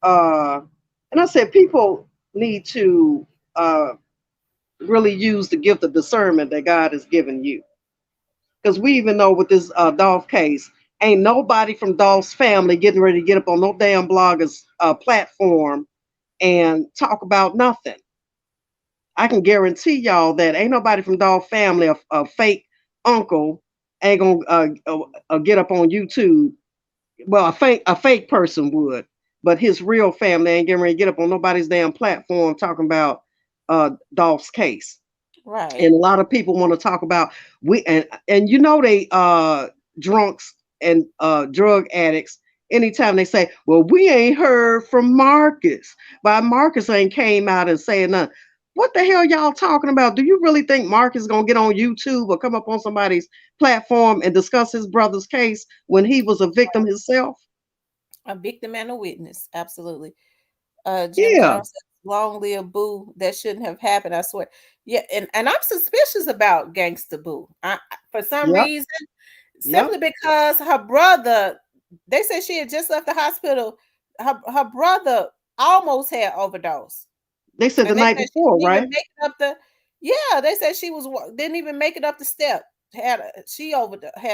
Uh, and I said people need to really use the gift of discernment that God has given you. Because we even know with this Dolph case, ain't nobody from Dolph's family getting ready to get up on no damn blogger's platform and talk about nothing. I can guarantee y'all that ain't nobody from Dolph family, a fake uncle, ain't gonna get up on YouTube. Well, a fake person would, but his real family ain't getting ready to get up on nobody's damn platform talking about Dolph's case. Right. And a lot of people want to talk about and they drunks and drug addicts anytime they say, well, we ain't heard from Marcus, but Marcus ain't came out and saying nothing. What the hell y'all talking about? Do you really think Marcus is gonna get on YouTube or come up on somebody's platform and discuss his brother's case when he was a victim himself? A victim and a witness. Absolutely. Jim Yeah, Jones said, long live Boo. That shouldn't have happened, I swear. Yeah, and I'm suspicious about Gangsta Boo. For some yep, reason, simply Yep. because her brother, they said she had just left the hospital. Her brother almost had overdose. They said the And they night said she before, didn't even right? make it up the, yeah, they said she was didn't even make it up the step. Had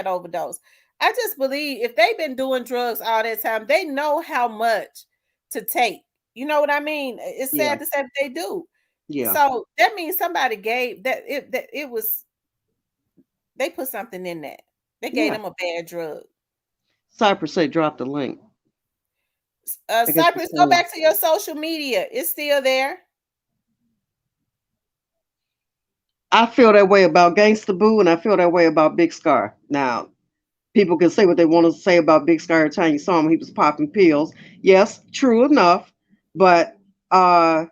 overdose. I just believe if they've been doing drugs all that time, they know how much to take. You know what I mean? It's Yeah. sad to say, but they do. Yeah. So that means somebody gave that it was, they put something in that. They gave Yeah. them a bad drug. Cypress said drop the link. I guess it's Cypress, go saying back to your social media. It's still there. I feel that way about Gangsta Boo and I feel that way about Big Scar. Now, people can say what they want to say about Big Scar. Every time you saw him, he was popping pills. Yes, true enough. But uh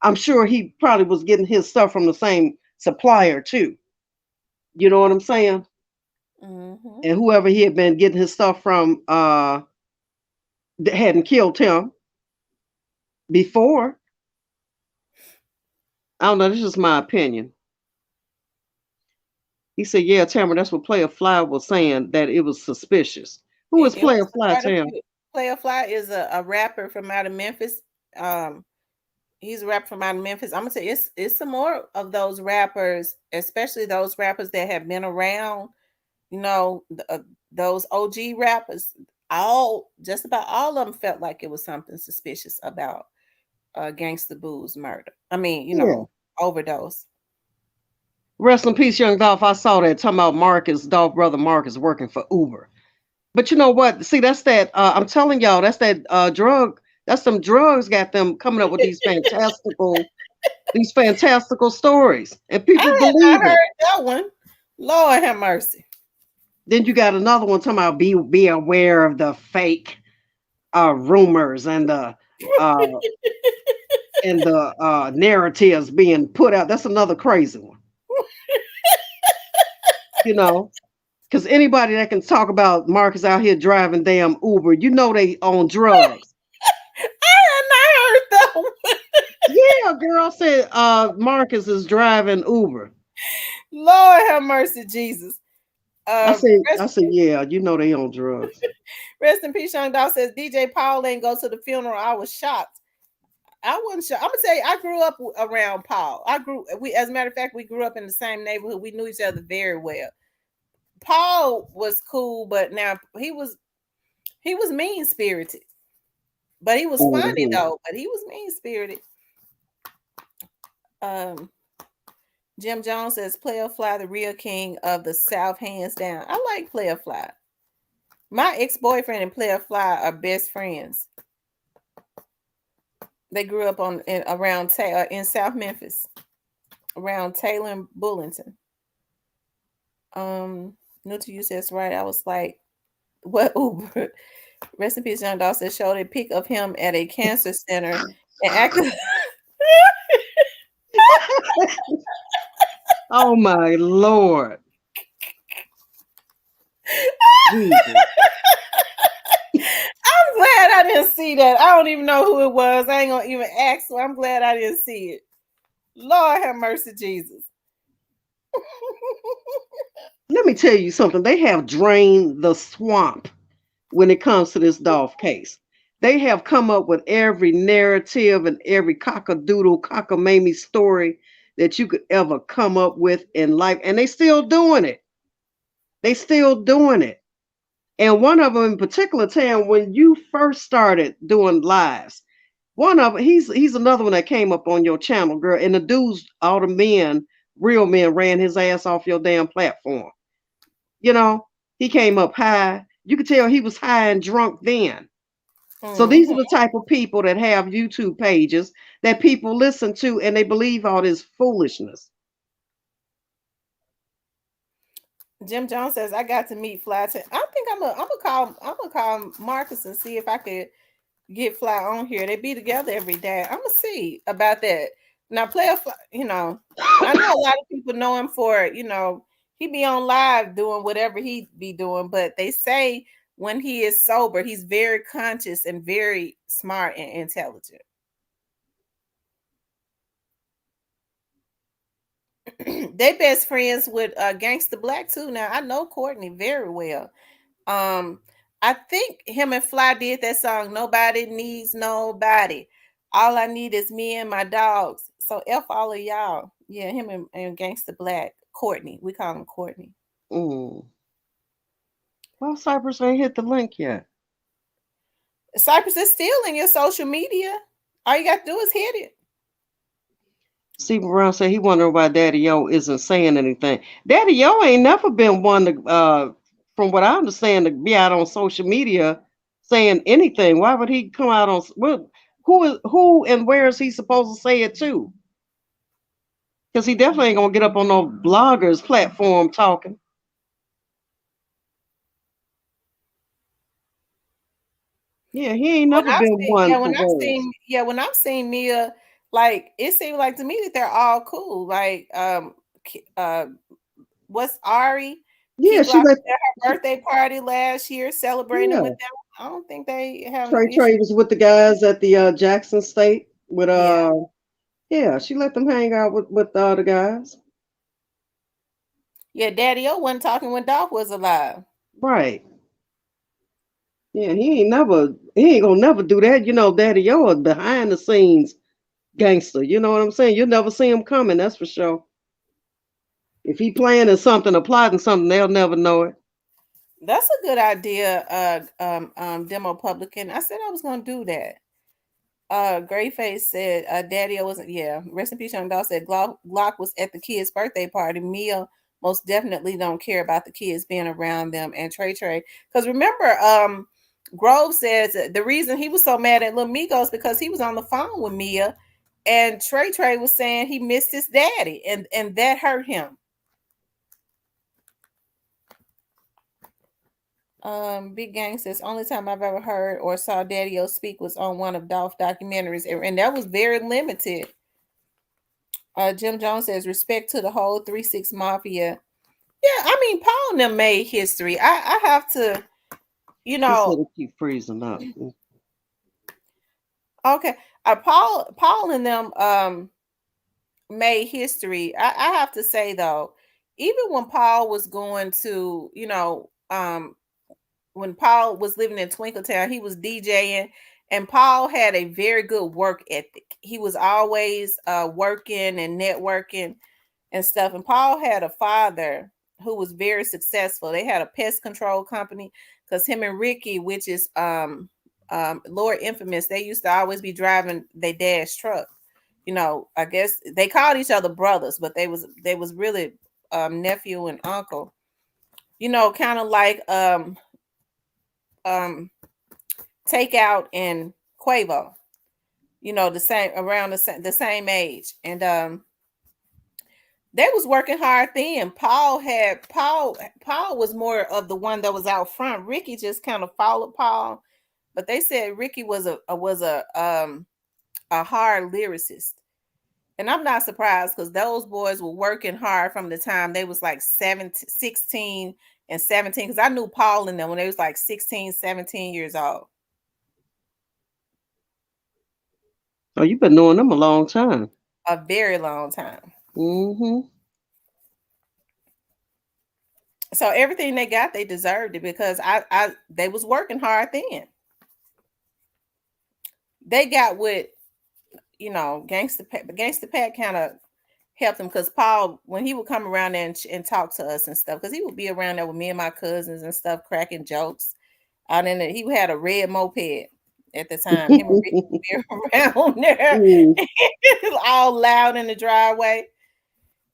I'm sure he probably was getting his stuff from the same supplier too. You know what I'm saying? Mm-hmm. And whoever he had been getting his stuff from that hadn't killed him before. I don't know, this is my opinion. He said, yeah, Tamara, that's what Player Fly was saying, that it was suspicious. Who is It was Player Fly, quite a Tam? few. Player Fly is a rapper from out of Memphis. Um, he's a rapper from out of Memphis. I'm gonna say it's some more of those rappers, especially those rappers that have been around. You know, those OG rappers. All just about all of them felt like it was something suspicious about Gangsta Boo's murder. I mean, Yeah. overdose. Rest in peace, young Dolph. I saw that talking about Marcus, Dolph brother Marcus working for Uber. But you know what? See, that's that. I'm telling y'all, that's that drug. That's some drugs got them coming up with these fantastical stories, and people I had believe not it. heard that one. Lord have mercy. Then you got another one talking about be aware of the fake rumors uh, and the narratives being put out. That's another crazy one. You know, because anybody that can talk about Marcus out here driving damn Uber, you know they on drugs. I had not heard that one. Yeah, girl said Marcus is driving Uber. Lord have mercy, Jesus. I said, yeah, you know they on drugs. Rest in peace, Young Dog says DJ Paul ain't go to the funeral. I was shocked. I wasn't sure. I'm gonna tell you, I grew up around Paul. As a matter of fact, we grew up in the same neighborhood. We knew each other very well. Paul was cool, but now he was mean spirited, but he was funny Mhm. though. But he was mean spirited. Um, Jim Jones says, "Player Fly, the real king of the South, hands down." I like Player Fly. My ex boyfriend and Player Fly are best friends. They grew up in South Memphis, around Taylor and Bullington. New to you says right. I was like, what Uber? Rest in peace, John Dawson showed a pic of him at a cancer center and acted. Oh my Lord. Jesus. I'm glad I didn't see that. I don't even know who it was. I ain't gonna even ask, so I'm glad I didn't see it. Lord have mercy, Jesus. Let me tell you something. They have drained the swamp when it comes to this Dolph case. They have come up with every narrative and every cockadoodle, cockamamie story that you could ever come up with in life, and they still doing it. They still doing it. And one of them in particular, Tam, when you first started doing lives, one of he's another one that came up on your channel, girl. And the dudes, all the men, real men, ran his ass off your damn platform. You know, he came up high. You could tell he was high and drunk then. So these are Mhm. the type of people that have YouTube pages that people listen to and they believe all this foolishness. Jim Jones says I got to meet Fly. I think I'm gonna call Marcus and see if I could get Fly on here. They be together every day. I'm gonna see about that. Now, Player Fly, I know a lot of people know him for, he be on live doing whatever he be doing, but they say when he is sober, he's very conscious and very smart and intelligent. They best friends with Gangsta Black too. Now I know Courtney very well. Um, I think him and Fly did that song. Nobody needs nobody. All I need is me and my dogs. So F all of y'all. Yeah, him and Gangsta Black. Courtney. We call him Courtney. Mm. Well, Cypress ain't hit the link yet. Cypress is still in your social media. All you got to do is hit it. Steve Brown said he wondering why Daddy O isn't saying anything. Daddy O ain't never been one to, from what I understand, to be out on social media saying anything. Why would he come out on? Well, who and where is he supposed to say it to? Because he definitely ain't gonna get up on no bloggers platform talking. Yeah, he ain't never been one for words. When I've seen Mia, like it seemed like to me that they're all cool. Like what's Ari? Key Yeah, she Glock let. was at her birthday party last year celebrating with Yeah, them. I don't think they have no Trey issue. Trey was with the guys at the Jackson State with Yeah. Yeah, she let them hang out with the guys. Yeah, Daddy O wasn't talking when Dolph was alive. Right. Yeah, he ain't gonna never do that. You know, Daddy O is behind the scenes gangster. You know what I'm saying? You'll never see him coming, that's for sure. If he planning something or plotting something, they'll never know it. That's a good idea, Demo Publican. I said I was gonna do that. Greyface said, Daddy wasn't, yeah. Rest in peace, Young Dog said Glock was at the kid's birthday party. Mia most definitely don't care about the kids being around them. And Trey. Because remember, Grove says that the reason he was so mad at Lil Migos because he was on the phone with Mia and Trey was saying he missed his daddy and that hurt him. Big Gang says only time I've ever heard or saw Daddy O speak was on one of Dolph documentaries, and that was very limited. Jim Jones says respect to the whole 3-6 Mafia. Yeah, I mean Paul and them made history. I have to, you He said know. it keep freezing up. Okay, Paul and them made history. I have to say though, even when Paul was going to, when Paul was living in Twinkletown, he was DJing, and Paul had a very good work ethic. He was always working and networking and stuff. And Paul had a father who was very successful. They had a pest control company because him and Ricky, which is Lord Infamous, they used to always be driving their dad's truck. You know, I guess they called each other brothers, but they was really nephew and uncle. You know, kind of like Takeout and Quavo. You know, the same around the same age, and they was working hard then. Paul was more of the one that was out front. Ricky just kind of followed Paul, but they said Ricky was a hard lyricist. And I'm not surprised because those boys were working hard from the time they was like 16 and 17. Because I knew Paul and them when they was like 16, 17 years old. Oh, you've been knowing them a long time. A very long time. Mm-hmm. So everything they got, they deserved it because they was working hard then. They got what, Gangsta Pat kind of helped them because Paul, when he would come around there and talk to us and stuff, because he would be around there with me and my cousins and stuff, cracking jokes. And then he had a red moped at the time. Him and Ricky would be around there, all loud in the driveway.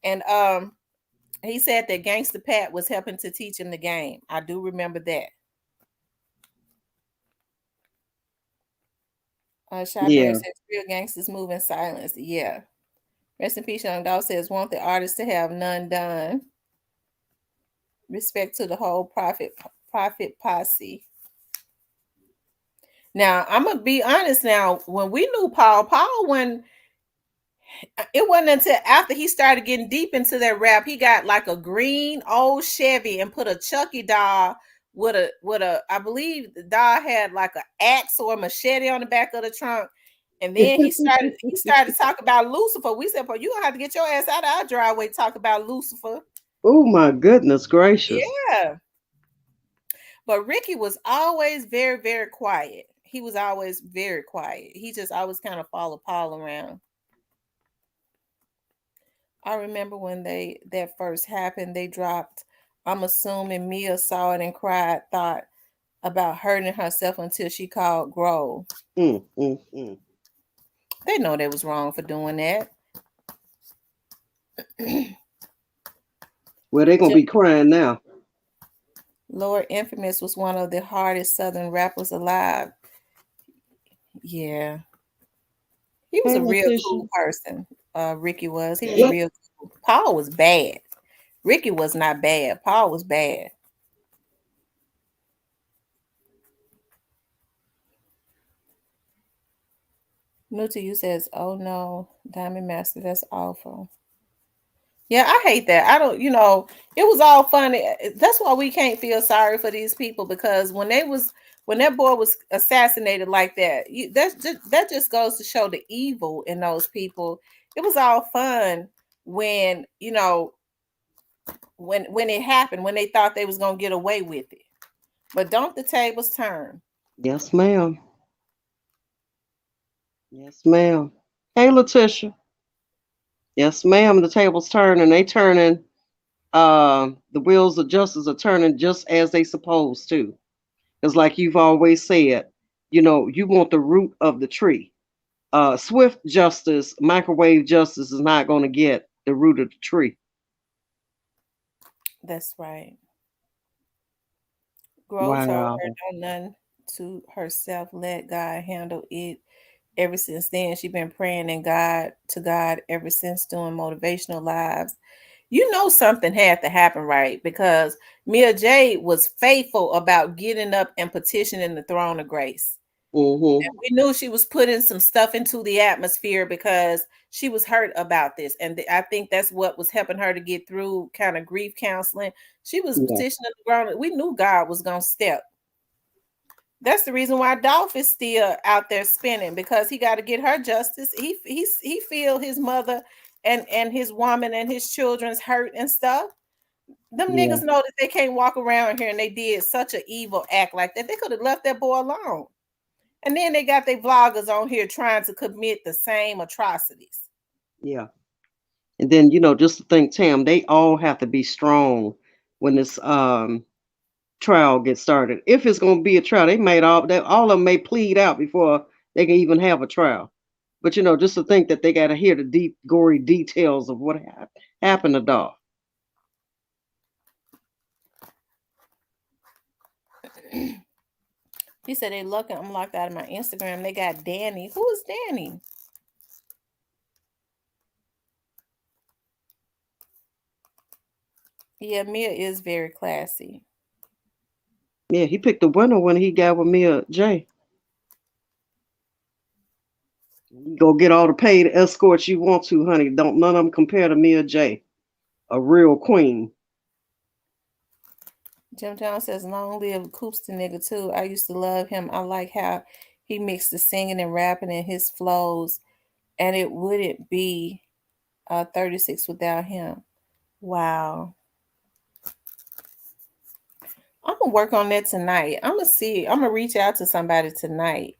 And he said that Gangsta Pat was helping to teach him the game. I do remember that. Shy Bear Yeah. says real gangsters move in silence. Yeah. Rest in peace, Young Dog says want the artist to have none done. Respect to the whole prophet posse. Now I'm gonna be honest. Now, when we knew Paul, it wasn't until after he started getting deep into that rap, he got like a green old Chevy and put a Chucky doll with a I believe the doll had like an axe or a machete on the back of the trunk, And then he started to talk about Lucifer. We said, "But you gonna have to get your ass out of our driveway to talk about Lucifer." Oh my goodness gracious. Yeah. But Ricky was always very, very quiet. He was always very quiet. He just always kind of followed Paul around. I remember when that first happened, they dropped. I'm assuming Mia saw it and cried, thought about hurting herself until she called Grove. Mm, mm, mm. They know they was wrong for doing that. Well, they're gonna Just, be crying now. Lord Infamous was one of the hardest Southern rappers alive. Yeah, he was Hey, a real cool Letitia. person. Ricky was. He was real cool. Paul was bad. Ricky was not bad. Paul was bad. New to you says, "Oh no, Diamond Master, that's awful." Yeah, I hate that. I don't, it was all funny. That's why we can't feel sorry for these people because when that boy was assassinated like that, that just goes to show the evil in those people. It was all fun when when it happened, when they thought they was gonna get away with it. But don't the tables turn? Yes, ma'am. Yes, ma'am. Hey, Letitia. Yes, ma'am. The tables turning. They turning. The wheels of justice are turning just as they supposed to. It's like you've always said. You want the root of the tree. Swift justice, microwave justice is not going to get the root of the tree. That's right. Grove told her Wow. don't none to herself, let God handle it. Ever since then, she's been praying in God to God ever since doing motivational lives. Something had to happen, right? Because Mia Jade was faithful about getting up and petitioning the throne of grace. Mm-hmm. We knew she was putting some stuff into the atmosphere because she was hurt about this. And I think that's what was helping her to get through kind of grief counseling. She was Yeah. petitioning the ground. We knew God was going to step. That's the reason why Dolph is still out there spinning because he got to get her justice. He feel his mother and his woman and his children's hurt and stuff. Them Yeah. niggas know that they can't walk around here and they did such an evil act like that. They could have left that boy alone. And then they got their vloggers on here trying to commit the same atrocities. Yeah. And then, just to think, Tam, they all have to be strong when this trial gets started. If it's going to be a trial, all of them may plead out before they can even have a trial. But just to think that they got to hear the deep, gory details of what happened to Dolph. He said they looking. I'm locked out of my Instagram. They got Danny. Who is Danny? Yeah, Mia is very classy. Yeah, he picked the winner when he got with Mia J. You go get all the paid escorts you want to, honey. Don't none of them compare to Mia J, a real queen. Jim Jones says, "Long live Coops the nigga too. I used to love him. I like how he mixed the singing and rapping in his flows, and it wouldn't be 36 without him." Wow. I'm gonna work on that tonight. I'm gonna see. I'm gonna reach out to somebody tonight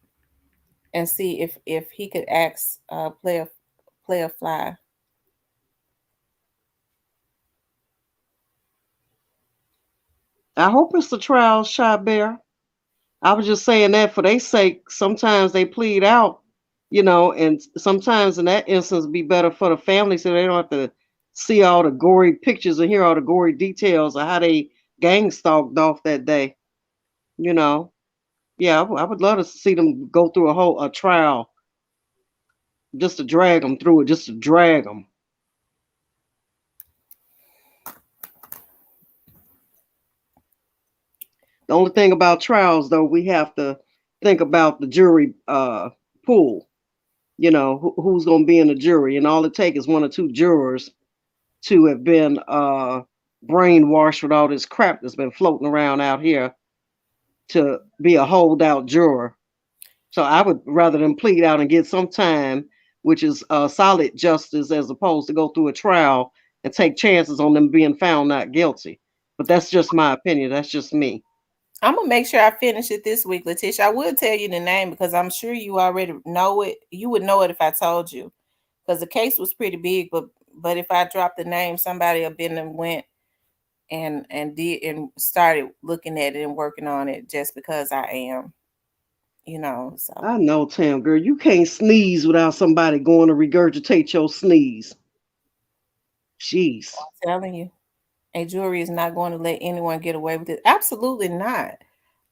and see if he could ask play a fly. I hope it's the trial, Shy Bear. I was just saying that for their sake. Sometimes they plead out, and sometimes in that instance, be better for the family so they don't have to see all the gory pictures and hear all the gory details of how they gang stalked off that day. You know, yeah, I would love to see them go through a trial just to drag them through it, just to drag them. The only thing about trials, though, we have to think about the jury pool. Who's going to be in the jury, and all it takes is one or two jurors to have been brainwashed with all this crap that's been floating around out here to be a holdout juror So I would rather than plead out and get some time, which is solid justice, as opposed to go through a trial and take chances on them being found not guilty. But that's just my opinion. That's just me. I'm gonna make sure I finish it this week, Letitia. I would tell you the name because I'm sure you already know it. You would know it if I told you, because the case was pretty big. But if I dropped the name, somebody have been and went and did and started looking at it and working on it just because I am, so I know, Tam, girl, you can't sneeze without somebody going to regurgitate your sneeze. Jeez. I'm telling you. A jury is not going to let anyone get away with it. Absolutely not.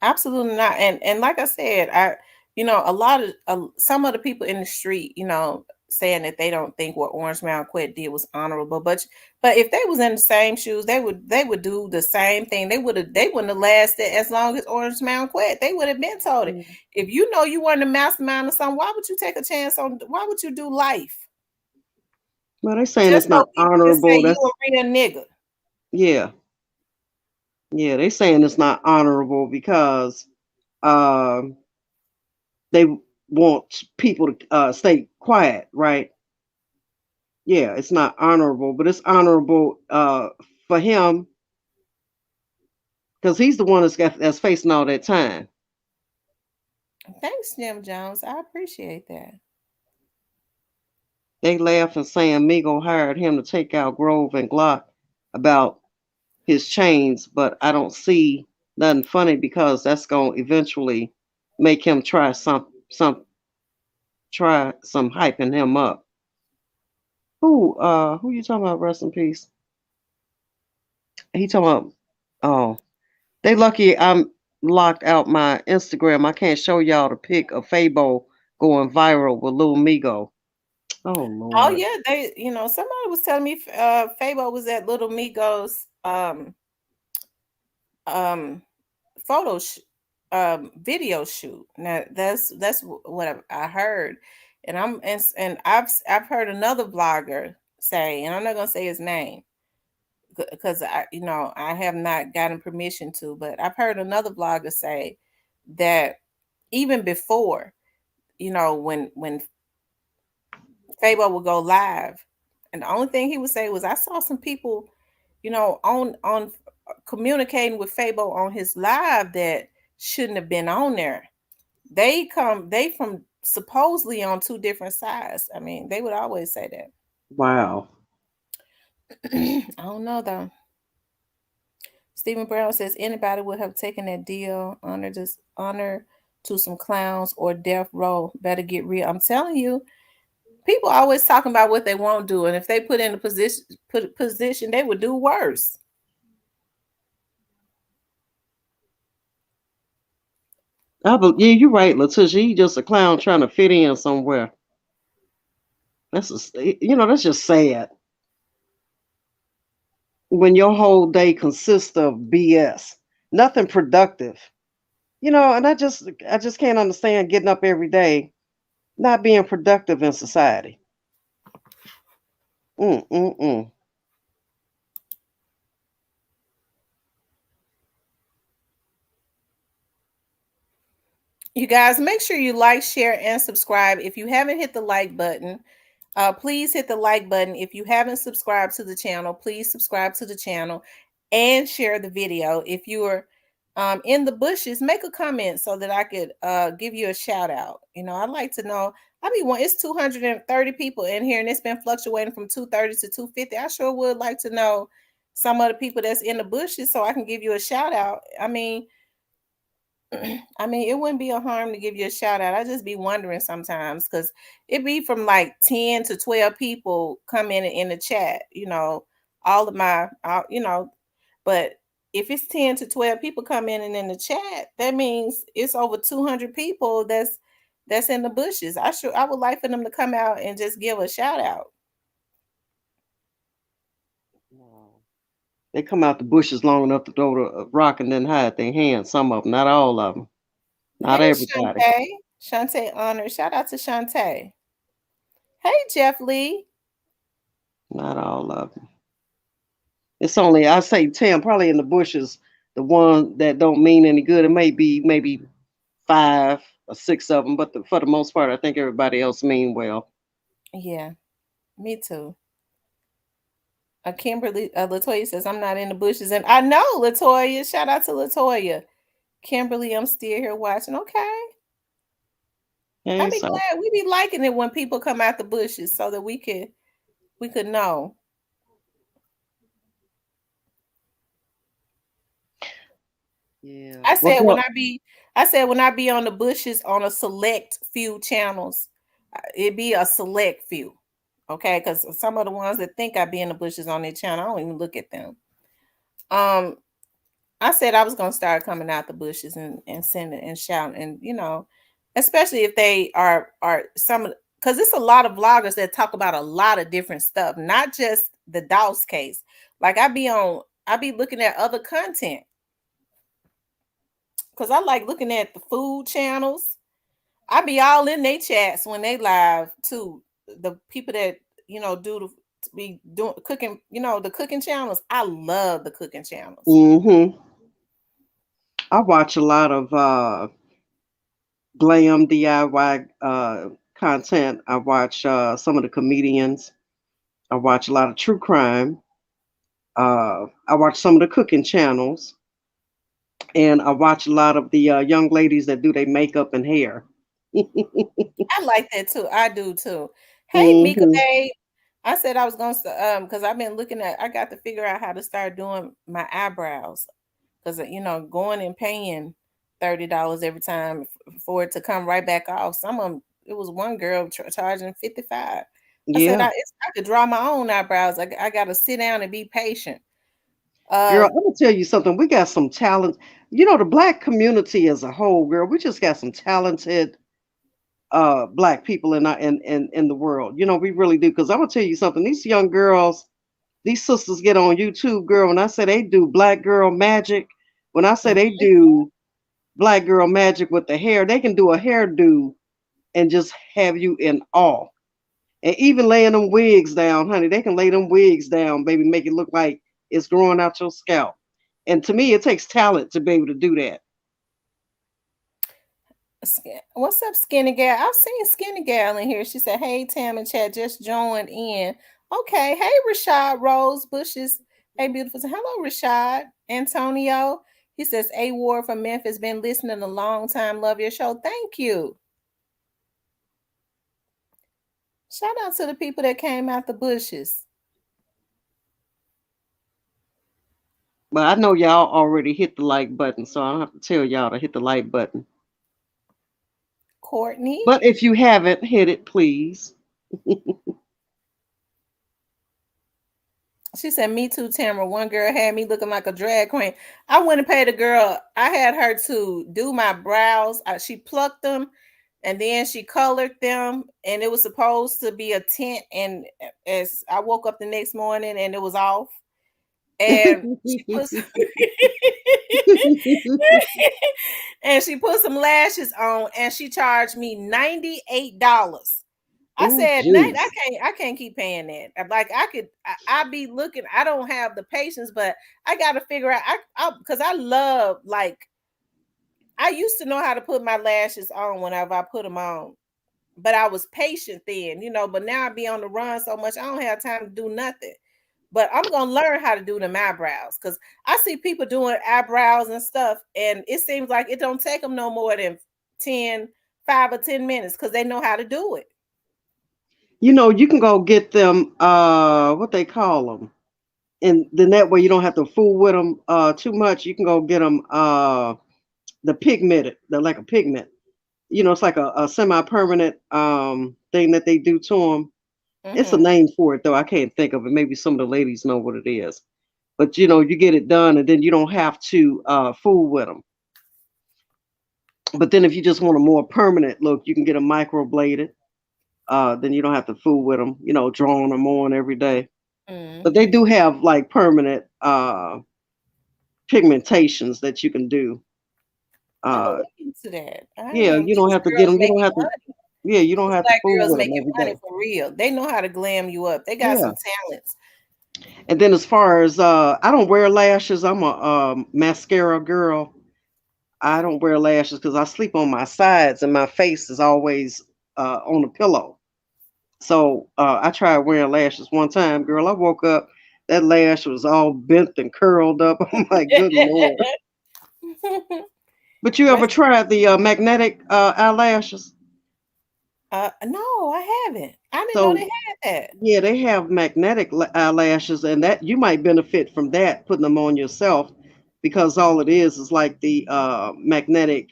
Absolutely not. And like I said, a lot of some of the people in the street, saying that they don't think what Orange Mountain Quet did was honorable. But if they was in the same shoes, they would do the same thing. They wouldn't have lasted as long as Orange Mountain Quet. They would have been told it. If you know you weren't a mastermind or something, why would you take a chance on? Why would you do life Well, they saying just it's so not people can say honorable. you That's a real nigga? yeah, yeah. They saying it's not honorable because um they want people to stay quiet, right? Yeah, it's not honorable, but it's honorable for him because he's the one that's facing all that time. Thanks, Jim Jones. I appreciate that. They laugh and saying Migo hired him to take out Grove and Glock about his chains, but I don't see nothing funny because that's gonna eventually make him try some hyping him up. Who you talking about? Rest in peace. He talking about oh, they lucky I'm locked out my Instagram. I can't show y'all the pic of Fabo going viral with Lil Migo. Oh Oh Lord. yeah, somebody was telling me Fabo was at Little Migos um photo video shoot. Now that's what I heard, and I've heard another vlogger say, and I'm not gonna say his name because I have not gotten permission to, but I've heard another vlogger say that even before, when Fabo would go live, and the only thing he would say was, "I saw some people, on communicating with Fabo on his live that shouldn't have been on there. They from supposedly on two different sides. I mean, they would always say that. Wow. I don't know though." Stephen Brown says anybody would have taken that deal, honor to some clowns or death row. Better get real. I'm telling you, people always talking about what they won't do, and if they put a position, they would do worse. Yeah, you're right, Letitia. He just a clown trying to fit in somewhere. That's just sad when your whole day consists of BS, nothing productive. And I just can't understand getting up every day not being productive in society. Mm mm mm. You guys, make sure you like, share, and subscribe. If you haven't hit the like button, please hit the like button. If you haven't subscribed to the channel, please subscribe to the channel and share the video. If you're in the bushes, make a comment so that I could give you a shout out. I'd like to know. It's 230 people in here, and it's been fluctuating from 230 to 250. I sure would like to know some of the people that's in the bushes so I can give you a shout out. It wouldn't be a harm to give you a shout out. I just be wondering sometimes because it be from like 10 to 12 people come in the chat, all of my, but if it's 10 to 12 people come in and in the chat, that means it's over 200 people that's in the bushes. I would like for them to come out and just give a shout out. They come out the bushes long enough to throw the rock and then hide their hands. Some of them, not all of them, not Hey, everybody, Shantae Honor. Shout out to Shantae. Hey, Jeff Lee. not all of them. It's only I say 10, probably in the bushes, the one that don't mean any good. It may be maybe 5 or 6 of them, but for the most part, I think everybody else mean well. Yeah, me too. Kimberly, Latoya says, I'm not in the bushes. And I know, Latoya. Shout out to Latoya. Kimberly, I'm still here watching. Okay. I Okay, be so glad. We be liking it when people come out the bushes so that we could know. yeah. I Well, said when girl, I be I said when I be on the bushes on a select few channels, it be a select few. Okay, because some of the ones that think I be in the bushes on their channel, I don't even look at them. Um, I said I was gonna start coming out the bushes and sending and shouting, and especially if they are some, because it's a lot of vloggers that talk about a lot of different stuff, not just the Dolph's case. Like I be looking at other content because I like looking at the food channels. I be all in they chats when they live too. The people that do be doing cooking, the cooking channels. I love the cooking channels. hmm, I watch a lot of glam DIY content. I watch some of the comedians. I watch a lot of true crime. I watch some of the cooking channels, and I watch a lot of the young ladies that do their makeup and hair. I like that too. I do too. Hey, Mika Hmm. babe. I said I was gonna because I've been looking at. I got to figure out how to start doing my eyebrows because going and paying $30 every time for it to come right back off. Some of them, it was one girl charging 55. I said Yeah, I could draw my own eyebrows. I got to sit down and be patient. girl, Uh, I'm gonna tell you something. We got some talent. You know, the black community as a whole, girl. We just got some talented black people in the world. You know, we really do. Because I'm gonna tell you something. These young girls, these sisters get on YouTube, girl. When I say they do black girl magic, when I say they mhm. do black girl magic with the hair, they can do a hairdo and just have you in awe. And even laying them wigs down, honey, they can lay them wigs down, baby, make it look like it's growing out your scalp. And to me, it takes talent to be able to do that. What's up, Skinny Gal? I've seen Skinny Gal in here. She said, "Hey, Tam and Chat, just joined in." Okay, hey, Rashad Rose Bushes. Hey, beautiful. Hello, Rashad Antonio. He says, "A Ward from Memphis, been listening a long time. Love your show. Thank you." Shout out to the people that came out the bushes. But I know y'all already hit the like button, so I don't have to tell y'all to hit the like button. Courtney. But if you haven't, hit it, please. She said, "Me too, Tamara. One girl had me looking like a drag queen. I went and paid a girl. I had her to do my brows. She plucked them, and then she colored them, and it was supposed to be a tint. And as I woke up the next morning, and it was off. And she put some and she put some lashes on, and she charged me $98. I Oh, said, "Nate, jeez. I can't keep paying that. Like I be looking. I don't have the patience, but I got to figure out. Because I love, like, I used to know how to put my lashes on whenever I put them on, but I was patient then, But now I be on the run so much, I don't have time to do nothing. But I'm gonna learn how to do them eyebrows because I see people doing eyebrows and stuff, and it seems like it don't take them no more than 5 or 10 minutes because they know how to do it. You know, you can go get them, what they call them. And then that way you don't have to fool with them too much. You can go get them the pigmented, they're like a pigment. You know, it's like a semi-permanent thing that they do to them. It's a Hmm. name for it though. I can't think of it. Maybe some of the ladies know what it is. But you know, you get it done, and then you don't have to fool with them. But then if you just want a more permanent look, you can get a microbladed. Then you don't have to fool with them. You know, drawing them on every day. But they Hmm. do have like permanent pigmentations that you can do. I'm gonna Uh, look into that. yeah, you don't These have to get girls them. You don't making have to. money. Yeah, you don't These have to black fool girls with them making every money day. for real. They know how to glam you up. They got Yeah. some talents. And then as far as I don't wear lashes. I'm a mascara girl. I don't wear lashes because I sleep on my sides and my face is always on the pillow. So I tried wearing lashes one time, girl. I woke up, that lash was all bent and curled up. I'm like, good lord. But you ever Rest, tried the magnetic eyelashes? no, I haven't. I didn't know they So had that. yeah, they have magnetic eyelashes, and that you might benefit from that, putting them on yourself, because all it is like the magnetic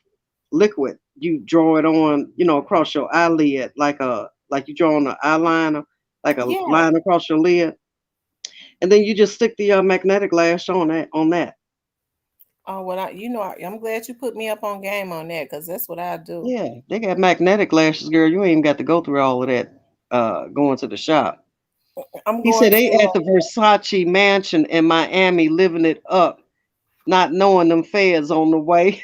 liquid. You draw it on, across your eyelid, like you draw on an eyeliner, like a Yeah. line across your lid, and then you just stick the magnetic lash on that. Oh, well, I'm glad you put me up on game on that because that's what I do. Yeah, they got magnetic lashes, girl. You ain't even got to go through all of that going to the shop. I'm He going said to. they at the Versace mansion in Miami living it up, not knowing them feds on the way.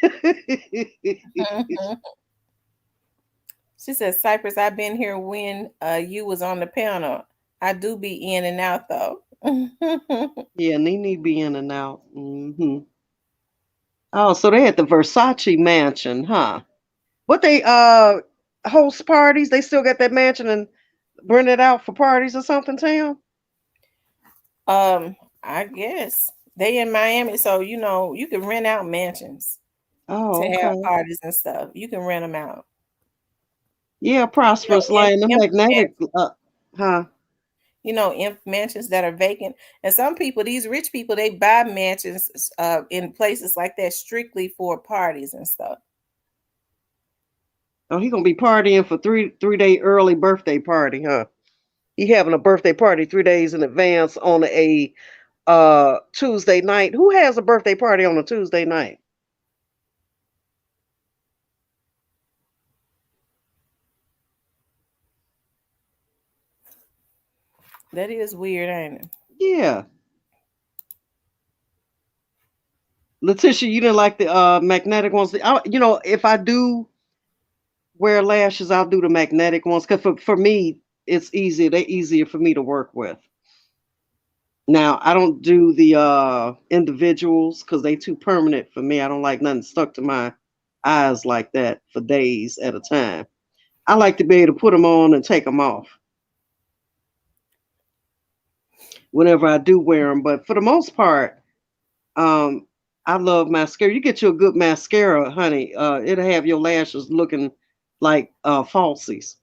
She said, Cypress, I've been here when you was on the panel. I do be in and out though. Yeah, Nene be in and out. Oh, so they at the Versace mansion, huh? What they host parties? They still got that mansion and rent it out for parties or something, Tam? I guess they in Miami, so you can rent out mansions to Oh, have okay. parties and stuff. You can rent them out. Yeah, You know, prosperous in lane, the empty magnetic, mansions. huh? Mansions that are vacant. And some people, these rich people, they buy mansions in places like that strictly for parties and stuff. Oh, he gonna be partying for three-day early birthday party, huh? He having a birthday party 3 days in advance on a Tuesday night. Who has a birthday party on a Tuesday night? That is weird, ain't it? Yeah. Letitia, you didn't like the magnetic ones. If I do wear lashes, I'll do the magnetic ones because for me, it's easier. They're easier for me to work with. Now, I don't do the individuals because they too permanent for me. I don't like nothing stuck to my eyes like that for days at a time. I like to be able to put them on and take them off whenever I do wear them. But for the most part, um, I love mascara. You get you a good mascara, honey. It'll have your lashes looking like falsies.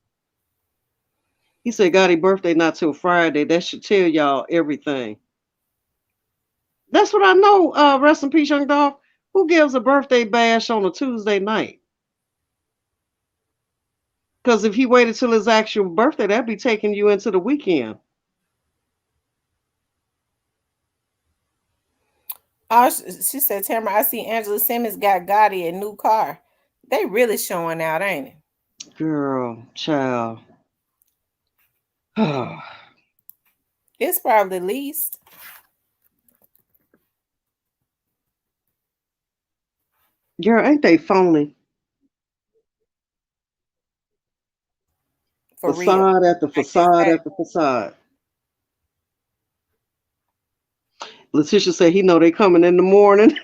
He said, "God, his birthday not till Friday. That should tell y'all everything." That's what I know. Rest in peace, young Dolph. Who gives a birthday bash on a Tuesday night? Because if he waited till his actual birthday, that'd be taking you into the weekend. Oh, she said, Tamara, I see Angela Simmons got Gotti a new car. They really showing out, ain't it? Girl, child. Girl, It's probably leased ain't they phony? for real, Facade after like they facade say. after facade. Letitia said he know they coming in the morning.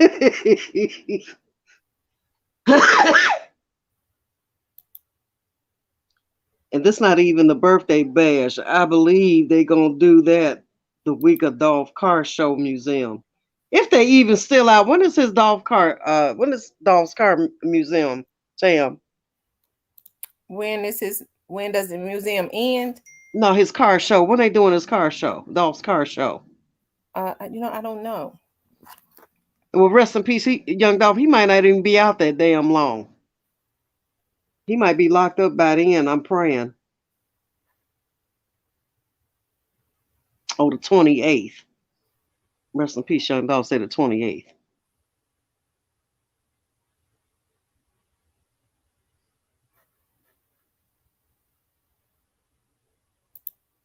And this not even the birthday bash. I believe they gonna do that the week of Dolph Car Show Museum. If they even still out. When is his Dolph Car when is Dolph's Car Museum? Sam. When does the museum end? No, his car show. When they doing his car show? Dolph's car show. I don't know. Well, rest in peace, young Dolph. He might not even be out that damn long. He might be locked up by then. I'm praying. Oh, the 28th. Rest in peace, young Dolph. Say the 28th.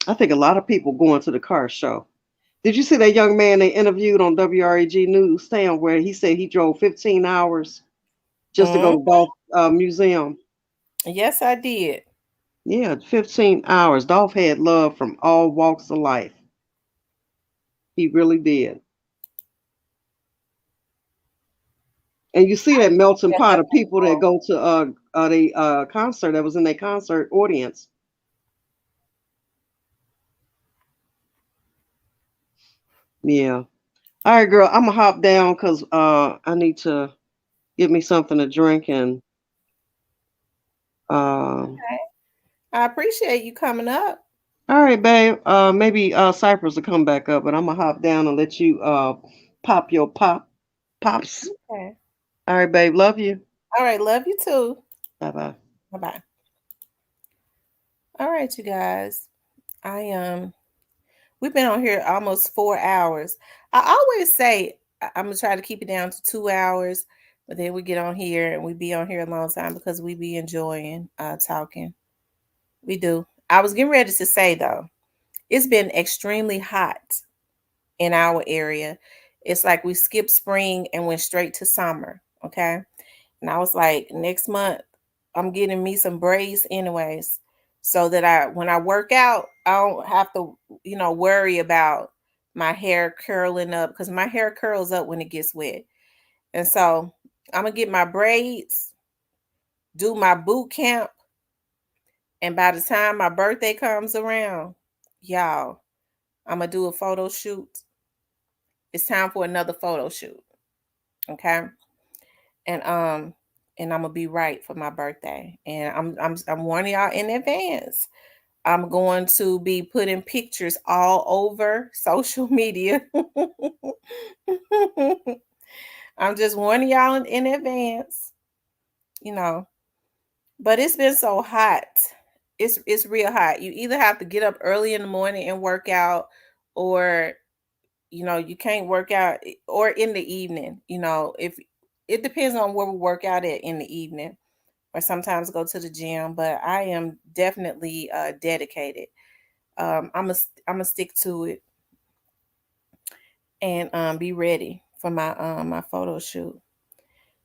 I think a lot of people going to the car show. Did you see that young man they interviewed on WREG News Sam where he said he drove 15 hours just to go Mhm. to Dolph Museum? Yes, I did. Yeah, 15 hours. Dolph had love from all walks of life. He really did. And you see that melting Yes, pot that's of people that wrong. go to the concert that was in their concert audience. Yeah. All right, girl. I'm gonna hop down because I need to get me something to drink and Okay. I appreciate you coming up. all right, babe. Maybe Cypress will come back up, but I'm gonna hop down and let you pop your pops. Okay. All right, babe. Love you. All right. Love you too. Bye bye. Bye bye. All right, you guys. I we've been on here almost 4 hours. I always say I'm gonna try to keep it down to 2 hours, but then we get on here and we be on here a long time because we be enjoying talking. We do. I was getting ready to say though, it's been extremely hot in our area. It's like we skipped spring and went straight to summer. Okay. And I was like, next month, I'm getting me some braids anyways. So that when I work out, I don't have to, worry about my hair curling up because my hair curls up when it gets wet. And so I'm gonna get my braids, do my boot camp, and by the time my birthday comes around, y'all, I'm gonna do a photo shoot. It's time for another photo shoot. Okay. And and I'm gonna be right for my birthday. And I'm warning y'all in advance. I'm going to be putting pictures all over social media. I'm just warning y'all in advance, you know. But it's been so hot. It's real hot. You either have to get up early in the morning and work out, or you can't work out, or in the evening. If it depends on where we work out at in the evening, or sometimes go to the gym. But I am definitely dedicated. I'm gonna stick to it and be ready for my photo shoot.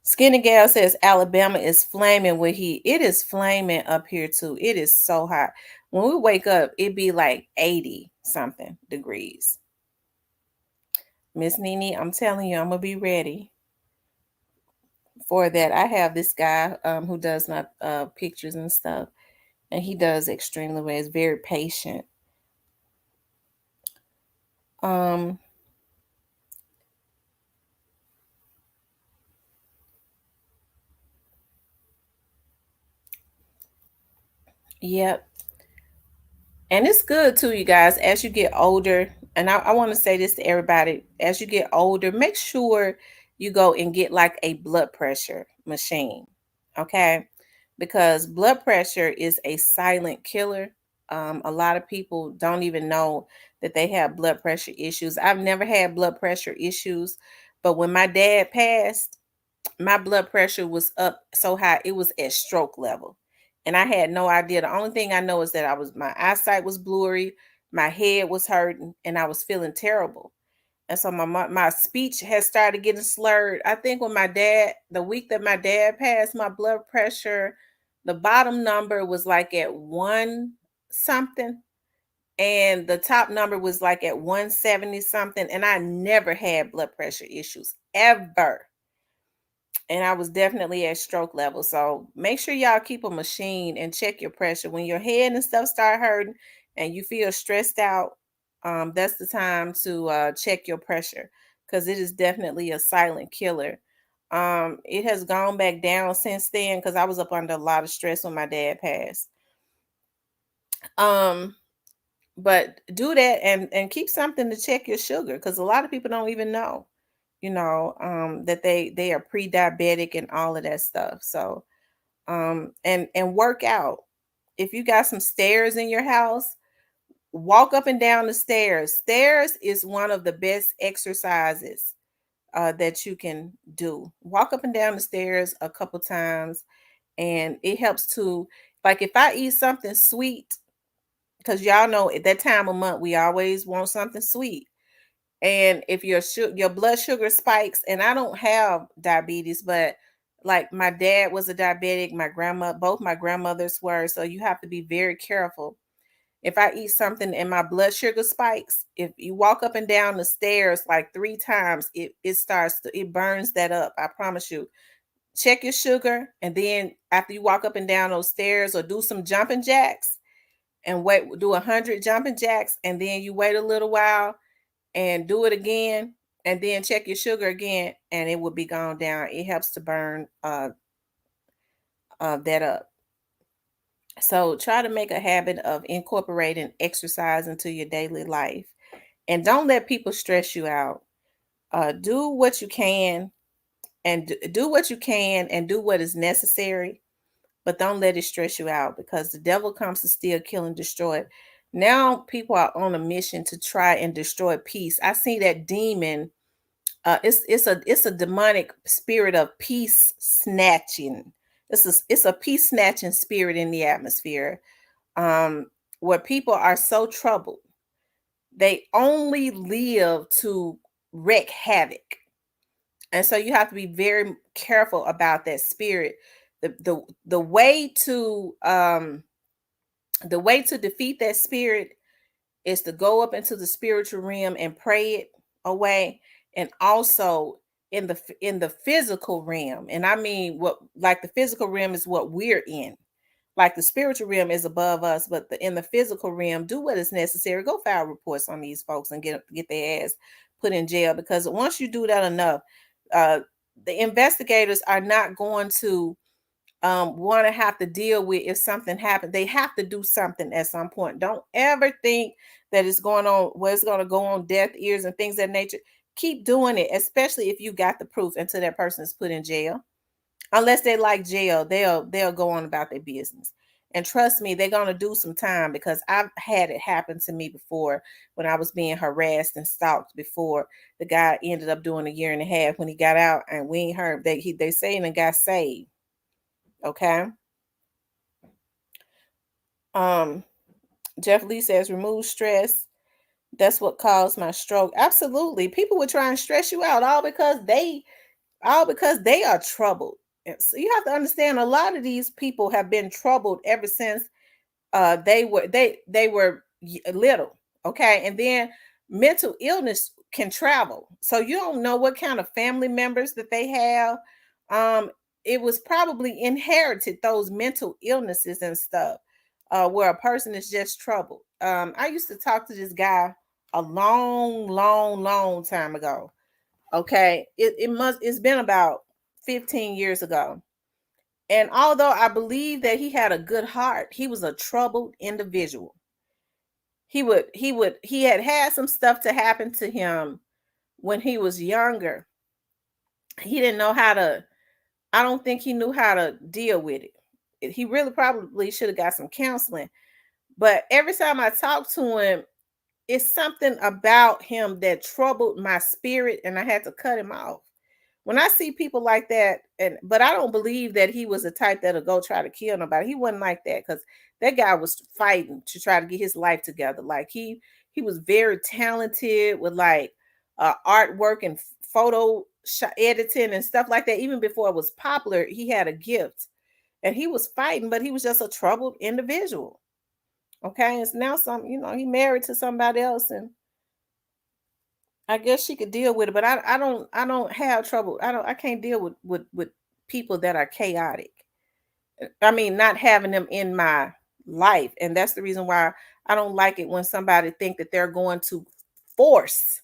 Skinny Gal says Alabama is flaming with heat. It is flaming up here too. It is so hot. When we wake up, it be like 80 something degrees. Miss Nene, I'm telling you, I'm gonna be ready for that. I have this guy who does my pictures and stuff, and he does extremely well. He's very patient. Um, yep. And it's good too, you guys, as you get older. And I want to say this to everybody: as you get older, make sure you go and get like a blood pressure machine, okay? Because blood pressure is a silent killer. A lot of people don't even know that they have blood pressure issues. I've never had blood pressure issues, but when my dad passed, my blood pressure was up so high it was at stroke level, and I had no idea. The only thing I know is that my eyesight was blurry, my head was hurting, and I was feeling terrible. And so my speech has started getting slurred. I think when the week that my dad passed, my blood pressure, the bottom number was like at one something, and the top number was like at 170 something. And I never had blood pressure issues ever, and I was definitely at stroke level. So make sure y'all keep a machine and check your pressure when your head and stuff start hurting and you feel stressed out. That's the time to check your pressure, because it is definitely a silent killer. It has gone back down since then because I was up under a lot of stress when my dad passed. Um, but do that and keep something to check your sugar, because a lot of people don't even know, that they are pre-diabetic and all of that stuff. So and work out. If you got some stairs in your house, walk up and down the stairs. Stairs is one of the best exercises that you can do. Walk up and down the stairs a couple times, and it helps to, like, if I eat something sweet, because y'all know at that time of month we always want something sweet. And if your blood sugar spikes, and I don't have diabetes, but like my dad was a diabetic, both my grandmothers were, so you have to be very careful. If I eat something and my blood sugar spikes, if you walk up and down the stairs like 3 times, it burns that up. I promise you. Check your sugar, and then after you walk up and down those stairs or do some jumping jacks and do 100 jumping jacks, and then you wait a little while and do it again, and then check your sugar again, and it will be gone down. It helps to burn that up. So try to make a habit of incorporating exercise into your daily life, and don't let people stress you out. Do what you can, and do what you can, and do what is necessary, but don't let it stress you out, because the devil comes to steal, kill, and destroy. Now people are on a mission to try and destroy peace. I see that demon. It's a demonic spirit of peace snatching. It's a peace snatching spirit in the atmosphere, um, where people are so troubled. They only live to wreak havoc. And so you have to be very careful about that spirit. The way to defeat that spirit is to go up into the spiritual realm and pray it away, and also in the physical realm. And I mean, what, like, the physical realm is what we're in. Like, the spiritual realm is above us, but in the physical realm, do what is necessary. Go file reports on these folks and get their ass put in jail, because once you do that enough, uh, the investigators are not going to want to have to deal with if something happened. They have to do something at some point. Don't ever think that it's going on, well, it's going to go on deaf ears and things of that nature. Keep doing it, especially if you got the proof, until that person is put in jail. Unless they like jail, they'll go on about their business. And trust me, they're gonna do some time, because I've had it happen to me before when I was being harassed and stalked before. The guy ended up doing a year and a half when he got out, and we ain't heard they saying and got saved. Okay. Um, Jeff Lee says remove stress. That's what caused my stroke. Absolutely. People would try and stress you out all because they are troubled. And so you have to understand, a lot of these people have been troubled ever since they were little. Okay. And then mental illness can travel, so you don't know what kind of family members that they have. um it was probably inherited, those mental illnesses and stuff, where a person is just troubled. I used to talk to this guy a long, long, long time ago. Okay. It's been about 15 years ago. And although I believe that he had a good heart, he was a troubled individual. He had some stuff to happen to him when he was younger. He didn't know how to, I don't think he knew how to deal with it. He really probably should have got some counseling. But every time I talk to him, it's something about him that troubled my spirit, and I had to cut him off. When I see people like that, but I don't believe that he was the type that'll go try to kill nobody. He wasn't like that, because that guy was fighting to try to get his life together. Like, he was very talented with, like, artwork and photo editing and stuff like that. Even before it was popular, he had a gift, and he was fighting, but he was just a troubled individual. Okay, it's now he married to somebody else, and I guess she could deal with it, but I don't have trouble. I can't deal with people that are chaotic. I mean, not having them in my life. And that's the reason why I don't like it when somebody think that they're going to force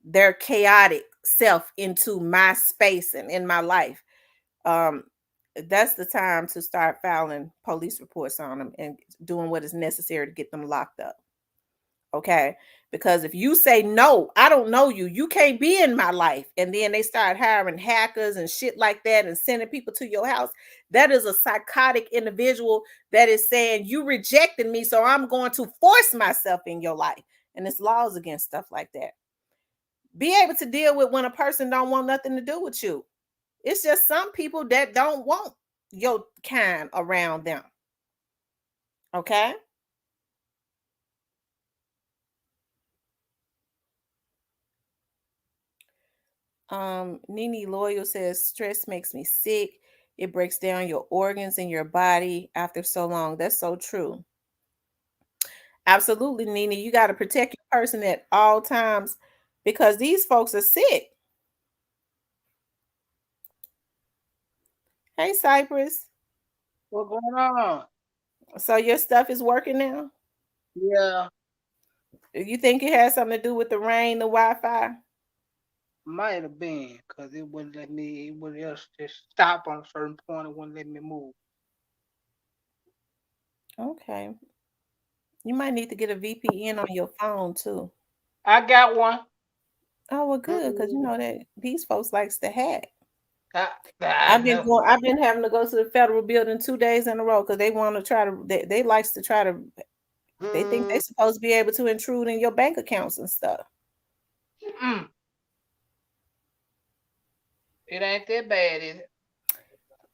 their chaotic self into my space and in my life. Um that's the time to start filing police reports on them and doing what is necessary to get them locked up. Okay. Because if you say, no, I don't know you, you can't be in my life, and then they start hiring hackers and shit like that and sending people to your house, that is a psychotic individual that is saying, you rejected me, so I'm going to force myself in your life. And it's laws against stuff like that. Be able to deal with when a person don't want nothing to do with you. It's just some people that don't want your kind around them. Okay. Nini Loyal says stress makes me sick. It breaks down your organs in your body after so long. That's so true. Absolutely, Nina. You got to protect your person at all times because these folks are sick. Hey, Cypress. What's going on? So your stuff is working now? Yeah, You think it has something to do with the rain, the Wi-Fi? might have been because it wouldn't let me. It would just stop on a certain point. It wouldn't let me move. Okay. You might need to get a VPN on your phone too. I got one. Oh, well, good, because you know that these folks likes to hack. I, I know. I've been having to go to the federal building 2 days in a row because they want to try to they likes to try to they think they're supposed to be able to intrude in your bank accounts and stuff. Mm, it ain't that bad, is it?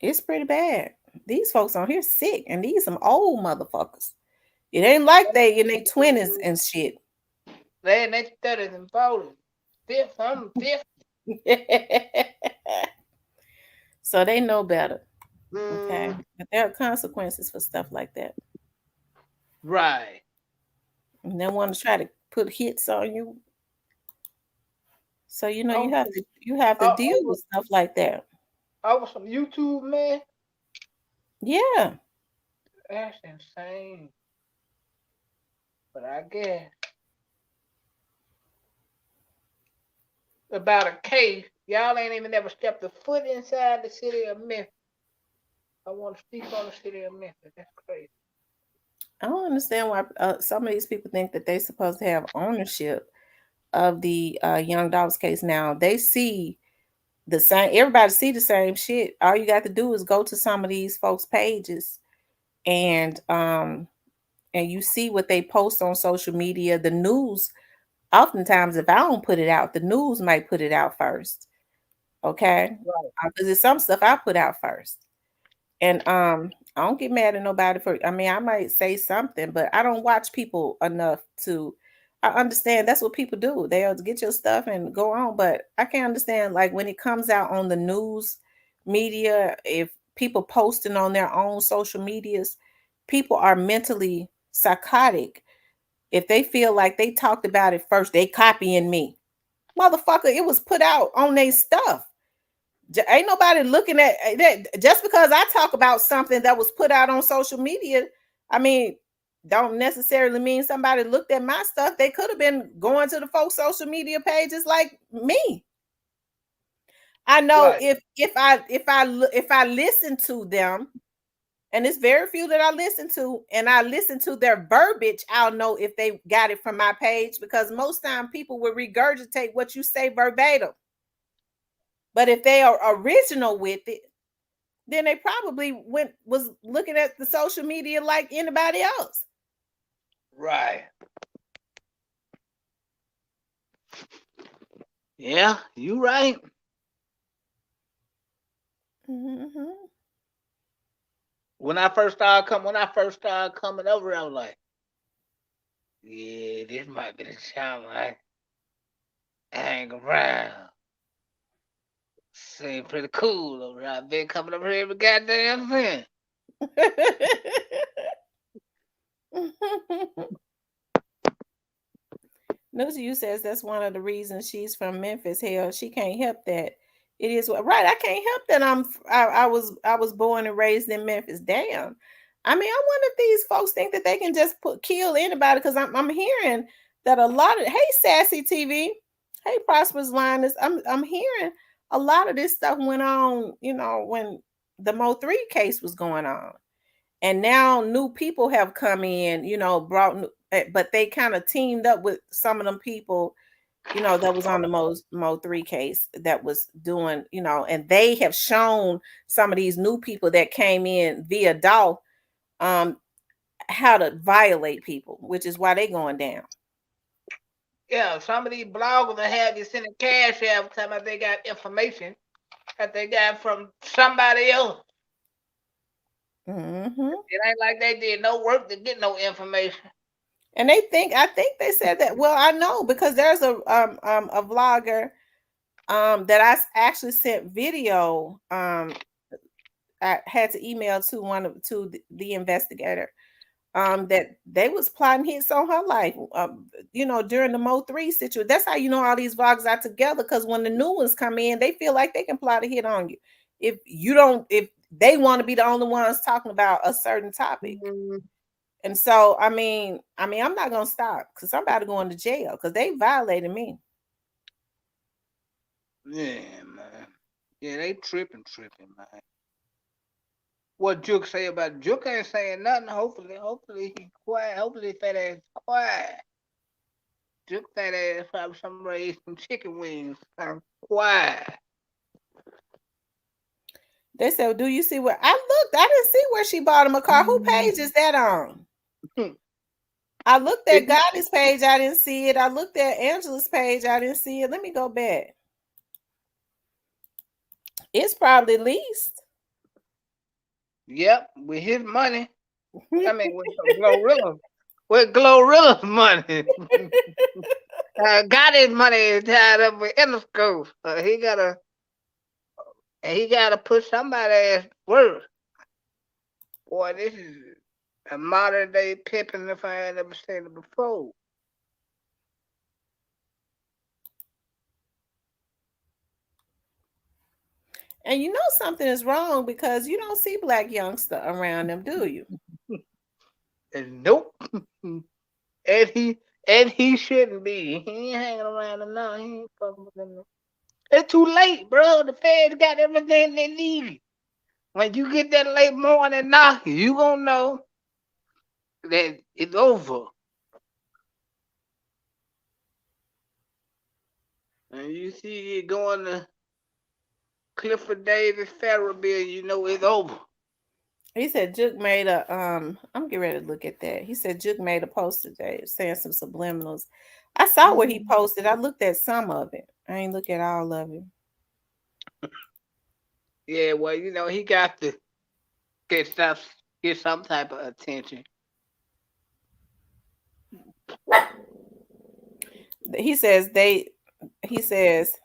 It's pretty bad. These folks on here sick, and these some old motherfuckers. It ain't like they in their 20s and shit. They in their 30s and 40s. Fifth, I'm 50. So they know better. Okay. But there are consequences for stuff like that. Right. And they want to try to put hits on you. So you know Over some, you have to deal over, with stuff like that. over some YouTube, man. Yeah. That's insane. But I guess about a case, y'all ain't even never stepped a foot inside the city of Memphis. I want to speak on the city of Memphis. That's crazy. I don't understand why some of these people think that they're supposed to have ownership of the Young Dolph's case. Now they see the same. Everybody see the same shit. All you got to do is go to some of these folks' pages and you see what they post on social media. The news, oftentimes, if I don't put it out, the news might put it out first. Okay, Right. because there's some stuff I put out first. And I don't get mad at nobody for I mean, I might say something, but I don't watch people enough to I understand that's what people do. They'll get your stuff and go on. But I can't understand like when it comes out on the news media, if people posting on their own social medias, people are mentally psychotic. If they feel like they talked about it first, they copying me. Motherfucker, it was put out on their stuff. Ain't nobody looking at that just because I talk about something that was put out on social media. I mean, don't necessarily mean somebody looked at my stuff. They could have been going to the folks' social media pages like me. I know Right. if I listen to them, and it's very few that I listen to, and I listen to their verbiage, I'll know if they got it from my page because most time people will regurgitate what you say verbatim. But if they are original with it, then they probably was looking at the social media like anybody else. Right. Yeah, you right. Mm-hmm. When I first started coming over, I was like, yeah, this might be the time I hang around. Seem pretty cool over here. I've been coming over here every goddamn thing. Lucy you says that's one of the reasons she's from Memphis. Hell, she can't help that. It is what right. I can't help that I was born and raised in Memphis. Damn. I mean, I wonder if these folks think that they can just kill anybody because I'm hearing that a lot of hey Sassy TV, hey Prosperous Linus, I'm hearing a lot of this stuff went on, you know, when the Mo3 case was going on. And now new people have come in, you know, but they kind of teamed up with some of them people, you know, that was on the Mo3 case that was doing, you know, and they have shown some of these new people that came in via Dolph um how to violate people, which is why they going down. Yeah, some of these bloggers will have you sending cash every time they got information that they got from somebody else. Mm-hmm. It ain't like they did no work to get no information. And I think they said that. Well, I know because there's a vlogger that I actually sent video. I had to email to the investigator that they was plotting hits on her life, during the Mo3 situation. That's how you know all these vlogs are together, because when the new ones come in, they feel like they can plot a hit on you. If they want to be the only ones talking about a certain topic. Mhm. And so, I'm not gonna stop because I'm about to go into jail because they violated me. Yeah, man. Yeah, they tripping, man. What Juke say about it? Juke ain't saying nothing. Hopefully he quiet. Hopefully fat ass quiet. Juke fat ass probably somewhere eat some chicken wings. I'm quiet. They said, "Do you see where I looked? I didn't see where she bought him a car. Who page is that on?" I looked If at Goddess page, I didn't see it. I looked at Angela's page, I didn't see it. Let me go back. It's probably leased. Yep, with his money. I mean, with Glorilla. With Glorilla's money. Got his money tied up with Interscope. He gotta put somebody ass work. Boy, this is a modern day pimping if I had ever seen it before. And you know something is wrong because you don't see black youngster around them, do you? And nope. and he and he shouldn't be. He ain't hanging around enough. He ain't fucking with them. It's too late, bro. The feds got everything they need. When you get that late morning knock, you gonna know that it's over. And you see it going to Clifford Davis federal bill, you know it's over. He said Juke made a I'm getting ready to look at that. He said Juke made a post today saying some subliminals. I saw what he posted. I looked at some of it. I ain't look at all of it. Yeah, well, he got to get stuff, get some type of attention. He says he says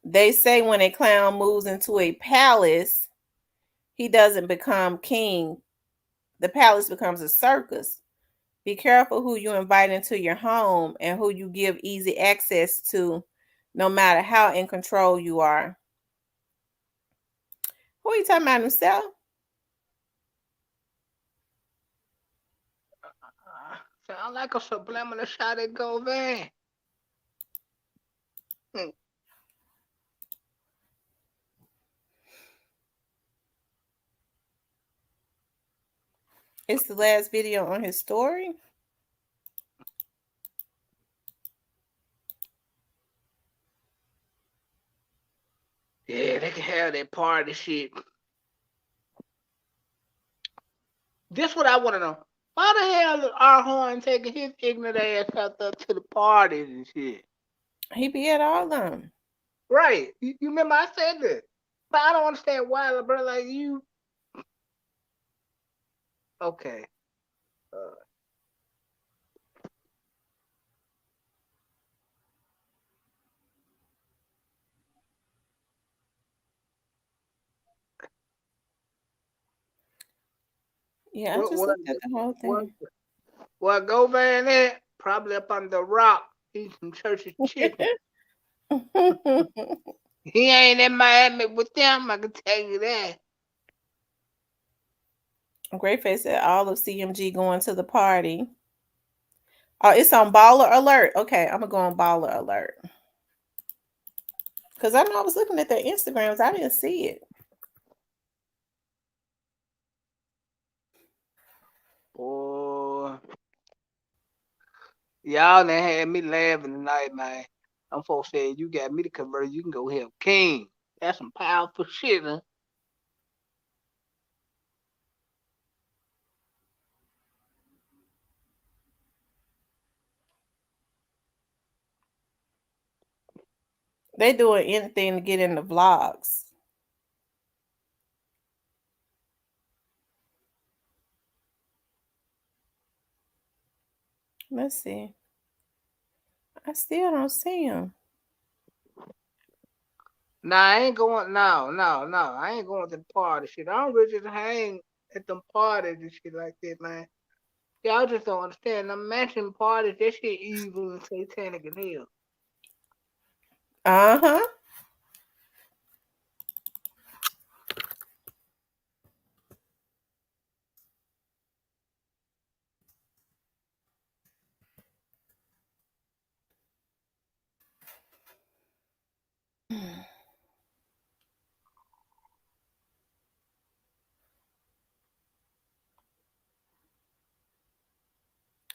they say when a clown moves into a palace, he doesn't become king. The palace becomes a circus. Be careful who you invite into your home and who you give easy access to, no matter how in control you are. Who are you talking about, himself? Sound like a subliminal shot at Go Van. Hmm. It's the last video on his story. Yeah, they can have that party shit. This what I want to know. Why the hell is our horn taking his ignorant ass out there to the parties and shit? He be at all of them. Right. You remember I said that. But I don't understand why, bro. Like you. Okay. Uh, Yeah, I what just what looked at the whole what thing. what Go Van at? Probably up on the rock eating some church's chicken. He ain't in Miami with them. I can tell you that. Great face said all of CMG going to the party. Oh, it's on Baller Alert. Okay, I'm gonna go on Baller Alert. Because I know I was looking at their Instagrams. I didn't see it. Boy, y'all done had me laughing tonight, man. Them folks said you got me to convert. You can go help King. That's some powerful shit, huh? They doing anything to get in the vlogs. Let's see. I still don't see him. Nah, I ain't going. No. I ain't going to the party shit. I don't really just hang at them parties and shit like that, man. Y'all just don't understand. The mansion parties, that shit evil and satanic as hell. Uh-huh.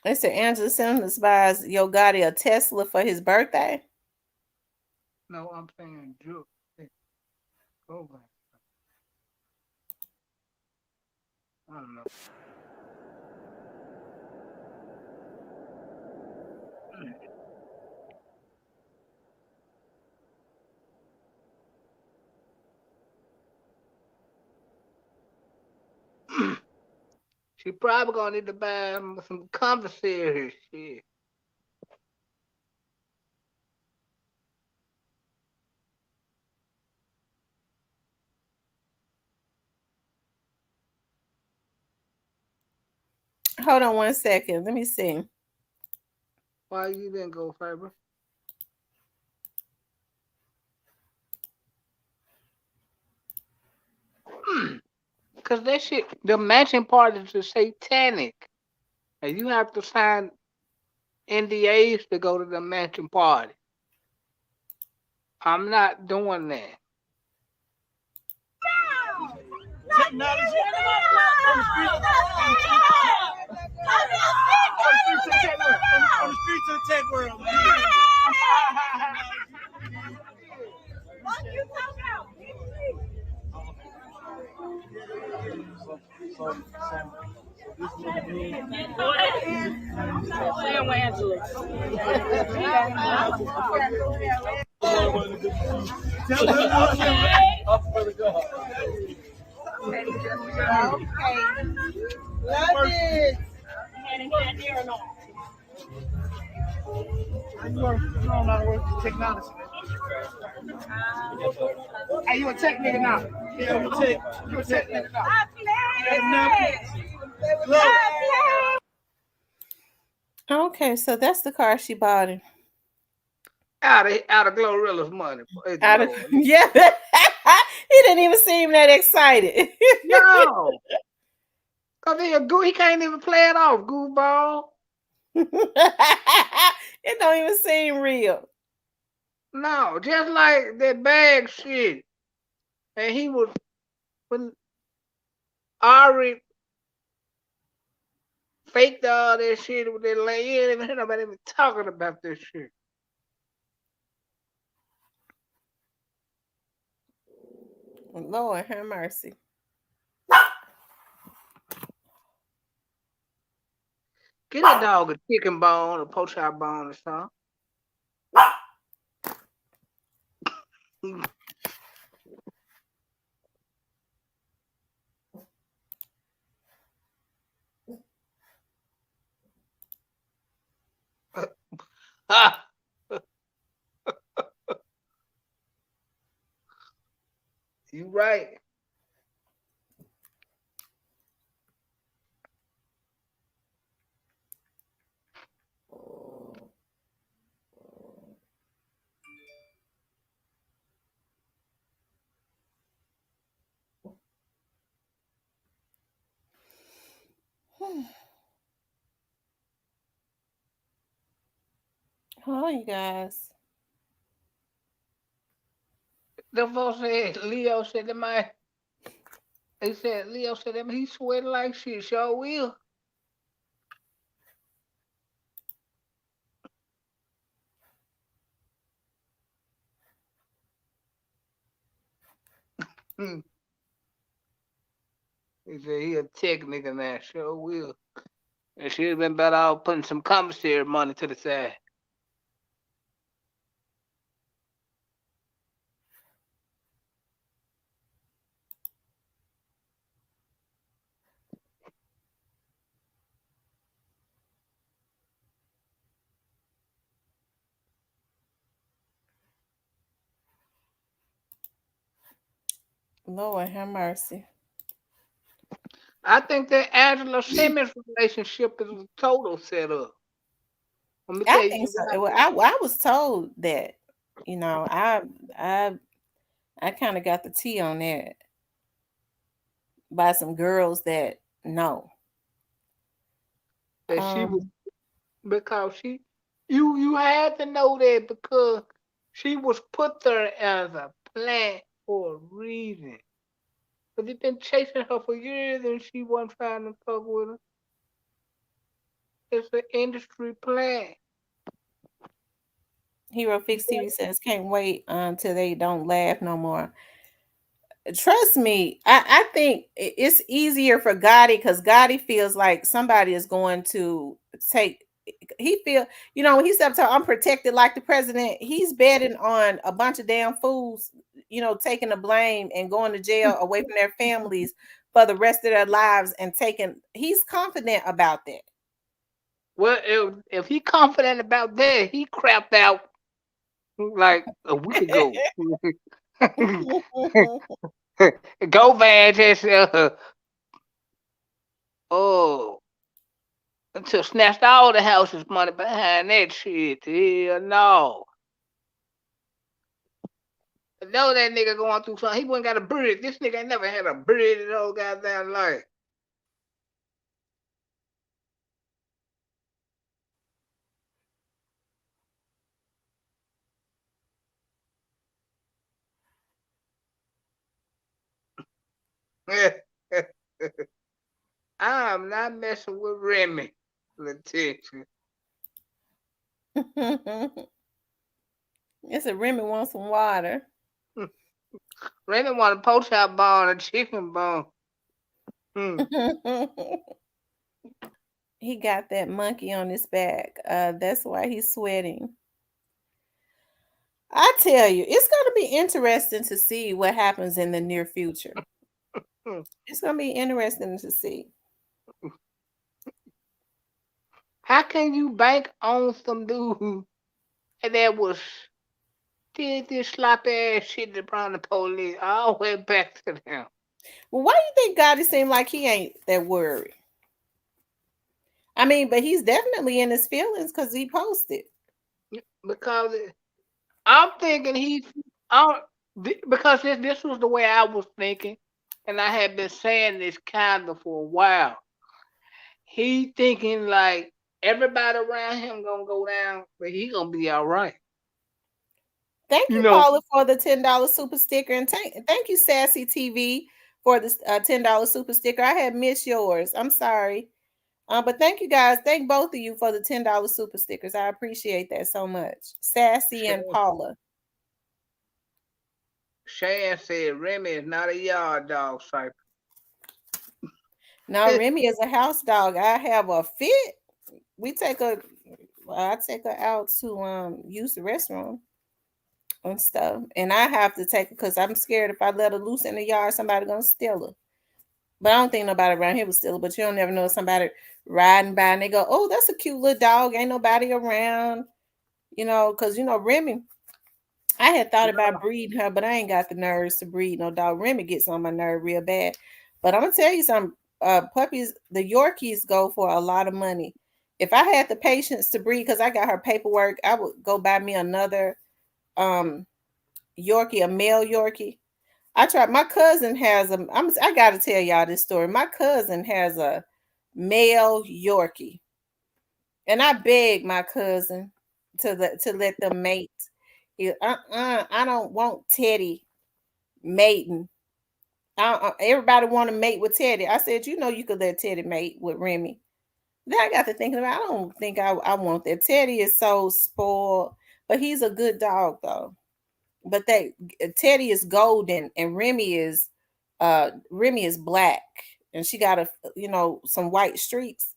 They said Angela Simmons buys Yo Gotti a Tesla for his birthday. No, I'm saying Drew. Go back. I don't know. She probably gonna need to buy some commissary shit. Hold on 1 second. Let me see. Why you didn't go, Faber? Cause that shit, the mansion parties are satanic, and you have to sign NDAs to go to the mansion party. I'm not doing that. Technology. On the streets of the tech world. What you talking about? Playing with Angela. Okay. Love it. You don't know how to work with technology. Hey, you a tech nigga now? Yeah, I'm a tech. You a tech nigga now? Okay, so that's the car she bought him. Out of Glorilla's money. Praise Out the of Lord. yeah, he didn't even seem that excited. No. Cause he can't even play it off, goofball. It don't even seem real. No, just like that bag shit. And he was when Ari faked all that shit with that lady. He ain't even hear nobody even talking about this shit. Lord have mercy. Get a dog a chicken bone, a poach bone, or something. Ah, you right. Hold on, you guys. The folks said Leo said that my they said Leo said that he sweating like shit. Sure will. Hmm. He said he a tech nigga now. Sure will. And should have been better off putting some commissary money to the side. Lord have mercy. I think that Angela Simmons relationship is a total setup. Let me I tell think you so. why. Well, I was told that, you know, I I kind of got the tea on that by some girls that know. That she was Um, because you had to know that because she was put there as a plant for a reason. But they've been chasing her for years and she wasn't trying to fuck with her. It's an industry plant. Hero Fix TV says can't wait until they don't laugh no more. Trust me, I think it's easier for Gotti because Gotti feels like somebody is going to take. He feel, you know, when he said I'm protected like the president. He's betting on a bunch of damn fools, you know, taking the blame and going to jail away from their families for the rest of their lives and taking. He's confident about that. Well, if he confident about that, he crapped out like a week ago. Go Van just oh until snatched all the house's money behind that shit. Hell no. I know that nigga going through something. He wouldn't got a beard. This nigga ain't never had a beard in his whole goddamn life. I'm not messing with Remy. Letitia. It's a Remy wants some water. Remy want a poach out bone, a chicken bone. Hmm. He got that monkey on his back. That's why he's sweating. I tell you, it's going to be interesting to see what happens in the near future. Hmm. It's going to be interesting to see. How can you bank on some dude that was did this sloppy ass shit in front of the police all the way back to them? Well, why do you think God seem like he ain't that worried? I mean, but he's definitely in his feelings because he posted. Because I'm thinking I, because this was the way I was thinking, and I had been saying this kind of for a while. He thinking like everybody around him gonna go down, but he gonna be all right. Thank You you, know, Paula, for the $10 super sticker, and thank you, Sassy TV, for the $10 super sticker. I had missed yours. I'm sorry. But thank you guys. Thank both of you for the $10 super stickers. I appreciate that so much. Sassy and Shan, Paula. Shan said Remy is not a yard dog, Cypher. Now Remy is a house dog. I have a fit. We take her. I take her out to use the restroom and stuff, and I have to take her because I'm scared if I let her loose in the yard, somebody gonna steal her. But I don't think nobody around here will steal her. But you don't never know somebody riding by and they go, "Oh, that's a cute little dog. Ain't nobody around." You know, because you know Remy. I had thought about breeding her, but I ain't got the nerves to breed no dog. Remy gets on my nerve real bad. But I'm gonna tell you something. Puppies, the Yorkies go for a lot of money. If I had the patience to breed, because I got her paperwork, I would go buy me another um Yorkie, a male Yorkie. I tried. My cousin has a. I got to tell y'all this story. My cousin has a male Yorkie, and I begged my cousin to let them mate. I don't want Teddy mating. Everybody want to mate with Teddy. I said, you know, you could let Teddy mate with Remy. Then I got to thinking about. I don't think I want that. Teddy is so spoiled, but he's a good dog though. But that Teddy is golden and Remy is black, and she got a, you know, some white streaks.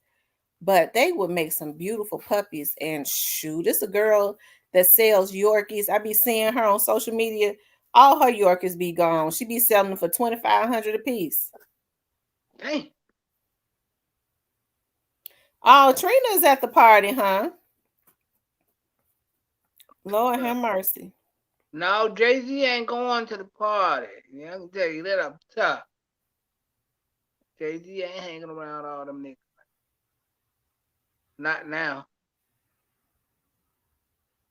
But they would make some beautiful puppies. And shoot, it's a girl that sells Yorkies. I be seeing her on social media. All her Yorkies be gone. She be selling them for 2,500 a piece. Dang. Oh, Trina's at the party, huh? Lord Uh, have mercy. no, Jay Z ain't going to the party. Yeah, I can tell you that up top. Jay-Z ain't hanging around all them niggas. Not now.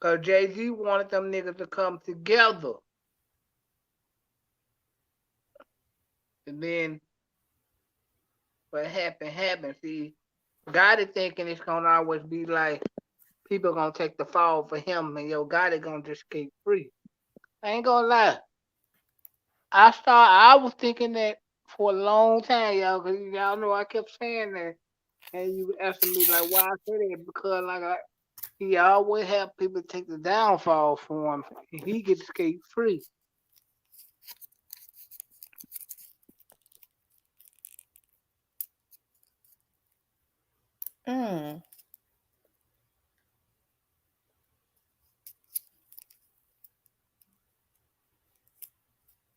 Cause Jay-Z wanted them niggas to come together. And then what happened. See, Gotti thinking it's gonna always be like people gonna take the fall for him and Gotti gonna just skate free. I ain't gonna lie. I was thinking that for a long time, y'all, cause y'all know I kept saying that. And you asking me like why I say that because he always have people take the downfall for him and he get to skate free. Mm.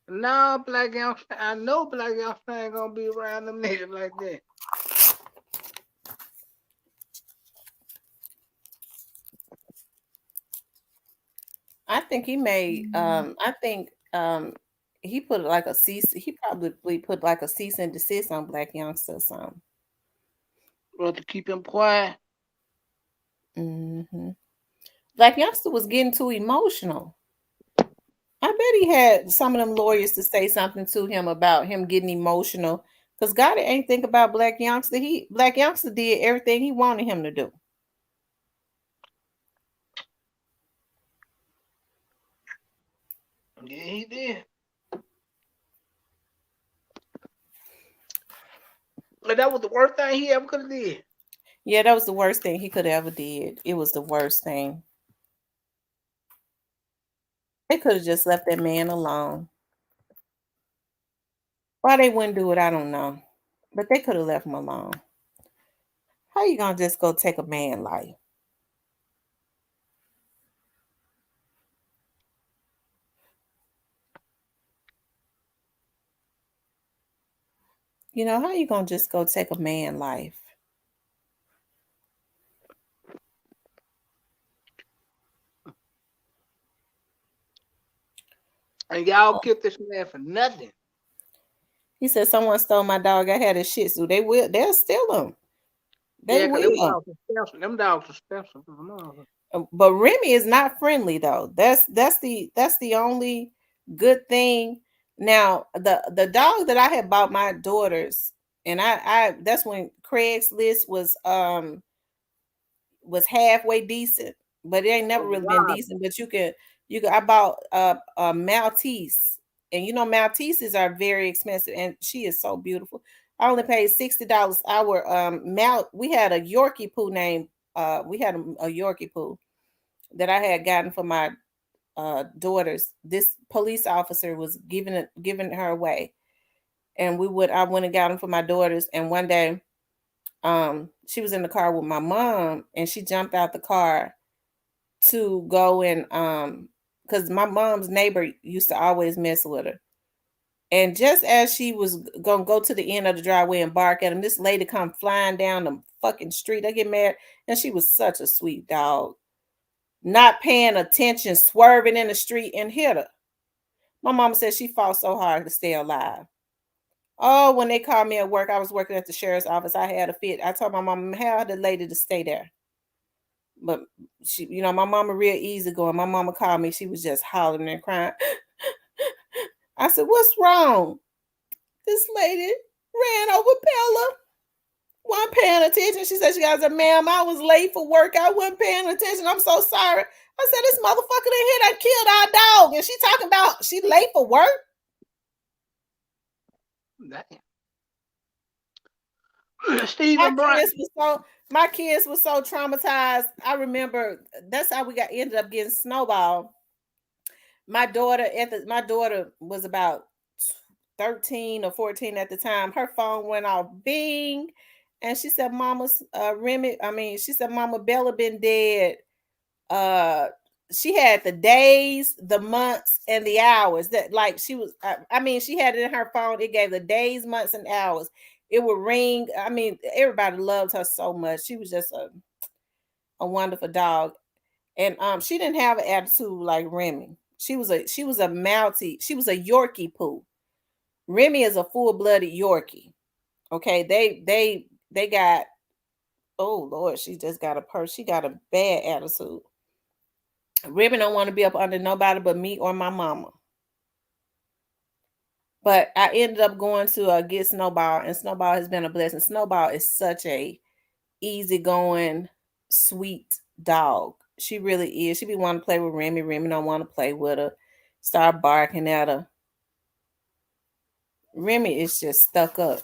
Now black youngster, I know black youngster ain't gonna be around them niggas like that. I think he made. I think he put like a cease. He probably put like a cease and desist on Black Youngster or something. Or to keep him quiet. Hmm. Black Youngster was getting too emotional. I bet he had some of them lawyers to say something to him about him getting emotional. Cause God ain't think about Black Youngster. Black Youngster did everything he wanted him to do. Yeah, he did. But that was the worst thing he ever could have did. Yeah, that was the worst thing he could ever did. It was the worst thing. They could have just left that man alone. Why they wouldn't do it, I don't know. But they could have left him alone. How you gonna just go take a man life? How you gonna just go take a man life? And y'all killed this man for nothing. He said someone stole my dog. I had a Shih Tzu. They'll steal him. They Yeah, cause them will. dogs expensive. Them dogs expensive. But Remy is not friendly though. That's the only good thing. Now the dog that I had bought my daughters, and I that's when Craigslist was halfway decent, but it ain't never Was really been wild. decent. But you can I bought a Maltese, and Malteses are very expensive, and she is so beautiful. I only paid $60. Our we had a Yorkie poo named we had a Yorkie poo that I had gotten for my daughters. This police officer was giving her away, and I went and got them for my daughters. And one day, she was in the car with my mom, and she jumped out the car to go and because my mom's neighbor used to always mess with her. And just as she was gonna go to the end of the driveway and bark at him, this lady come flying down the fucking street. I get mad, and she was such a sweet dog, not paying attention, swerving in the street and hit her. My mama said she fought so hard to stay alive. Oh, when they called me at work, I was working at the sheriff's office. I had a fit. I told my mom, "How the lady to stay there." But my mama real easy going. My mama called me. She was just hollering and crying. I said, "What's wrong?" This lady ran over Bella. Wasn't paying attention. She said, "Ma'am, I was late for work. I wasn't paying attention. I'm so sorry." I said, "This motherfucker in here that killed our dog, and she talking about she late for work." My Stephen Bryant. kids was so my kids were so traumatized. I remember that's how we ended up getting snowball. My daughter was about 13 or 14 at the time. Her phone went off, bing, and she said, "Mama's she said, Mama Bella been dead." Uh, she had the days, the months, and the hours that like she was. She had it in her phone. It gave the days, months, and hours. It would ring. Everybody loved her so much. She was just a wonderful dog, and she didn't have an attitude like Remy. She was a Maltese. She was a Yorkie poo. Remy is a full blooded Yorkie. Okay, they got, oh Lord, she just got a purse. She got a bad attitude. Ribbon don't want to be up under nobody but me or my mama. But I ended up going to get Snowball, and Snowball has been a blessing. Snowball is such a easygoing, sweet dog. She really is. She be wanting to play with Remy. Remy don't want to play with her. Start barking at her. Remy is just stuck up.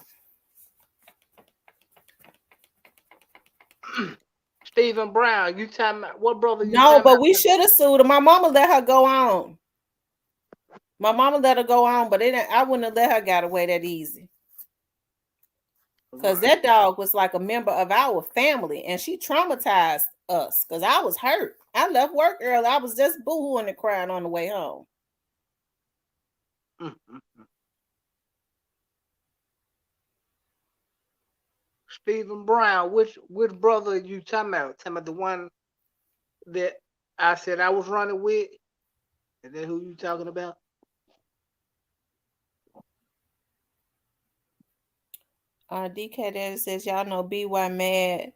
Stephen Brown, you talking about what brother you No, talking but about? we should have sued her. My mama let her go on. My mama let her go on, but I wouldn't have let her get away that easy. Because that dog was like a member of our family, and she traumatized us because I was hurt. I left work early. I was just boo-hooing and crying on the way home. Stephen Brown, which brother you talking about? Talking about the one that I said I was running with? Is that who you talking about? DK Daddy says, y'all know BY mad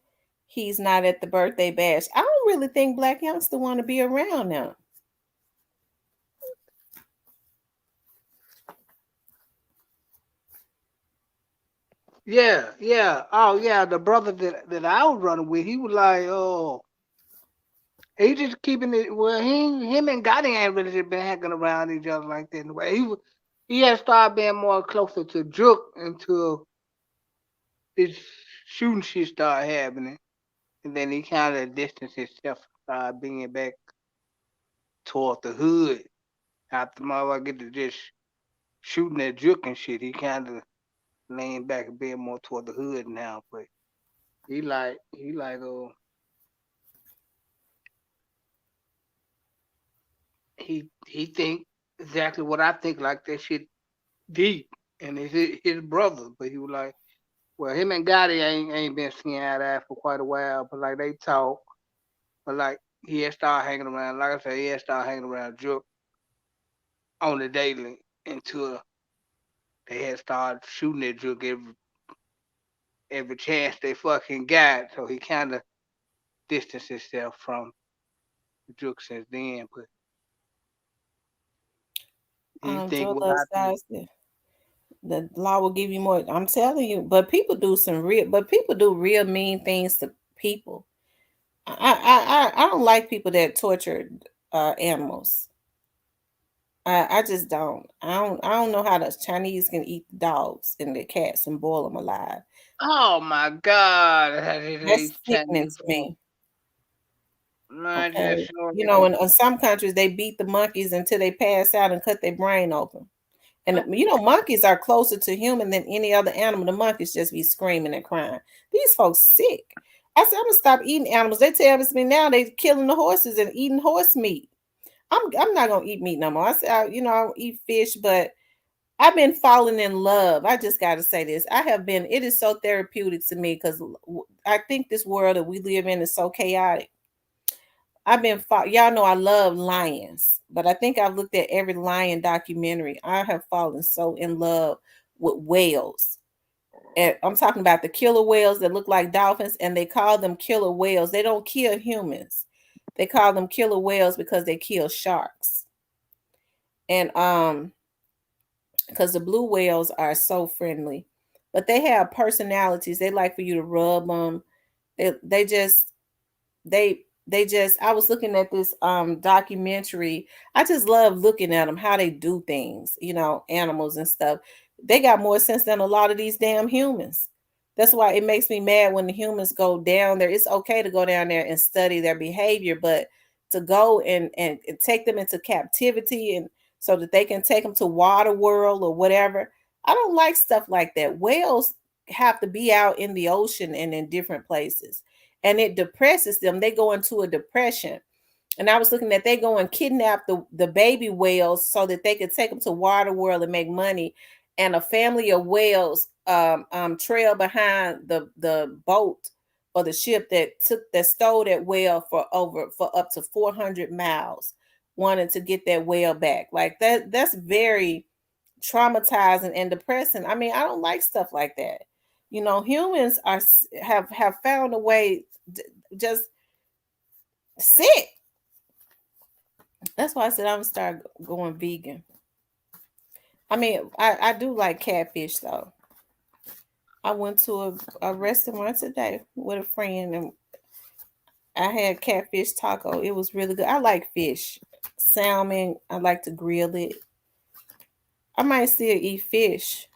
he's not at the birthday bash. I don't really think Black Youngster want to be around now. Yeah. Oh yeah, the brother that I was running with, he was like, oh, he just keeping it. Well, him and Gotti ain't really just been hanging around each other like that. In the way he had started being more closer to Juke until this shooting shit started happening, and then he kind of distanced himself, started being back toward the hood. After motherfucker get to just shooting at Juke and shit, he kind of laying back and being more toward the hood now. But he like he think exactly what I think, like that shit deep, and it's his brother. But he was like, well, him and Gotti ain't been seeing eye to eye for quite a while, but like they talk, but like he had started hanging around. Like I said, he had started hanging around Juke on the daily until they had started shooting at Juke every chance they fucking got. So he kind of distanced himself from Juke since then. But he think what Joel I think. guys, the law will give you more. I'm telling you, but people do real mean things to people. I don't like people that torture animals. I just don't. I don't know how the Chinese can eat dogs and the cats and boil them alive. Oh my God! That's They sickening Chinese to me. man, just Okay, showing you them. know, in some countries they beat the monkeys until they pass out and cut their brain open. And you know, monkeys are closer to human than any other animal. The monkeys just be screaming and crying. These folks sick. I said, I'm gonna stop eating animals. They tell me now they killing the horses and eating horse meat. I'm not gonna eat meat no more. I said, you know, I don't eat fish, but I've been falling in love. I just got to say this. I have been. It is so therapeutic to me because I think this world that we live in is so chaotic. Y'all know I love lions, but I think I've looked at every lion documentary. I have fallen so in love with whales. And I'm talking about the killer whales that look like dolphins, and they call them killer whales. They don't kill humans. They call them killer whales because they kill sharks. And because the blue whales are so friendly, but they have personalities. They like for you to rub them. They just they just I was looking at this documentary. I just love looking at them how they do things, you know, animals and stuff. They got more sense than a lot of these damn humans. That's why it makes me mad when the humans go down there. It's okay to go down there and study their behavior, but to go and take them into captivity and so that they can take them to water world or whatever. I don't like stuff like that. Whales have to be out in the ocean and in different places, and it depresses them. They go into a depression. And I was looking at they go and kidnap the baby whales so that they could take them to water world and make money. And a family of whales trail behind the boat or the ship that stole that whale for up to 400 miles, wanting to get that whale back. Like that's very traumatizing and depressing. I mean, I don't like stuff like that. Humans have found a way just sick. That's why I said I'm gonna start going vegan. I mean, I do like catfish though. I went to a restaurant today with a friend and I had catfish taco. It was really good. I like fish, salmon. I like to grill it. I might still eat fish,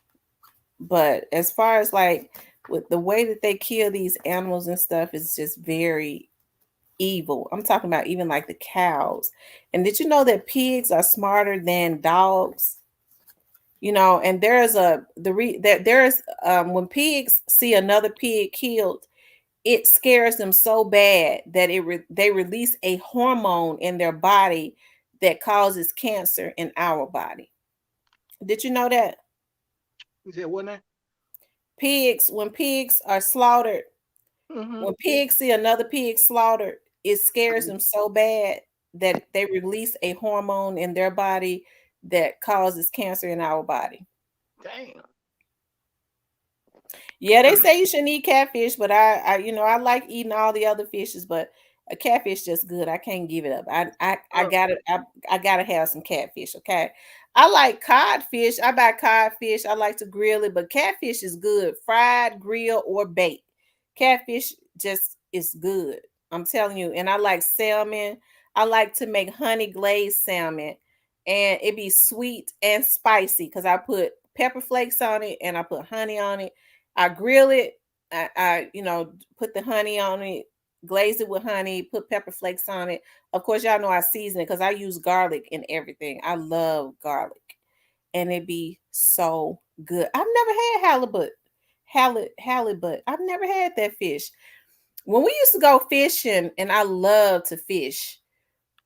but as far as like with the way that they kill these animals and stuff, it's just very evil. I'm talking about even like the cows. And did you know that pigs are smarter than dogs? And there's a the re that there's when pigs see another pig killed, it scares them so bad that they release a hormone in their body that causes cancer in our body. Did you know that? You said what now? When pigs are slaughtered, Mm-hmm. when pigs see another pig slaughtered, it scares them so bad that they release a hormone in their body that causes cancer in our body. Damn. Yeah, they say you shouldn't eat catfish, but I like eating all the other fishes, but a catfish just good. I can't give it up. I gotta have some catfish. Okay, I like codfish. I buy codfish. I like to grill it, but catfish is good, fried, grill, or bake. Catfish just is good. I'm telling you, and I like salmon. I like to make honey glazed salmon, and it be sweet and spicy because I put pepper flakes on it and I put honey on it. I grill it. I put the honey on it, glaze it with honey, put pepper flakes on it. Of course, y'all know I season it because I use garlic in everything. I love garlic, and it be so good. I've never had halibut. I've never had that fish. When we used to go fishing, and I love to fish.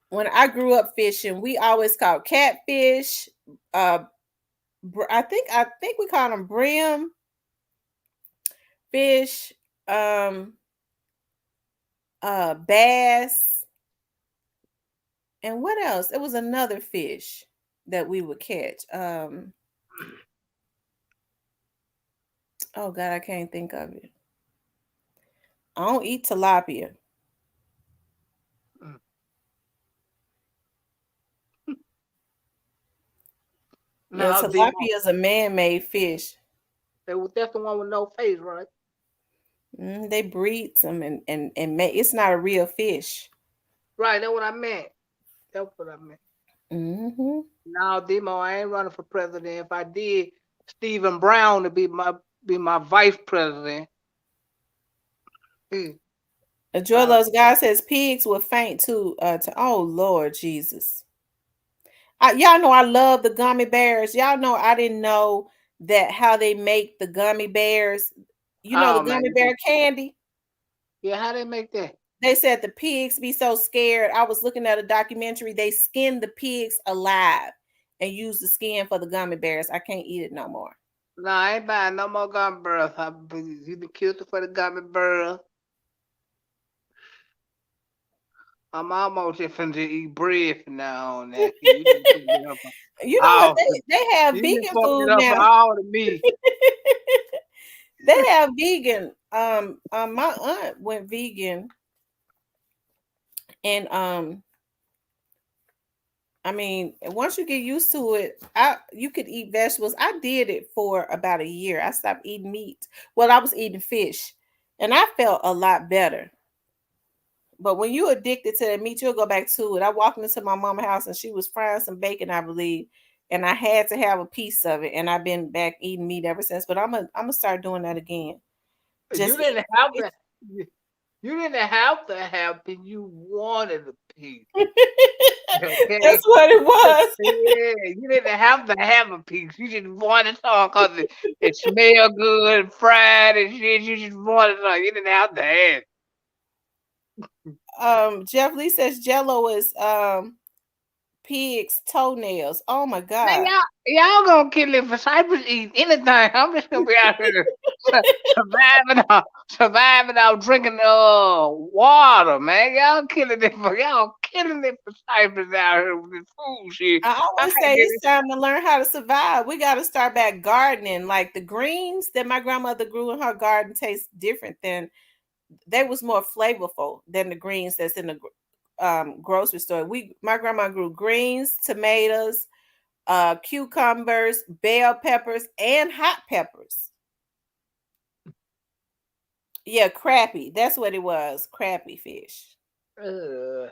When I grew up fishing, we always caught catfish. I think we called them brim fish, um, bass, and what else? It was another fish that we would catch. Oh God, I can't think of it. I don't eat tilapia. Mm. Yeah, Now, Demo, tilapia is a man-made fish. that's the one with no face, right? They breed some and it's not a real fish. Right, that's what I meant. That's what I meant. Hmm. Now, Demo, I ain't running for president. If I did, Stephen Brown to be my vice president. Mm. Joy Uh, Loves God says pigs will faint to oh Lord Jesus. Y'all know I love the gummy bears. Y'all know I didn't know that how they make the gummy bears. The oh man, gummy bear candy. yeah, how they make that? They said the pigs be so scared. I was looking at a documentary. They skinned the pigs alive and used the skin for the gummy bears. I can't eat it no more. No, I ain't buying no more gummy bears. You been killed for the gummy bears. I'm almost just finna eat bread from now on. That you done fucked it up for You know what? all. They have You done vegan fucked it food up for now. all of me. They have vegan. My aunt went vegan, and I mean, once you get used to it, you could eat vegetables. I did it for about a year. I stopped eating meat. Well, I was eating fish, and I felt a lot better. But when you're addicted to that meat, you'll go back to it. I walked into my mama's house and she was frying some bacon, I believe, and I had to have a piece of it. And I've been back eating meat ever since. But I'm gonna start doing that again. You Just didn't eat have fish. to. You didn't have to have it. You wanted a piece. Okay. That's what it was. Yeah, you didn't have to have a piece. You just wanted some because it smelled good, fried and shit. You just wanted some. You didn't have to have it. Jeff Lee says Jello is pig's toenails. Oh my Man, god. y'all gonna kill it for Cypress eating anything. I'm just gonna be out here surviving out drinking water, man. Y'all killing it for y'all killing it for ciphers out here with this food shit. I I always can't say get it's it. time to learn how to survive. We got to start back gardening. Like the greens that my grandmother grew in her garden taste different than they was more flavorful than the greens that's in the grocery store. My grandma grew greens, tomatoes, cucumbers, bell peppers, and hot peppers. Yeah, crappie. That's what it was. Crappie fish. Ugh,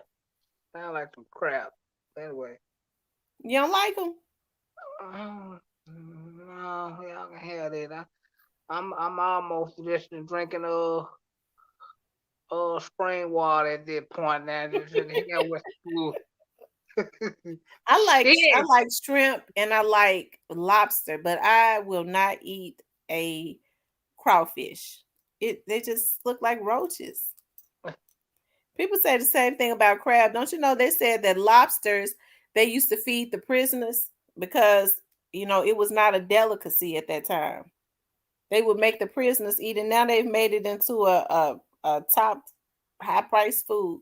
sound like some crap. Anyway, You don't like them? no, y'all can have that. I'm almost just drinking spring water at this point now. Just hell with food. I Shit. like shrimp and I like lobster, but I will not eat a crawfish. They just look like roaches. People say the same thing about crab. Don't you know they said that lobsters they used to feed the prisoners because it was not a delicacy at that time. They would make the prisoners eat it. Now they've made it into a top high price food.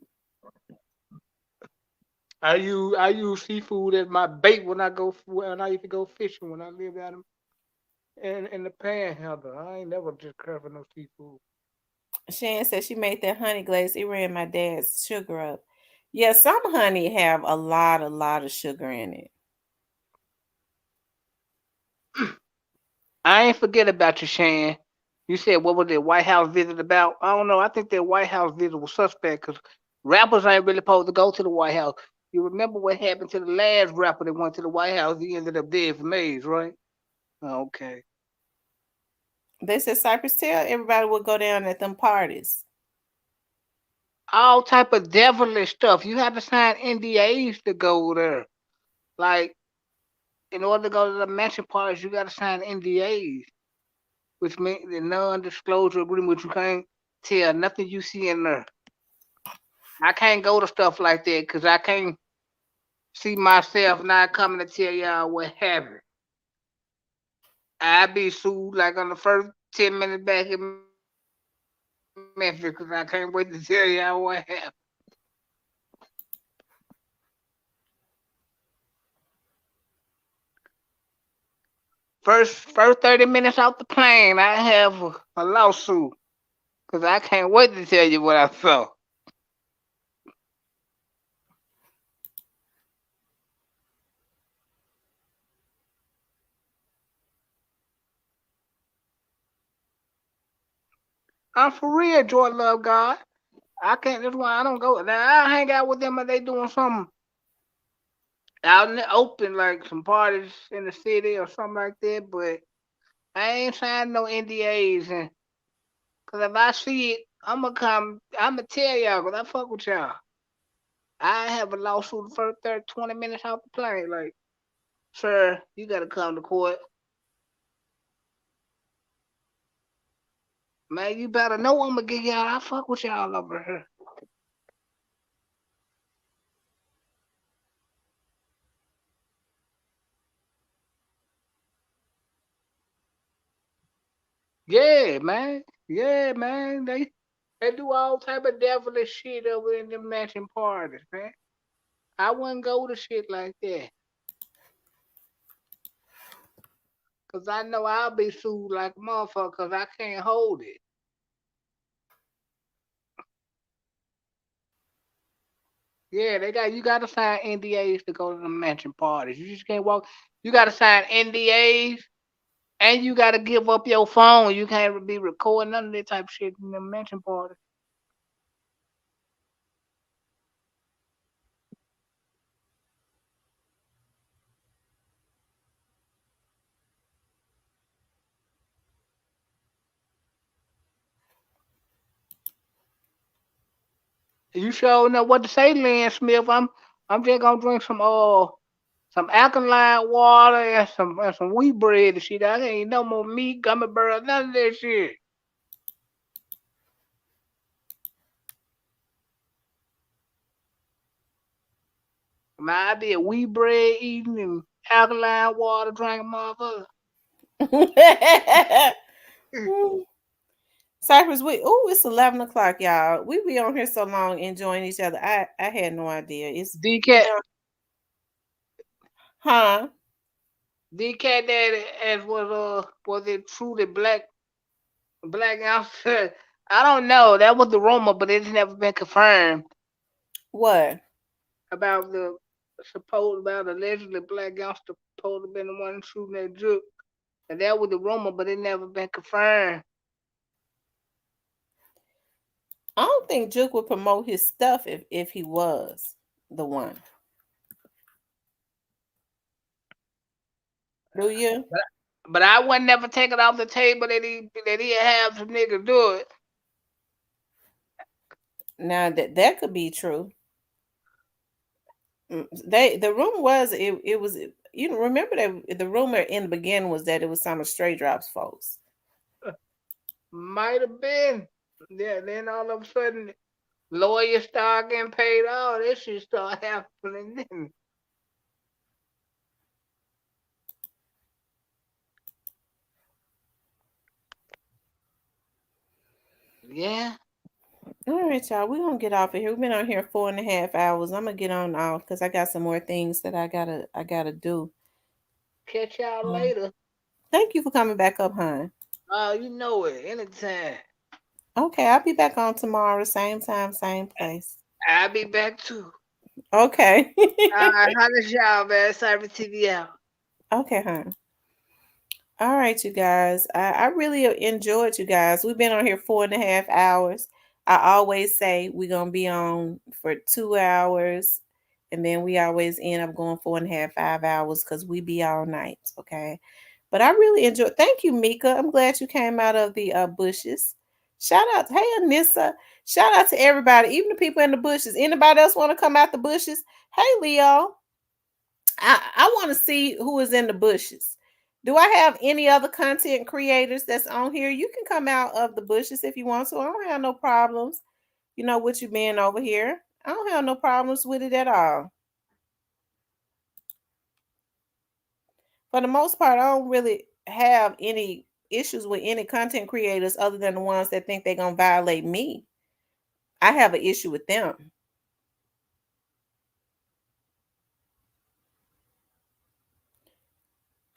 I use seafood as my bait when I used to go fishing when I lived out in the panhandle. I ain't never just care for no seafood. Shan said she made that honey glaze. It ran my dad's sugar up. Yeah, some honey have a lot of sugar in it. I ain't forget about you, Shan. You said what was the White House visit about? I don't know. I think that White House visit was suspect because rappers ain't really supposed to go to the White House. You remember what happened to the last rapper that went to the White House? He ended up dead from AIDS, right? Okay. They said Cypress Hill, everybody would go down at them parties. All type of devilish stuff. You have to sign NDAs to go there. Like in order to go to the mansion parties, you got to sign NDAs, which means the non-disclosure agreement. Which you can't tell nothing you see in there. I can't go to stuff like that because I can't see myself not coming to tell y'all what happened. I be sued like on the first 10 minutes back in Memphis because I can't wait to tell y'all what happened. First 30 minutes off the plane, I have a lawsuit because I can't wait to tell you what I saw. I'm for real, Joy Love God. I can't. That's why I don't go. Now I hang out with them and they doing something out in the open, like some parties in the city or something like that. But I ain't signed no NDAs, and cause if I see it, I'ma come. I'ma tell y'all, cause I fuck with y'all. I have a lawsuit the first 30, 20 minutes off the plane. Like, sir, you gotta come to court. Man, you better know I'ma get y'all. I fuck with y'all over here. Yeah, man. Yeah, man. They do all type of devilish shit over in them mansion parties, man. I wouldn't go to shit like that. Cause I know I'll be sued like a motherfucker cause I can't hold it. Yeah, you gotta sign NDAs to go to the mansion parties. You just can't walk. You gotta sign NDAs and you gotta give up your phone. You can't be recording none of that type of shit in the mansion party. You sure know what to say, Lynn Smith. I'm just gonna drink some alkaline water and some wheat bread and shit. I ain't no more meat, gummy bears, none of that shit. Man, I be a wheat bread eating and alkaline water drinking, motherfucker. Cypress, it's 11 o'clock, y'all. We be on here so long enjoying each other. I had no idea. It's DK, now, huh? DK Daddy as was it true that black youngster? I don't know. That was the rumor, but it's never been confirmed What? about the supposed about allegedly black youngster supposed to have been the one shooting that juke. And that was the rumor, but it never been confirmed. I don't think Juke would promote his stuff if he was the one. Do you? But I wouldn't never take it off the table that he have some niggas do it. Now that could be true. The rumor was it was remember that the rumor in the beginning was that it was some of Stray Drops folks. Might have been. Yeah, then all of a sudden lawyers start getting paid. All this shit start happening. Then yeah, All right, y'all. We're gonna get off of here. We've been on here 4.5 hours. I'm gonna get on off because I got some more things that I gotta do. catch y'all Um, later. Thank you for coming back up, hon. Oh, you know it. Anytime. Okay, I'll be back on tomorrow, same time, same place. I'll be back too. Okay. All right, holla y'all, man. Cyber TV out. Okay, hon. All right, you guys. I really enjoyed you guys. We've been on here 4.5 hours. I always say we're gonna be on for 2 hours, and then we always end up going 4.5, 5 hours because we be all night. Okay. But I really enjoyed. Thank you, Mika. I'm glad you came out of the bushes. Shout out, hey Anissa. Shout out to everybody, even the people in the bushes. Anybody else want to come out the bushes? Hey Leo. I want to see who is in the bushes. Do I have any other content creators that's on here? You can come out of the bushes if you want to. I don't have no problems, with you being over here. I don't have no problems with it at all. For the most part, I don't really have any issues with any content creators other than the ones that think they're going to violate me. I have an issue with them.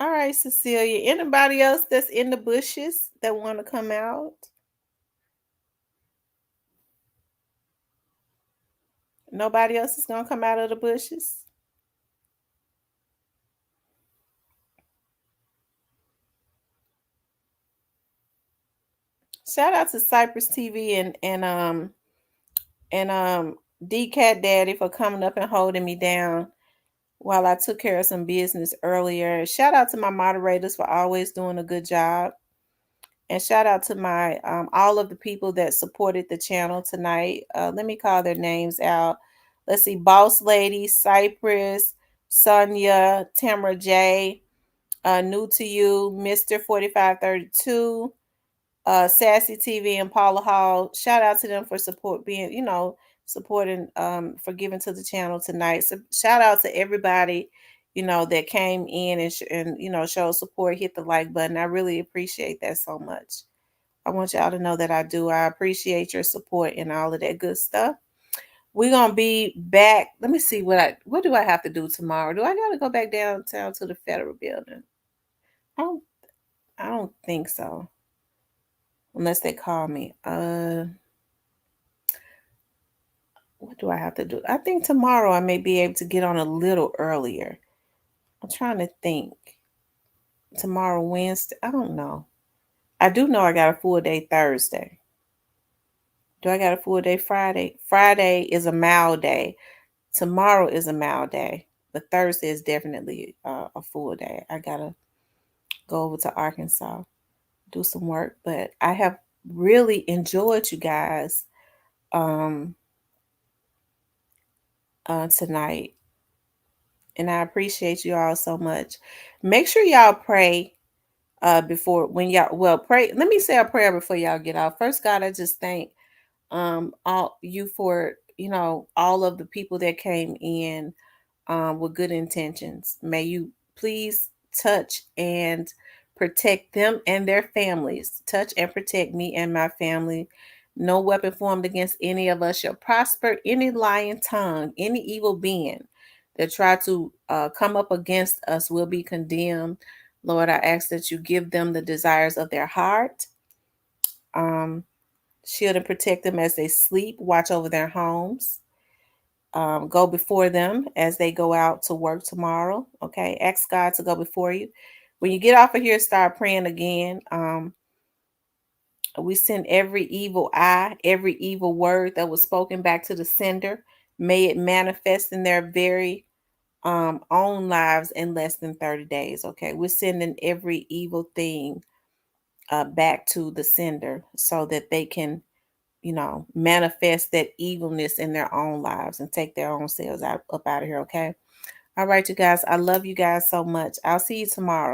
All right, Cecilia. Anybody else that's in the bushes that want to come out? Nobody else is gonna come out of the bushes. Shout out to Cypress TV and D Cat Daddy for coming up and holding me down while I took care of some business earlier. Shout out to my moderators for always doing a good job. And shout out to my all of the people that supported the channel tonight. Let me call their names out. Let's see, Boss Lady, Cypress, Sonia, Tamara J, New to You, Mr. 4532, Sassy TV and Paula Hall. Shout out to them for supporting for giving to the channel tonight. So shout out to everybody, that came in and showed support, hit the like button. I really appreciate that so much. I want y'all to know that I do. I appreciate your support and all of that good stuff. We're gonna be back. Let me see what do I have to do tomorrow? Do I gotta go back downtown to the federal building? I don't I don't think so. Unless they call me. What do I have to do? I think tomorrow I may be able to get on a little earlier. I'm trying to think. Tomorrow, Wednesday. I don't know. I do know I got a full day Thursday. Do I got a full day Friday? Friday is a mild day. Tomorrow is a mild day. But Thursday is definitely a full day. I got to go over to Arkansas, do some work. But I have really enjoyed you guys um, tonight. And I appreciate you all so much. Make sure y'all pray before when y'all pray. Let me say a prayer before y'all get off. First, God, I just thank all you for all of the people that came in with good intentions. May you please touch and Protect them and their families. Touch and protect me and my family. No weapon formed against any of us shall prosper. Any lying tongue, any evil being that try to come up against us will be condemned. Lord, I ask that you give them the desires of their heart. Shield and protect them as they sleep. Watch over their homes. Go before them as they go out to work tomorrow. Okay, ask God to go before you. When you get off of here, start praying again. We send every evil eye, every evil word that was spoken back to the sender. May it manifest in their very own lives in less than 30 days. Okay, we're sending every evil thing back to the sender so that they can, manifest that evilness in their own lives and take their own selves up out of here. Okay. All right, you guys. I love you guys so much. I'll see you tomorrow.